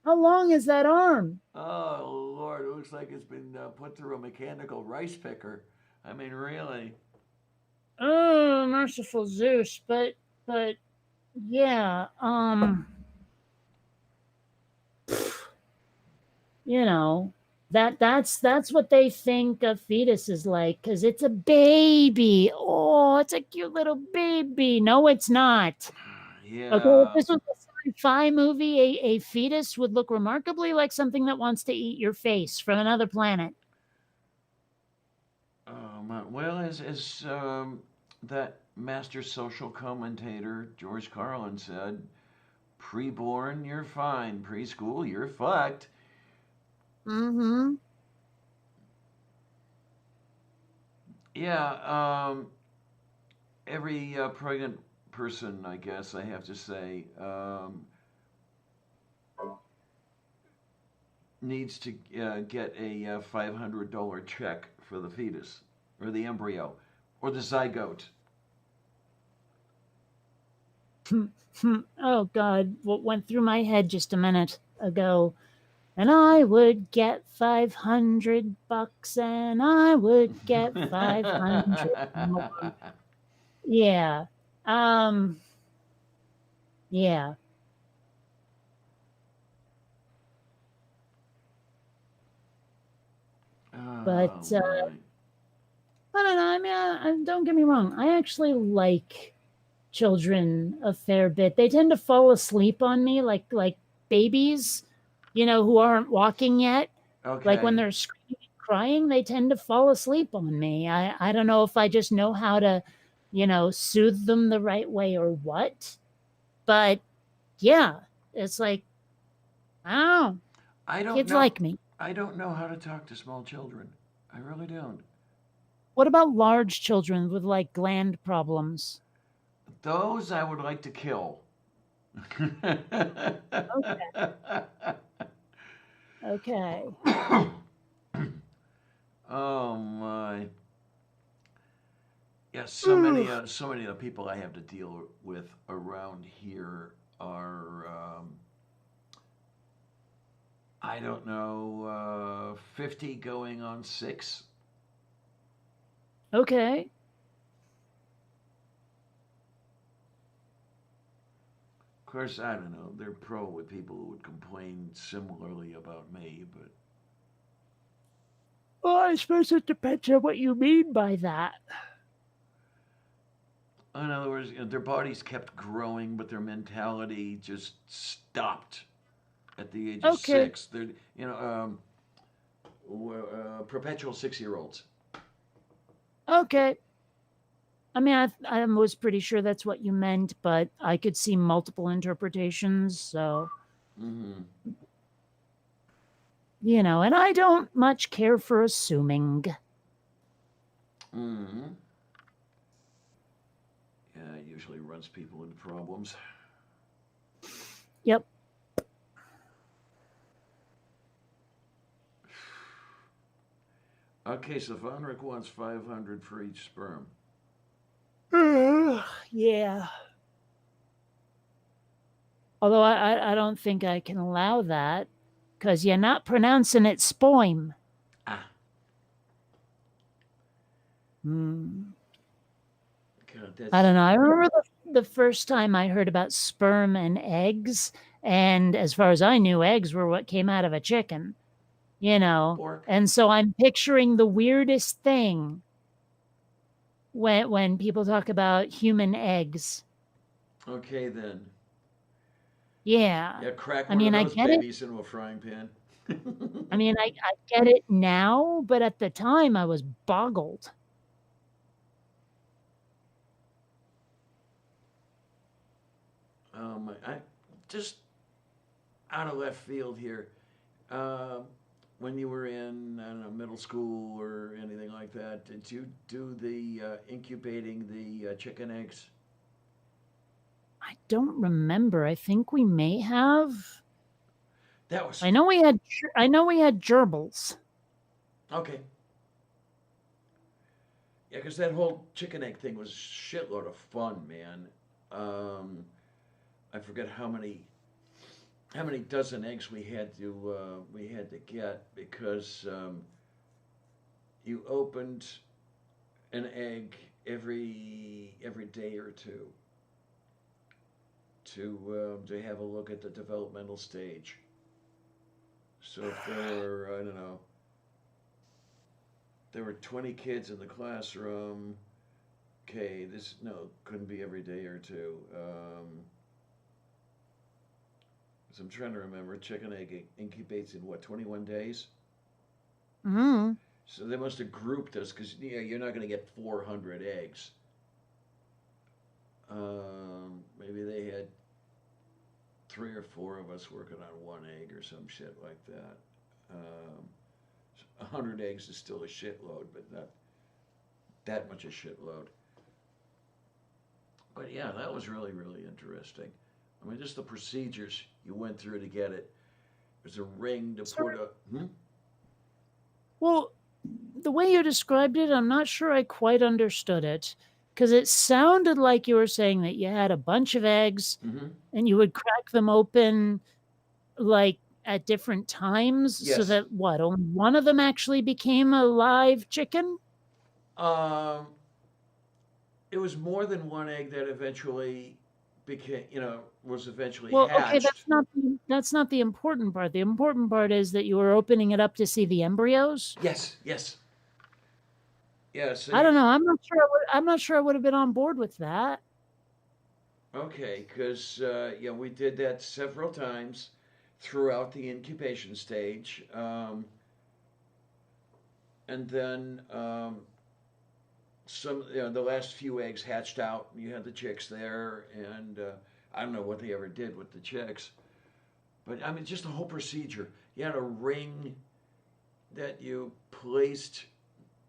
Speaker 1: How long is that arm?
Speaker 3: Oh Lord, it looks like it's been put through a mechanical rice picker. I mean, really.
Speaker 1: Oh, merciful Zeus. But yeah, that's what they think a fetus is like, because it's a baby. Oh, it's a cute little baby. No, it's not.
Speaker 3: Yeah.
Speaker 1: Okay, if this was a sci-fi movie, a fetus would look remarkably like something that wants to eat your face from another planet.
Speaker 3: Well, as that master social commentator George Carlin said, pre-born you're fine, preschool you're fucked.
Speaker 1: Mm-hmm.
Speaker 3: Yeah. Every pregnant person, I guess I have to say, needs to get a $500 check for the fetus or the embryo or the zygote.
Speaker 1: Oh God, what went through my head just a minute ago? And I would get $500, and I would get 500 more. Yeah. Yeah. But I don't know. I mean, don't get me wrong. I actually like children a fair bit. They tend to fall asleep on me like babies, who aren't walking yet.
Speaker 3: Okay.
Speaker 1: Like when they're screaming and crying, they tend to fall asleep on me. I don't know if I just know how to, soothe them the right way or what. But yeah, it's like, I don't know. Kids like me.
Speaker 3: I don't know how to talk to small children. I really don't.
Speaker 1: What about large children with like gland problems?
Speaker 3: Those I would like to kill.
Speaker 1: Okay.
Speaker 3: Oh my. Yeah, so many of the people I have to deal with around here are, I don't know, 50 going on 6.
Speaker 1: Okay.
Speaker 3: Of course, I don't know. They're probably people who would complain similarly about me, but
Speaker 1: Well, I suppose it depends on what you mean by that.
Speaker 3: in other words, their bodies kept growing, but their mentality just stopped at the age of
Speaker 1: Okay.
Speaker 3: 6. They're, you know, perpetual 6-year-olds.
Speaker 1: Okay. I mean, I was pretty sure that's what you meant, but I could see multiple interpretations. So,
Speaker 3: Mm-hmm.
Speaker 1: and I don't much care for assuming.
Speaker 3: Mm-hmm. Yeah, it usually runs people into problems.
Speaker 1: Yep.
Speaker 3: Okay, so Vonrick wants 500 for each sperm.
Speaker 1: Yeah. Although I don't think I can allow that because you're not pronouncing it spoim.
Speaker 3: Ah.
Speaker 1: Hmm.
Speaker 3: God, that's...
Speaker 1: I don't know. I remember the first time I heard about sperm and eggs, and as far as I knew, eggs were what came out of a chicken,
Speaker 3: Pork.
Speaker 1: And so I'm picturing the weirdest thing when people talk about human eggs.
Speaker 3: Okay, then.
Speaker 1: Yeah.
Speaker 3: Yeah, crack
Speaker 1: I
Speaker 3: one of
Speaker 1: mean, I
Speaker 3: those
Speaker 1: get it.
Speaker 3: babies into a frying pan.
Speaker 1: I mean, I get it now, but at the time I was boggled.
Speaker 3: I just out of left field here. When you were in, I don't know, middle school or anything like that, did you do the incubating the chicken eggs?
Speaker 1: I don't remember. I think we may have.
Speaker 3: That was
Speaker 1: I know we had gerbils.
Speaker 3: okay. Yeah, because that whole chicken egg thing was a shitload of fun, man. I forget how many dozen eggs we had to get because you opened an egg every day or two to have a look at the developmental stage. So if there were, I don't know, there were 20 kids in the classroom. Okay, this no couldn't be every day or two. So I'm trying to remember. Chicken egg incubates in what, 21 days?
Speaker 1: Hmm.
Speaker 3: So they must have grouped us because you're not going to get 400 eggs. Maybe they had 3 or 4 of us working on one egg or some shit like that. 100 eggs is still a shitload, but not that much a shitload. But yeah, that was really, really interesting. I mean, just the procedures you went through to get it. There's a ring to put a.
Speaker 1: Well, the way you described it, I'm not sure I quite understood it because it sounded like you were saying that you had a bunch of eggs
Speaker 3: Mm-hmm.
Speaker 1: and you would crack them open like at different times so
Speaker 3: Yes.
Speaker 1: that only one of them actually became a live chicken?
Speaker 3: Um, it was more than one egg that eventually became, was eventually
Speaker 1: Well, okay,
Speaker 3: hatched.
Speaker 1: that's not the important part. The important part is that you were opening it up to see the embryos.
Speaker 3: Yes, yes. Yeah, so
Speaker 1: I don't know. I'm not sure I would have been on board with that.
Speaker 3: okay, because we did that several times throughout the incubation stage, and then the last few eggs hatched out. And you had the chicks there, and I don't know what they ever did with the chicks, but I mean, just the whole procedure. You had a ring that you placed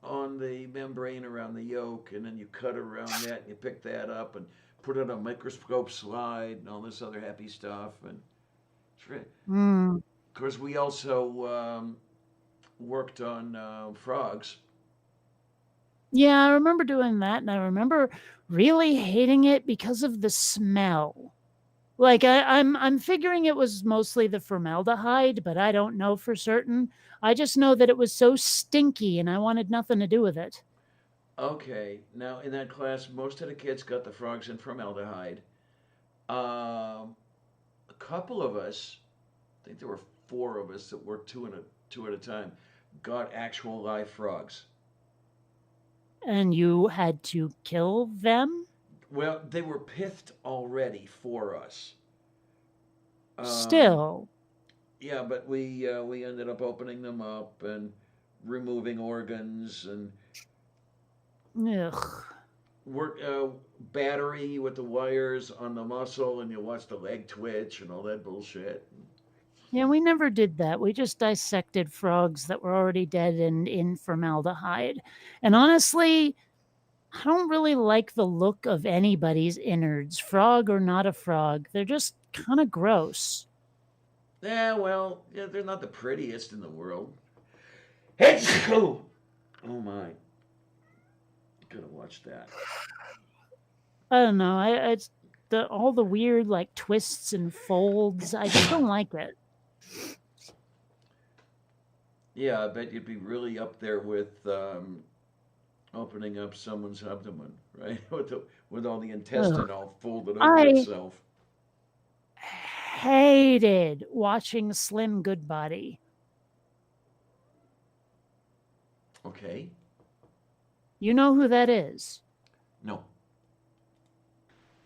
Speaker 3: on the membrane around the yolk, and then you cut around that, and you pick that up and put it on a microscope slide and all this other happy stuff. And
Speaker 1: Mm.
Speaker 3: of course, we also worked on frogs.
Speaker 1: Yeah, I remember doing that, and I remember really hating it because of the smell. Like I'm figuring it was mostly the formaldehyde, but I don't know for certain. I just know that it was so stinky, and I wanted nothing to do with it.
Speaker 3: Okay, now in that class, most of the kids got the frogs in formaldehyde. A couple of us, I think there were four of us that worked two at a time, got actual live frogs.
Speaker 1: And you had to kill them?
Speaker 3: Well, they were pithed already for us.
Speaker 1: Still.
Speaker 3: Yeah, but we ended up opening them up and removing organs and
Speaker 1: Ugh.
Speaker 3: work battery with the wires on the muscle, and you watch the leg twitch and all that bullshit.
Speaker 1: Yeah, we never did that. We just dissected frogs that were already dead and in formaldehyde. And honestly, I don't really like the look of anybody's innards, frog or not a frog. They're just kind of gross.
Speaker 3: Yeah, well, yeah, they're not the prettiest in the world. Oh my! Gotta watch that.
Speaker 1: I don't know. It's all the weird like twists and folds. I just don't like it.
Speaker 3: Yeah, I bet you'd be really up there with opening up someone's abdomen, right? With all the intestine all folded over
Speaker 1: I-
Speaker 3: itself.
Speaker 1: Hated watching Slim Goodbody.
Speaker 3: Okay.
Speaker 1: You know who that is?
Speaker 3: No.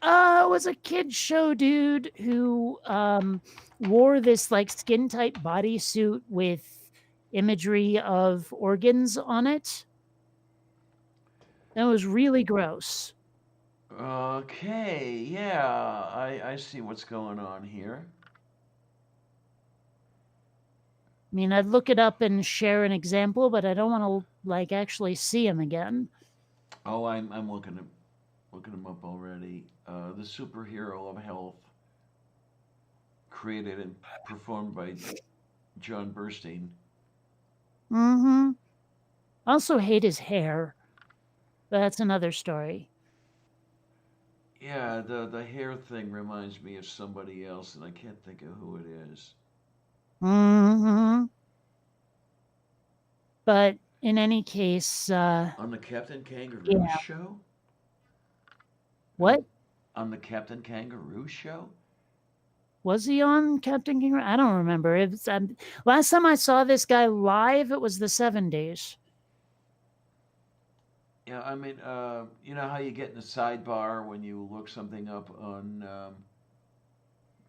Speaker 1: It was a kid show dude who wore this like skin tight bodysuit with imagery of organs on it. That was really gross.
Speaker 3: Okay, yeah, I see what's going on here.
Speaker 1: I mean, I'd look it up and share an example, but I don't want to like actually see him again.
Speaker 3: Oh, I'm looking him up already. The Superhero of Health, created and performed by John Burstein.
Speaker 1: Mm-hmm. I also hate his hair. But that's another story.
Speaker 3: Yeah, the hair thing reminds me of somebody else, and I can't think of who it is.
Speaker 1: Mm-hmm. But in any case,
Speaker 3: On the Captain Kangaroo show?
Speaker 1: What?
Speaker 3: On the Captain Kangaroo show?
Speaker 1: Was he on Captain Kangaroo? I don't remember. It's last time I saw this guy live, it was the 70s.
Speaker 3: Yeah, I mean, you know how you get in the sidebar when you look something up on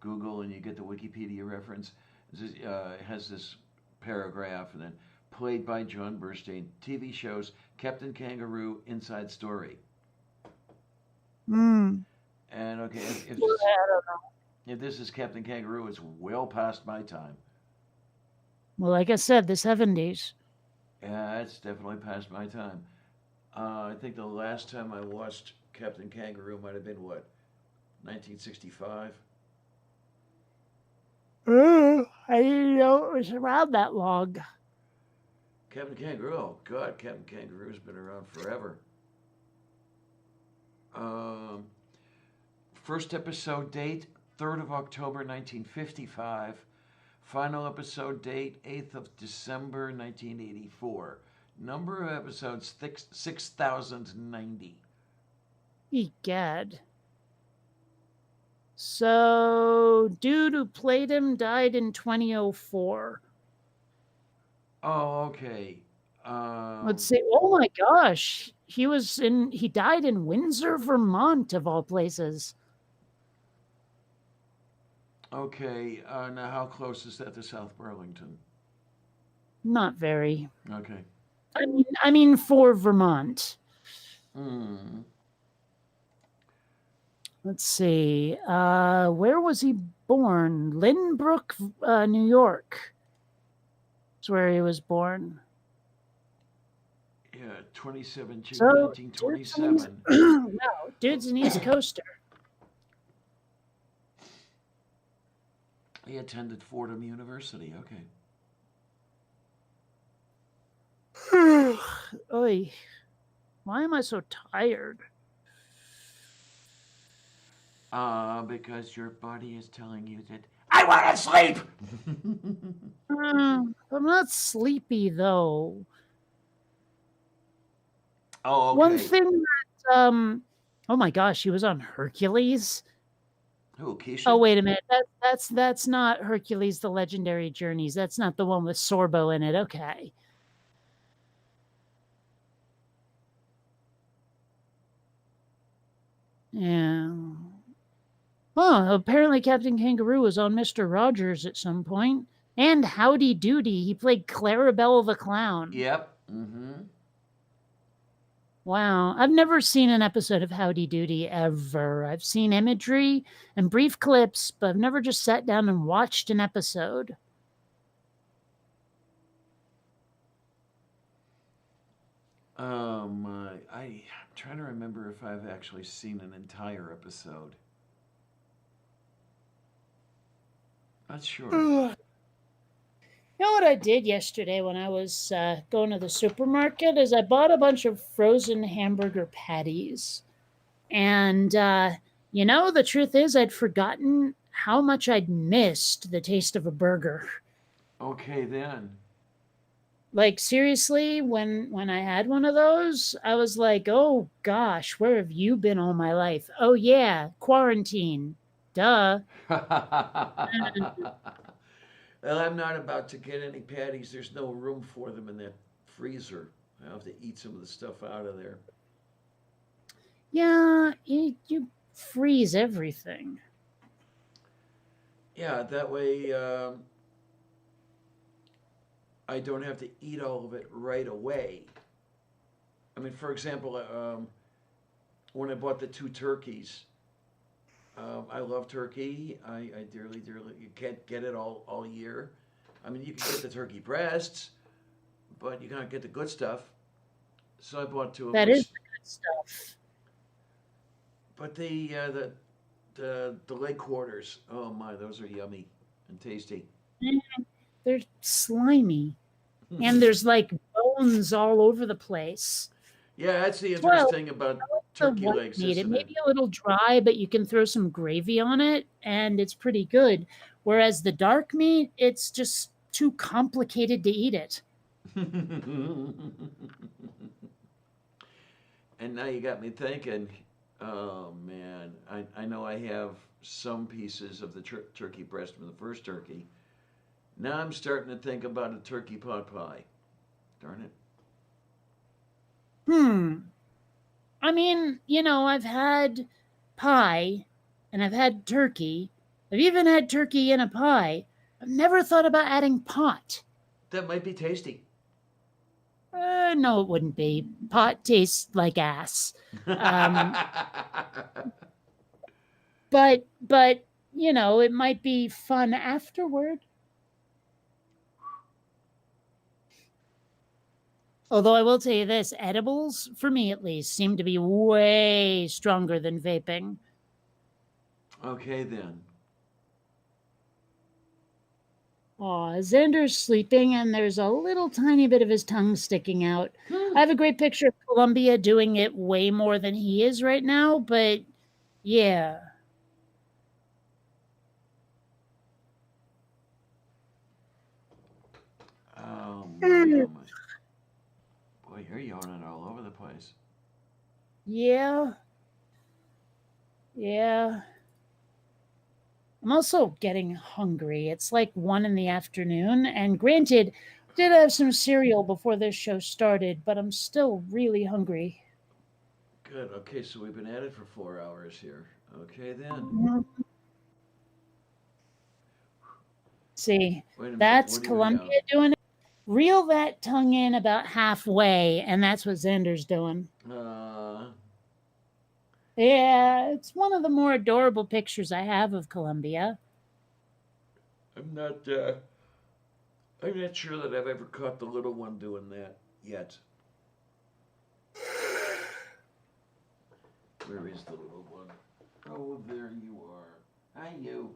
Speaker 3: Google and you get the Wikipedia reference? It has this paragraph, and then played by John Burstein, TV shows, Captain Kangaroo, Inside Story.
Speaker 1: Hmm.
Speaker 3: And okay,
Speaker 1: I don't know.
Speaker 3: if this is Captain Kangaroo, it's well past my time.
Speaker 1: Well, like I said, the 70s.
Speaker 3: Yeah, it's definitely past my time. I think the last time I watched Captain Kangaroo might have been, what, 1965?
Speaker 1: I didn't know it was around that long.
Speaker 3: Captain Kangaroo, oh God, Captain Kangaroo's been around forever. First episode date, 3rd of October, 1955. Final episode date, 8th of December, 1984. Number of episodes, 6,090.
Speaker 1: Egad. So, dude who played him died in 2004.
Speaker 3: Oh, okay.
Speaker 1: Let's see. Oh my gosh. He died in Windsor, Vermont, of all places.
Speaker 3: Okay, now how close is that to South Burlington?
Speaker 1: Not very.
Speaker 3: Okay.
Speaker 1: I mean for Vermont.
Speaker 3: Hmm.
Speaker 1: Let's see. Where was he born? Lynbrook, New York. That's where he was born.
Speaker 3: Yeah, 27 June
Speaker 1: So, dude's an East,
Speaker 3: 1927.
Speaker 1: wow, dude's an East Coaster.
Speaker 3: He attended Fordham University. Okay.
Speaker 1: Oy, why am I so tired?
Speaker 3: Because your body is telling you that I want to sleep.
Speaker 1: I'm not sleepy though.
Speaker 3: Oh,
Speaker 1: One
Speaker 3: okay.
Speaker 1: thing that oh my gosh, he was on Hercules.
Speaker 3: Who,
Speaker 1: Oh
Speaker 3: Keisha?
Speaker 1: wait a minute, that's not Hercules: The Legendary Journeys. That's not the one with Sorbo in it. Okay. Yeah. Oh, apparently Captain Kangaroo was on Mr. Rogers at some point. And Howdy Doody. He played Clarabelle the Clown.
Speaker 3: Yep. Mm-hmm.
Speaker 1: Wow. I've never seen an episode of Howdy Doody ever. I've seen imagery and brief clips, but I've never just sat down and watched an episode.
Speaker 3: I'm trying to remember if I've actually seen an entire episode. Not sure.
Speaker 1: You know what I did yesterday when I was going to the supermarket is I bought a bunch of frozen hamburger patties. And, the truth is I'd forgotten how much I'd missed the taste of a burger.
Speaker 3: Okay, then.
Speaker 1: Like, seriously, when I had one of those, I was like, oh, gosh, where have you been all my life? Oh, yeah, quarantine. Duh.
Speaker 3: Well, I'm not about to get any patties. There's no room for them in that freezer. I have to eat some of the stuff out of there.
Speaker 1: Yeah, you freeze everything.
Speaker 3: Yeah, that way I don't have to eat all of it right away. I mean, for example, when I bought the 2 turkeys, I love turkey. I dearly, dearly, you can't get it all year. I mean, you can get the turkey breasts, but you can't get the good stuff. So I bought 2 of them.
Speaker 1: That is the good stuff.
Speaker 3: But the leg quarters, oh my, those are yummy and tasty.
Speaker 1: They're slimy. And there's like bones all over the place.
Speaker 3: Yeah, that's the
Speaker 1: Well,
Speaker 3: interesting about
Speaker 1: the
Speaker 3: turkey
Speaker 1: white
Speaker 3: legs,
Speaker 1: meat. It
Speaker 3: isn't
Speaker 1: may
Speaker 3: it?
Speaker 1: be a little dry, but you can throw some gravy on it and it's pretty good. Whereas the dark meat, it's just too complicated to eat it.
Speaker 3: And now you got me thinking, oh man, I know I have some pieces of the turkey breast from the first turkey. Now I'm starting to think about a turkey pot pie. Darn it.
Speaker 1: I mean, I've had pie and I've had turkey. I've even had turkey in a pie. I've never thought about adding pot.
Speaker 3: That might be tasty.
Speaker 1: No, it wouldn't be. Pot tastes like ass. But it might be fun afterward. Although I will tell you this, edibles, for me at least, seem to be way stronger than vaping.
Speaker 3: Okay, then.
Speaker 1: Aw, Xander's sleeping and there's a little tiny bit of his tongue sticking out. I have a great picture of Columbia doing it way more than he is right now, but yeah.
Speaker 3: Oh my, oh my. Boy, you're yawning all over the place.
Speaker 1: Yeah. I'm also getting hungry. It's like 1 in the afternoon, and granted, I did have some cereal before this show started, but I'm still really hungry.
Speaker 3: Good. Okay, so we've been at it for 4 hours here. Okay, then.
Speaker 1: Mhm. See,
Speaker 3: Wait a minute.
Speaker 1: that's
Speaker 3: What do we have?
Speaker 1: Columbia doing it. Reel that tongue in about halfway, and that's what Xander's doing. Yeah, it's one of the more adorable pictures I have of Columbia.
Speaker 3: I'm not sure that I've ever caught the little one doing that yet. Where is the little one? Oh, there you are. Hi, you.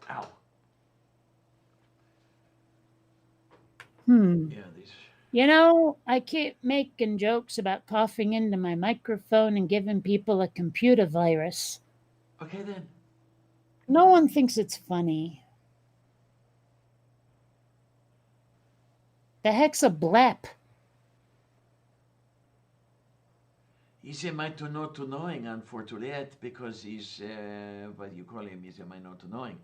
Speaker 3: Ow. Yeah, these.
Speaker 1: You know, I keep making jokes about coughing into my microphone and giving people a computer virus.
Speaker 3: Okay, then.
Speaker 1: No one thinks it's funny. The heck's a blep?
Speaker 3: He's a might not knowing, unfortunately, because he's, what you call him, he's a might not knowing.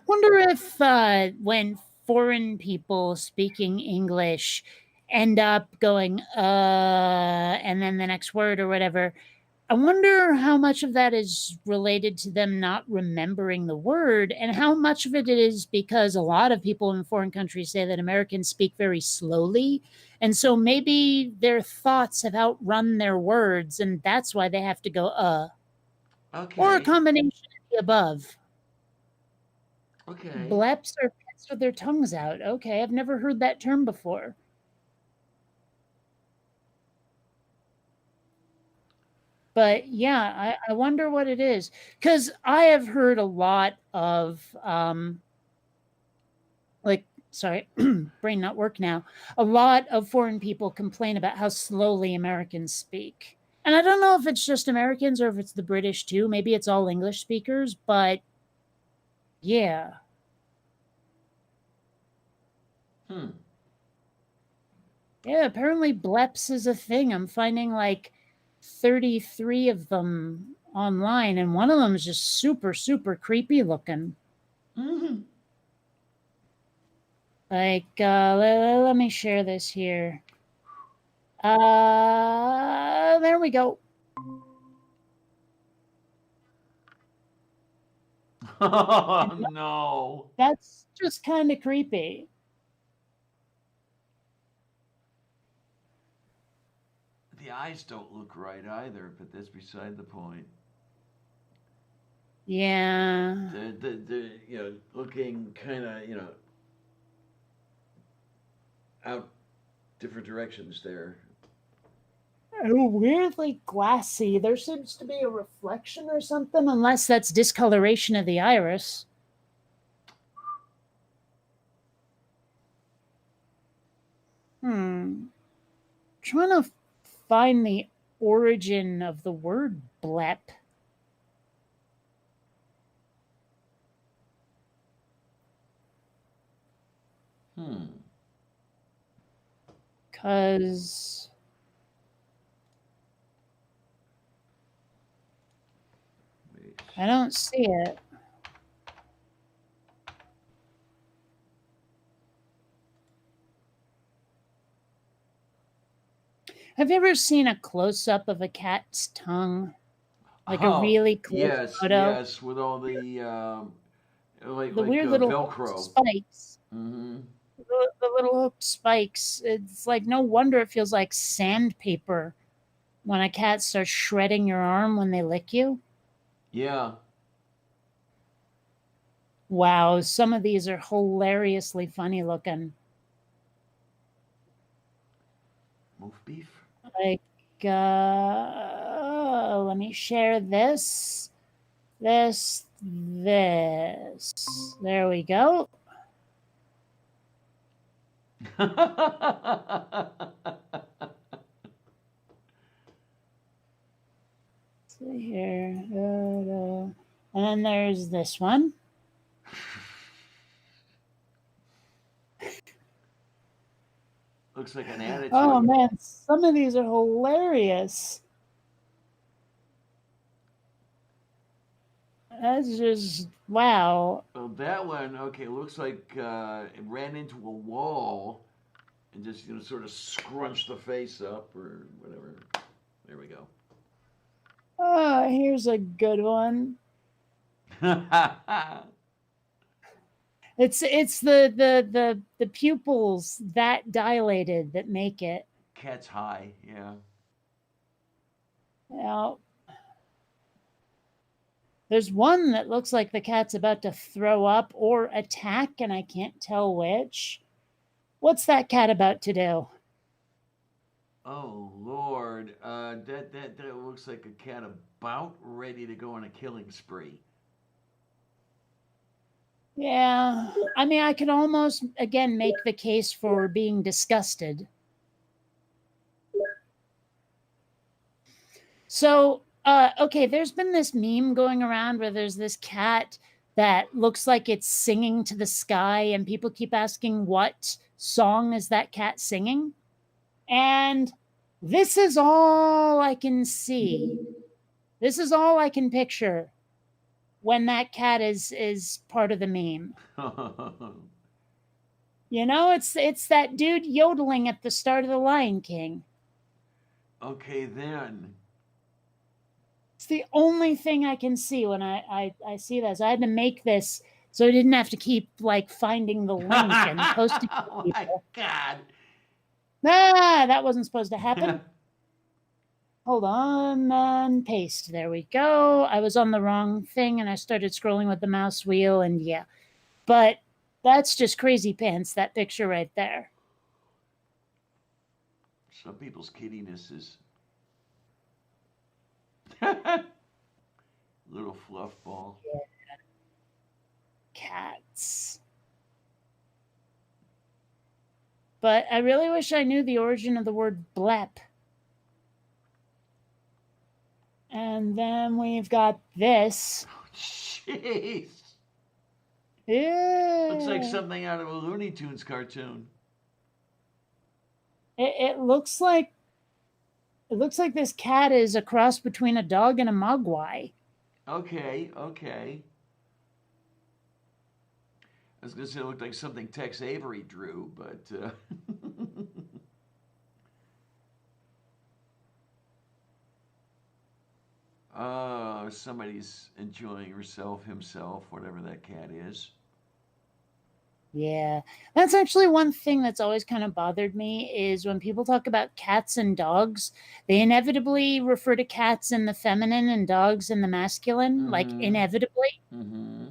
Speaker 1: Wonder if when foreign people speaking English end up going, and then the next word or whatever, I wonder how much of that is related to them not remembering the word and how much of it is because a lot of people in foreign countries say that Americans speak very slowly. And so maybe their thoughts have outrun their words and that's why they have to go,
Speaker 3: Okay.
Speaker 1: or a combination of the above.
Speaker 3: Okay.
Speaker 1: Bleps are pets with their tongues out. Okay, I've never heard that term before. But yeah, I wonder what it is. Because I have heard a lot of, sorry, brain not work now. A lot of foreign people complain about how slowly Americans speak. And I don't know if it's just Americans or if it's the British too. Maybe it's all English speakers, but yeah. Yeah, apparently bleps is a thing. I'm finding like 33 of them online, and one of them is just super, super creepy looking. Like, let me share this here. There we go.
Speaker 3: Oh, no.
Speaker 1: That's just kind of creepy.
Speaker 3: The eyes don't look right either, but that's beside the point.
Speaker 1: Yeah.
Speaker 3: They're looking kind of, out different directions there.
Speaker 1: Oh, weirdly glassy. There seems to be a reflection or something, unless that's discoloration of the iris. Trying to find the origin of the word blep. Because I don't see it. Have you ever seen a close-up of a cat's tongue? Like a really close photo?
Speaker 3: Yes, with all the
Speaker 1: The weird little
Speaker 3: Velcro
Speaker 1: spikes.
Speaker 3: Mm-hmm.
Speaker 1: The little hooked spikes. It's like no wonder it feels like sandpaper when a cat starts shredding your arm when they lick you.
Speaker 3: Yeah.
Speaker 1: Wow, some of these are hilariously funny looking.
Speaker 3: Move beef.
Speaker 1: Like, let me share this. This. There we go. See here. And then there's this one.
Speaker 3: Looks like an attitude.
Speaker 1: Oh man, some of these are hilarious. That's just wow.
Speaker 3: Well, that one, okay, looks like it ran into a wall and just sort of scrunched the face up or whatever. There we go.
Speaker 1: Oh, here's a good one. It's the pupils that dilated that make it.
Speaker 3: Cat's high, yeah.
Speaker 1: Yeah. There's one that looks like the cat's about to throw up or attack, and I can't tell which. What's that cat about to do?
Speaker 3: Oh Lord, that looks like a cat about ready to go on a killing spree.
Speaker 1: Yeah, I mean, I could almost, again, make the case for being disgusted. So, okay, there's been this meme going around where there's this cat that looks like it's singing to the sky, and people keep asking, what song is that cat singing? And this is all I can see. This is all I can picture when that cat is part of the meme. You know, it's that dude yodeling at the start of The Lion King.
Speaker 3: Okay, then.
Speaker 1: It's the only thing I can see when I see this. I had to make this so I didn't have to keep like finding the link and posting it to
Speaker 3: Oh
Speaker 1: people.
Speaker 3: my God.
Speaker 1: Ah, that wasn't supposed to happen. Hold on, and paste. There we go. I was on the wrong thing and I started scrolling with the mouse wheel, and yeah. But that's just crazy pants, that picture right there.
Speaker 3: Some people's kiddiness is little fluff ball.
Speaker 1: Yeah. Cats. But I really wish I knew the origin of the word blep. And then we've got this.
Speaker 3: Jeez.
Speaker 1: Yeah.
Speaker 3: Looks like something out of a Looney Tunes cartoon.
Speaker 1: It looks like this cat is a cross between a dog and a mogwai.
Speaker 3: Okay. I was gonna say it looked like something Tex Avery drew, but somebody's enjoying himself, whatever that cat is.
Speaker 1: Yeah, that's actually one thing that's always kind of bothered me is when people talk about cats and dogs, they inevitably refer to cats in the feminine and dogs in the masculine, like inevitably.
Speaker 3: Mm-hmm.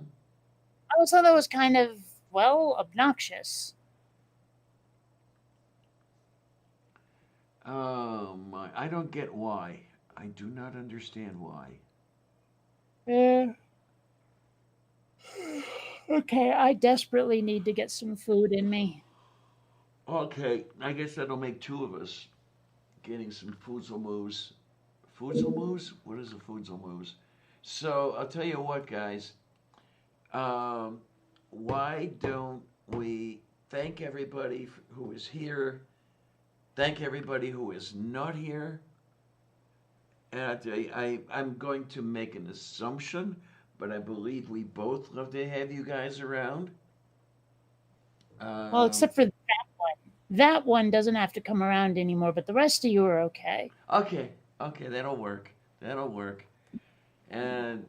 Speaker 1: I always thought that was kind of, well, obnoxious.
Speaker 3: Oh my! I don't get why. I do not understand why.
Speaker 1: Yeah. Okay, I desperately need to get some food in me.
Speaker 3: Okay, I guess that'll make two of us. Getting some foodzel moves. Foodzel moves? What is a foodzel moves? So I'll tell you what, guys. Why don't we thank everybody who is here? Thank everybody who is not here. And I tell you, I'm going to make an assumption, but I believe we both love to have you guys around.
Speaker 1: Well, except for that one. That one doesn't have to come around anymore, but the rest of you are okay.
Speaker 3: Okay, that'll work. And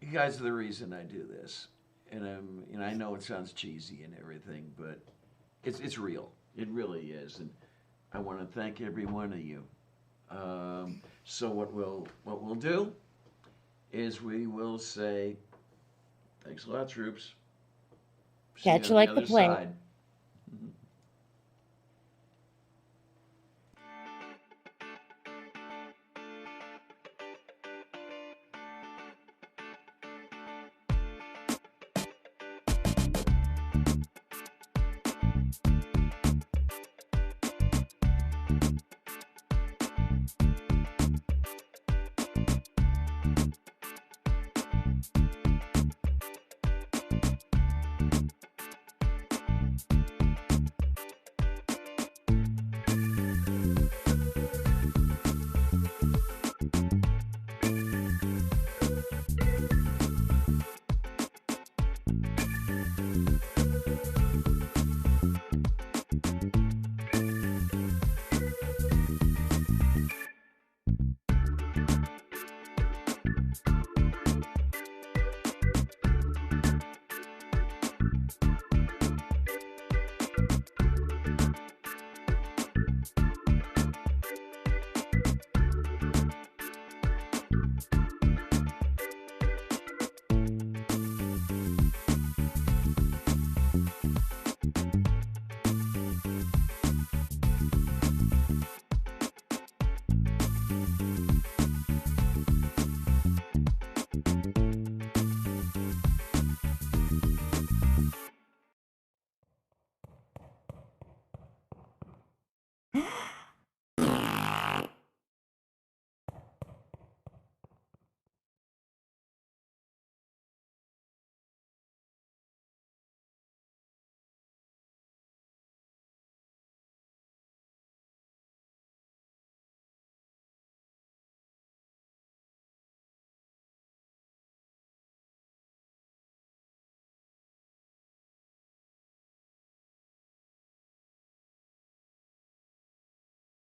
Speaker 3: you guys are the reason I do this. And I know it sounds cheesy and everything, but it's real. It really is, and I want to thank every one of you. So what we'll do is we will say thanks a lot, troops.
Speaker 1: Catch you like the plague.
Speaker 3: Mhm.